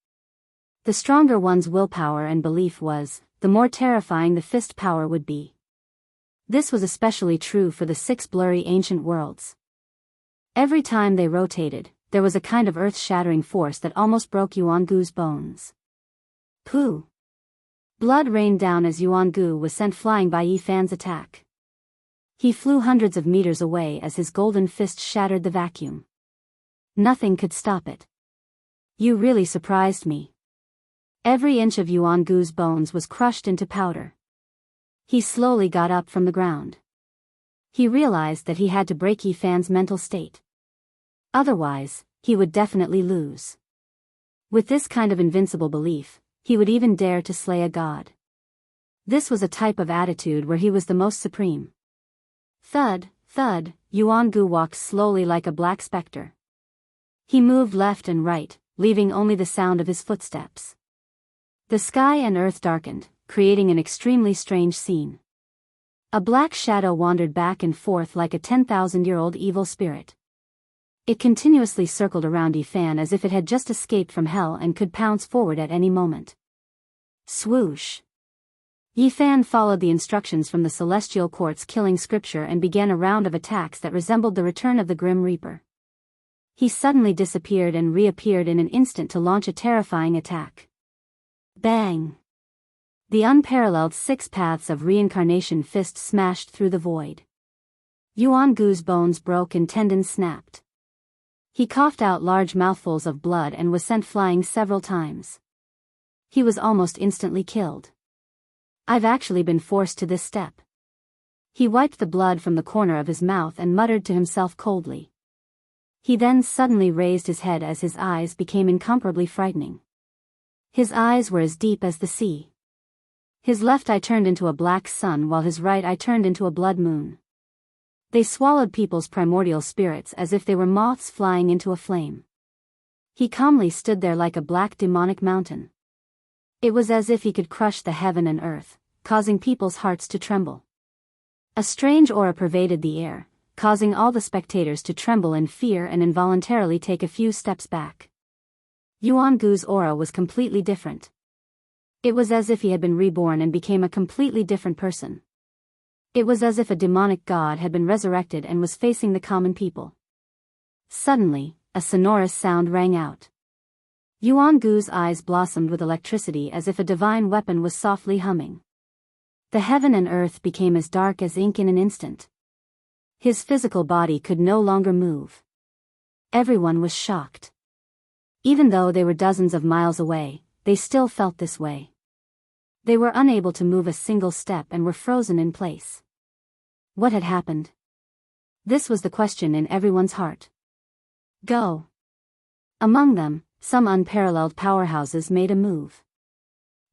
The stronger one's willpower and belief was, the more terrifying the fist power would be. This was especially true for the 6 blurry ancient worlds. Every time they rotated, there was a kind of earth-shattering force that almost broke Yuangu's bones. Pooh! Blood rained down as Yuangu was sent flying by Yi Fan's attack. He flew hundreds of meters away as his golden fist shattered the vacuum. Nothing could stop it. You really surprised me. Every inch of Yuangu's bones was crushed into powder. He slowly got up from the ground. He realized that he had to break Yi Fan's mental state. Otherwise, he would definitely lose. With this kind of invincible belief, he would even dare to slay a god. This was a type of attitude where he was the most supreme. Thud, thud, Yuangu walked slowly like a black specter. He moved left and right, leaving only the sound of his footsteps. The sky and earth darkened, creating an extremely strange scene. A black shadow wandered back and forth like a 10,000-year-old evil spirit. It continuously circled around Yifan as if it had just escaped from hell and could pounce forward at any moment. Swoosh! Yifan followed the instructions from the celestial court's killing scripture and began a round of attacks that resembled the return of the Grim Reaper. He suddenly disappeared and reappeared in an instant to launch a terrifying attack. Bang! The unparalleled 6 paths of reincarnation fist smashed through the void. Yuan Gu's bones broke and tendons snapped. He coughed out large mouthfuls of blood and was sent flying several times. He was almost instantly killed. I've actually been forced to this step. He wiped the blood from the corner of his mouth and muttered to himself coldly. He then suddenly raised his head as his eyes became incomparably frightening. His eyes were as deep as the sea. His left eye turned into a black sun while his right eye turned into a blood moon. They swallowed people's primordial spirits as if they were moths flying into a flame. He calmly stood there like a black demonic mountain. It was as if he could crush the heaven and earth, causing people's hearts to tremble. A strange aura pervaded the air, causing all the spectators to tremble in fear and involuntarily take a few steps back. Yuan Gu's aura was completely different. It was as if he had been reborn and became a completely different person. It was as if a demonic god had been resurrected and was facing the common people. Suddenly, a sonorous sound rang out. Yuan Gu's eyes blossomed with electricity as if a divine weapon was softly humming. The heaven and earth became as dark as ink in an instant. His physical body could no longer move. Everyone was shocked. Even though they were dozens of miles away, they still felt this way. They were unable to move a single step and were frozen in place. What had happened? This was the question in everyone's heart. Go! Among them, some unparalleled powerhouses made a move.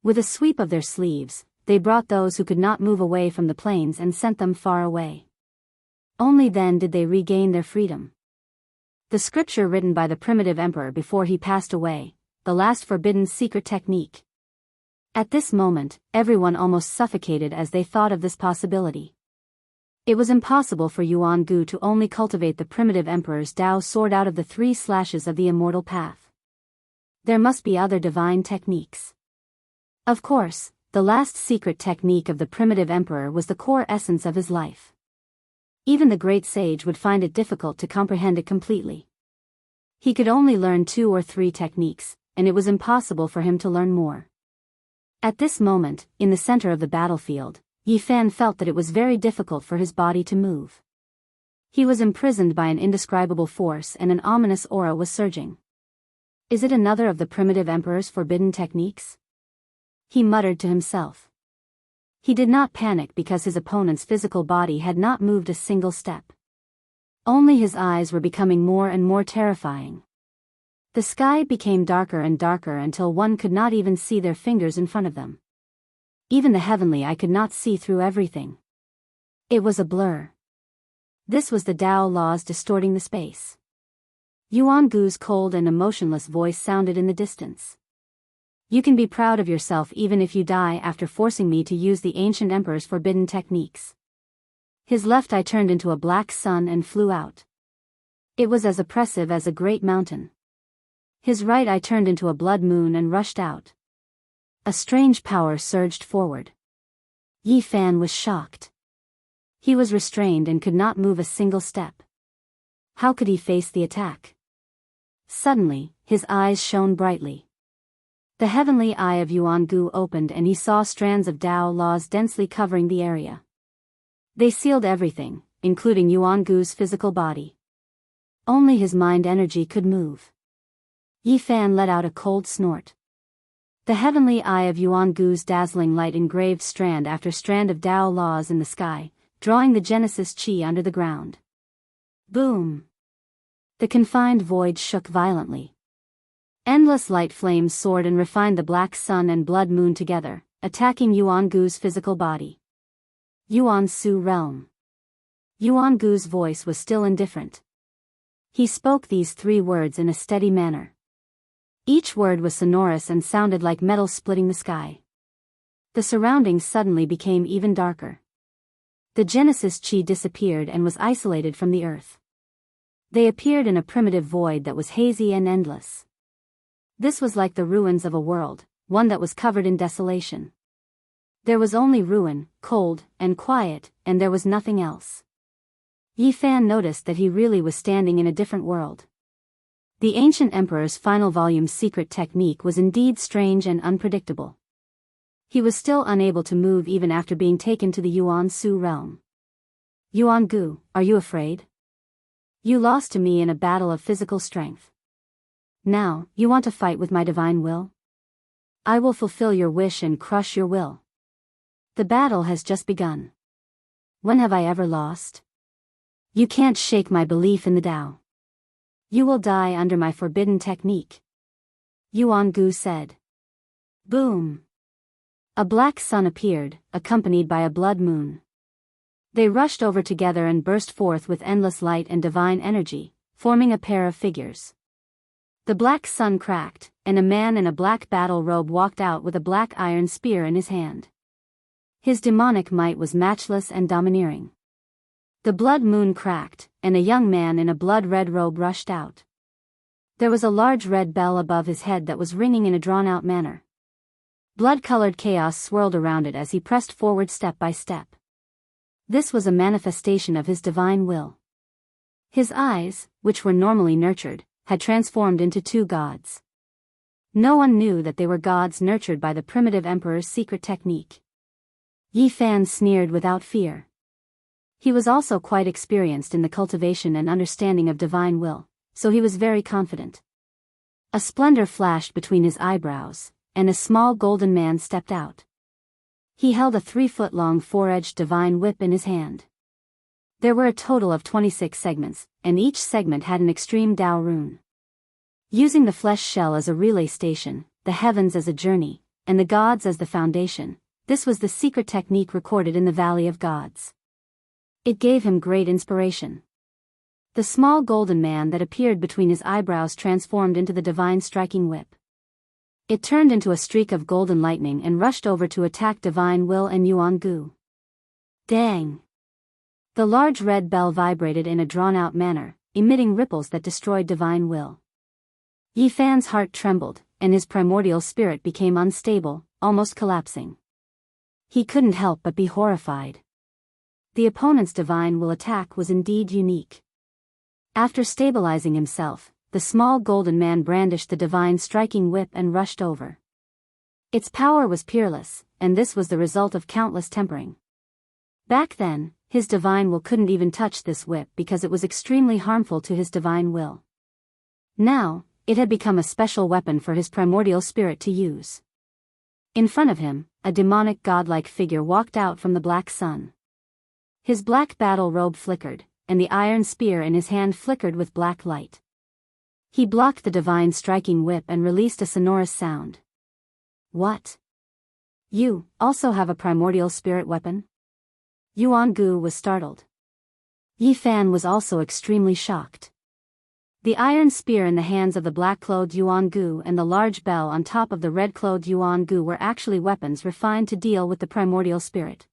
With a sweep of their sleeves, they brought those who could not move away from the plains and sent them far away. Only then did they regain their freedom. The scripture written by the primitive emperor before he passed away, the last forbidden secret technique. At this moment, everyone almost suffocated as they thought of this possibility. It was impossible for Yuan Gu to only cultivate the primitive emperor's Tao sword out of the 3 slashes of the immortal path. There must be other divine techniques. Of course, the last secret technique of the primitive emperor was the core essence of his life. Even the great sage would find it difficult to comprehend it completely. He could only learn 2 or 3 techniques, and it was impossible for him to learn more. At this moment, in the center of the battlefield, Yifan felt that it was very difficult for his body to move. He was imprisoned by an indescribable force and an ominous aura was surging. Is it another of the primitive emperor's forbidden techniques? He muttered to himself. He did not panic because his opponent's physical body had not moved a single step. Only his eyes were becoming more and more terrifying. The sky became darker and darker until one could not even see their fingers in front of them. Even the heavenly eye could not see through everything. It was a blur. This was the Tao laws distorting the space. Yuan Gu's cold and emotionless voice sounded in the distance. You can be proud of yourself even if you die after forcing me to use the ancient emperor's forbidden techniques. His left eye turned into a black sun and flew out. It was as oppressive as a great mountain. His right eye turned into a blood moon and rushed out. A strange power surged forward. Yifan was shocked. He was restrained and could not move a single step. How could he face the attack? Suddenly, his eyes shone brightly. The heavenly eye of Yuan Gu opened and he saw strands of Tao laws densely covering the area. They sealed everything, including Yuan Gu's physical body. Only his mind energy could move. Yifan let out a cold snort. The heavenly eye of Yuan Gu's dazzling light engraved strand after strand of Tao laws in the sky, drawing the Genesis Chi under the ground. Boom! The confined void shook violently. Endless light flames soared and refined the black sun and blood moon together, attacking Yuan Gu's physical body. Yuan Su realm. Yuan Gu's voice was still indifferent. He spoke these 3 words in a steady manner. Each word was sonorous and sounded like metal splitting the sky. The surroundings suddenly became even darker. The Genesis Chi disappeared and was isolated from the earth. They appeared in a primitive void that was hazy and endless. This was like the ruins of a world, one that was covered in desolation. There was only ruin, cold, and quiet, and there was nothing else. Yi Fan noticed that he really was standing in a different world. The ancient emperor's final volume's secret technique was indeed strange and unpredictable. He was still unable to move even after being taken to the Yuan Su realm. Yuan Gu, are you afraid? You lost to me in a battle of physical strength. Now, you want to fight with my divine will? I will fulfill your wish and crush your will. The battle has just begun. When have I ever lost? You can't shake my belief in the Tao. You will die under my forbidden technique. Yuan Gu said. Boom! A black sun appeared, accompanied by a blood moon. They rushed over together and burst forth with endless light and divine energy, forming a pair of figures. The black sun cracked, and a man in a black battle robe walked out with a black iron spear in his hand. His demonic might was matchless and domineering. The blood moon cracked, and a young man in a blood-red robe rushed out. There was a large red bell above his head that was ringing in a drawn-out manner. Blood-colored chaos swirled around it as he pressed forward step by step. This was a manifestation of his divine will. His eyes, which were normally nurtured, had transformed into two gods. No one knew that they were gods nurtured by the primitive emperor's secret technique. Yi Fan sneered without fear. He was also quite experienced in the cultivation and understanding of divine will, so he was very confident. A splendor flashed between his eyebrows, and a small golden man stepped out. He held a 3-foot-long 4-edged divine whip in his hand. There were a total of 26 segments, and each segment had an extreme Tao rune. Using the flesh shell as a relay station, the heavens as a journey, and the gods as the foundation, this was the secret technique recorded in the Valley of Gods. It gave him great inspiration. The small golden man that appeared between his eyebrows transformed into the divine striking whip. It turned into a streak of golden lightning and rushed over to attack Divine Will and Yuan Gu. Dang! The large red bell vibrated in a drawn-out manner, emitting ripples that destroyed Divine Will. Yi Fan's heart trembled, and his primordial spirit became unstable, almost collapsing. He couldn't help but be horrified. The opponent's Divine Will attack was indeed unique. After stabilizing himself, the small golden man brandished the divine striking whip and rushed over. Its power was peerless, and this was the result of countless tempering. Back then, his divine will couldn't even touch this whip because it was extremely harmful to his divine will. Now, it had become a special weapon for his primordial spirit to use. In front of him, a demonic godlike figure walked out from the black sun. His black battle robe flickered, and the iron spear in his hand flickered with black light. He blocked the divine striking whip and released a sonorous sound. What? You also have a primordial spirit weapon? Yuan Gu was startled. Yi Fan was also extremely shocked. The iron spear in the hands of the black-clothed Yuan Gu and the large bell on top of the red-clothed Yuan Gu were actually weapons refined to deal with the primordial spirit.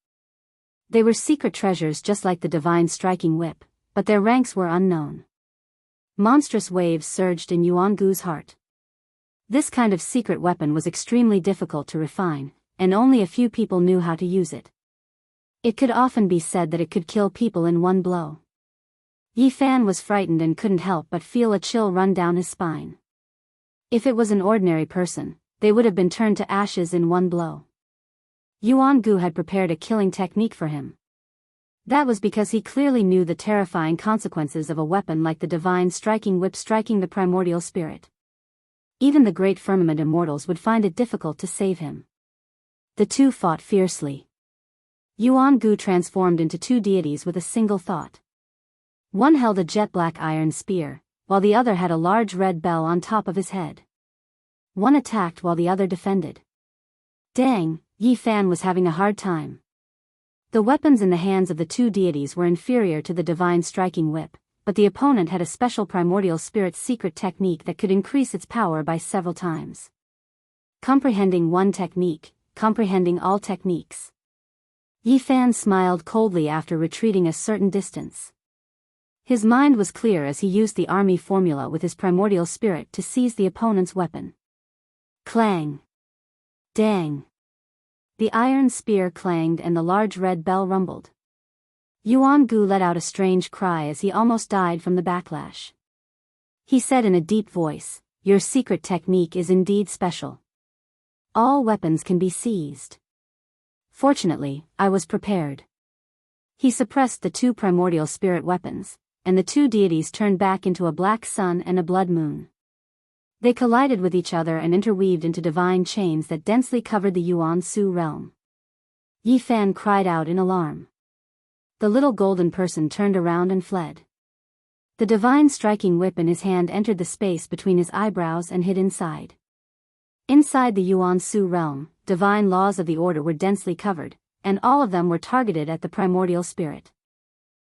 They were secret treasures just like the divine striking whip, but their ranks were unknown. Monstrous waves surged in Yuan Gu's heart. This kind of secret weapon was extremely difficult to refine, and only a few people knew how to use it. It could often be said that it could kill people in one blow. Yi Fan was frightened and couldn't help but feel a chill run down his spine. If it was an ordinary person, they would have been turned to ashes in one blow. Yuan Gu had prepared a killing technique for him. That was because he clearly knew the terrifying consequences of a weapon like the divine striking whip striking the primordial spirit. Even the great firmament immortals would find it difficult to save him. The two fought fiercely. Yuan Gu transformed into two deities with a single thought. One held a jet-black iron spear, while the other had a large red bell on top of his head. One attacked while the other defended. Dang, Yi Fan was having a hard time. The weapons in the hands of the two deities were inferior to the divine striking whip, but the opponent had a special primordial spirit secret technique that could increase its power by several times. Comprehending one technique, comprehending all techniques. Yi Fan smiled coldly after retreating a certain distance. His mind was clear as he used the army formula with his primordial spirit to seize the opponent's weapon. Clang! Dang! The iron spear clanged and the large red bell rumbled. Yuan Gu let out a strange cry as he almost died from the backlash. He said in a deep voice, "Your secret technique is indeed special. All weapons can be seized. Fortunately, I was prepared." He suppressed the two primordial spirit weapons, and the two deities turned back into a black sun and a blood moon. They collided with each other and interweaved into divine chains that densely covered the Yuan Su realm. Yi Fan cried out in alarm. The little golden person turned around and fled. The divine striking whip in his hand entered the space between his eyebrows and hid inside. Inside the Yuan Su realm, divine laws of the order were densely covered, and all of them were targeted at the primordial spirit.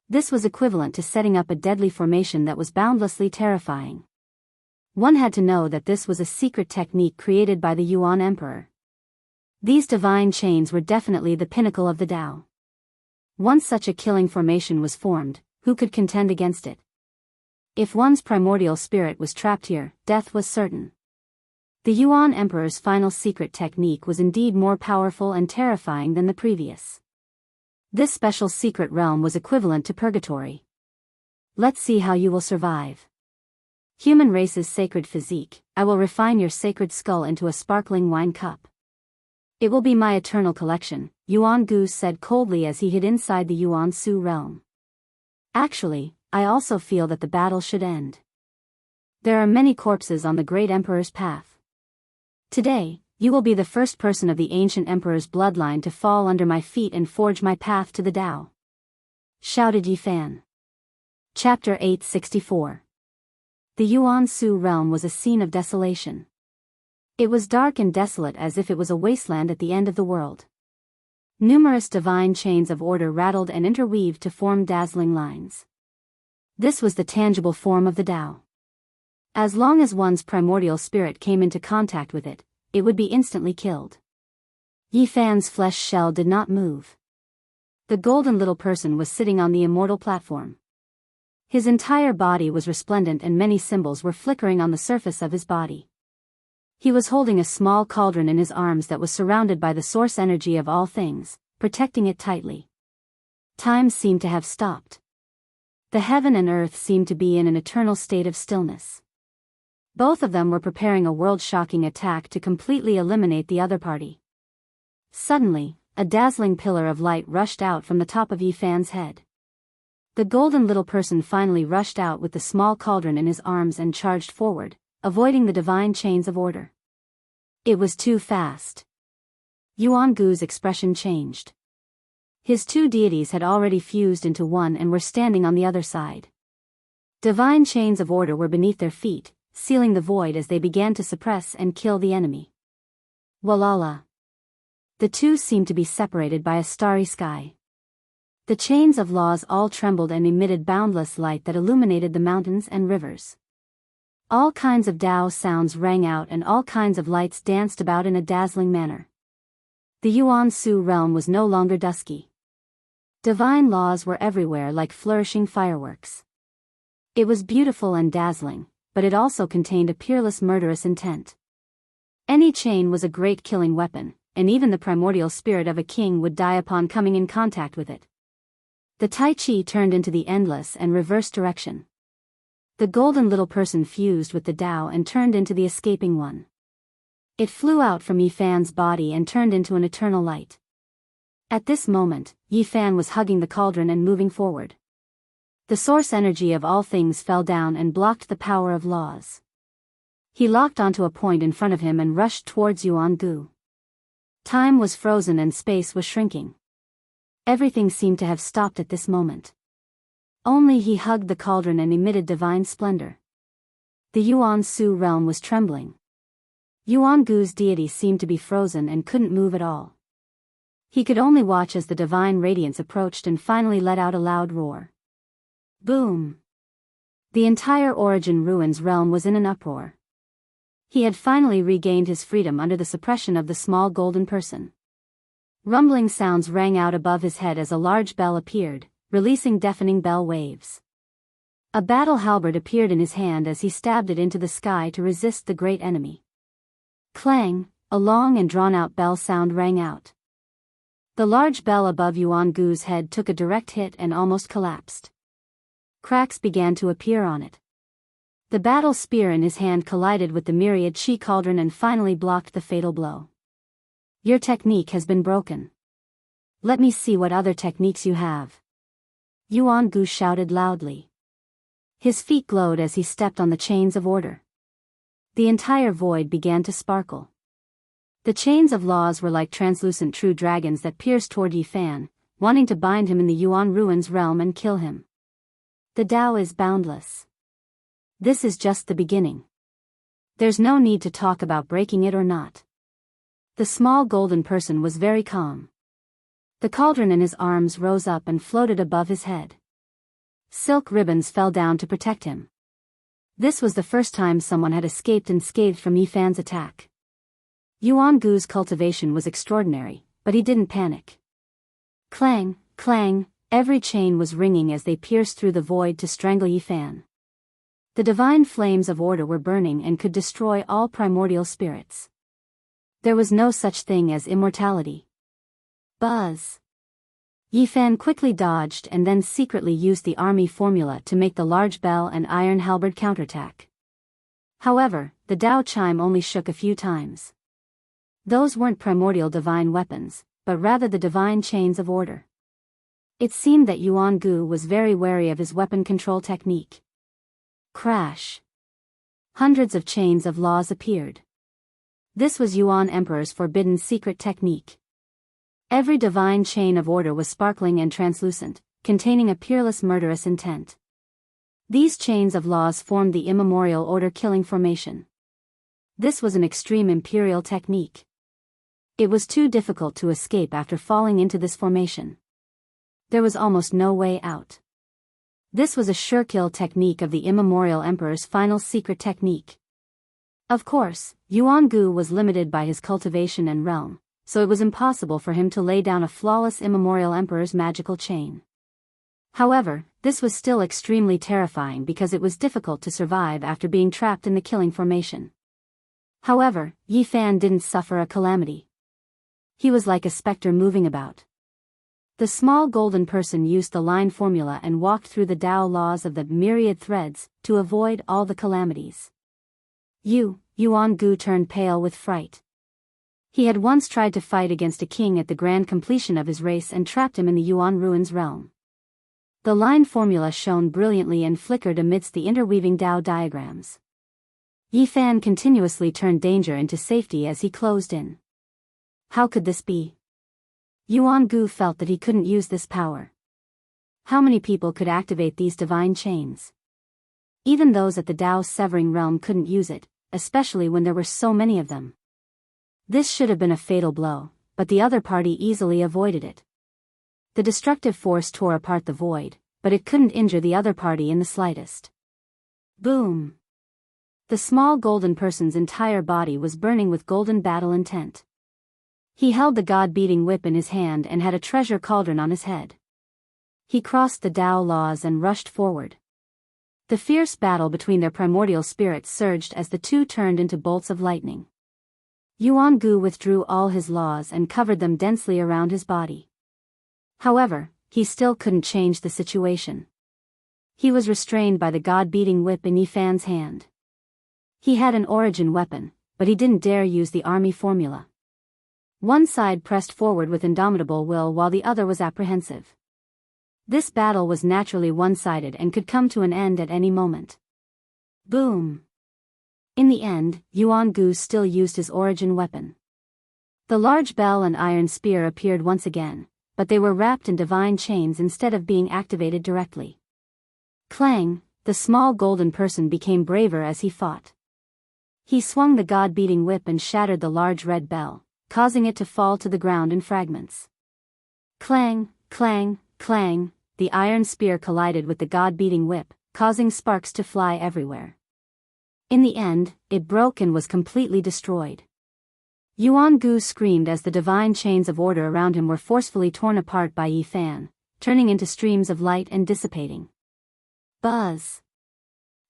This was equivalent to setting up a deadly formation that was boundlessly terrifying. One had to know that this was a secret technique created by the Yuan Emperor. These divine chains were definitely the pinnacle of the Tao. Once such a killing formation was formed, who could contend against it? If one's primordial spirit was trapped here, death was certain. The Yuan Emperor's final secret technique was indeed more powerful and terrifying than the previous. This special secret realm was equivalent to purgatory. Let's see how you will survive. Human race's sacred physique, I will refine your sacred skull into a sparkling wine cup. It will be my eternal collection, Yuan Gu said coldly as he hid inside the Yuan Su realm. Actually, I also feel that the battle should end. There are many corpses on the great emperor's path. Today, you will be the first person of the ancient emperor's bloodline to fall under my feet and forge my path to the Tao. Shouted Yi Fan. Chapter 864. The Yuan Su realm was a scene of desolation. It was dark and desolate as if it was a wasteland at the end of the world. Numerous divine chains of order rattled and interweaved to form dazzling lines. This was the tangible form of the Tao. As long as one's primordial spirit came into contact with it, it would be instantly killed. Yi Fan's flesh shell did not move. The golden little person was sitting on the immortal platform. His entire body was resplendent and many symbols were flickering on the surface of his body. He was holding a small cauldron in his arms that was surrounded by the source energy of all things, protecting it tightly. Time seemed to have stopped. The heaven and earth seemed to be in an eternal state of stillness. Both of them were preparing a world-shocking attack to completely eliminate the other party. Suddenly, a dazzling pillar of light rushed out from the top of Yi Fan's head. The golden little person finally rushed out with the small cauldron in his arms and charged forward, avoiding the divine chains of order. It was too fast. Yuan Gu's expression changed. His two deities had already fused into one and were standing on the other side. Divine chains of order were beneath their feet, sealing the void as they began to suppress and kill the enemy. Walala. The two seemed to be separated by a starry sky. The chains of laws all trembled and emitted boundless light that illuminated the mountains and rivers. All kinds of Tao sounds rang out and all kinds of lights danced about in a dazzling manner. The Yuan Su realm was no longer dusky. Divine laws were everywhere like flourishing fireworks. It was beautiful and dazzling, but it also contained a peerless murderous intent. Any chain was a great killing weapon, and even the primordial spirit of a king would die upon coming in contact with it. The Tai Chi turned into the endless and reverse direction. The golden little person fused with the Tao and turned into the escaping one. It flew out from Yi Fan's body and turned into an eternal light. At this moment, Yi Fan was hugging the cauldron and moving forward. The source energy of all things fell down and blocked the power of laws. He locked onto a point in front of him and rushed towards Yuan Gu. Time was frozen and space was shrinking. Everything seemed to have stopped at this moment. Only he hugged the cauldron and emitted divine splendor. The Yuan Su realm was trembling. Yuan Gu's deity seemed to be frozen and couldn't move at all. He could only watch as the divine radiance approached and finally let out a loud roar. Boom! The entire Origin Ruins realm was in an uproar. He had finally regained his freedom under the suppression of the small golden person. Rumbling sounds rang out above his head as a large bell appeared, releasing deafening bell waves. A battle halberd appeared in his hand as he stabbed it into the sky to resist the great enemy. Clang, a long and drawn-out bell sound rang out. The large bell above Yuan Gu's head took a direct hit and almost collapsed. Cracks began to appear on it. The battle spear in his hand collided with the myriad chi cauldron and finally blocked the fatal blow. Your technique has been broken. Let me see what other techniques you have. Yuan Gu shouted loudly. His feet glowed as he stepped on the chains of order. The entire void began to sparkle. The chains of laws were like translucent true dragons that pierced toward Yi Fan, wanting to bind him in the Yuan Ruins realm and kill him. The Tao is boundless. This is just the beginning. There's no need to talk about breaking it or not. The small golden person was very calm. The cauldron in his arms rose up and floated above his head. Silk ribbons fell down to protect him. This was the first time someone had escaped unscathed from Yi Fan's attack. Yuan Gu's cultivation was extraordinary, but he didn't panic. Clang, clang, every chain was ringing as they pierced through the void to strangle Yi Fan. The divine flames of order were burning and could destroy all primordial spirits. There was no such thing as immortality. Buzz. Yi Fan quickly dodged and then secretly used the army formula to make the large bell and iron halberd counterattack. However, the Tao chime only shook a few times. Those weren't primordial divine weapons, but rather the divine chains of order. It seemed that Yuan Gu was very wary of his weapon control technique. Crash. Hundreds of chains of laws appeared. This was Yuan Emperor's forbidden secret technique. Every divine chain of order was sparkling and translucent, containing a peerless murderous intent. These chains of laws formed the immemorial order-killing formation. This was an extreme imperial technique. It was too difficult to escape after falling into this formation. There was almost no way out. This was a sure-kill technique of the immemorial emperor's final secret technique. Of course, Yuan Gu was limited by his cultivation and realm, so it was impossible for him to lay down a flawless immemorial emperor's magical chain. However, this was still extremely terrifying because it was difficult to survive after being trapped in the killing formation. However, Yi Fan didn't suffer a calamity. He was like a specter moving about. The small golden person used the line formula and walked through the Tao laws of the myriad threads to avoid all the calamities. Yuan Gu turned pale with fright. He had once tried to fight against a king at the grand completion of his race and trapped him in the Yuan Ruins realm. The line formula shone brilliantly and flickered amidst the interweaving Tao diagrams. Yi Fan continuously turned danger into safety as he closed in. How could this be? Yuan Gu felt that he couldn't use this power. How many people could activate these divine chains? Even those at the Tao's severing realm couldn't use it, especially when there were so many of them. This should have been a fatal blow, but the other party easily avoided it. The destructive force tore apart the void, but it couldn't injure the other party in the slightest. Boom! The small golden person's entire body was burning with golden battle intent. He held the god-beating whip in his hand and had a treasure cauldron on his head. He crossed the Tao laws and rushed forward. The fierce battle between their primordial spirits surged as the two turned into bolts of lightning. Yuan Gu withdrew all his laws and covered them densely around his body. However, he still couldn't change the situation. He was restrained by the god-beating whip in Yi Fan's hand. He had an origin weapon, but he didn't dare use the army formula. One side pressed forward with indomitable will while the other was apprehensive. This battle was naturally one-sided and could come to an end at any moment. Boom! In the end, Yuan Gu still used his origin weapon. The large bell and iron spear appeared once again, but they were wrapped in divine chains instead of being activated directly. Clang! The small golden person became braver as he fought. He swung the god-beating whip and shattered the large red bell, causing it to fall to the ground in fragments. Clang, clang, clang, the iron spear collided with the god-beating whip, causing sparks to fly everywhere. In the end, it broke and was completely destroyed. Yuan Gu screamed as the divine chains of order around him were forcefully torn apart by Yi Fan, turning into streams of light and dissipating. Buzz!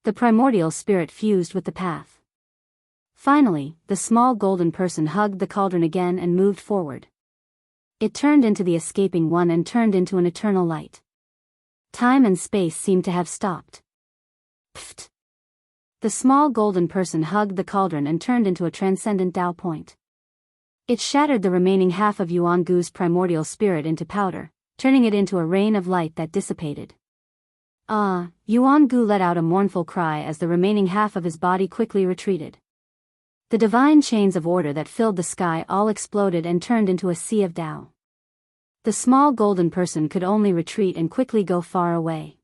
The primordial spirit fused with the path. Finally, the small golden person hugged the cauldron again and moved forward. It turned into the escaping one and turned into an eternal light. Time and space seemed to have stopped. Pfft! The small golden person hugged the cauldron and turned into a transcendent Tao point. It shattered the remaining half of Yuan Gu's primordial spirit into powder, turning it into a rain of light that dissipated. Yuan Gu let out a mournful cry as the remaining half of his body quickly retreated. The divine chains of order that filled the sky all exploded and turned into a sea of Tao. The small golden person could only retreat and quickly go far away.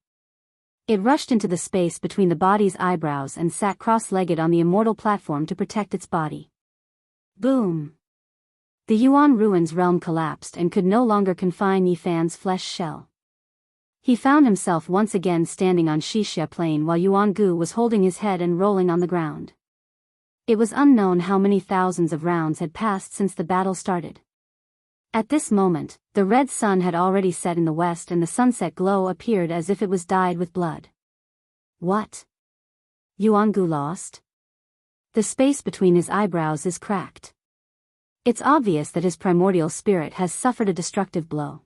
It rushed into the space between the body's eyebrows and sat cross-legged on the immortal platform to protect its body. Boom! The Yuan ruins realm collapsed and could no longer confine Yi Fan's flesh shell. He found himself once again standing on Xixia Plain while Yuan Gu was holding his head and rolling on the ground. It was unknown how many thousands of rounds had passed since the battle started. At this moment, the red sun had already set in the west and the sunset glow appeared as if it was dyed with blood. What? Yuan Gu lost? The space between his eyebrows is cracked. It's obvious that his primordial spirit has suffered a destructive blow.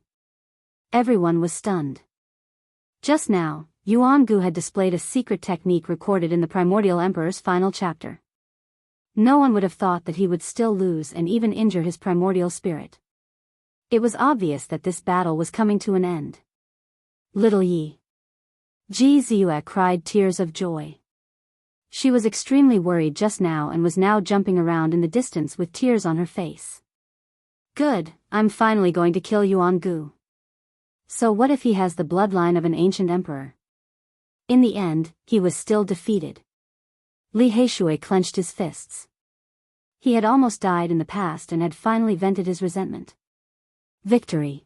Everyone was stunned. Just now, Yuan Gu had displayed a secret technique recorded in the Primordial Emperor's final chapter. No one would have thought that he would still lose and even injure his primordial spirit. It was obvious that this battle was coming to an end. Little Yi. Ji Ziyue cried tears of joy. She was extremely worried just now and was now jumping around in the distance with tears on her face. Good, I'm finally going to kill Yuan Gu. So what if he has the bloodline of an ancient emperor? In the end, he was still defeated. Li Heishui clenched his fists. He had almost died in the past and had finally vented his resentment. Victory.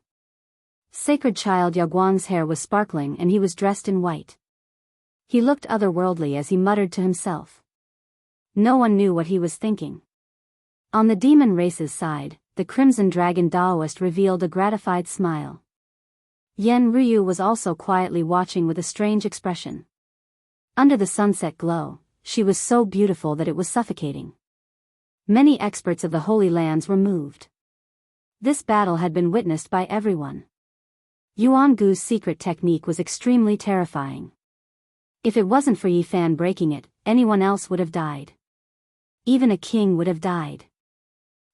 Sacred child Yaguang's hair was sparkling and he was dressed in white. He looked otherworldly as he muttered to himself. No one knew what he was thinking. On the demon race's side, the Crimson Dragon Daoist revealed a gratified smile. Yen Ryu was also quietly watching with a strange expression. Under the sunset glow, she was so beautiful that it was suffocating. Many experts of the Holy Lands were moved. This battle had been witnessed by everyone. Yuan Gu's secret technique was extremely terrifying. If it wasn't for Yi Fan breaking it, anyone else would have died. Even a king would have died.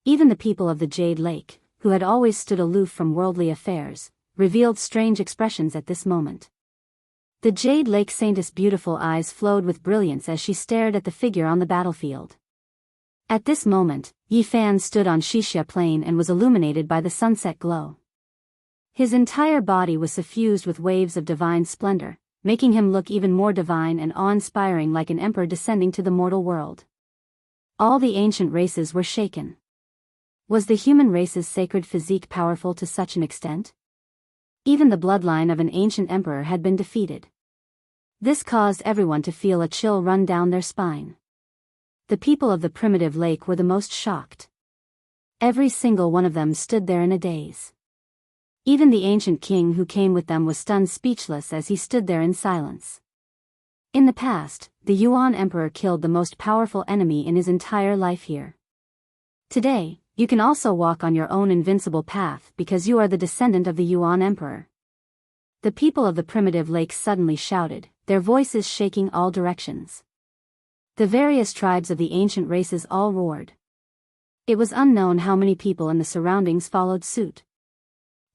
Even the people of the Jade Lake, who had always stood aloof from worldly affairs, revealed strange expressions at this moment. The Jade Lake Saintess' beautiful eyes flowed with brilliance as she stared at the figure on the battlefield. At this moment, Yi Fan stood on Xixia Plain and was illuminated by the sunset glow. His entire body was suffused with waves of divine splendor, making him look even more divine and awe-inspiring, like an emperor descending to the mortal world. All the ancient races were shaken. Was the human race's sacred physique powerful to such an extent? Even the bloodline of an ancient emperor had been defeated. This caused everyone to feel a chill run down their spine. The people of the primitive lake were the most shocked. Every single one of them stood there in a daze. Even the ancient king who came with them was stunned speechless as he stood there in silence. In the past, the Yuan Emperor killed the most powerful enemy in his entire life here. Today, you can also walk on your own invincible path because you are the descendant of the Yuan Emperor. The people of the primitive lake suddenly shouted, their voices shaking all directions. The various tribes of the ancient races all roared. It was unknown how many people in the surroundings followed suit.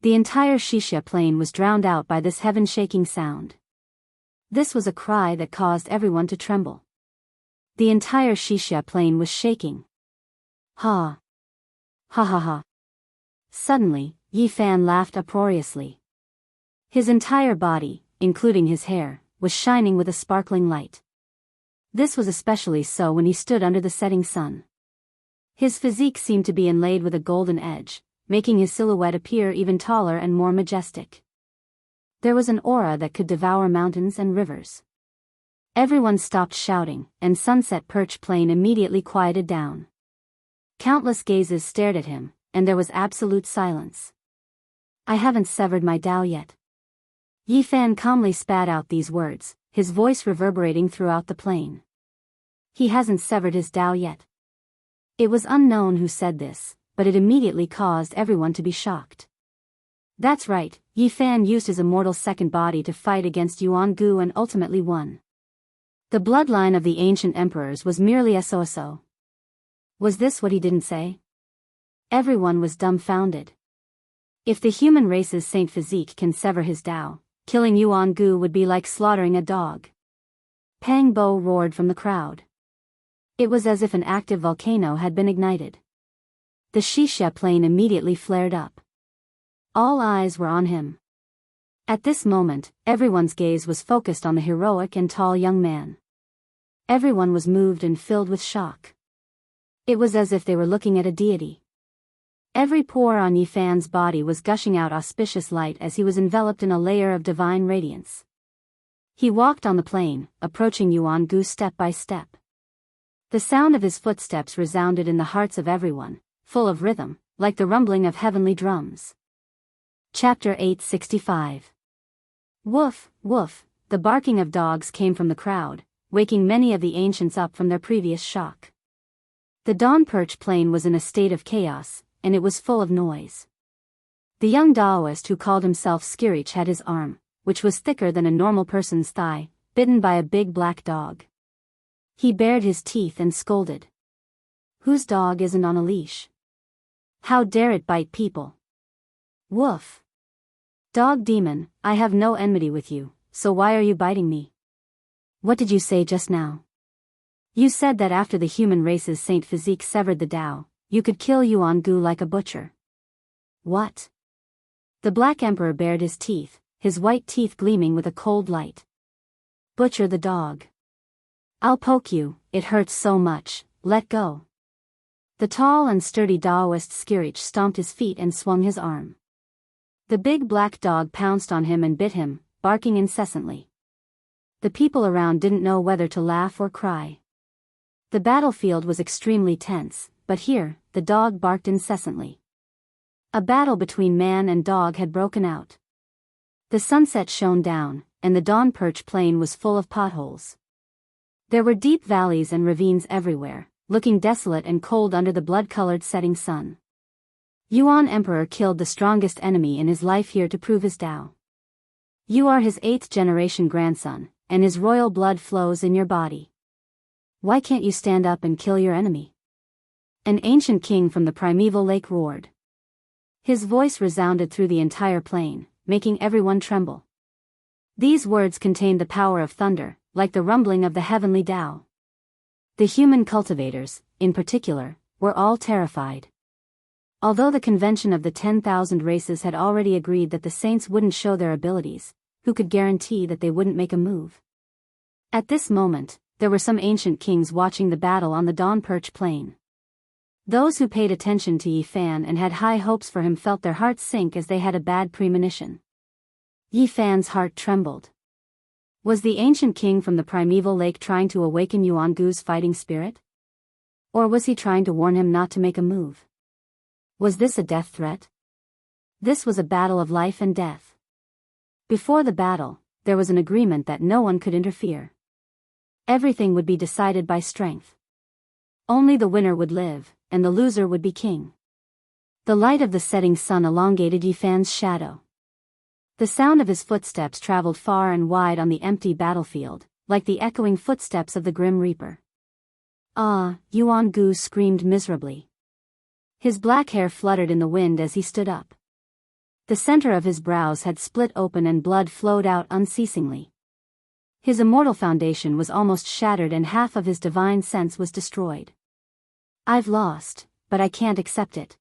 The entire Xixia Plain was drowned out by this heaven-shaking sound. This was a cry that caused everyone to tremble. The entire Xixia Plain was shaking. Ha! Ha ha ha! Suddenly, Yi Fan laughed uproariously. His entire body, including his hair, was shining with a sparkling light. This was especially so when he stood under the setting sun. His physique seemed to be inlaid with a golden edge, making his silhouette appear even taller and more majestic. There was an aura that could devour mountains and rivers. Everyone stopped shouting, and Sunset Perch Plain immediately quieted down. Countless gazes stared at him, and there was absolute silence. I haven't severed my Tao yet. Yi Fan calmly spat out these words, his voice reverberating throughout the plain. He hasn't severed his Tao yet. It was unknown who said this, but it immediately caused everyone to be shocked. That's right, Yi Fan used his immortal second body to fight against Yuan Gu and ultimately won. The bloodline of the ancient emperors was merely so. Was this what he didn't say? Everyone was dumbfounded. If the human race's Saint Physique can sever his Tao, killing Yuan Gu would be like slaughtering a dog. Pang Bo roared from the crowd. It was as if an active volcano had been ignited. The Xixia plain immediately flared up. All eyes were on him. At this moment, everyone's gaze was focused on the heroic and tall young man. Everyone was moved and filled with shock. It was as if they were looking at a deity. Every pore on Yi Fan's body was gushing out auspicious light as he was enveloped in a layer of divine radiance. He walked on the plain, approaching Yuan Gu step by step. The sound of his footsteps resounded in the hearts of everyone, full of rhythm, like the rumbling of heavenly drums. Chapter 865. Woof, woof, the barking of dogs came from the crowd, waking many of the ancients up from their previous shock. The Dawn Perch plain was in a state of chaos, and it was full of noise. The young Taoist who called himself Skirich had his arm, which was thicker than a normal person's thigh, bitten by a big black dog. He bared his teeth and scolded. Whose dog isn't on a leash? How dare it bite people? Woof. Dog demon, I have no enmity with you, so why are you biting me? What did you say just now? You said that after the human race's Saint Physique severed the Tao, you could kill Yuan Gu like a butcher. What? The Black Emperor bared his teeth, his white teeth gleaming with a cold light. Butcher the dog. I'll poke you, it hurts so much, let go. The tall and sturdy Taoist Skirich stomped his feet and swung his arm. The big black dog pounced on him and bit him, barking incessantly. The people around didn't know whether to laugh or cry. The battlefield was extremely tense, but here, the dog barked incessantly. A battle between man and dog had broken out. The sunset shone down, and the Dawn Perch plain was full of potholes. There were deep valleys and ravines everywhere, looking desolate and cold under the blood-colored setting sun. Yuan Emperor killed the strongest enemy in his life here to prove his Tao. You are his 8th-generation grandson, and his royal blood flows in your body. Why can't you stand up and kill your enemy? An ancient king from the primeval lake roared. His voice resounded through the entire plain, making everyone tremble. These words contained the power of thunder, like the rumbling of the heavenly Tao. The human cultivators, in particular, were all terrified. Although the convention of the 10,000 races had already agreed that the saints wouldn't show their abilities, who could guarantee that they wouldn't make a move? At this moment, there were some ancient kings watching the battle on the Dawn Perch plain. Those who paid attention to Yi Fan and had high hopes for him felt their hearts sink as they had a bad premonition. Yi Fan's heart trembled. Was the ancient king from the primeval lake trying to awaken Yuan Gu's fighting spirit? Or was he trying to warn him not to make a move? Was this a death threat? This was a battle of life and death. Before the battle, there was an agreement that no one could interfere. Everything would be decided by strength. Only the winner would live, and the loser would be king. The light of the setting sun elongated Yi Fan's shadow. The sound of his footsteps traveled far and wide on the empty battlefield, like the echoing footsteps of the Grim Reaper. Ah, Yuan Gu screamed miserably. His black hair fluttered in the wind as he stood up. The center of his brows had split open and blood flowed out unceasingly. His immortal foundation was almost shattered and half of his divine sense was destroyed. I've lost, but I can't accept it.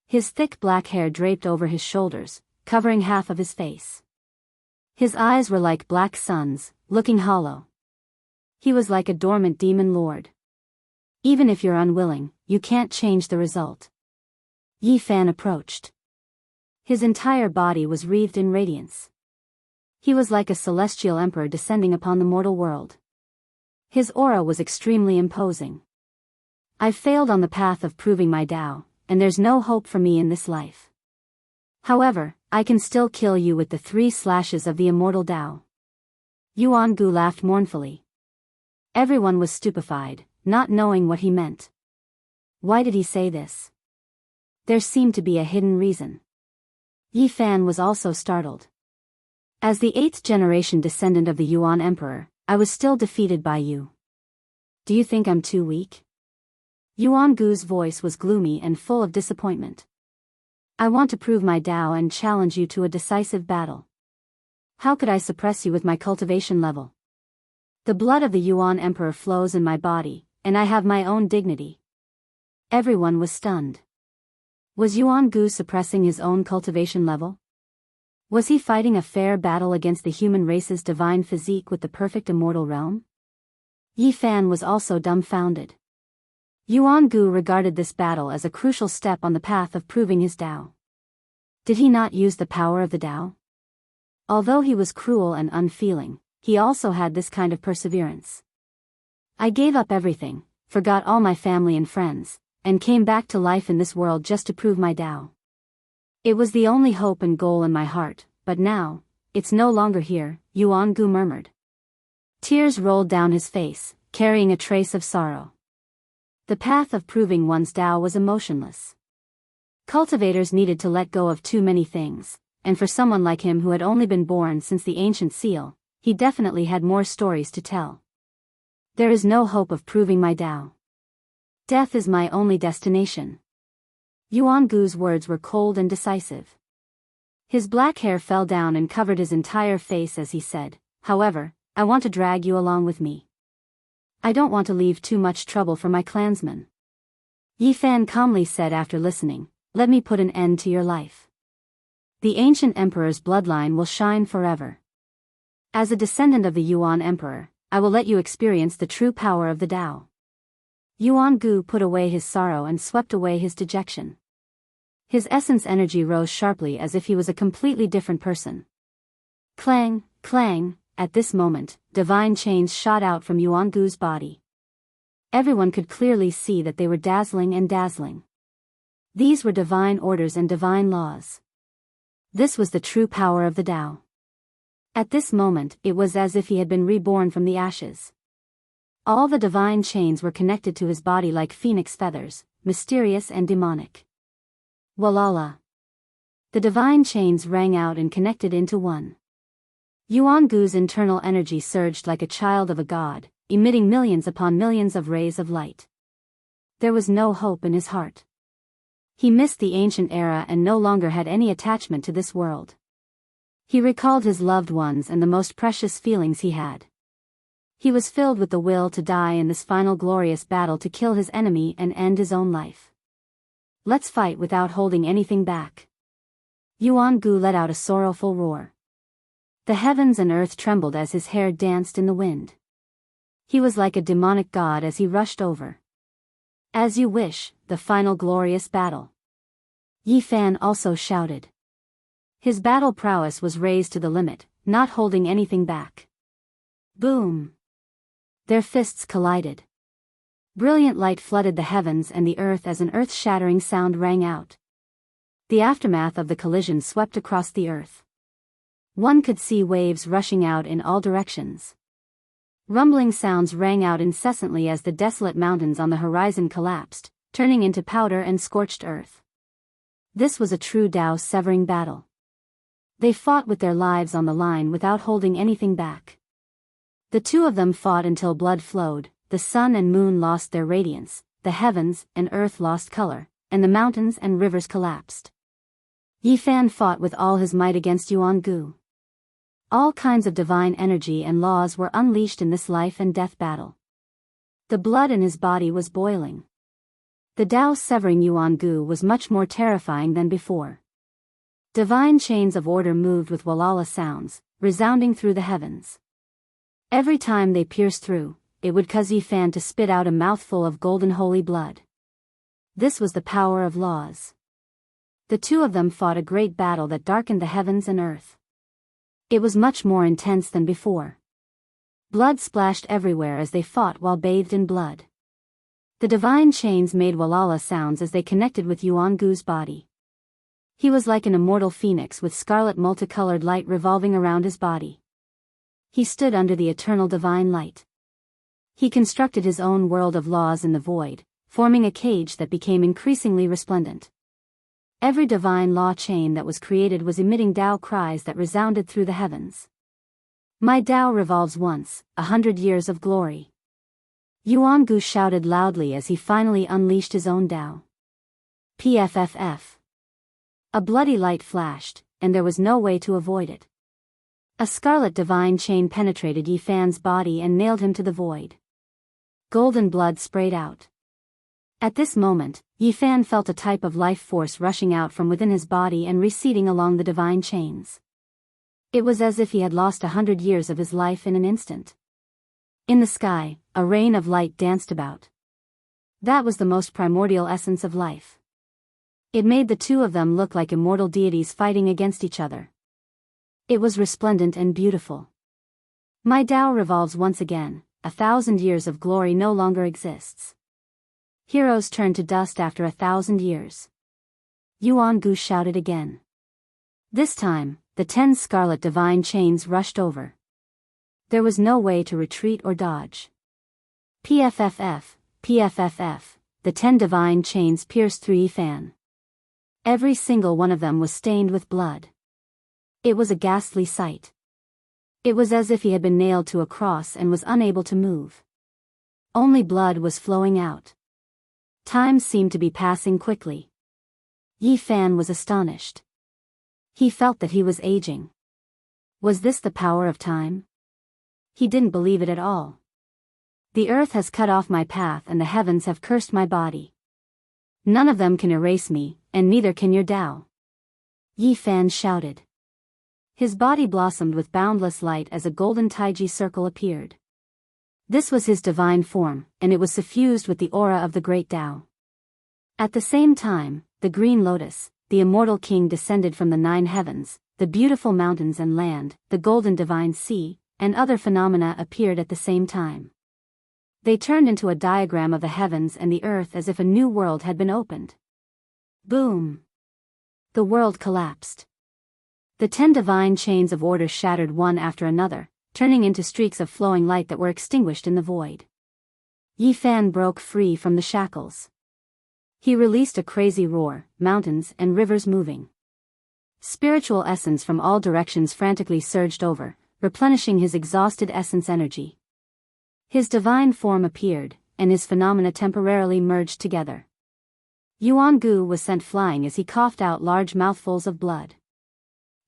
His thick black hair draped over his shoulders, covering half of his face. His eyes were like black suns, looking hollow. He was like a dormant demon lord. Even if you're unwilling, you can't change the result. Yi Fan approached. His entire body was wreathed in radiance. He was like a celestial emperor descending upon the mortal world. His aura was extremely imposing. I've failed on the path of proving my Tao, and there's no hope for me in this life. However, I can still kill you with the 3 slashes of the immortal Tao. Yuan Gu laughed mournfully. Everyone was stupefied, not knowing what he meant. Why did he say this? There seemed to be a hidden reason. Yi Fan was also startled. As the 8th-generation descendant of the Yuan Emperor, I was still defeated by you. Do you think I'm too weak? Yuan Gu's voice was gloomy and full of disappointment. I want to prove my Tao and challenge you to a decisive battle. How could I suppress you with my cultivation level? The blood of the Yuan Emperor flows in my body, and I have my own dignity. Everyone was stunned. Was Yuan Gu suppressing his own cultivation level? Was he fighting a fair battle against the human race's divine physique with the perfect immortal realm? Yi Fan was also dumbfounded. Yuan Gu regarded this battle as a crucial step on the path of proving his Tao. Did he not use the power of the Tao? Although he was cruel and unfeeling, he also had this kind of perseverance. I gave up everything, forgot all my family and friends, and came back to life in this world just to prove my Tao. It was the only hope and goal in my heart, but now, it's no longer here, Yuan Gu murmured. Tears rolled down his face, carrying a trace of sorrow. The path of proving one's Tao was emotionless. Cultivators needed to let go of too many things, and for someone like him who had only been born since the ancient seal, he definitely had more stories to tell. There is no hope of proving my Tao. Death is my only destination. Yuan Gu's words were cold and decisive. His black hair fell down and covered his entire face as he said, however, I want to drag you along with me. I don't want to leave too much trouble for my clansmen. Yi Fan calmly said after listening, let me put an end to your life. The ancient emperor's bloodline will shine forever. As a descendant of the Yuan Emperor, I will let you experience the true power of the Tao. Yuan Gu put away his sorrow and swept away his dejection. His essence energy rose sharply as if he was a completely different person. Clang, clang, at this moment, divine chains shot out from Yuan Gu's body. Everyone could clearly see that they were dazzling and dazzling. These were divine orders and divine laws. This was the true power of the Tao. At this moment, it was as if he had been reborn from the ashes. All the divine chains were connected to his body like phoenix feathers, mysterious and demonic. Walala. The divine chains rang out and connected into one. Yuan Gu's internal energy surged like a child of a god, emitting millions upon millions of rays of light. There was no hope in his heart. He missed the ancient era and no longer had any attachment to this world. He recalled his loved ones and the most precious feelings he had. He was filled with the will to die in this final glorious battle to kill his enemy and end his own life. Let's fight without holding anything back. Yuan Gu let out a sorrowful roar. The heavens and earth trembled as his hair danced in the wind. He was like a demonic god as he rushed over. As you wish, the final glorious battle. Yi Fan also shouted. His battle prowess was raised to the limit, not holding anything back. Boom! Their fists collided. Brilliant light flooded the heavens and the earth as an earth-shattering sound rang out. The aftermath of the collision swept across the earth. One could see waves rushing out in all directions. Rumbling sounds rang out incessantly as the desolate mountains on the horizon collapsed, turning into powder and scorched earth. This was a true Tao-severing battle. They fought with their lives on the line without holding anything back. The two of them fought until blood flowed, the sun and moon lost their radiance, the heavens and earth lost color, and the mountains and rivers collapsed. Yi Fan fought with all his might against Yuan Gu. All kinds of divine energy and laws were unleashed in this life and death battle. The blood in his body was boiling. The Tao severing Yuan Gu was much more terrifying than before. Divine chains of order moved with walala sounds, resounding through the heavens. Every time they pierced through, it would cause Yi Fan to spit out a mouthful of golden holy blood. This was the power of laws. The two of them fought a great battle that darkened the heavens and earth. It was much more intense than before. Blood splashed everywhere as they fought while bathed in blood. The divine chains made walala sounds as they connected with Yuan Gu's body. He was like an immortal phoenix with scarlet multicolored light revolving around his body. He stood under the eternal divine light. He constructed his own world of laws in the void, forming a cage that became increasingly resplendent. Every divine law chain that was created was emitting Tao cries that resounded through the heavens. My Tao revolves once, 100 years of glory. Yuan-gu shouted loudly as he finally unleashed his own Tao. PFFF. A bloody light flashed, and there was no way to avoid it. A scarlet divine chain penetrated Yi Fan's body and nailed him to the void. Golden blood sprayed out. At this moment, Yi Fan felt a type of life force rushing out from within his body and receding along the divine chains. It was as if he had lost 100 years of his life in an instant. In the sky, a rain of light danced about. That was the most primordial essence of life. It made the two of them look like immortal deities fighting against each other. It was resplendent and beautiful. My Tao revolves once again, 1,000 years of glory no longer exists. Heroes turn to dust after 1,000 years. Yuan-gu shouted again. This time, the 10 scarlet divine chains rushed over. There was no way to retreat or dodge. PFFF, PFFF, the 10 divine chains pierced through Yi Fan. Every single one of them was stained with blood. It was a ghastly sight. It was as if he had been nailed to a cross and was unable to move. Only blood was flowing out. Time seemed to be passing quickly. Yi Fan was astonished. He felt that he was aging. Was this the power of time? He didn't believe it at all. The earth has cut off my path and the heavens have cursed my body. None of them can erase me, and neither can your Tao. Yi Fan shouted. His body blossomed with boundless light as a golden taiji circle appeared. This was his divine form, and it was suffused with the aura of the great Tao. At the same time, the green lotus, the immortal king descended from the 9 heavens, the beautiful mountains and land, the golden divine sea, and other phenomena appeared at the same time. They turned into a diagram of the heavens and the earth as if a new world had been opened. Boom! The world collapsed. The 10 divine chains of order shattered one after another, turning into streaks of flowing light that were extinguished in the void. Yi Fan broke free from the shackles. He released a crazy roar, mountains and rivers moving. Spiritual essence from all directions frantically surged over, replenishing his exhausted essence energy. His divine form appeared, and his phenomena temporarily merged together. Yuan-gu was sent flying as he coughed out large mouthfuls of blood.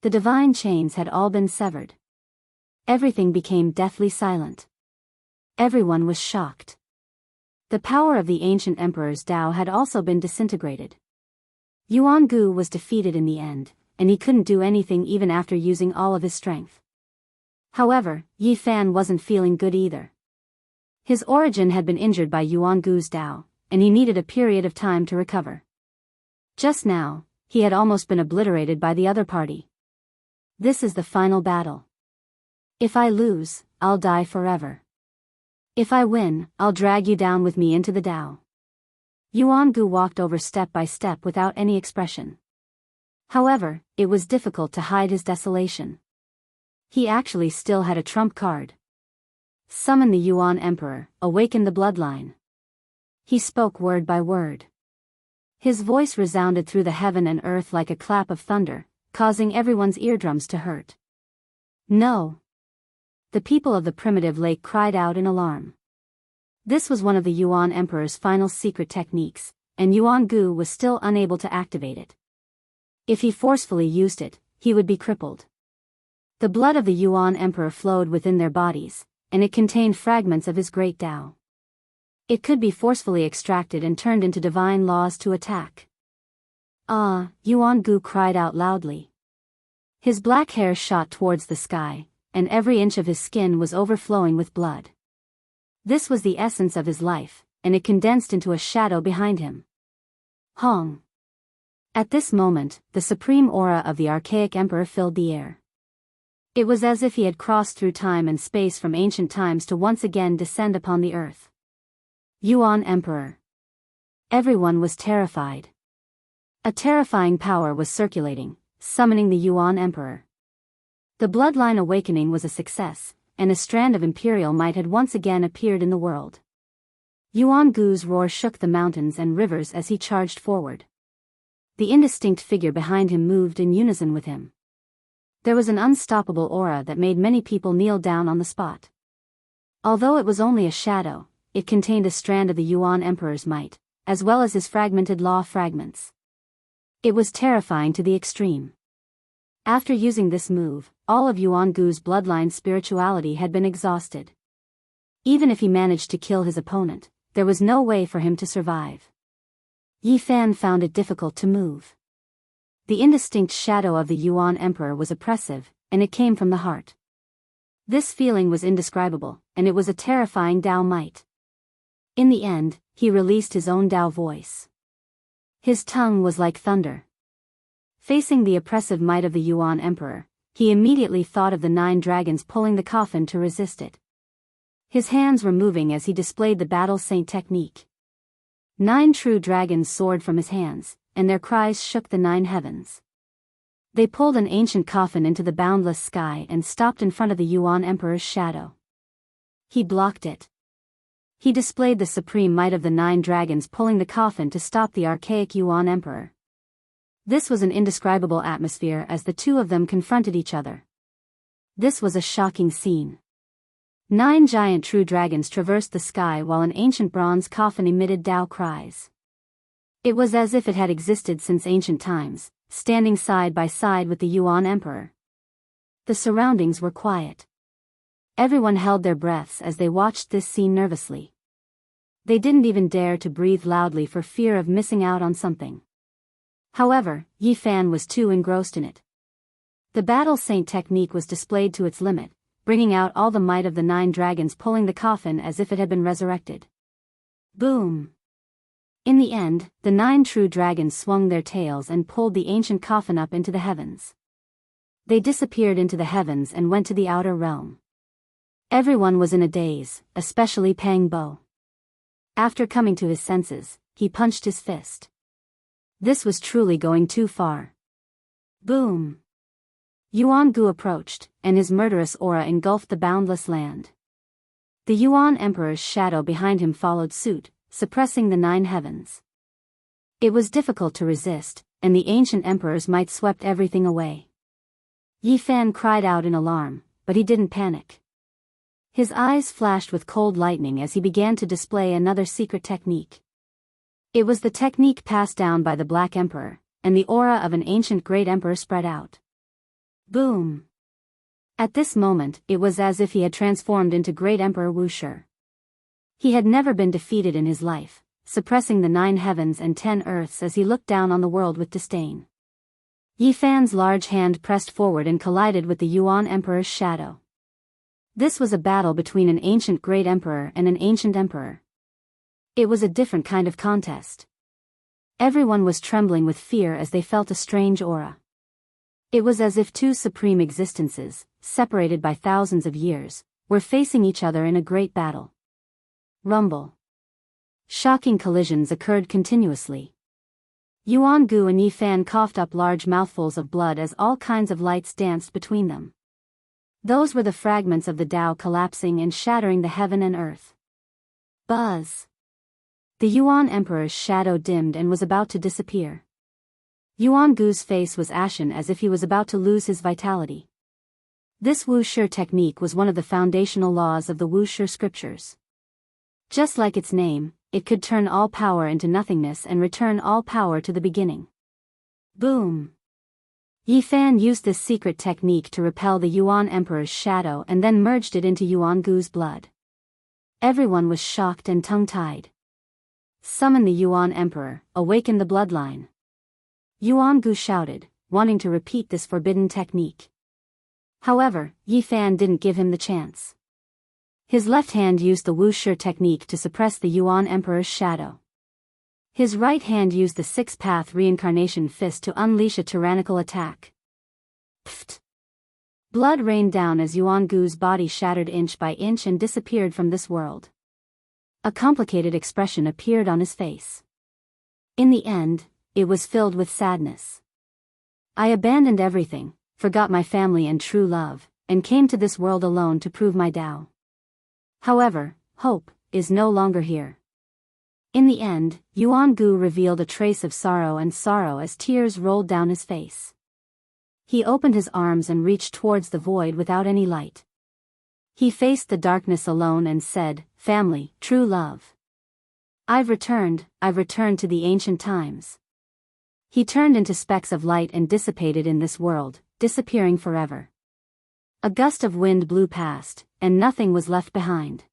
The divine chains had all been severed. Everything became deathly silent. Everyone was shocked. The power of the ancient emperor's Tao had also been disintegrated. Yuan-gu was defeated in the end, and he couldn't do anything even after using all of his strength. However, Yi Fan wasn't feeling good either. His origin had been injured by Yuan-gu's Tao, and he needed a period of time to recover. Just now, he had almost been obliterated by the other party. This is the final battle. If I lose, I'll die forever. If I win, I'll drag you down with me into the Tao. Yuan-gu walked over step by step without any expression. However, it was difficult to hide his desolation. He actually still had a trump card. Summon the Yuan Emperor, awaken the bloodline. He spoke word by word. His voice resounded through the heaven and earth like a clap of thunder, causing everyone's eardrums to hurt. No! The people of the primitive lake cried out in alarm. This was one of the Yuan Emperor's final secret techniques, and Yuan-gu was still unable to activate it. If he forcefully used it, he would be crippled. The blood of the Yuan Emperor flowed within their bodies, and it contained fragments of his great Tao. It could be forcefully extracted and turned into divine laws to attack. Ah, Yuan-gu cried out loudly. His black hair shot towards the sky, and every inch of his skin was overflowing with blood. This was the essence of his life, and it condensed into a shadow behind him. Hong. At this moment, the supreme aura of the archaic emperor filled the air. It was as if he had crossed through time and space from ancient times to once again descend upon the earth. Yuan Emperor. Everyone was terrified. A terrifying power was circulating, summoning the Yuan Emperor. The bloodline awakening was a success, and a strand of imperial might had once again appeared in the world. Yuan Gu's roar shook the mountains and rivers as he charged forward. The indistinct figure behind him moved in unison with him. There was an unstoppable aura that made many people kneel down on the spot. Although it was only a shadow, it contained a strand of the Yuan Emperor's might, as well as his fragmented law fragments. It was terrifying to the extreme. After using this move, all of Yuan Gu's bloodline spirituality had been exhausted. Even if he managed to kill his opponent, there was no way for him to survive. Yi Fan found it difficult to move. The indistinct shadow of the Yuan Emperor was oppressive, and it came from the heart. This feeling was indescribable, and it was a terrifying Tao might. In the end, he released his own Tao voice. His tongue was like thunder. Facing the oppressive might of the Yuan Emperor, he immediately thought of the 9 dragons pulling the coffin to resist it. His hands were moving as he displayed the battle saint technique. 9 true dragons soared from his hands, and their cries shook the 9 heavens. They pulled an ancient coffin into the boundless sky and stopped in front of the Yuan Emperor's shadow. He blocked it. He displayed the supreme might of the 9 dragons pulling the coffin to stop the archaic Yuan Emperor. This was an indescribable atmosphere as the two of them confronted each other. This was a shocking scene. 9 giant true dragons traversed the sky while an ancient bronze coffin emitted Tao cries. It was as if it had existed since ancient times, standing side by side with the Yuan Emperor. The surroundings were quiet. Everyone held their breaths as they watched this scene nervously. They didn't even dare to breathe loudly for fear of missing out on something. However, Yi Fan was too engrossed in it. The battle saint technique was displayed to its limit, bringing out all the might of the 9 dragons pulling the coffin as if it had been resurrected. Boom! In the end, the 9 true dragons swung their tails and pulled the ancient coffin up into the heavens. They disappeared into the heavens and went to the outer realm. Everyone was in a daze, especially Pang Bo. After coming to his senses, he punched his fist. This was truly going too far. Boom! Yuan Gu approached, and his murderous aura engulfed the boundless land. The Yuan Emperor's shadow behind him followed suit, suppressing the 9 heavens. It was difficult to resist, and the ancient emperor's might swept everything away. Yi Fan cried out in alarm, but he didn't panic. His eyes flashed with cold lightning as he began to display another secret technique. It was the technique passed down by the Black Emperor, and the aura of an ancient great emperor spread out. Boom! At this moment, it was as if he had transformed into Great Emperor Wuxi. He had never been defeated in his life, suppressing the 9 heavens and 10 earths as he looked down on the world with disdain. Yi Fan's large hand pressed forward and collided with the Yuan Emperor's shadow. This was a battle between an ancient great emperor and an ancient emperor. It was a different kind of contest. Everyone was trembling with fear as they felt a strange aura. It was as if 2 supreme existences, separated by thousands of years, were facing each other in a great battle. Rumble. Shocking collisions occurred continuously. Yuan Gu and Yi Fan coughed up large mouthfuls of blood as all kinds of lights danced between them. Those were the fragments of the Tao collapsing and shattering the heaven and earth. Buzz. The Yuan Emperor's shadow dimmed and was about to disappear. Yuan Gu's face was ashen as if he was about to lose his vitality. This Wuxi technique was one of the foundational laws of the Wuxi scriptures. Just like its name, it could turn all power into nothingness and return all power to the beginning. Boom! Yi Fan used this secret technique to repel the Yuan Emperor's shadow and then merged it into Yuan Gu's blood. Everyone was shocked and tongue-tied. Summon the Yuan Emperor, awaken the bloodline. Yuan Gu shouted, wanting to repeat this forbidden technique. However, Yi Fan didn't give him the chance. His left hand used the Wuxi technique to suppress the Yuan Emperor's shadow. His right hand used the 6-path reincarnation fist to unleash a tyrannical attack. Pfft! Blood rained down as Yuan Gu's body shattered inch by inch and disappeared from this world. A complicated expression appeared on his face. In the end, it was filled with sadness. I abandoned everything, forgot my family and true love, and came to this world alone to prove my Tao. However, hope is no longer here. In the end, Yuan Gu revealed a trace of sorrow as tears rolled down his face. He opened his arms and reached towards the void without any light. He faced the darkness alone and said, "Family, true love. I've returned to the ancient times." He turned into specks of light and dissipated in this world, disappearing forever. A gust of wind blew past, and nothing was left behind.